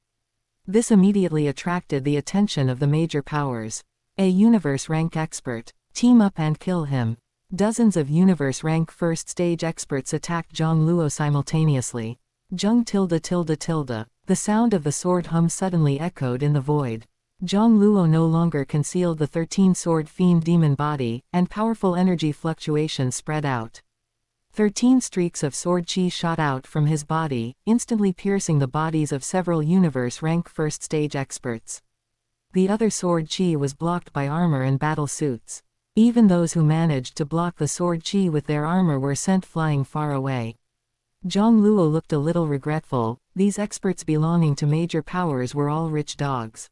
This immediately attracted the attention of the major powers. A universe rank expert. Team up and kill him. Dozens of universe rank first stage experts attacked Jiang Luo simultaneously. Jiang tilde. The sound of the sword hum suddenly echoed in the void. Jiang Luo no longer concealed the 13-sword fiend demon body, and powerful energy fluctuations spread out. 13 streaks of sword chi shot out from his body, instantly piercing the bodies of several universe rank first stage experts. The other sword chi was blocked by armor and battle suits. Even those who managed to block the sword chi with their armor were sent flying far away. Jiang Luo looked a little regretful. These experts belonging to major powers were all rich dogs.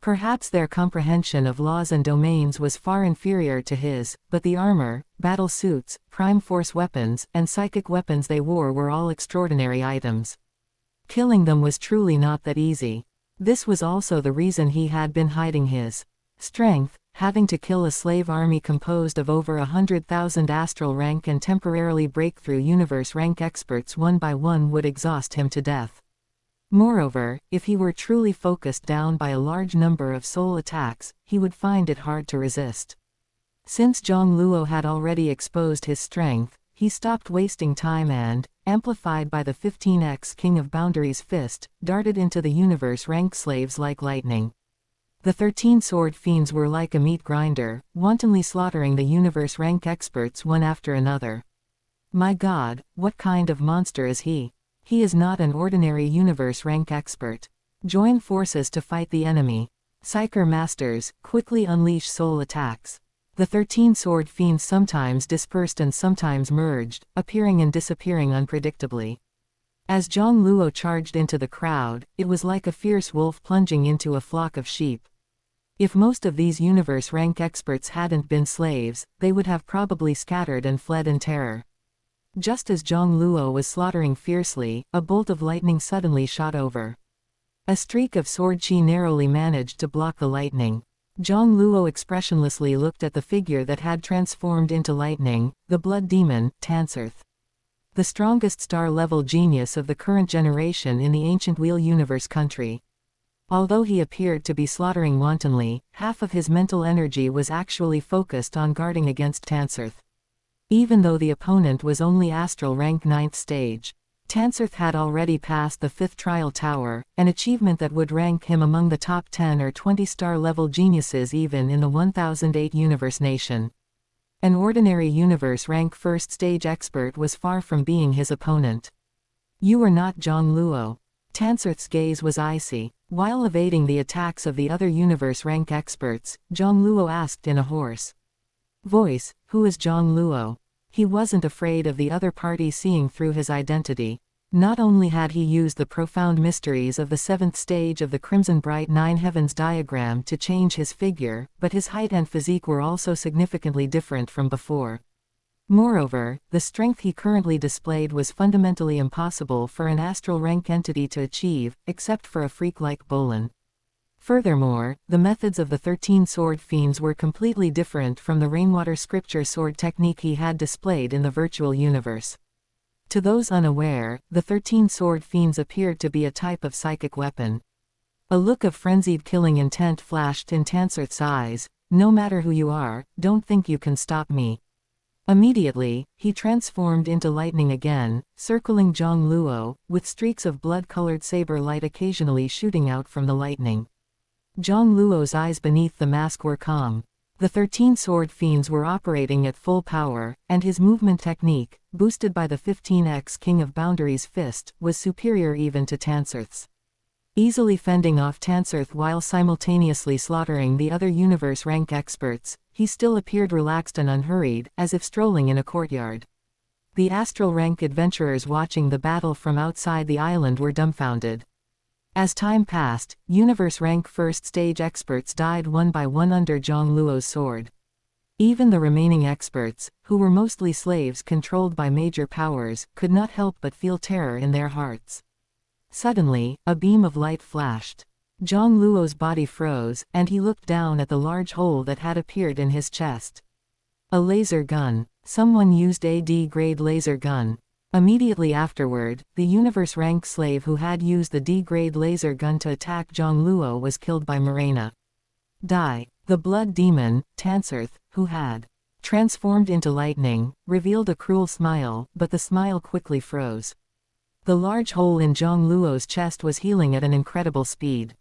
Perhaps their comprehension of laws and domains was far inferior to his, but the armor, battle suits, prime force weapons, and psychic weapons they wore were all extraordinary items. Killing them was truly not that easy. This was also the reason he had been hiding his strength. Having to kill a slave army composed of over 100,000 astral rank and temporarily breakthrough universe rank experts one by one would exhaust him to death. Moreover, if he were truly focused down by a large number of soul attacks, he would find it hard to resist. Since Jiang Luo had already exposed his strength, he stopped wasting time and, amplified by the 15x King of Boundaries fist, darted into the universe rank slaves like lightning. The 13 sword fiends were like a meat grinder, wantonly slaughtering the universe rank experts one after another. My God, what kind of monster is he? He is not an ordinary universe rank expert. Join forces to fight the enemy. Psyker Masters, quickly unleash soul attacks. The 13 sword fiends sometimes dispersed and sometimes merged, appearing and disappearing unpredictably. As Jiang Luo charged into the crowd, it was like a fierce wolf plunging into a flock of sheep. If most of these universe rank experts hadn't been slaves, they would have probably scattered and fled in terror. Just as Jiang Luo was slaughtering fiercely, a bolt of lightning suddenly shot over. A streak of sword chi narrowly managed to block the lightning. Jiang Luo expressionlessly looked at the figure that had transformed into lightning, the blood demon, Tansurth. The strongest star-level genius of the current generation in the ancient Wheel Universe country. Although he appeared to be slaughtering wantonly, half of his mental energy was actually focused on guarding against Tansurth. Even though the opponent was only astral rank 9th stage, Tansurth had already passed the 5th trial tower, an achievement that would rank him among the top 10 or 20 star-level geniuses even in the 1008 universe nation. An ordinary universe rank 1st stage expert was far from being his opponent. You are not Jiang Luo. Tansurth's gaze was icy. While evading the attacks of the other universe rank experts, Jiang Luo asked in a hoarse voice, "Who is Jiang Luo?" He wasn't afraid of the other party seeing through his identity. Not only had he used the profound mysteries of the 7th stage of the Crimson Bright Nine Heavens diagram to change his figure, but his height and physique were also significantly different from before. Moreover, the strength he currently displayed was fundamentally impossible for an astral rank entity to achieve, except for a freak like Bolin. Furthermore, the methods of the 13 sword fiends were completely different from the rainwater scripture sword technique he had displayed in the virtual universe. To those unaware, the 13 sword fiends appeared to be a type of psychic weapon. A look of frenzied killing intent flashed in Tanserth's eyes. No matter who you are, don't think you can stop me. Immediately, he transformed into lightning again, circling Jiang Luo, with streaks of blood-colored saber light occasionally shooting out from the lightning. Jiang Luo's eyes beneath the mask were calm. The 13 sword fiends were operating at full power, and his movement technique, boosted by the 15x King of Boundaries fist, was superior even to Tanserth's. Easily fending off Tanserth while simultaneously slaughtering the other universe rank experts, he still appeared relaxed and unhurried, as if strolling in a courtyard. The astral rank adventurers watching the battle from outside the island were dumbfounded. As time passed, universe rank first stage experts died one by one under Jiang Luo's sword. Even the remaining experts, who were mostly slaves controlled by major powers, could not help but feel terror in their hearts. Suddenly, a beam of light flashed. Jiang Luo's body froze, and he looked down at the large hole that had appeared in his chest. A laser gun. Someone used a D-grade laser gun. Immediately afterward, the universe rank slave who had used the D-grade laser gun to attack Jiang Luo was killed by Morena. Die. The blood demon, Tanserth, who had transformed into lightning, revealed a cruel smile, but the smile quickly froze. The large hole in Jiang Luo's chest was healing at an incredible speed.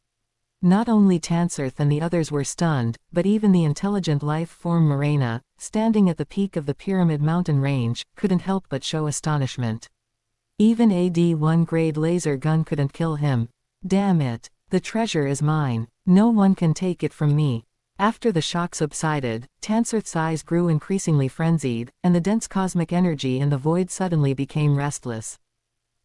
Not only Tanserth and the others were stunned, but even the intelligent life form Morena, standing at the peak of the Pyramid Mountain range, couldn't help but show astonishment. Even a D1 grade laser gun couldn't kill him. Damn it. The treasure is mine. No one can take it from me. After the shock subsided, Tanserth's eyes grew increasingly frenzied, and the dense cosmic energy in the void suddenly became restless.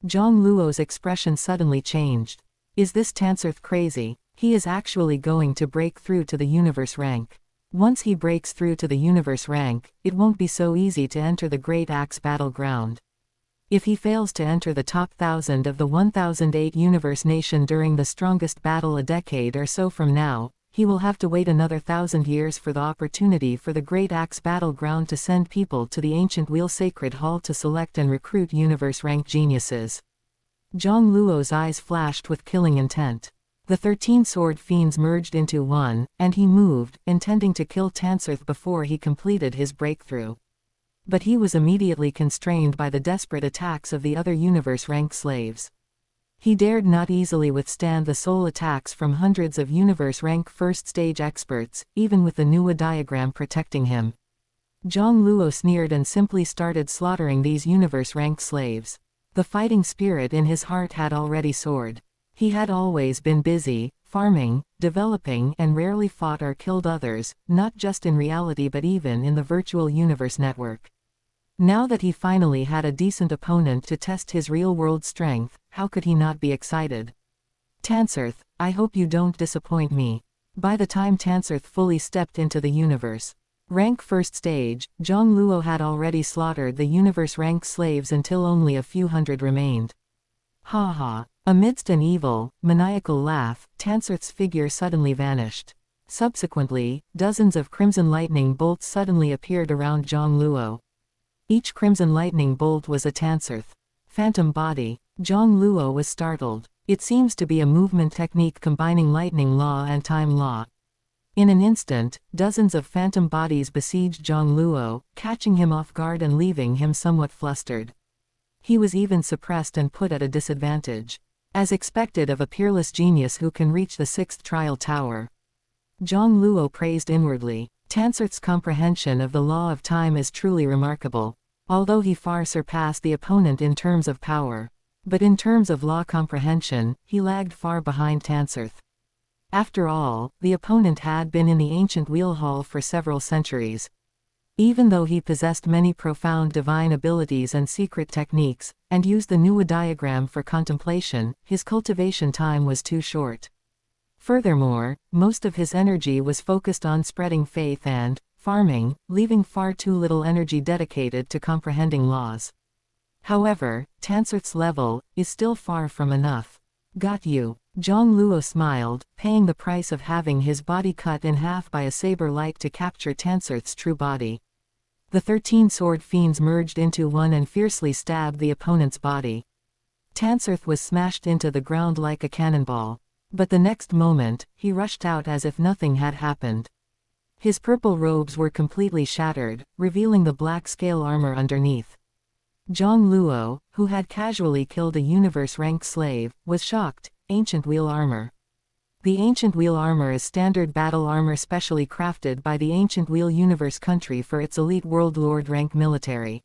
Jiang Luo's expression suddenly changed. Is this Tanserth crazy? He is actually going to break through to the universe rank. Once he breaks through to the universe rank, it won't be so easy to enter the Great Axe battleground. If he fails to enter the top 1000 of the 1008 universe nation during the strongest battle a decade or so from now, he will have to wait another 1,000 years for the opportunity for the Great Axe battleground to send people to the ancient Wheel Sacred Hall to select and recruit universe-rank geniuses. Jiang Luo's eyes flashed with killing intent. The 13 sword fiends merged into one, and he moved, intending to kill Tanserth before he completed his breakthrough. But he was immediately constrained by the desperate attacks of the other universe-rank slaves. He dared not easily withstand the soul attacks from hundreds of universe-rank first-stage experts, even with the Nuwa diagram protecting him. Jiang Luo sneered and simply started slaughtering these universe-rank slaves. The fighting spirit in his heart had already soared. He had always been busy, farming, developing, and rarely fought or killed others, not just in reality but even in the virtual universe network. Now that he finally had a decent opponent to test his real-world strength, how could he not be excited? Tanserth, I hope you don't disappoint me. By the time Tanserth fully stepped into the universe rank first stage, Jiang Luo had already slaughtered the universe rank slaves until only a few hundred remained. Ha ha. Amidst an evil, maniacal laugh, Tanserth's figure suddenly vanished. Subsequently, dozens of crimson lightning bolts suddenly appeared around Jiang Luo. Each crimson lightning bolt was a Tanserth phantom body. Jiang Luo was startled. It seems to be a movement technique combining lightning law and time law. In an instant, dozens of phantom bodies besieged Jiang Luo, catching him off guard and leaving him somewhat flustered. He was even suppressed and put at a disadvantage. As expected of a peerless genius who can reach the 6th trial tower. Jiang Luo praised inwardly. Tanserth's comprehension of the law of time is truly remarkable, although he far surpassed the opponent in terms of power. But in terms of law comprehension, he lagged far behind Tanserth. After all, the opponent had been in the ancient wheel hall for several centuries. Even though he possessed many profound divine abilities and secret techniques, and used the Nuwa diagram for contemplation, his cultivation time was too short. Furthermore, most of his energy was focused on spreading faith and farming, leaving far too little energy dedicated to comprehending laws. However, Tanserth's level is still far from enough. Got you. Jiang Luo smiled, paying the price of having his body cut in half by a saber like to capture Tanserth's true body. The 13 sword fiends merged into one and fiercely stabbed the opponent's body. Tanserth was smashed into the ground like a cannonball. But the next moment, he rushed out as if nothing had happened. His purple robes were completely shattered, revealing the black scale armor underneath. Jiang Luo, who had casually killed a universe-rank slave, was shocked. Ancient wheel armor. The ancient wheel armor is standard battle armor specially crafted by the ancient wheel universe country for its elite world lord rank military.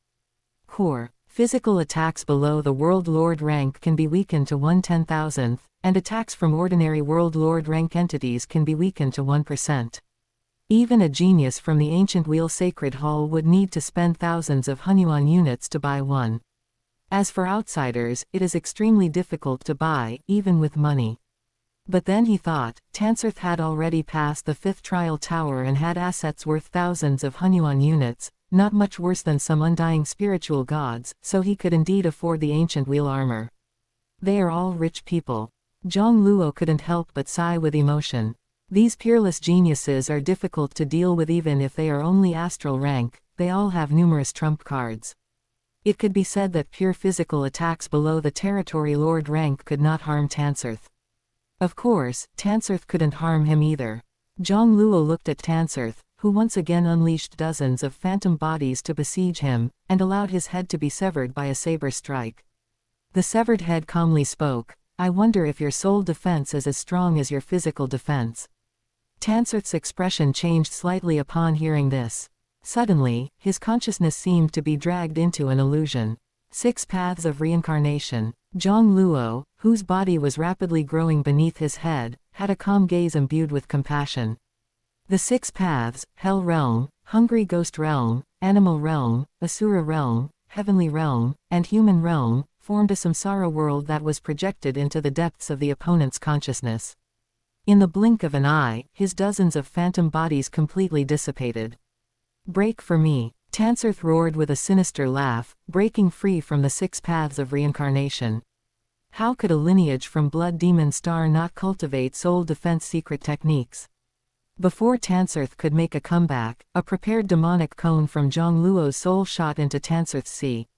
Core. Physical attacks below the world lord rank can be weakened to 1/10,000th, and attacks from ordinary world lord rank entities can be weakened to 1%. Even a genius from the ancient wheel sacred hall would need to spend thousands of Hunyuan units to buy one. As for outsiders, it is extremely difficult to buy, even with money. But then he thought, Tanserth had already passed the 5th trial tower and had assets worth thousands of Hunyuan units, not much worse than some undying spiritual gods, so he could indeed afford the ancient wheel armor. They are all rich people. Jiang Luo couldn't help but sigh with emotion. These peerless geniuses are difficult to deal with even if they are only astral rank, they all have numerous trump cards. It could be said that pure physical attacks below the territory lord rank could not harm Tanserth. Of course, Tanserth couldn't harm him either. Jiang Luo looked at Tanserth, who once again unleashed dozens of phantom bodies to besiege him, and allowed his head to be severed by a saber strike. The severed head calmly spoke, "I wonder if your soul defense is as strong as your physical defense." Tanserth's expression changed slightly upon hearing this. Suddenly, his consciousness seemed to be dragged into an illusion. 6 paths of reincarnation. Jiang Luo, whose body was rapidly growing beneath his head, had a calm gaze imbued with compassion. The 6 paths, Hell Realm, Hungry Ghost Realm, Animal Realm, Asura Realm, Heavenly Realm, and Human Realm, formed a samsara world that was projected into the depths of the opponent's consciousness. In the blink of an eye, his dozens of phantom bodies completely dissipated. "Break for me," Tanserth roared with a sinister laugh, breaking free from the 6 paths of reincarnation. How could a lineage from Blood Demon Star not cultivate soul defense secret techniques? Before Tanserth could make a comeback, a prepared demonic cone from Jiang Luo's soul shot into Tanserth's sea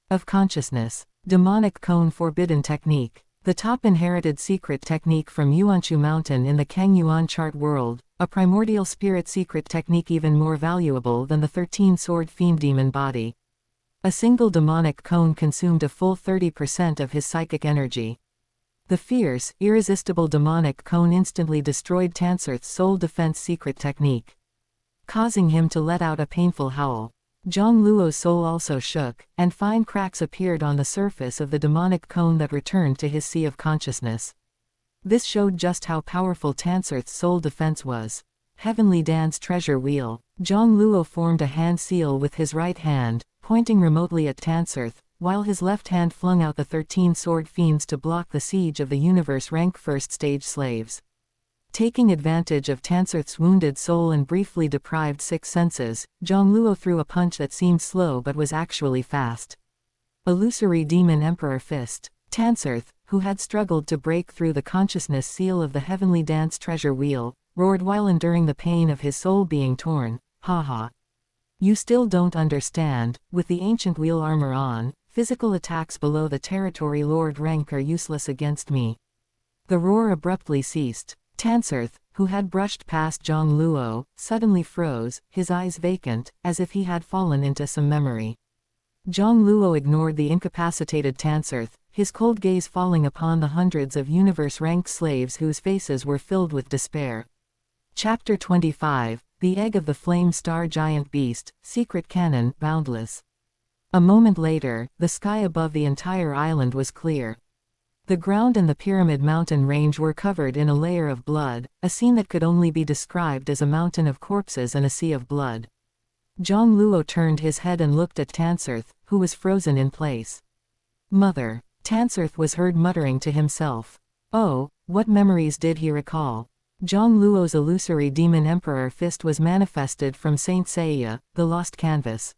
of consciousness. Demonic cone forbidden technique. The top inherited secret technique from Yuanshu Mountain in the Kang Yuan chart world, a primordial spirit secret technique even more valuable than the 13 sword fiend demon body. A single demonic cone consumed a full 30% of his psychic energy. The fierce, irresistible demonic cone instantly destroyed Tanserth's soul defense secret technique, causing him to let out a painful howl. Jiang Luo's soul also shook, and fine cracks appeared on the surface of the demonic cone that returned to his sea of consciousness. This showed just how powerful Tanserth's soul defense was. Heavenly Dance Treasure Wheel. Jiang Luo formed a hand seal with his right hand, pointing remotely at Tanserth, while his left hand flung out the 13 sword fiends to block the siege of the universe rank 1st stage slaves. Taking advantage of Tanserth's wounded soul and briefly deprived 6 senses, Jiang Luo threw a punch that seemed slow but was actually fast. Illusory Demon Emperor Fist. Tanserth, who had struggled to break through the consciousness seal of the Heavenly Dance Treasure Wheel, roared while enduring the pain of his soul being torn, "Haha. You still don't understand, with the ancient wheel armor on, physical attacks below the territory lord rank are useless against me." The roar abruptly ceased. Tanserth, who had brushed past Jiang Luo, suddenly froze, his eyes vacant, as if he had fallen into some memory. Jiang Luo ignored the incapacitated Tanserth, his cold gaze falling upon the hundreds of universe-rank slaves whose faces were filled with despair. Chapter 25, The Egg of the Flame Star Giant Beast, Secret Cannon, Boundless. A moment later, the sky above the entire island was clear. The ground and the Pyramid Mountain range were covered in a layer of blood, a scene that could only be described as a mountain of corpses and a sea of blood. Jiang Luo turned his head and looked at Tanserth, who was frozen in place. "Mother." Tanserth was heard muttering to himself. Oh, what memories did he recall? Jiang Luo's illusory demon emperor fist was manifested from Saint Seiya, the lost canvas.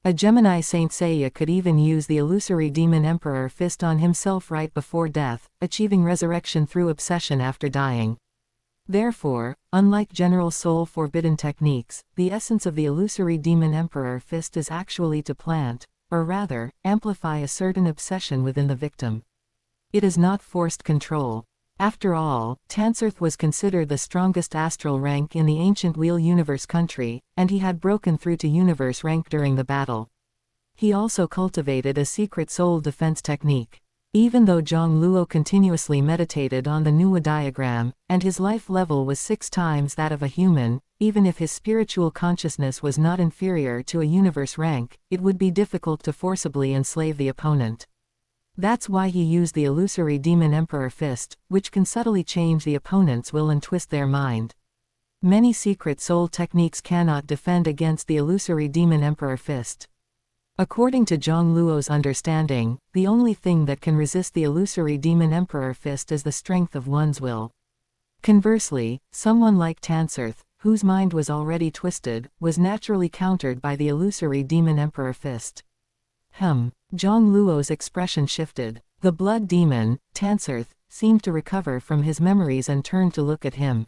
A Gemini Saint Seiya could even use the illusory demon emperor fist on himself right before death, achieving resurrection through obsession after dying. Therefore, unlike general soul forbidden techniques, the essence of the illusory demon emperor fist is actually to plant, or rather, amplify a certain obsession within the victim. It is not forced control. After all, Tanserth was considered the strongest astral rank in the ancient Wheel Universe country, and he had broken through to Universe rank during the battle. He also cultivated a secret soul defense technique. Even though Jiang Luo continuously meditated on the Nuwa diagram, and his life level was 6 times that of a human, even if his spiritual consciousness was not inferior to a universe rank, it would be difficult to forcibly enslave the opponent. That's why he used the illusory demon emperor fist, which can subtly change the opponent's will and twist their mind. Many secret soul techniques cannot defend against the illusory demon emperor fist. According to Jiang Luo's understanding, the only thing that can resist the illusory demon emperor fist is the strength of one's will. Conversely, someone like Tanserth, whose mind was already twisted, was naturally countered by the illusory demon emperor fist. Jiang Luo's expression shifted. The blood demon, Tanserth, seemed to recover from his memories and turned to look at him.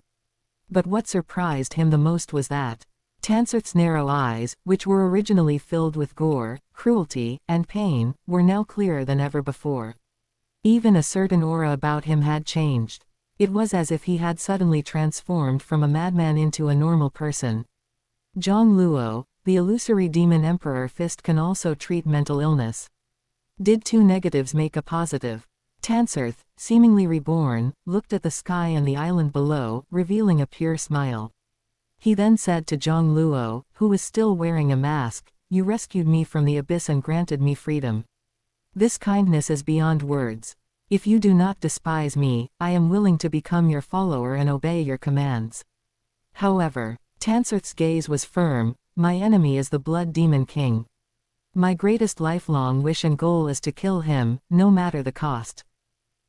But what surprised him the most was that Tanserth's narrow eyes, which were originally filled with gore, cruelty, and pain, were now clearer than ever before. Even a certain aura about him had changed. It was as if he had suddenly transformed from a madman into a normal person. Jiang Luo, the illusory demon emperor fist can also treat mental illness. Did 2 negatives make a positive? Tanserth, seemingly reborn, looked at the sky and the island below, revealing a pure smile. He then said to Jiang Luo, who was still wearing a mask, "You rescued me from the abyss and granted me freedom. This kindness is beyond words. If you do not despise me, I am willing to become your follower and obey your commands." However, Tanserth's gaze was firm. "My enemy is the Blood Demon King. My greatest lifelong wish and goal is to kill him, no matter the cost."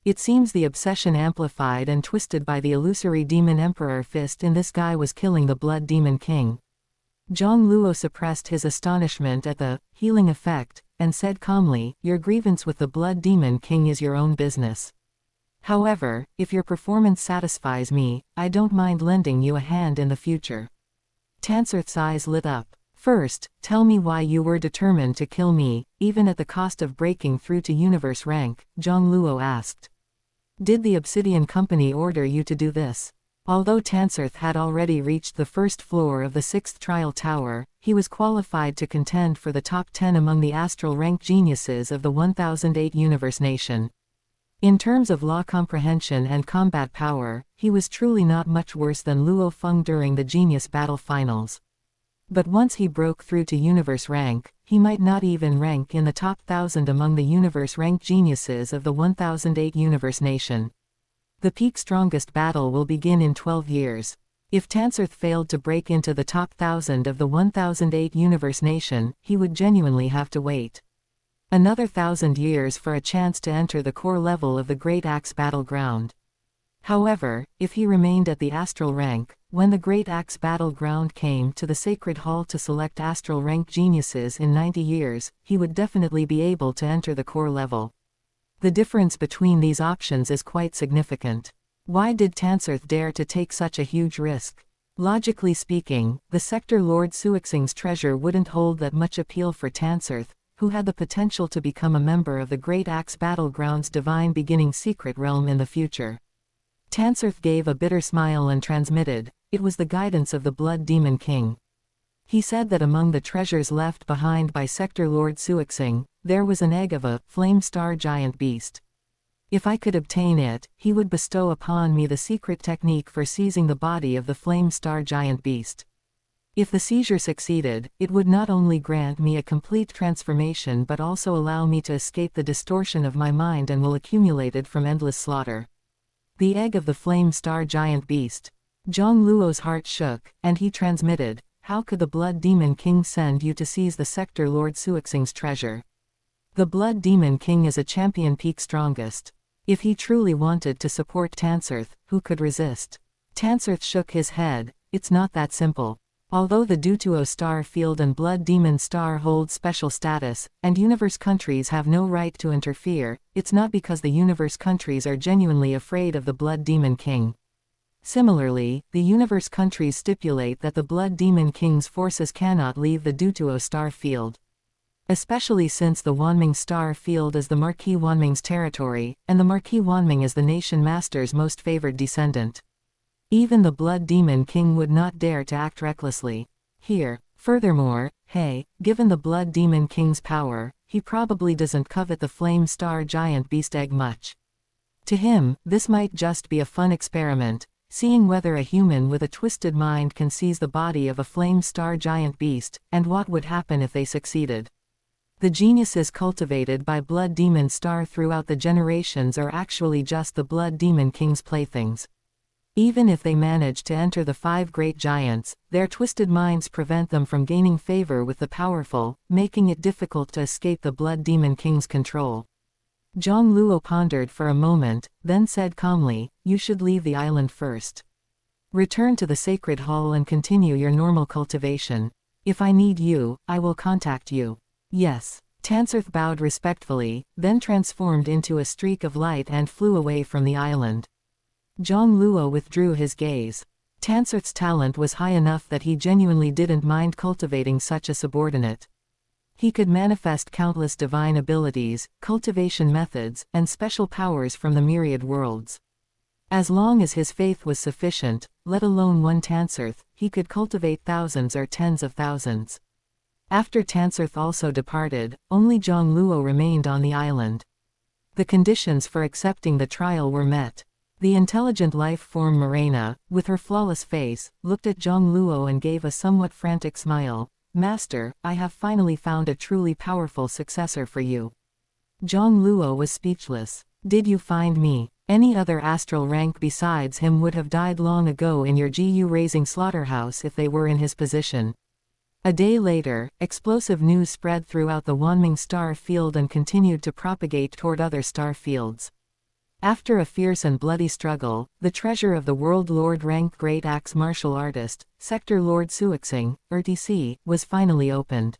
It seems the obsession amplified and twisted by the illusory demon emperor fist in this guy was killing the Blood Demon King. Jiang Luo suppressed his astonishment at the healing effect, and said calmly, "Your grievance with the Blood Demon King is your own business. However, if your performance satisfies me, I don't mind lending you a hand in the future." Tanserth's eyes lit up. "First, tell me why you were determined to kill me, even at the cost of breaking through to universe rank," Jiang Luo asked. "Did the Obsidian Company order you to do this?" Although Tanserth had already reached the first floor of the 6th trial tower, he was qualified to contend for the top 10 among the astral rank geniuses of the 1008 universe nation. In terms of law comprehension and combat power, he was truly not much worse than Luo Feng during the genius battle finals. But once he broke through to universe rank, he might not even rank in the top 1000 among the universe rank geniuses of the 1008 universe nation. The peak strongest battle will begin in 12 years. If Tanserth failed to break into the top 1000 of the 1008 universe nation, he would genuinely have to wait another 1000 years for a chance to enter the core level of the Great Axe battleground. However, if he remained at the astral rank, when the Great Axe battleground came to the Sacred Hall to select astral rank geniuses in 90 years, he would definitely be able to enter the core level. The difference between these options is quite significant. Why did Tanserth dare to take such a huge risk? Logically speaking, the Sector Lord Suixing's treasure wouldn't hold that much appeal for Tanserth, who had the potential to become a member of the Great Axe Battleground's Divine Beginning secret realm in the future. Tanserth gave a bitter smile and transmitted, "It was the guidance of the Blood Demon King." He said that among the treasures left behind by Sector Lord Suixing, there was an egg of a flame star giant beast. If I could obtain it, he would bestow upon me the secret technique for seizing the body of the flame star giant beast. If the seizure succeeded, it would not only grant me a complete transformation but also allow me to escape the distortion of my mind and will accumulated from endless slaughter. The egg of the flame star giant beast. Jiang Luo's heart shook, and he transmitted, "How could the Blood Demon King send you to seize the Sector Lord Suixing's treasure? The Blood Demon King is a champion peak strongest. If he truly wanted to support Tanserth, who could resist?" Tanserth shook his head. "It's not that simple. Although the Dutuo star field and Blood Demon star hold special status, and universe countries have no right to interfere, it's not because the universe countries are genuinely afraid of the Blood Demon King. Similarly, the universe countries stipulate that the Blood Demon King's forces cannot leave the Dutuo star field. Especially since the Wanming star field is the Marquis Wanming's territory, and the Marquis Wanming is the nation master's most favored descendant. Even the Blood Demon King would not dare to act recklessly here. Furthermore, given the Blood Demon King's power, he probably doesn't covet the Flame Star Giant Beast Egg much. To him, this might just be a fun experiment, seeing whether a human with a twisted mind can seize the body of a Flame Star Giant Beast, and what would happen if they succeeded. The geniuses cultivated by Blood Demon Star throughout the generations are actually just the Blood Demon King's playthings. Even if they manage to enter the 5 great giants, their twisted minds prevent them from gaining favor with the powerful, making it difficult to escape the Blood Demon King's control. Jiang Luo pondered for a moment, then said calmly, "You should leave the island first. Return to the Sacred Hall and continue your normal cultivation. If I need you, I will contact you." "Yes." Tanserth bowed respectfully, then transformed into a streak of light and flew away from the island. Jiang Luo withdrew his gaze. Tanserth's talent was high enough that he genuinely didn't mind cultivating such a subordinate. He could manifest countless divine abilities, cultivation methods, and special powers from the myriad worlds. As long as his faith was sufficient, let alone one Tanserth, he could cultivate thousands or tens of thousands. After Tanserth also departed, only Jiang Luo remained on the island. The conditions for accepting the trial were met. The intelligent life form Morena, with her flawless face, looked at Jiang Luo and gave a somewhat frantic smile. "Master, I have finally found a truly powerful successor for you." Jiang Luo was speechless. "Did you find me? Any other astral rank besides him would have died long ago in your GU-raising slaughterhouse if they were in his position." A day later, explosive news spread throughout the Wanming star field and continued to propagate toward other star fields. After a fierce and bloody struggle, the treasure of the World Lord rank Great Axe martial artist, Sector Lord Suixing, RTC, was finally opened.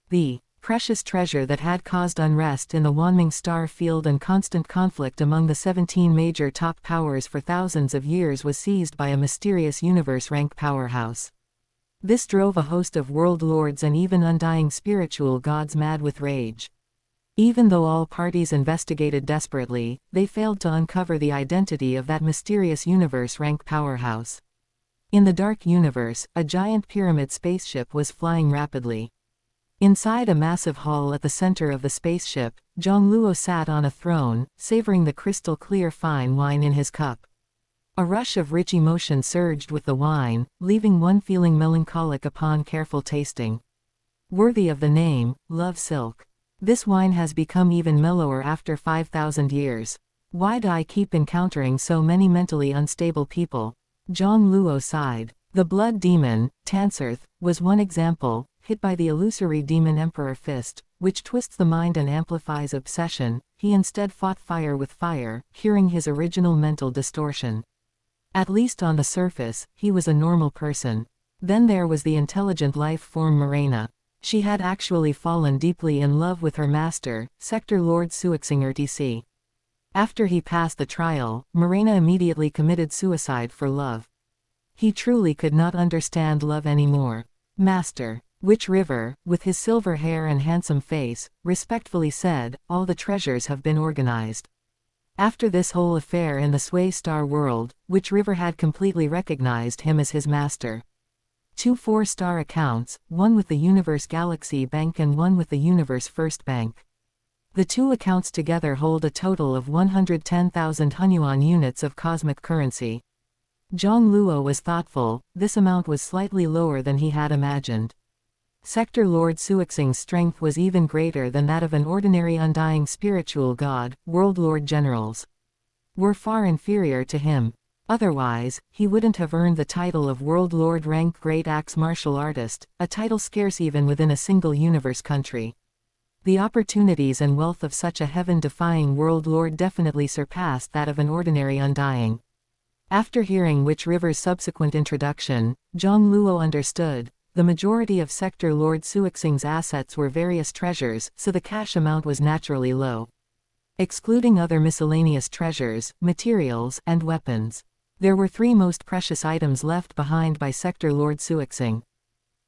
The precious treasure that had caused unrest in the Wanming star field and constant conflict among the 17 major top powers for thousands of years was seized by a mysterious universe rank powerhouse. This drove a host of world lords and even undying spiritual gods mad with rage. Even though all parties investigated desperately, they failed to uncover the identity of that mysterious universe rank powerhouse. In the dark universe, a giant pyramid spaceship was flying rapidly. Inside a massive hall at the center of the spaceship, Jiang Luo sat on a throne, savoring the crystal-clear fine wine in his cup. A rush of rich emotion surged with the wine, leaving one feeling melancholic upon careful tasting. Worthy of the name, Love Silk. This wine has become even mellower after 5,000 years. Why do I keep encountering so many mentally unstable people? Jiang Luo sighed. The blood demon, Tanserth, was one example, hit by the illusory demon Emperor Fist, which twists the mind and amplifies obsession. He instead fought fire with fire, curing his original mental distortion. At least on the surface, he was a normal person. Then there was the intelligent life form Morena. She had actually fallen deeply in love with her master, Sector Lord Suixing RTC. After he passed the trial, Morena immediately committed suicide for love. He truly could not understand love anymore. Master, Witch River, with his silver hair and handsome face, respectfully said, "All the treasures have been organized." After this whole affair in the Sway Star world, Witch River had completely recognized him as his master. 2 4-star accounts, one with the Universe Galaxy Bank and one with the Universe First Bank. The 2 accounts together hold a total of 110,000 Hunyuan units of cosmic currency. Jiang Luo was thoughtful. This amount was slightly lower than he had imagined. Sector Lord Suixing's strength was even greater than that of an ordinary undying spiritual god. World Lord generals were far inferior to him. Otherwise, he wouldn't have earned the title of World Lord rank Great Axe martial artist, a title scarce even within a single universe country. The opportunities and wealth of such a heaven-defying World Lord definitely surpassed that of an ordinary undying. After hearing which river's subsequent introduction, Jiang Luo understood. The majority of Sector Lord Suixing's assets were various treasures, so the cash amount was naturally low. Excluding other miscellaneous treasures, materials, and weapons, there were three most precious items left behind by Sector Lord Suixing.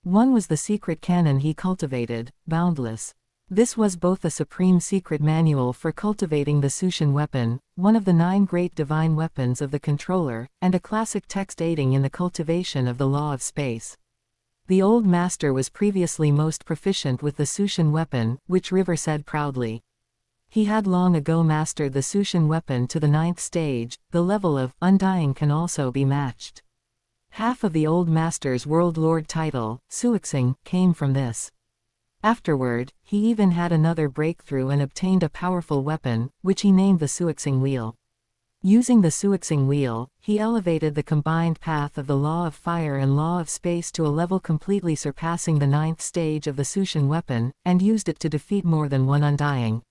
One was the secret cannon he cultivated, Boundless. This was both a supreme secret manual for cultivating the Sushin weapon, one of the 9 great divine weapons of the controller, and a classic text aiding in the cultivation of the law of space. The old master was previously most proficient with the Sushin weapon, which River said proudly. He had long ago mastered the Sushin weapon to the 9th stage. The level of undying can also be matched. Half of the old master's world lord title, Suixing, came from this. Afterward, he even had another breakthrough and obtained a powerful weapon, which he named the Suixing Wheel. Using the Suixing Wheel, he elevated the combined path of the Law of Fire and Law of Space to a level completely surpassing the 9th stage of the Sushin weapon, and used it to defeat more than one undying.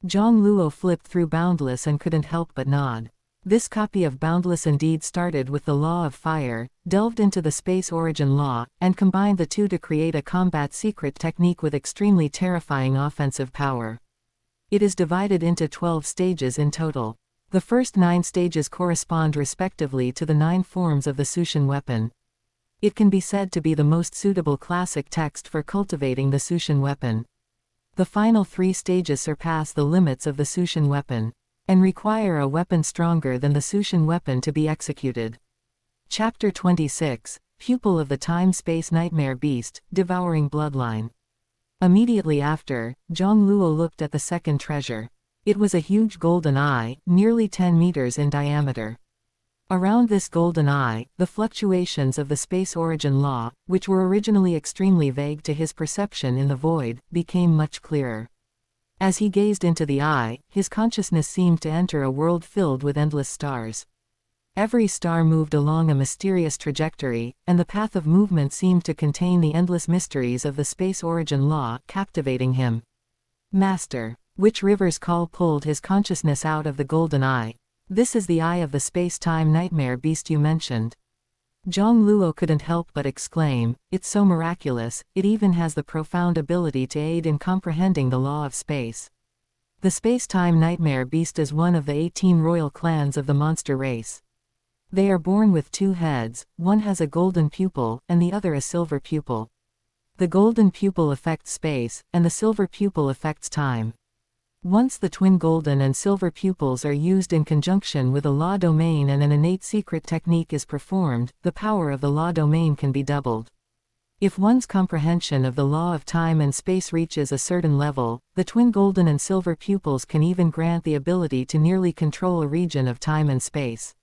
Jiang Luo flipped through Boundless and couldn't help but nod. This copy of Boundless indeed started with the Law of Fire, delved into the Space Origin Law, and combined the two to create a combat secret technique with extremely terrifying offensive power. It is divided into 12 stages in total. The first 9 stages correspond respectively to the 9 forms of the Sushin weapon. It can be said to be the most suitable classic text for cultivating the Sushin weapon. The final 3 stages surpass the limits of the Sushin weapon, and require a weapon stronger than the Sushin weapon to be executed. Chapter 26, Pupil of the Time-Space Nightmare Beast, Devouring Bloodline. Immediately after, Jiang Luo looked at the second treasure. It was a huge golden eye, nearly 10 meters in diameter. Around this golden eye, the fluctuations of the Space Origin Law, which were originally extremely vague to his perception in the void, became much clearer. As he gazed into the eye, his consciousness seemed to enter a world filled with endless stars. Every star moved along a mysterious trajectory, and the path of movement seemed to contain the endless mysteries of the Space Origin Law, captivating him. Master. Which river's call pulled his consciousness out of the golden eye? This is the eye of the space-time nightmare beast you mentioned. Jiang Luo couldn't help but exclaim, it's so miraculous, it even has the profound ability to aid in comprehending the law of space. The space-time nightmare beast is one of the 18 royal clans of the monster race. They are born with 2 heads, one has a golden pupil, and the other a silver pupil. The golden pupil affects space, and the silver pupil affects time. Once the twin golden and silver pupils are used in conjunction with a law domain and an innate secret technique is performed, the power of the law domain can be doubled. If one's comprehension of the law of time and space reaches a certain level, the twin golden and silver pupils can even grant the ability to nearly control a region of time and space.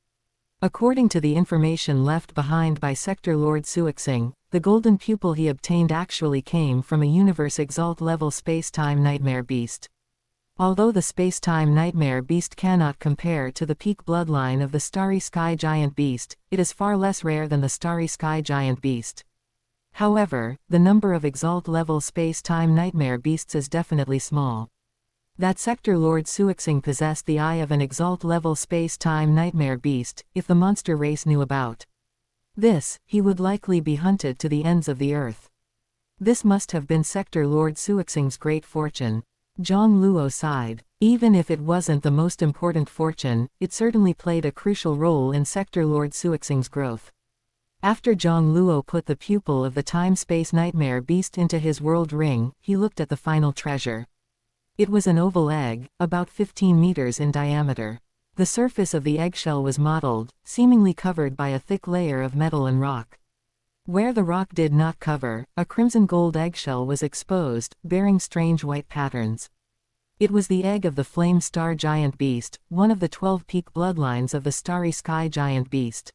According to the information left behind by Sector Lord Suixing, the golden pupil he obtained actually came from a universe exalt level space-time nightmare beast. Although the space-time nightmare beast cannot compare to the peak bloodline of the starry sky giant beast, it is far less rare than the starry sky giant beast. However, the number of exalt-level space-time nightmare beasts is definitely small. That Sector Lord Suixing possessed the eye of an exalt-level space-time nightmare beast, if the monster race knew about this, he would likely be hunted to the ends of the earth. This must have been Sector Lord Suixing's great fortune. Jiang Luo sighed. Even if it wasn't the most important fortune, it certainly played a crucial role in Sector Lord Suixing's growth. After Jiang Luo put the pupil of the time-space nightmare beast into his world ring, he looked at the final treasure. It was an oval egg, about 15 meters in diameter. The surface of the eggshell was mottled, seemingly covered by a thick layer of metal and rock. Where the rock did not cover, a crimson gold eggshell was exposed, bearing strange white patterns. It was the egg of the flame star giant beast, one of the 12 peak bloodlines of the starry sky giant beast.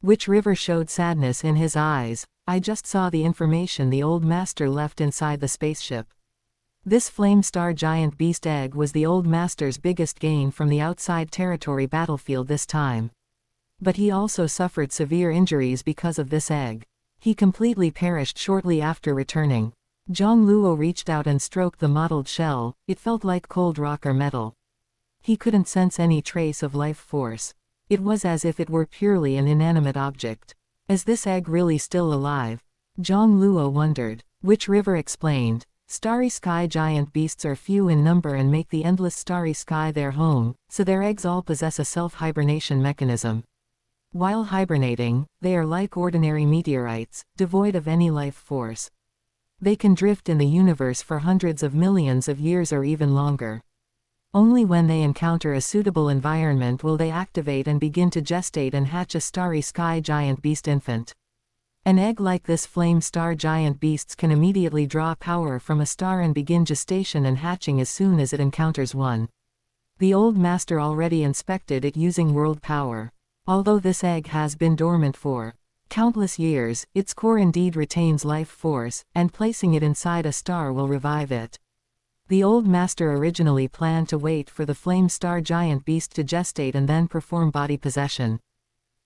Which River showed sadness in his eyes. I just saw the information the old master left inside the spaceship. This flame star giant beast egg was the old master's biggest gain from the outside territory battlefield this time. But he also suffered severe injuries because of this egg. He completely perished shortly after returning. Jiang Luo reached out and stroked the mottled shell. It felt like cold rock or metal. He couldn't sense any trace of life force. It was as if it were purely an inanimate object. Is this egg really still alive? Jiang Luo wondered. Witch River explained. Starry sky giant beasts are few in number and make the endless starry sky their home, so their eggs all possess a self-hibernation mechanism. While hibernating, they are like ordinary meteorites, devoid of any life force. They can drift in the universe for hundreds of millions of years or even longer. Only when they encounter a suitable environment will they activate and begin to gestate and hatch a starry sky giant beast infant. An egg like this flame star giant beasts can immediately draw power from a star and begin gestation and hatching as soon as it encounters one. The old master already inspected it using world power. Although this egg has been dormant for countless years, its core indeed retains life force, and placing it inside a star will revive it. The old master originally planned to wait for the flame star giant beast to gestate and then perform body possession.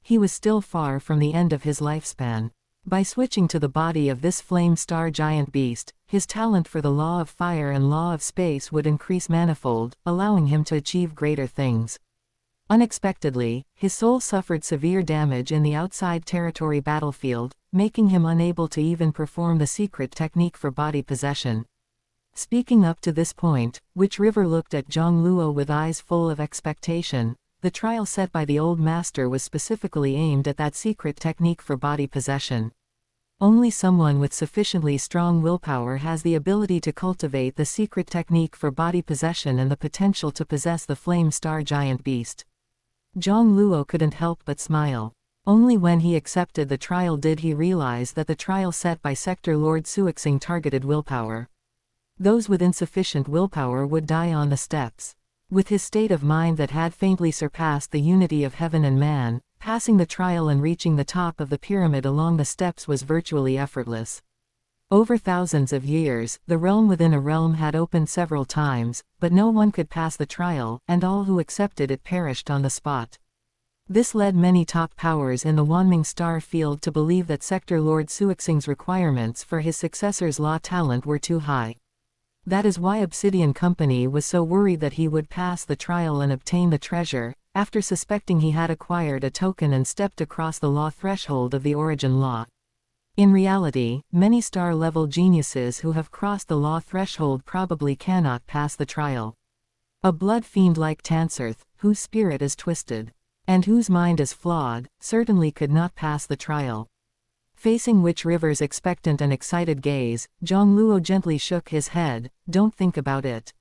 He was still far from the end of his lifespan. By switching to the body of this flame star giant beast, his talent for the law of fire and law of space would increase manifold, allowing him to achieve greater things. Unexpectedly, his soul suffered severe damage in the outside territory battlefield, making him unable to even perform the secret technique for body possession. Speaking up to this point, Witch River looked at Jiang Luo with eyes full of expectation. The trial set by the old master was specifically aimed at that secret technique for body possession. Only someone with sufficiently strong willpower has the ability to cultivate the secret technique for body possession and the potential to possess the flame star giant beast. Jiang Luo couldn't help but smile. Only when he accepted the trial did he realize that the trial set by Sector Lord Suixing targeted willpower. Those with insufficient willpower would die on the steps. With his state of mind that had faintly surpassed the unity of heaven and man, passing the trial and reaching the top of the pyramid along the steps was virtually effortless. Over thousands of years, the realm within a realm had opened several times, but no one could pass the trial, and all who accepted it perished on the spot. This led many top powers in the Wanming star field to believe that Sector Lord Suixing's requirements for his successor's law talent were too high. That is why Obsidian Company was so worried that he would pass the trial and obtain the treasure, after suspecting he had acquired a token and stepped across the law threshold of the origin law. In reality, many star-level geniuses who have crossed the law threshold probably cannot pass the trial. A blood fiend like Tanserth, whose spirit is twisted, and whose mind is flawed, certainly could not pass the trial. Facing Witch River's expectant and excited gaze, Jiang Luo gently shook his head. Don't think about it.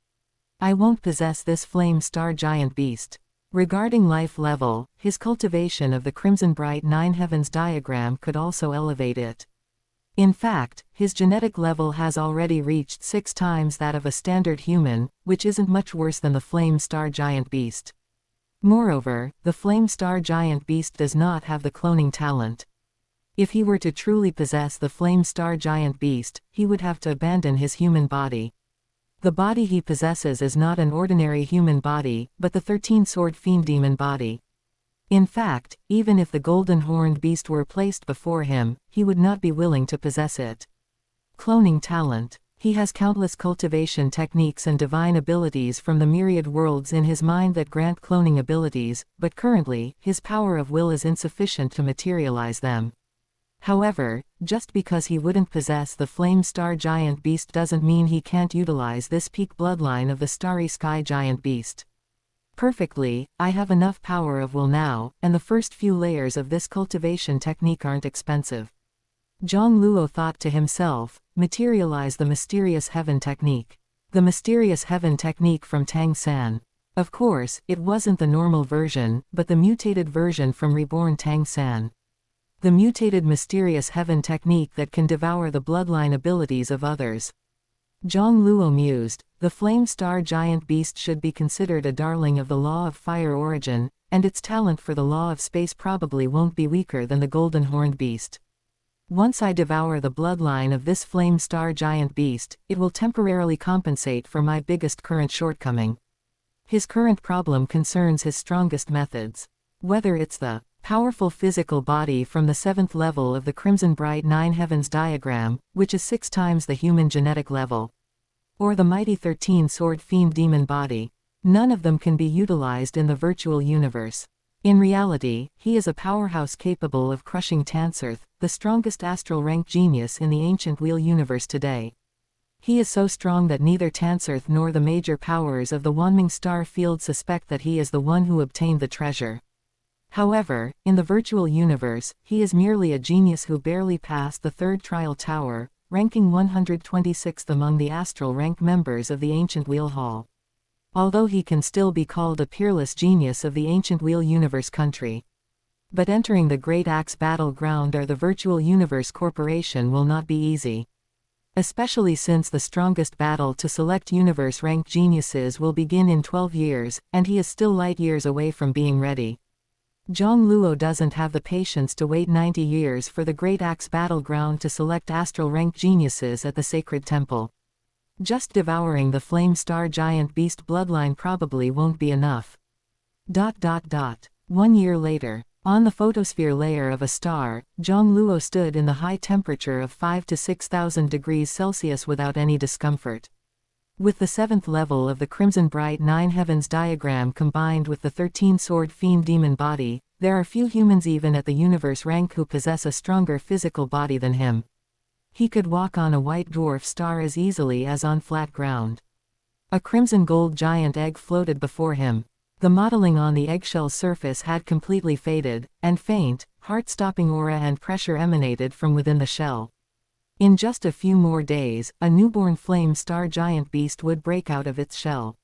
I won't possess this flame star giant beast. Regarding life level, his cultivation of the Crimson Bright Nine Heavens diagram could also elevate it. In fact, his genetic level has already reached 6 times that of a standard human, which isn't much worse than the flame star giant beast. Moreover, the flame star giant beast does not have the cloning talent. If he were to truly possess the flame star giant beast, he would have to abandon his human body. The body he possesses is not an ordinary human body, but the 13-sword fiend demon body. In fact, even if the golden horned beast were placed before him, he would not be willing to possess it. Cloning talent. He has countless cultivation techniques and divine abilities from the myriad worlds in his mind that grant cloning abilities, but currently, his power of will is insufficient to materialize them. However, just because he wouldn't possess the flame star giant beast doesn't mean he can't utilize this peak bloodline of the starry sky giant beast. Perfectly, I have enough power of will now, and the first few layers of this cultivation technique aren't expensive. Jiang Luo thought to himself, materialize the mysterious heaven technique. The mysterious heaven technique from Tang San. Of course, it wasn't the normal version, but the mutated version from reborn Tang San. The mutated mysterious heaven technique that can devour the bloodline abilities of others. Jiang Luo mused, the flame star giant beast should be considered a darling of the law of fire origin, and its talent for the law of space probably won't be weaker than the golden horned beast. Once I devour the bloodline of this flame star giant beast, it will temporarily compensate for my biggest current shortcoming. His current problem concerns his strongest methods. Whether it's the powerful physical body from the 7th level of the Crimson Bright Nine Heavens diagram, which is 6 times the human genetic level, or the mighty 13-sword fiend demon body, none of them can be utilized in the virtual universe. In reality, he is a powerhouse capable of crushing Tansurth, the strongest astral rank genius in the ancient Wheel universe today. He is so strong that neither Tansurth nor the major powers of the Wanming star field suspect that he is the one who obtained the treasure. However, in the virtual universe, he is merely a genius who barely passed the third trial tower, ranking 126th among the astral rank members of the ancient Wheel Hall. Although he can still be called a peerless genius of the ancient Wheel universe country. But entering the Great Axe battleground or the Virtual Universe Corporation will not be easy. Especially since the strongest battle to select universe rank geniuses will begin in 12 years, and he is still light years away from being ready. Jiang Luo doesn't have the patience to wait 90 years for the Great Axe battleground to select astral rank geniuses at the Sacred Temple. Just devouring the Flame Star Giant Beast bloodline probably won't be enough. 1 year later. On the photosphere layer of a star, Jiang Luo stood in the high temperature of 5 to 6,000 degrees Celsius without any discomfort. With the 7th level of the Crimson Bright Nine Heavens diagram combined with the 13-sword fiend demon body, there are few humans even at the universe rank who possess a stronger physical body than him. He could walk on a white dwarf star as easily as on flat ground. A crimson gold giant egg floated before him. The modeling on the eggshell surface had completely faded, and faint, heart-stopping aura and pressure emanated from within the shell. In just a few more days, a newborn flame star giant beast would break out of its shell.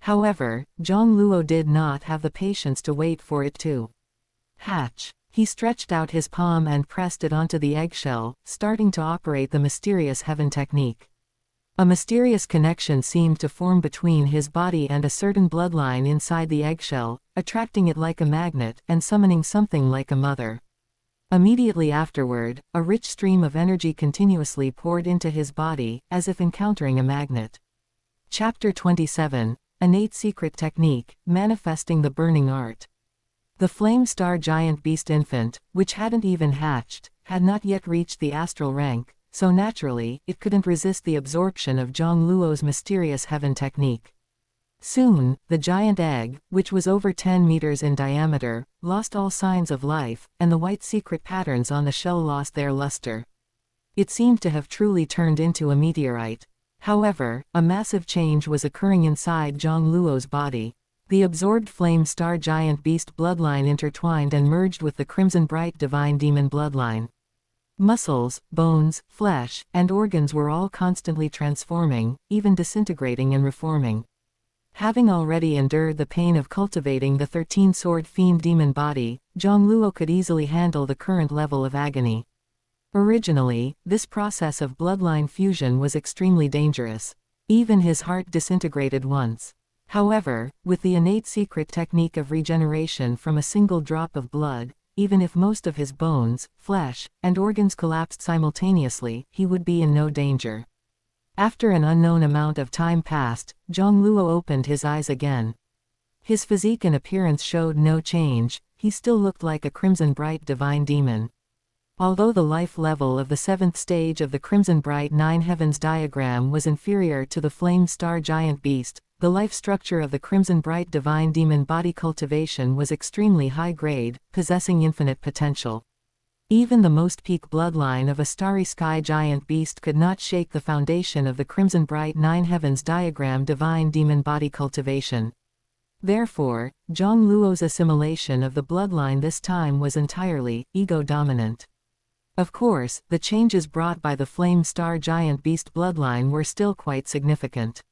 However, Jiang Luo did not have the patience to wait for it to hatch. He stretched out his palm and pressed it onto the eggshell, starting to operate the mysterious heaven technique. A mysterious connection seemed to form between his body and a certain bloodline inside the eggshell, attracting it like a magnet and summoning something like a mother. Immediately afterward, a rich stream of energy continuously poured into his body, as if encountering a magnet. Chapter 27, Innate Secret Technique, Manifesting the Burning Art. The Flame Star Giant Beast infant, which hadn't even hatched, had not yet reached the astral rank, so naturally, it couldn't resist the absorption of Jiang Luo's mysterious heaven technique. Soon, the giant egg, which was over 10 meters in diameter, lost all signs of life, and the white secret patterns on the shell lost their luster. It seemed to have truly turned into a meteorite. However, a massive change was occurring inside Jiang Luo's body. The absorbed flame star giant beast bloodline intertwined and merged with the crimson bright divine demon bloodline. Muscles, bones, flesh, and organs were all constantly transforming, even disintegrating and reforming. Having already endured the pain of cultivating the 13-sword fiend demon body, Jiang Luo could easily handle the current level of agony. Originally, this process of bloodline fusion was extremely dangerous. Even his heart disintegrated once. However, with the innate secret technique of regeneration from a single drop of blood, even if most of his bones, flesh, and organs collapsed simultaneously, he would be in no danger. After an unknown amount of time passed, Jiang Luo opened his eyes again. His physique and appearance showed no change, he still looked like a crimson bright divine demon. Although the life level of the 7th stage of the Crimson Bright Nine Heavens diagram was inferior to the Flame Star Giant Beast, the life structure of the Crimson Bright Divine Demon body cultivation was extremely high grade, possessing infinite potential. Even the most peak bloodline of a Starry Sky Giant Beast could not shake the foundation of the Crimson Bright Nine Heavens diagram Divine Demon body cultivation. Therefore, Jiang Luo's assimilation of the bloodline this time was entirely ego-dominant. Of course, the changes brought by the Flame Star Giant Beast bloodline were still quite significant.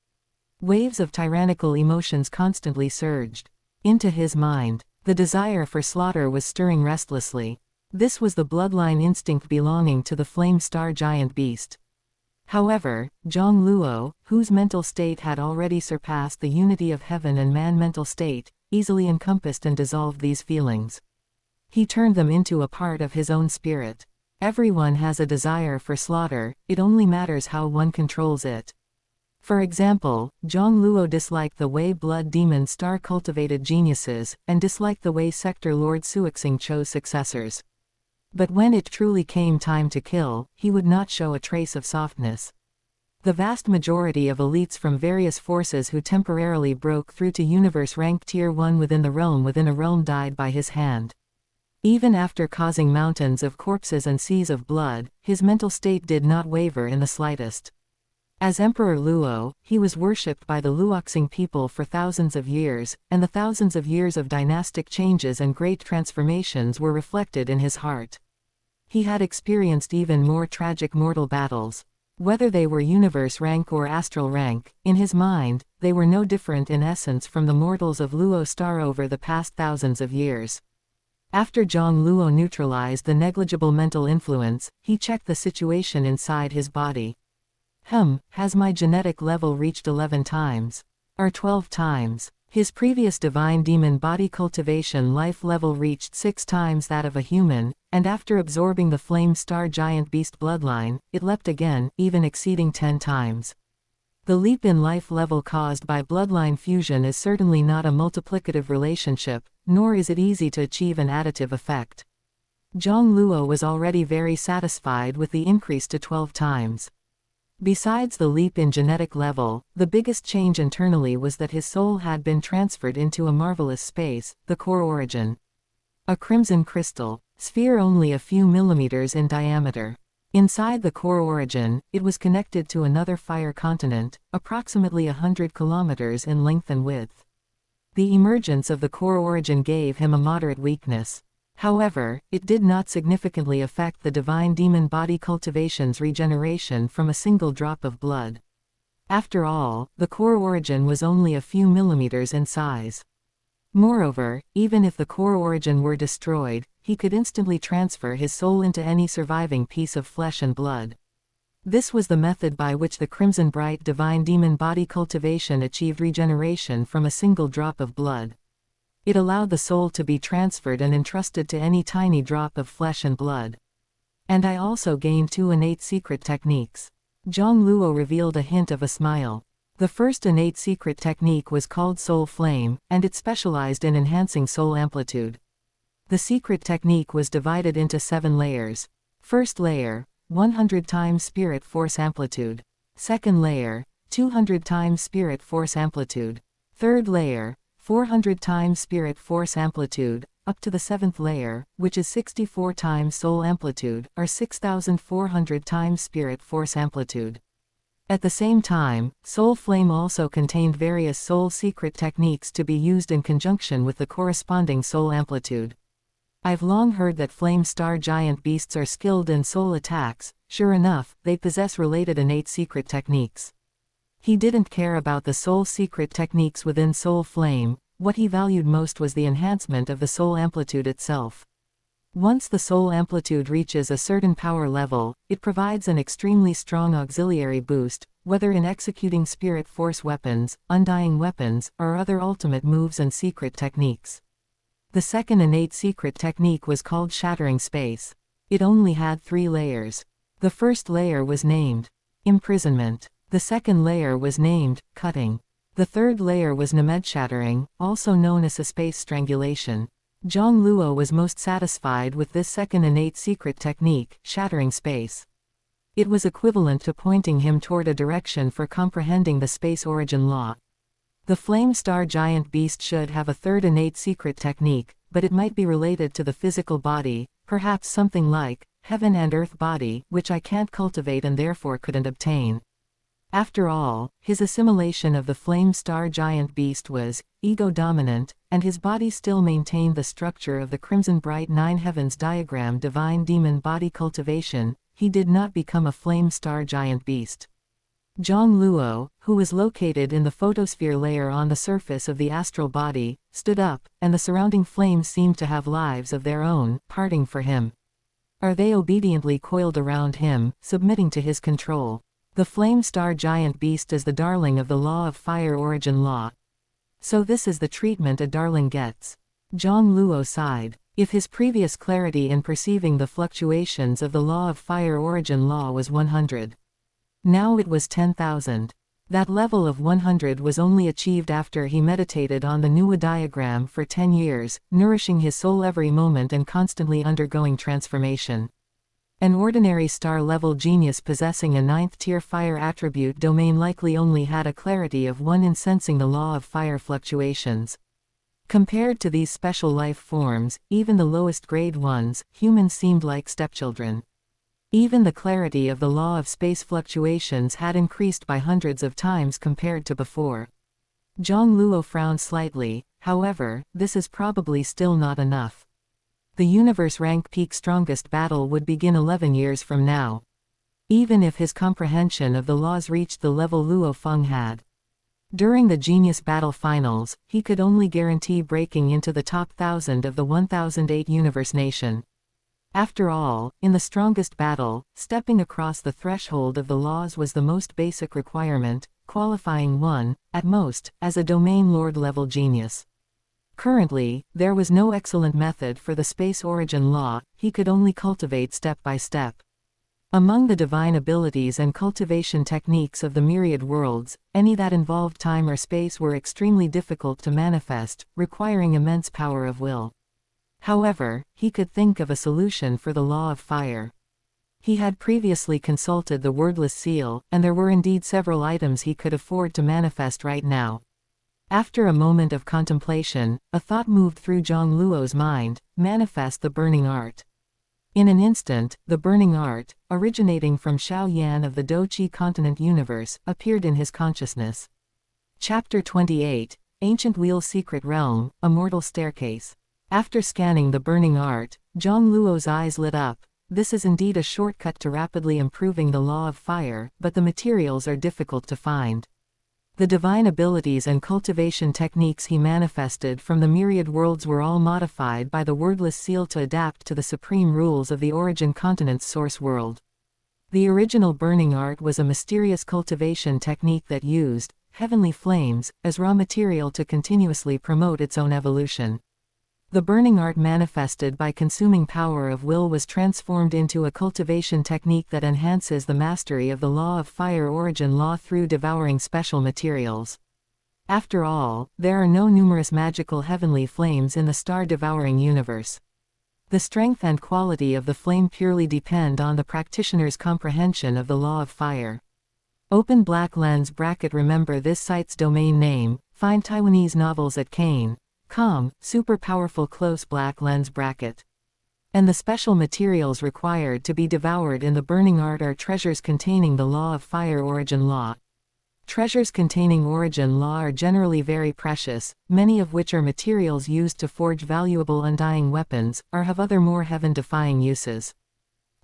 Waves of tyrannical emotions constantly surged into his mind. The desire for slaughter was stirring restlessly. This was the bloodline instinct belonging to the Flame Star Giant Beast. However, Jiang Luo, whose mental state had already surpassed the unity of heaven and man mental state, easily encompassed and dissolved these feelings. He turned them into a part of his own spirit. Everyone has a desire for slaughter, it only matters how one controls it. For example, Jiang Luo disliked the way Blood Demon Star cultivated geniuses, and disliked the way Sector Lord Suixing chose successors. But when it truly came time to kill, he would not show a trace of softness. The vast majority of elites from various forces who temporarily broke through to universe rank tier 1 within a realm died by his hand. Even after causing mountains of corpses and seas of blood, his mental state did not waver in the slightest. As Emperor Luo, he was worshipped by the Luoxing people for thousands of years, and the thousands of years of dynastic changes and great transformations were reflected in his heart. He had experienced even more tragic mortal battles. Whether they were universe rank or astral rank, in his mind, they were no different in essence from the mortals of Luo Star over the past thousands of years. After Jiang Luo neutralized the negligible mental influence, he checked the situation inside his body. Has my genetic level reached 11 times? Or 12 times? His previous divine demon body cultivation life level reached 6 times that of a human, and after absorbing the flame star giant beast bloodline, it leapt again, even exceeding 10 times. The leap in life level caused by bloodline fusion is certainly not a multiplicative relationship, nor is it easy to achieve an additive effect. Jiang Luo was already very satisfied with the increase to 12 times. Besides the leap in genetic level, the biggest change internally was that his soul had been transferred into a marvelous space, the core origin. A crimson crystal, sphere only a few millimeters in diameter. Inside the core origin, it was connected to another fire continent, approximately 100 kilometers in length and width. The emergence of the core origin gave him a moderate weakness. However, it did not significantly affect the divine demon body cultivation's regeneration from a single drop of blood. After all, the core origin was only a few millimeters in size. Moreover, even if the core origin were destroyed, he could instantly transfer his soul into any surviving piece of flesh and blood. This was the method by which the Crimson Bright divine demon body cultivation achieved regeneration from a single drop of blood. It allowed the soul to be transferred and entrusted to any tiny drop of flesh and blood. And I also gained 2 innate secret techniques. Jiang Luo revealed a hint of a smile. The first innate secret technique was called Soul Flame, and it specialized in enhancing soul amplitude. The secret technique was divided into 7 layers. First layer, 100 times spirit force amplitude. Second layer, 200 times spirit force amplitude. Third layer, 400 times spirit force amplitude, up to the 7th layer, which is 64 times soul amplitude, or 6,400 times spirit force amplitude. At the same time, Soul Flame also contained various soul secret techniques to be used in conjunction with the corresponding soul amplitude. I've long heard that flame star giant beasts are skilled in soul attacks. Sure enough, they possess related innate secret techniques. He didn't care about the soul secret techniques within Soul Flame. What he valued most was the enhancement of the soul amplitude itself. Once the soul amplitude reaches a certain power level, it provides an extremely strong auxiliary boost, whether in executing spirit force weapons, undying weapons, or other ultimate moves and secret techniques. The second innate secret technique was called Shattering Space. It only had 3 layers. The first layer was named Imprisonment. The second layer was named Cutting. The third layer was Named Shattering, also known as a space strangulation. Jiang Luo was most satisfied with this second innate secret technique, Shattering Space. It was equivalent to pointing him toward a direction for comprehending the space origin law. The flame star giant beast should have a third innate secret technique, but it might be related to the physical body, perhaps something like heaven and earth body, which I can't cultivate and therefore couldn't obtain. After all, his assimilation of the flame star giant beast was ego-dominant, and his body still maintained the structure of the Crimson Bright 9 Heavens diagram divine demon body cultivation. He did not become a flame star giant beast. Jiang Luo, who was located in the photosphere layer on the surface of the astral body, stood up, and the surrounding flames seemed to have lives of their own, parting for him. They obediently coiled around him, submitting to his control. The flame star giant beast is the darling of the law of fire origin law. So this is the treatment a darling gets. Jiang Luo sighed. If his previous clarity in perceiving the fluctuations of the law of fire origin law was 100. Now it was 10,000. That level of 100 was only achieved after he meditated on the Nuwa diagram for 10 years, nourishing his soul every moment and constantly undergoing transformation. An ordinary star-level genius possessing a 9th-tier fire attribute domain likely only had a clarity of 1 in sensing the law of fire fluctuations. Compared to these special life forms, even the lowest grade ones, humans seemed like stepchildren. Even the clarity of the law of space fluctuations had increased by hundreds of times compared to before. Jiang Luo frowned slightly. However, this is probably still not enough. The universe rank peak strongest battle would begin 11 years from now. Even if his comprehension of the laws reached the level Luo Feng had. During the Genius Battle Finals, he could only guarantee breaking into the top 1,000 of the 1008 universe nation. After all, in the strongest battle, stepping across the threshold of the laws was the most basic requirement, qualifying one, at most, as a domain lord-level genius. Currently, there was no excellent method for the space origin law, he could only cultivate step by step. Among the divine abilities and cultivation techniques of the myriad worlds, any that involved time or space were extremely difficult to manifest, requiring immense power of will. However, he could think of a solution for the law of fire. He had previously consulted the wordless seal, and there were indeed several items he could afford to manifest right now. After a moment of contemplation, a thought moved through Jiang Luo's mind: manifest the burning art. In an instant, the burning art, originating from Xiao Yan of the Doqi continent universe, appeared in his consciousness. Chapter 28, Ancient Wheel's Secret Realm, Immortal Staircase. After scanning the burning art, Jiang Luo's eyes lit up. This is indeed a shortcut to rapidly improving the law of fire, but the materials are difficult to find. The divine abilities and cultivation techniques he manifested from the myriad worlds were all modified by the wordless seal to adapt to the supreme rules of the origin continent's source world. The original burning art was a mysterious cultivation technique that used heavenly flames as raw material to continuously promote its own evolution. The burning art manifested by consuming power of will was transformed into a cultivation technique that enhances the mastery of the law of fire origin law through devouring special materials. After all, there are no numerous magical heavenly flames in the star-devouring universe. The strength and quality of the flame purely depend on the practitioner's comprehension of the law of fire. Open black lens bracket. Remember this site's domain name. Find Taiwanese novels at Kane.com, super powerful close black lens bracket. And the special materials required to be devoured in the burning art are treasures containing the law of fire origin law. Treasures containing origin law are generally very precious, many of which are materials used to forge valuable undying weapons, or have other more heaven-defying uses.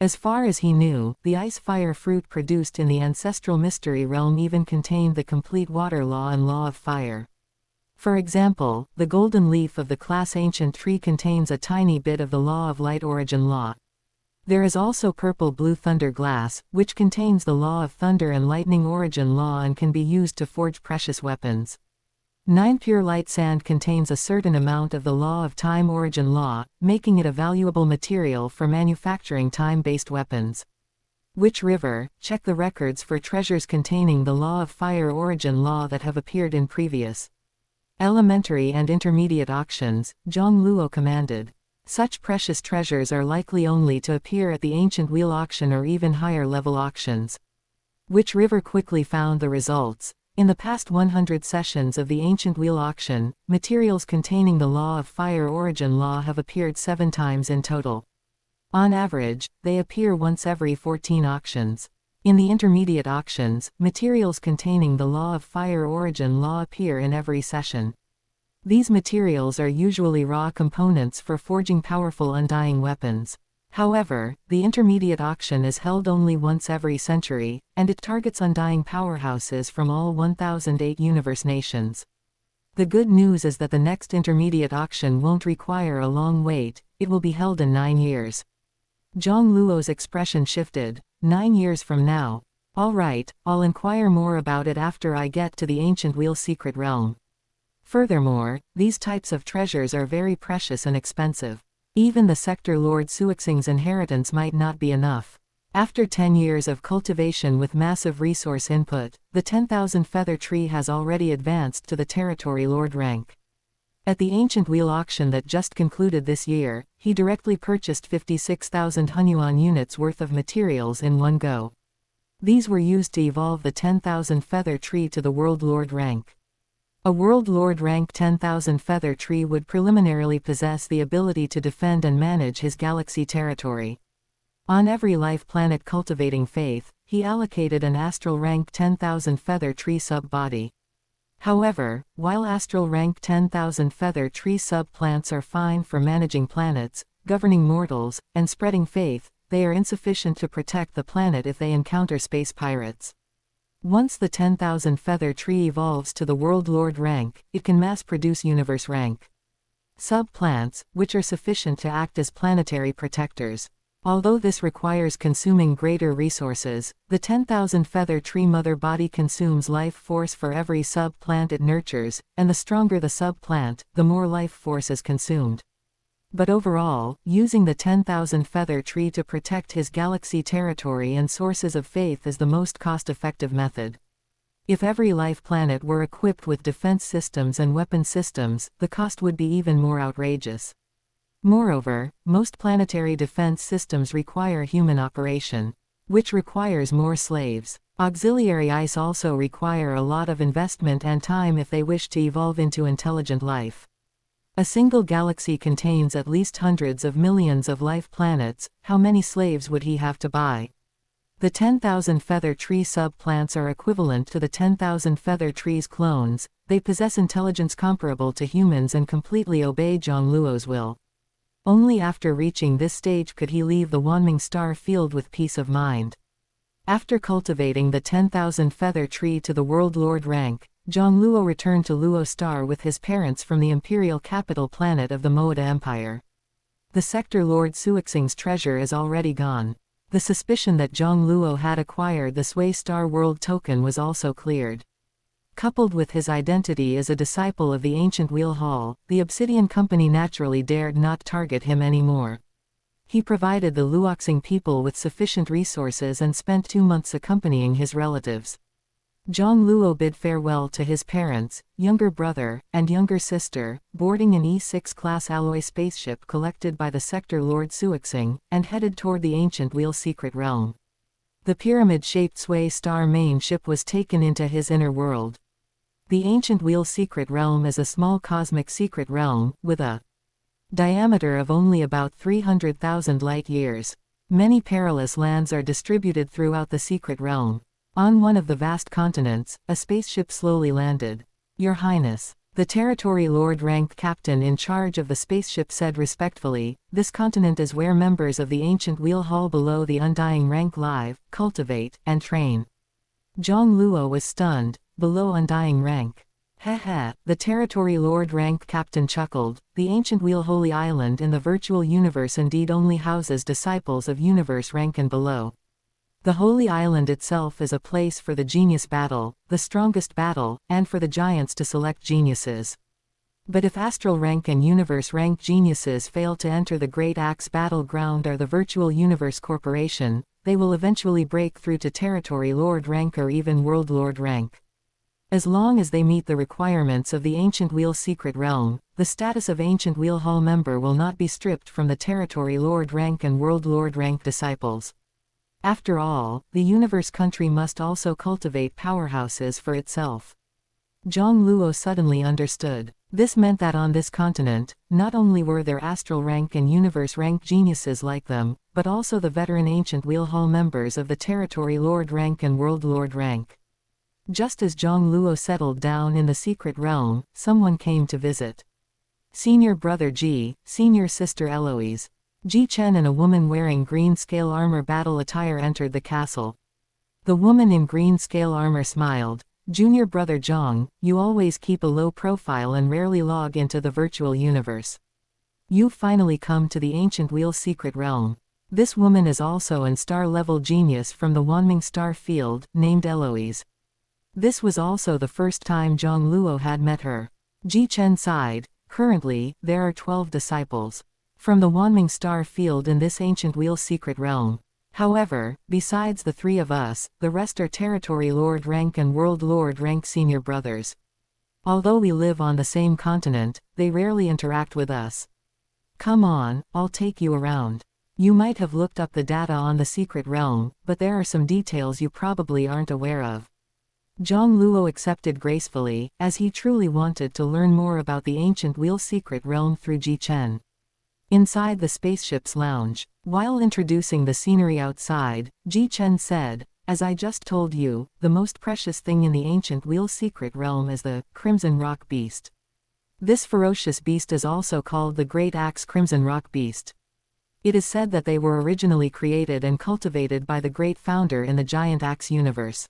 As far as he knew, the ice-fire fruit produced in the ancestral mystery realm even contained the complete water law and law of fire. For example, the golden leaf of the class ancient tree contains a tiny bit of the law of light origin law. There is also purple-blue thunder glass, which contains the law of thunder and lightning origin law and can be used to forge precious weapons. 9 pure light sand contains a certain amount of the law of time origin law, making it a valuable material for manufacturing time-based weapons. Witch River, check the records for treasures containing the law of fire origin law that have appeared in previous elementary and intermediate auctions, Jiang Luo commanded. Such precious treasures are likely only to appear at the Ancient Wheel auction or even higher level auctions. Witch River quickly found the results. In the past 100 sessions of the Ancient Wheel auction, materials containing the law of fire origin law have appeared 7 times in total. On average, they appear once every 14 auctions. In the intermediate auctions, materials containing the law of fire origin law appear in every session. These materials are usually raw components for forging powerful undying weapons. However, the intermediate auction is held only once every century, and it targets undying powerhouses from all 1008 universe nations. The good news is that the next intermediate auction won't require a long wait, it will be held in 9 years. Jiang Luo's expression shifted. 9 years from now. All right, I'll inquire more about it after I get to the Ancient Wheel secret realm. Furthermore, these types of treasures are very precious and expensive. Even the Sector Lord Suixing's inheritance might not be enough. After 10 years of cultivation with massive resource input, the 10,000 feather tree has already advanced to the Territory Lord rank. At the Ancient Wheel auction that just concluded this year, he directly purchased 56,000 Hunyuan units worth of materials in one go. These were used to evolve the 10,000 feather tree to the World Lord rank. A World Lord rank 10,000 feather tree would preliminarily possess the ability to defend and manage his galaxy territory. On every life planet cultivating faith, he allocated an astral rank 10,000 feather tree sub-body. However, while astral rank 10,000 feather tree sub-plants are fine for managing planets, governing mortals, and spreading faith, they are insufficient to protect the planet if they encounter space pirates. Once the 10,000 feather tree evolves to the World Lord rank, it can mass-produce universe rank sub-plants, which are sufficient to act as planetary protectors. Although this requires consuming greater resources, the 10,000 feather tree mother body consumes life force for every sub-plant it nurtures, and the stronger the sub-plant, the more life force is consumed. But overall, using the 10,000 feather tree to protect his galaxy territory and sources of faith is the most cost-effective method. If every life planet were equipped with defense systems and weapon systems, the cost would be even more outrageous. Moreover, most planetary defense systems require human operation, which requires more slaves. Auxiliary ice also require a lot of investment and time if they wish to evolve into intelligent life. A single galaxy contains at least hundreds of millions of life planets. How many slaves would he have to buy? The 10,000 feather tree sub-plants are equivalent to the 10,000 feather trees clones. They possess intelligence comparable to humans and completely obey Jiang Luo's will. Only after reaching this stage could he leave the Wanming star field with peace of mind. After cultivating the 10,000 feather tree to the World Lord rank, Jiang Luo returned to Luo Star with his parents from the imperial capital planet of the Moeda Empire. The Sector Lord Suixing's treasure is already gone. The suspicion that Jiang Luo had acquired the Sway Star World token was also cleared. Coupled with his identity as a disciple of the Ancient Wheel Hall, the Obsidian Company naturally dared not target him anymore. He provided the Luoxing people with sufficient resources and spent 2 months accompanying his relatives. Jiang Luo bid farewell to his parents, younger brother, and younger sister, boarding an E6 class alloy spaceship collected by the Sector Lord Suixing, and headed toward the Ancient Wheel Secret Realm. The pyramid-shaped Sway Star main ship was taken into his inner world. The Ancient Wheel Secret Realm is a small cosmic secret realm, with a diameter of only about 300,000 light-years. Many perilous lands are distributed throughout the secret realm. On one of the vast continents, a spaceship slowly landed. Your Highness, the Territory Lord rank captain in charge of the spaceship said respectfully, this continent is where members of the Ancient Wheel Hall below the Undying rank live, cultivate, and train. Jiang Luo was stunned. Below Undying rank. Heh, the Territory Lord rank captain chuckled. The Ancient Wheel Holy Island in the virtual universe indeed only houses disciples of universe rank and below. The Holy Island itself is a place for the genius battle, the strongest battle, and for the giants to select geniuses. But if astral rank and universe rank geniuses fail to enter the Great Axe battleground or the Virtual Universe Corporation, they will eventually break through to Territory Lord rank or even World Lord rank. As long as they meet the requirements of the Ancient Wheel Secret Realm, the status of Ancient Wheel Hall member will not be stripped from the Territory Lord rank and World Lord rank disciples. After all, the universe country must also cultivate powerhouses for itself. Jiang Luo suddenly understood. This meant that on this continent, not only were there astral rank and universe rank geniuses like them, but also the veteran Ancient Wheel Hall members of the Territory Lord rank and World Lord rank. Just as Jiang Luo settled down in the secret realm, someone came to visit. Senior brother Ji, senior sister Eloise. Ji Chen and a woman wearing green scale armor battle attire entered the castle. The woman in green scale armor smiled. Junior brother Jiang, you always keep a low profile and rarely log into the virtual universe. You've finally come to the Ancient Wheel Secret Realm. This woman is also an star-level genius from the Wanming star field, named Eloise. This was also the first time Jiang Luo had met her. Ji Chen sighed. Currently, there are 12 disciples from the Wanming star field in this Ancient Wheel Secret Realm. However, besides the 3 of us, the rest are Territory Lord rank and World Lord rank senior brothers. Although we live on the same continent, they rarely interact with us. Come on, I'll take you around. You might have looked up the data on the secret realm, but there are some details you probably aren't aware of. Jiang Luo accepted gracefully, as he truly wanted to learn more about the ancient wheel secret realm through Jichen. Inside the spaceship's lounge, while introducing the scenery outside, Jichen said, "As I just told you, the most precious thing in the ancient wheel secret realm is the Crimson Rock Beast. This ferocious beast is also called the Great Axe Crimson Rock Beast. It is said that they were originally created and cultivated by the Great Founder in the Giant Axe universe.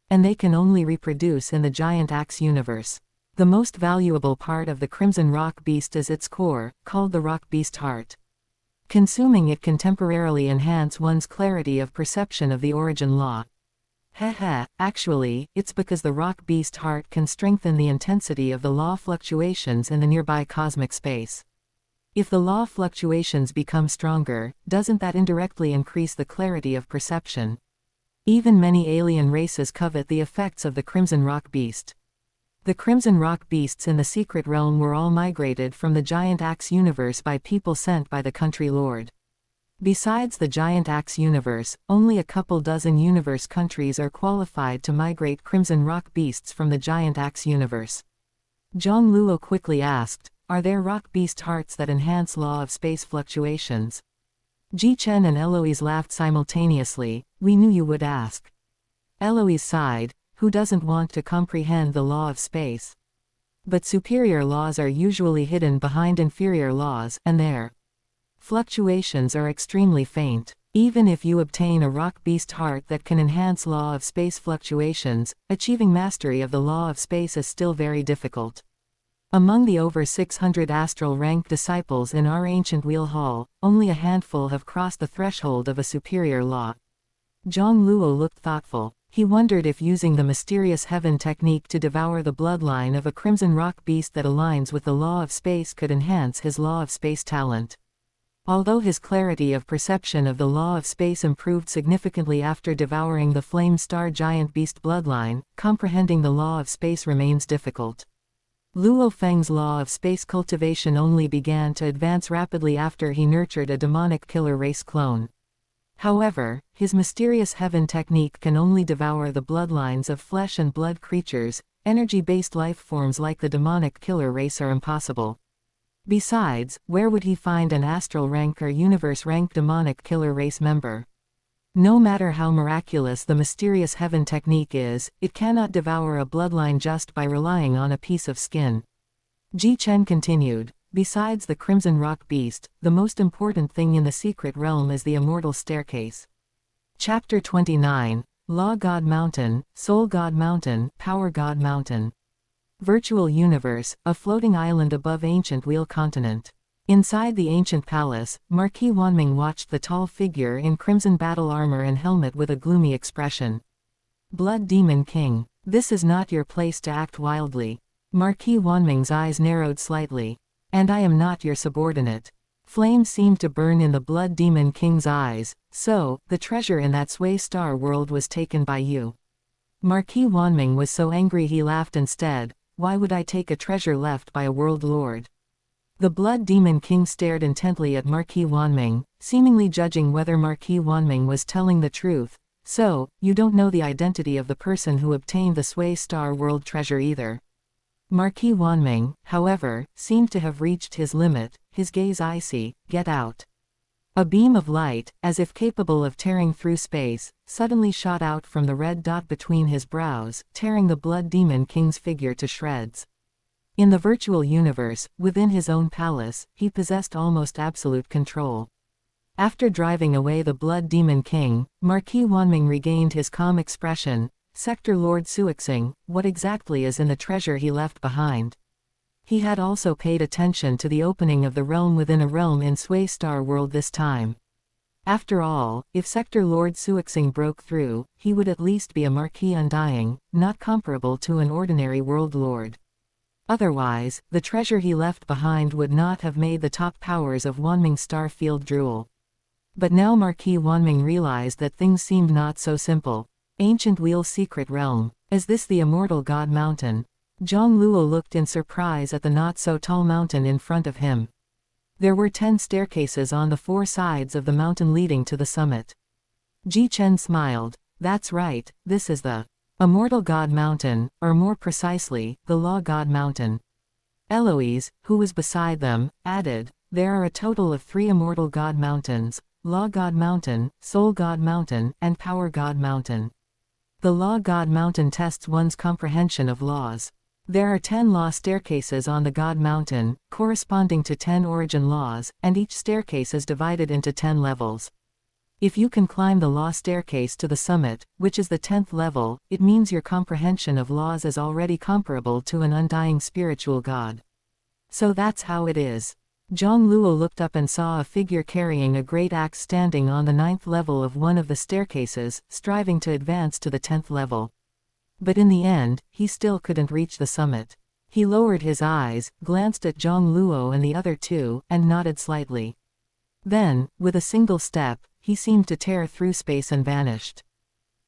And they can only reproduce in the Giant Axe universe. The most valuable part of the Crimson Rock Beast is its core, called the Rock Beast Heart. Consuming it can temporarily enhance one's clarity of perception of the origin law. Actually, it's because the Rock Beast Heart can strengthen the intensity of the law fluctuations in the nearby cosmic space. If the law fluctuations become stronger, doesn't that indirectly increase the clarity of perception? Even many alien races covet the effects of the Crimson Rock Beast. The Crimson Rock Beasts in the secret realm were all migrated from the Giant Axe universe by people sent by the Country Lord. Besides the Giant Axe universe, only a couple dozen universe countries are qualified to migrate Crimson Rock Beasts from the Giant Axe universe. Jiang Luo quickly asked, "Are there rock beast hearts that enhance law of space fluctuations?" Jichen and Eloise laughed simultaneously. "We knew you would ask." Eloise sighed. Who doesn't want to comprehend the law of space? But superior laws are usually hidden behind inferior laws, and their fluctuations are extremely faint. Even if you obtain a rock beast heart that can enhance law of space fluctuations, achieving mastery of the law of space is still very difficult. Among the over 600 astral rank disciples in our ancient wheel hall, only a handful have crossed the threshold of a superior law. Jiang Luo looked thoughtful. He wondered if using the mysterious heaven technique to devour the bloodline of a crimson rock beast that aligns with the law of space could enhance his law of space talent. Although his clarity of perception of the law of space improved significantly after devouring the flame star giant beast bloodline, comprehending the law of space remains difficult. Luo Feng's law of space cultivation only began to advance rapidly after he nurtured a demonic killer race clone. However, his mysterious heaven technique can only devour the bloodlines of flesh and blood creatures. Energy-based life forms like the demonic killer race are impossible. Besides, where would he find an astral rank or universe rank demonic killer race member? No matter how miraculous the mysterious heaven technique is, it cannot devour a bloodline just by relying on a piece of skin. Jichen continued, besides the Crimson Rock Beast, the most important thing in the secret realm is the Immortal Staircase. Chapter 29, Law God Mountain, Soul God Mountain, Power God Mountain. Virtual Universe, a floating island above ancient Wheel Continent. Inside the ancient palace, Marquis Wanming watched the tall figure in crimson battle armor and helmet with a gloomy expression. Blood Demon King, this is not your place to act wildly. Marquis Wanming's eyes narrowed slightly. And I am not your subordinate. Flames seemed to burn in the Blood Demon King's eyes. So, the treasure in that Sway Star world was taken by you. Marquis Wanming was so angry he laughed instead. Why would I take a treasure left by a world lord? The Blood Demon King stared intently at Marquis Wanming, seemingly judging whether Marquis Wanming was telling the truth. So, you don't know the identity of the person who obtained the Sway Star World treasure either. Marquis Wanming, however, seemed to have reached his limit, his gaze icy. Get out. A beam of light, as if capable of tearing through space, suddenly shot out from the red dot between his brows, tearing the Blood Demon King's figure to shreds. In the virtual universe, within his own palace, he possessed almost absolute control. After driving away the Blood Demon King, Marquis Wanming regained his calm expression. Sector Lord Suixing, what exactly is in the treasure he left behind? He had also paid attention to the opening of the realm within a realm in Sway Star World this time. After all, if Sector Lord Suixing broke through, he would at least be a Marquis Undying, not comparable to an ordinary world lord. Otherwise, the treasure he left behind would not have made the top powers of Wanming Star Field drool. But now Marquis Wanming realized that things seemed not so simple. Ancient Wheel's secret realm. Is this the Immortal God Mountain? Jiang Luo looked in surprise at the not-so-tall mountain in front of him. There were 10 staircases on the 4 sides of the mountain leading to the summit. Jichen smiled. That's right, this is the Immortal God Mountain, or more precisely, the Law God Mountain. Eloise, who was beside them, added, there are a total of 3 Immortal God Mountains, Law God Mountain, Soul God Mountain, and Power God Mountain. The Law God Mountain tests one's comprehension of laws. There are 10 law staircases on the God Mountain, corresponding to 10 origin laws, and each staircase is divided into 10 levels. If you can climb the law staircase to the summit, which is the 10th level, it means your comprehension of laws is already comparable to an undying spiritual God. So that's how it is. Jiang Luo looked up and saw a figure carrying a great axe standing on the 9th level of one of the staircases, striving to advance to the 10th level. But in the end, he still couldn't reach the summit. He lowered his eyes, glanced at Jiang Luo and the other 2, and nodded slightly. Then, with a single step, he seemed to tear through space and vanished.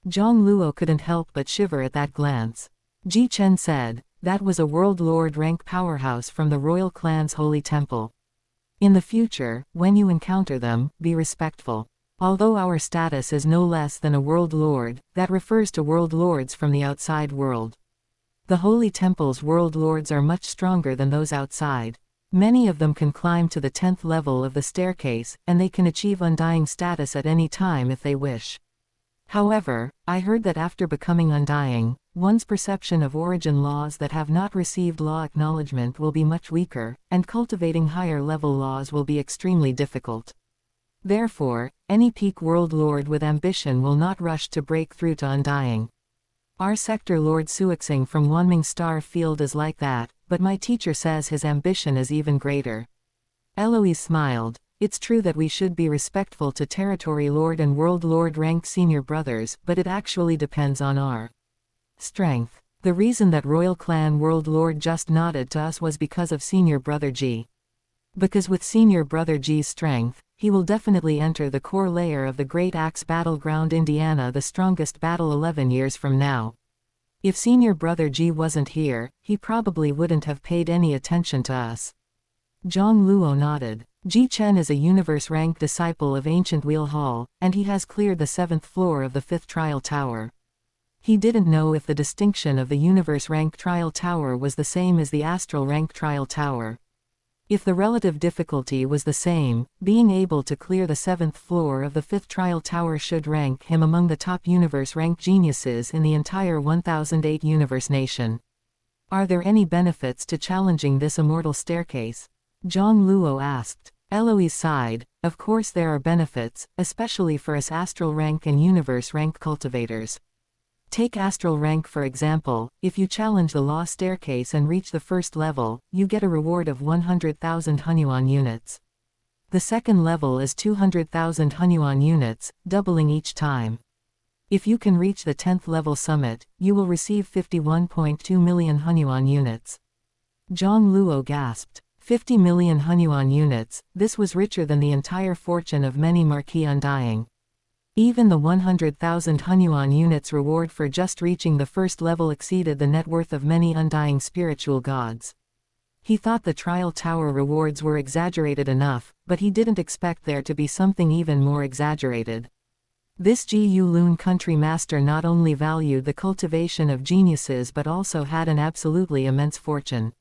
Jiang Luo couldn't help but shiver at that glance. Jichen said, that was a World Lord rank powerhouse from the royal clan's holy temple. In the future, when you encounter them, be respectful. Although our status is no less than a World Lord, that refers to World Lords from the outside world. The Holy Temple's World Lords are much stronger than those outside. Many of them can climb to the 10th level of the staircase, and they can achieve undying status at any time if they wish. However, I heard that after becoming undying, one's perception of origin laws that have not received law acknowledgement will be much weaker, and cultivating higher-level laws will be extremely difficult. Therefore, any peak World Lord with ambition will not rush to break through to undying. Our Sector Lord Suixing from Wanming Star Field is like that, but my teacher says his ambition is even greater. Eloise smiled. It's true that we should be respectful to Territory Lord and World Lord ranked senior brothers, but it actually depends on our strength. The reason that Royal Clan World Lord just nodded to us was because of Senior Brother G. Because with Senior Brother G's strength, he will definitely enter the core layer of the Great Axe Battleground Indiana, the strongest battle 11 years from now. If Senior Brother G wasn't here, he probably wouldn't have paid any attention to us. Jiang Luo nodded. Ji Chen is a universe-ranked disciple of Ancient Wheel Hall, and he has cleared the 7th floor of the 5th Trial Tower. He didn't know if the distinction of the universe-ranked Trial Tower was the same as the astral-ranked Trial Tower. If the relative difficulty was the same, being able to clear the 7th floor of the 5th Trial Tower should rank him among the top universe-ranked geniuses in the entire 1008 universe nation. Are there any benefits to challenging this immortal staircase? Jiang Luo asked. Eloise sighed. Of course there are benefits, especially for us astral rank and universe rank cultivators. Take astral rank for example. If you challenge the law staircase and reach the first level, you get a reward of 100,000 Hunyuan units. The second level is 200,000 Hunyuan units, doubling each time. If you can reach the 10th level summit, you will receive 51.2 million Hunyuan units. Jiang Luo gasped. 50 million Hunyuan units, this was richer than the entire fortune of many Marquis Undying. Even the 100,000 Hunyuan units reward for just reaching the first level exceeded the net worth of many undying spiritual gods. He thought the Trial Tower rewards were exaggerated enough, but he didn't expect there to be something even more exaggerated. This Gu Lun country master not only valued the cultivation of geniuses but also had an absolutely immense fortune.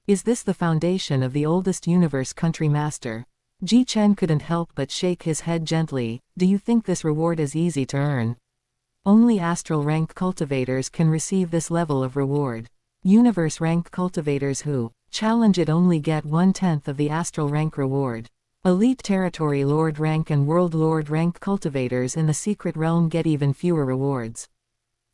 Is this the foundation of the oldest universe country master? Ji Chen couldn't help but shake his head gently. Do you think this reward is easy to earn? Only astral rank cultivators can receive this level of reward. Universe rank cultivators who challenge it only get 1/10 of the astral rank reward. Elite Territory Lord rank and World Lord rank cultivators in the Secret Realm get even fewer rewards.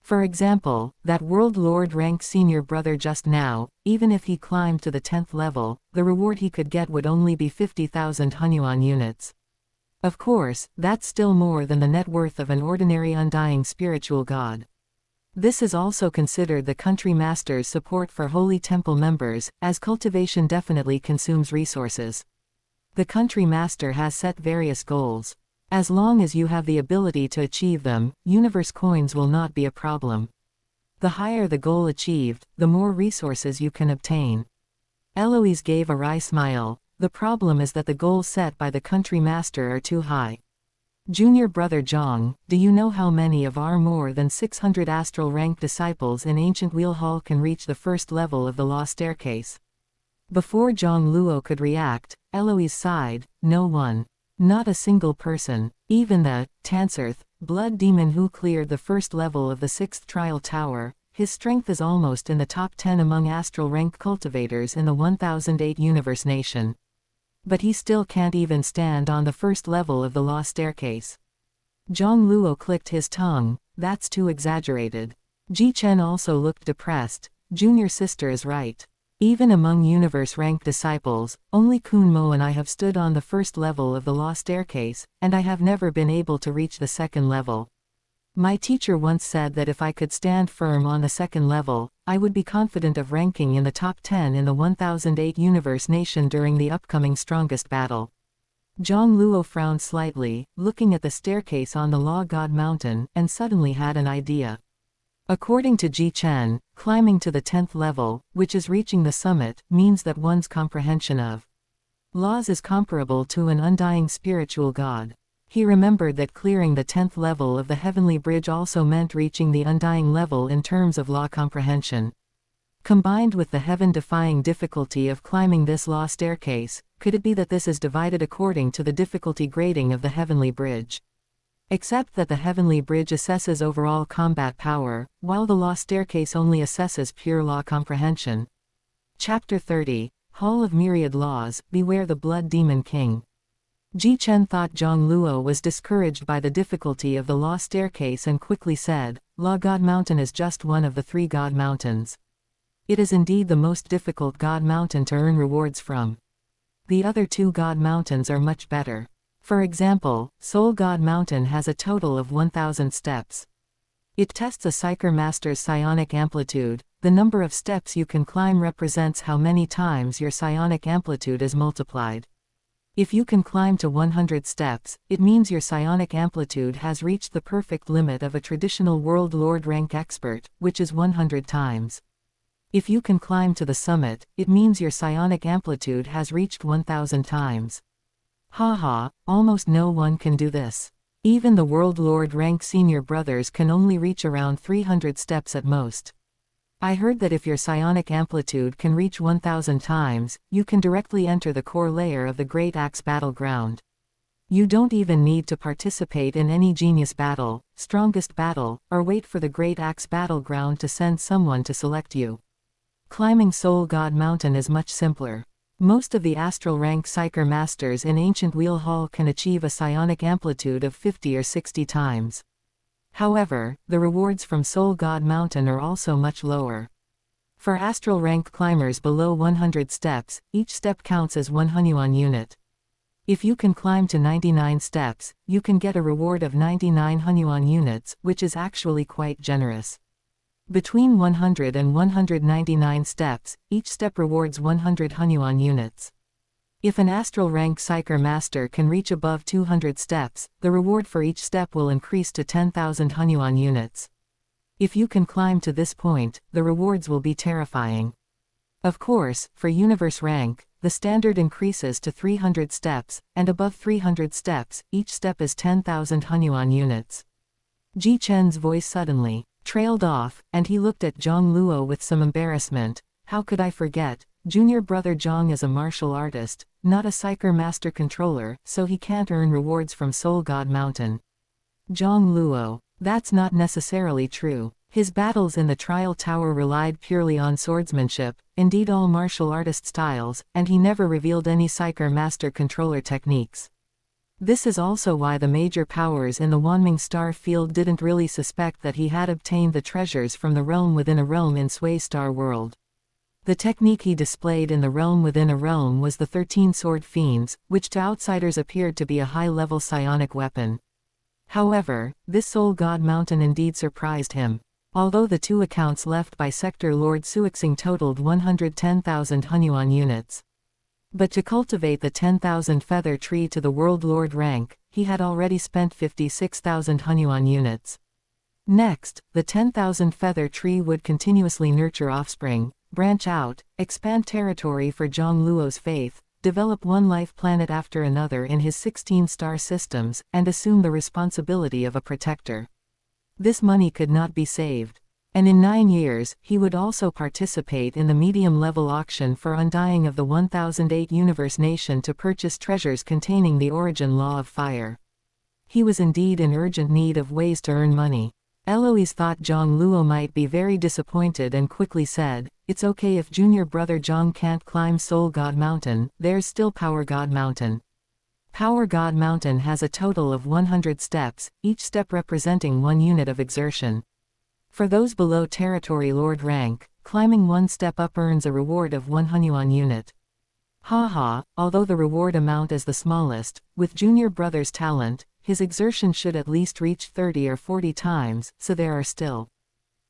For example, that World Lord rank senior brother just now, even if he climbed to the 10th level, the reward he could get would only be 50,000 Hunyuan units. Of course, that's still more than the net worth of an ordinary undying spiritual god. This is also considered the country master's support for Holy Temple members, as cultivation definitely consumes resources. The country master has set various goals. As long as you have the ability to achieve them, universe coins will not be a problem. The higher the goal achieved, the more resources you can obtain. Eloise gave a wry smile. The problem is that the goals set by the country master are too high. Junior brother Jiang, do you know how many of our more than 600 astral rank disciples in ancient Wheel Hall can reach the first level of the law staircase? Before Jiang Luo could react, Eloise sighed. No one. Not a single person. Even the Tanserth blood demon who cleared the first level of the 6th trial tower, his strength is almost in the top 10 among astral rank cultivators in the 1008 universe nation. But he still can't even stand on the first level of the law staircase. Jiang Luo clicked his tongue. That's too exaggerated. Ji Chen also looked depressed. Junior sister is right. Even among universe rank disciples, only Kun Mo and I have stood on the first level of the law staircase, and I have never been able to reach the second level. My teacher once said that if I could stand firm on the second level, I would be confident of ranking in the top 10 in the 1008 universe nation during the upcoming strongest battle. Jiang Luo frowned slightly, looking at the staircase on the Law God Mountain, and suddenly had an idea. According to Ji Chen, climbing to the 10th level, which is reaching the summit, means that one's comprehension of laws is comparable to an undying spiritual god. He remembered that clearing the 10th level of the heavenly bridge also meant reaching the undying level in terms of law comprehension. Combined with the heaven-defying difficulty of climbing this law staircase, could it be that this is divided according to the difficulty grading of the heavenly bridge? Except that the heavenly bridge assesses overall combat power, while the law staircase only assesses pure law comprehension. Chapter 30, Hall of Myriad Laws, Beware the Blood Demon King. Ji Chen thought Jiang Luo was discouraged by the difficulty of the law staircase and quickly said, Law God Mountain is just one of the 3 God Mountains. It is indeed the most difficult God Mountain to earn rewards from. The other 2 God Mountains are much better. For example, Soul God Mountain has a total of 1000 steps. It tests a Psyker Master's psionic amplitude. The number of steps you can climb represents how many times your psionic amplitude is multiplied. If you can climb to 100 steps, it means your psionic amplitude has reached the perfect limit of a traditional World Lord rank expert, which is 100 times. If you can climb to the summit, it means your psionic amplitude has reached 1000 times. Haha, almost no one can do this. Even the World Lord rank senior brothers can only reach around 300 steps at most. I heard that if your psionic amplitude can reach 1000 times, you can directly enter the core layer of the Great Axe battleground. You don't even need to participate in any genius battle, strongest battle, or wait for the Great Axe battleground to send someone to select you. Climbing Soul God Mountain is much simpler. Most of the astral rank Psyker Masters in Ancient Wheel Hall can achieve a psionic amplitude of 50 or 60 times. However, the rewards from Soul God Mountain are also much lower. For astral rank climbers below 100 steps, each step counts as 1 Hunyuan unit. If you can climb to 99 steps, you can get a reward of 99 Hunyuan units, which is actually quite generous. Between 100 and 199 steps, each step rewards 100 Hunyuan units. If an astral rank Psyker Master can reach above 200 steps, the reward for each step will increase to 10,000 Hunyuan units. If you can climb to this point, the rewards will be terrifying. Of course, for universe rank, the standard increases to 300 steps, and above 300 steps, each step is 10,000 Hunyuan units. Ji Chen's voice suddenly trailed off, and he looked at Jiang Luo with some embarrassment. How could I forget? Junior brother Jiang is a martial artist, not a Psyker Master controller, so he can't earn rewards from Soul God Mountain. Jiang Luo. That's not necessarily true. His battles in the Trial Tower relied purely on swordsmanship, indeed all martial artist styles, and he never revealed any Psyker Master controller techniques. This is also why the major powers in the Wanming Star Field didn't really suspect that he had obtained the treasures from the realm within a realm in Sway Star World. The technique he displayed in the realm within a realm was the 13 Sword Fiends, which to outsiders appeared to be a high-level psionic weapon. However, this Soul God Mountain indeed surprised him. Although the 2 accounts left by Sector Lord Suixing totaled 110,000 Hunyuan units. But to cultivate the 10,000 feather tree to the World Lord rank, he had already spent 56,000 Hunyuan units. Next, the 10,000 feather tree would continuously nurture offspring, branch out, expand territory for Jiang Luo's faith, develop one life planet after another in his 16 star systems, and assume the responsibility of a protector. This money could not be saved. And in 9 years, he would also participate in the medium-level auction for undying of the 1008 universe nation to purchase treasures containing the origin law of fire. He was indeed in urgent need of ways to earn money. Eloise thought Jiang Luo might be very disappointed and quickly said, "It's okay if junior brother Jiang can't climb Soul God Mountain, there's still Power God Mountain." Power God Mountain has a total of 100 steps, each step representing 1 unit of exertion. For those below Territory Lord rank, climbing 1 step up earns a reward of 1 Hunyuan unit. Haha, although the reward amount is the smallest, with junior brother's talent, his exertion should at least reach 30 or 40 times, so there are still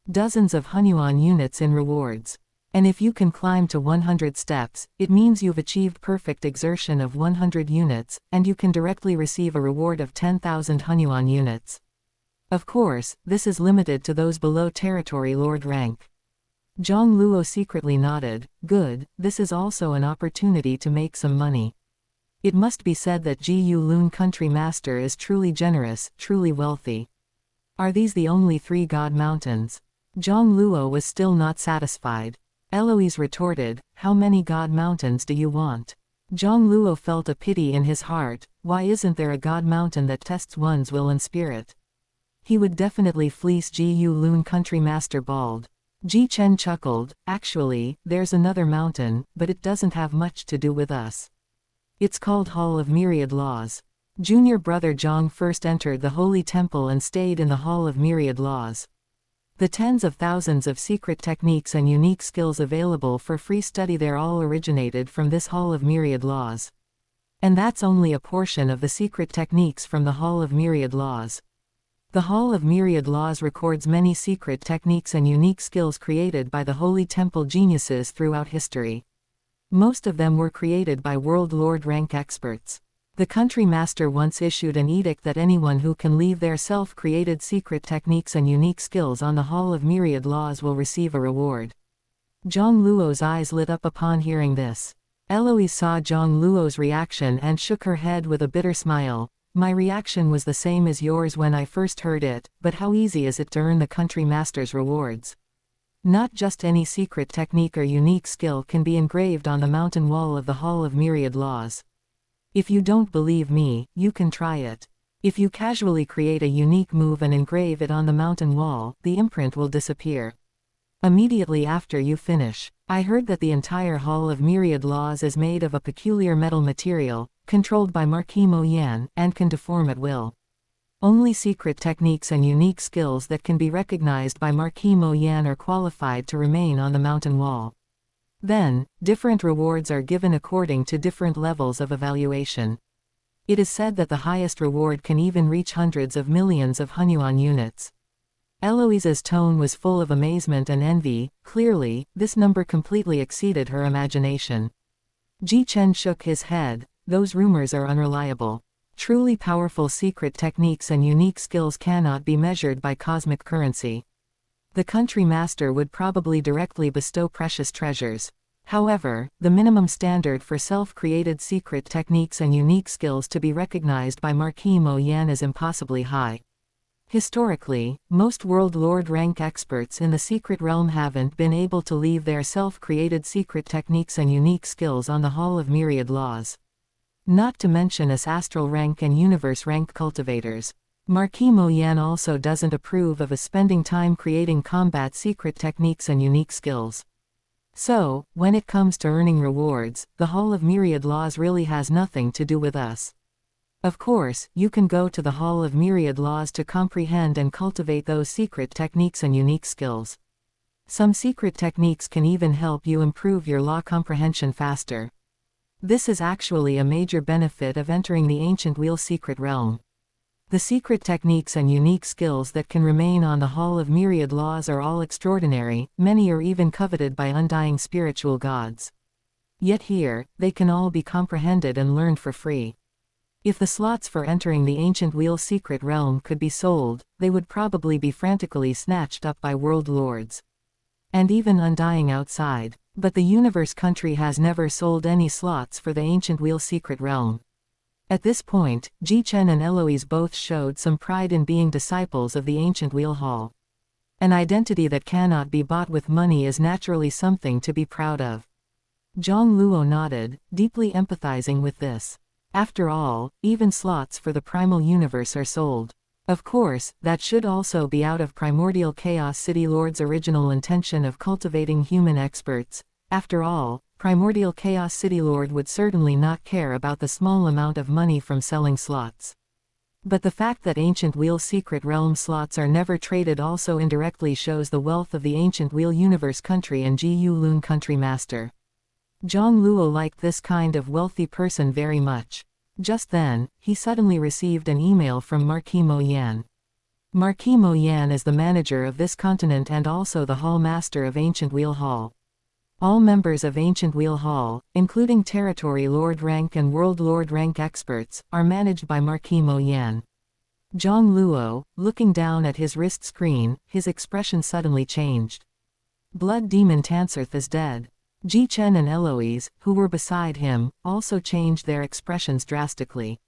dozens of Hunyuan units in rewards. And if you can climb to 100 steps, it means you've achieved perfect exertion of 100 units, and you can directly receive a reward of 10,000 Hunyuan units. Of course, this is limited to those below Territory Lord rank. Jiang Luo secretly nodded. Good, this is also an opportunity to make some money. It must be said that Ji Lun Country Master is truly generous, truly wealthy. Are these the only 3 God Mountains? Jiang Luo was still not satisfied. Eloise retorted, "How many God Mountains do you want?" Jiang Luo felt a pity in his heart. Why isn't there a God Mountain that tests one's will and spirit? He would definitely fleece Ji Lun Country Master bald. Ji Chen chuckled, "Actually, there's another mountain, but it doesn't have much to do with us. It's called Hall of Myriad Laws." Junior brother Jiang first entered the Holy Temple and stayed in the Hall of Myriad Laws. The tens of thousands of secret techniques and unique skills available for free study there all originated from this Hall of Myriad Laws. And that's only a portion of the secret techniques from the Hall of Myriad Laws. The Hall of Myriad Laws records many secret techniques and unique skills created by the Holy Temple geniuses throughout history. Most of them were created by World Lord rank experts. The country master once issued an edict that anyone who can leave their self-created secret techniques and unique skills on the Hall of Myriad Laws will receive a reward. Jiang Luo's eyes lit up upon hearing this. Eloise saw Jiang Luo's reaction and shook her head with a bitter smile. "My reaction was the same as yours when I first heard it, but how easy is it to earn the country master's rewards? Not just any secret technique or unique skill can be engraved on the mountain wall of the Hall of Myriad Laws. If you don't believe me, you can try it. If you casually create a unique move and engrave it on the mountain wall, the imprint will disappear. Immediately after you finish. I heard that the entire Hall of Myriad Laws is made of a peculiar metal material, controlled by Marquis Mo Yan, and can deform at will. Only secret techniques and unique skills that can be recognized by Marquis Mo Yan are qualified to remain on the mountain wall. Then, different rewards are given according to different levels of evaluation. It is said that the highest reward can even reach hundreds of millions of Hunyuan units." Eloise's tone was full of amazement and envy. Clearly, this number completely exceeded her imagination. Ji Chen shook his head. "Those rumors are unreliable. Truly powerful secret techniques and unique skills cannot be measured by cosmic currency. The country master would probably directly bestow precious treasures. However, the minimum standard for self-created secret techniques and unique skills to be recognized by Marquis Mo Yan is impossibly high. Historically, most World Lord rank experts in the secret realm haven't been able to leave their self-created secret techniques and unique skills on the Hall of Myriad Laws. Not to mention us astral rank and universe rank cultivators. Marquis Mo Yan also doesn't approve of us spending time creating combat secret techniques and unique skills. So, when it comes to earning rewards, the Hall of Myriad Laws really has nothing to do with us. Of course, you can go to the Hall of Myriad Laws to comprehend and cultivate those secret techniques and unique skills. Some secret techniques can even help you improve your law comprehension faster. This is actually a major benefit of entering the ancient wheel secret realm. The secret techniques and unique skills that can remain on the Hall of Myriad Laws are all extraordinary, many are even coveted by undying spiritual gods. Yet here, they can all be comprehended and learned for free. If the slots for entering the ancient wheel's secret realm could be sold, they would probably be frantically snatched up by world lords. And even undying outside. But the universe country has never sold any slots for the ancient wheel's secret realm. At this point, Jichen and Eloise both showed some pride in being disciples of the ancient wheel hall. An identity that cannot be bought with money is naturally something to be proud of. Jiang Luo nodded, deeply empathizing with this. After all, even slots for the primal universe are sold. Of course, that should also be out of Primordial Chaos City Lord's original intention of cultivating human experts. After all, Primordial Chaos City Lord would certainly not care about the small amount of money from selling slots. But the fact that Ancient Wheel's secret realm slots are never traded also indirectly shows the wealth of the Ancient Wheel Universe country and Ji Yulun country master. Jiang Luo liked this kind of wealthy person very much. Just then, he suddenly received an email from Marquis Mo Yan. Marquis Mo Yan is the manager of this continent and also the hall master of Ancient Wheel Hall. All members of Ancient Wheel Hall, including Territory Lord rank and World Lord rank experts, are managed by Marquis Mo Yan. Jiang Luo, looking down at his wrist screen, his expression suddenly changed. Blood Demon Tanserth is dead. Jichen and Eloise, who were beside him, also changed their expressions drastically.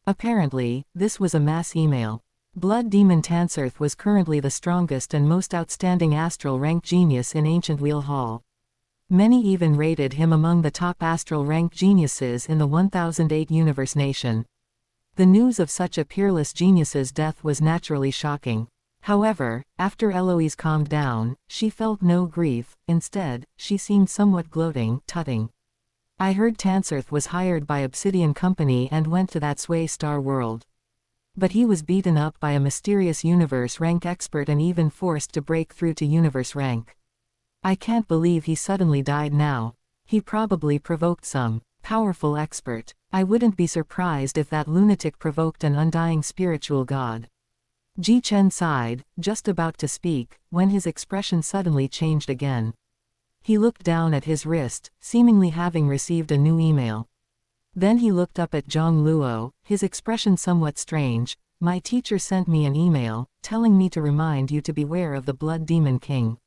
Apparently, this was a mass email. Blood Demon Tanserth was currently the strongest and most outstanding astral rank genius in Ancient Wheel Hall. Many even rated him among the top astral rank geniuses in the 1008 Universe Nation. The news of such a peerless genius's death was naturally shocking. However, after Eloise calmed down, she felt no grief. Instead, she seemed somewhat gloating, tutting. I heard Tanserth was hired by Obsidian Company and went to that Sway Star world. But he was beaten up by a mysterious universe rank expert and even forced to break through to universe rank. I can't believe he suddenly died now. He probably provoked some powerful expert. I wouldn't be surprised if that lunatic provoked an undying spiritual god. Jichen sighed, just about to speak, when his expression suddenly changed again. He looked down at his wrist, seemingly having received a new email. Then he looked up at Jiang Luo, his expression somewhat strange. My teacher sent me an email, telling me to remind you to beware of the Blood Demon King.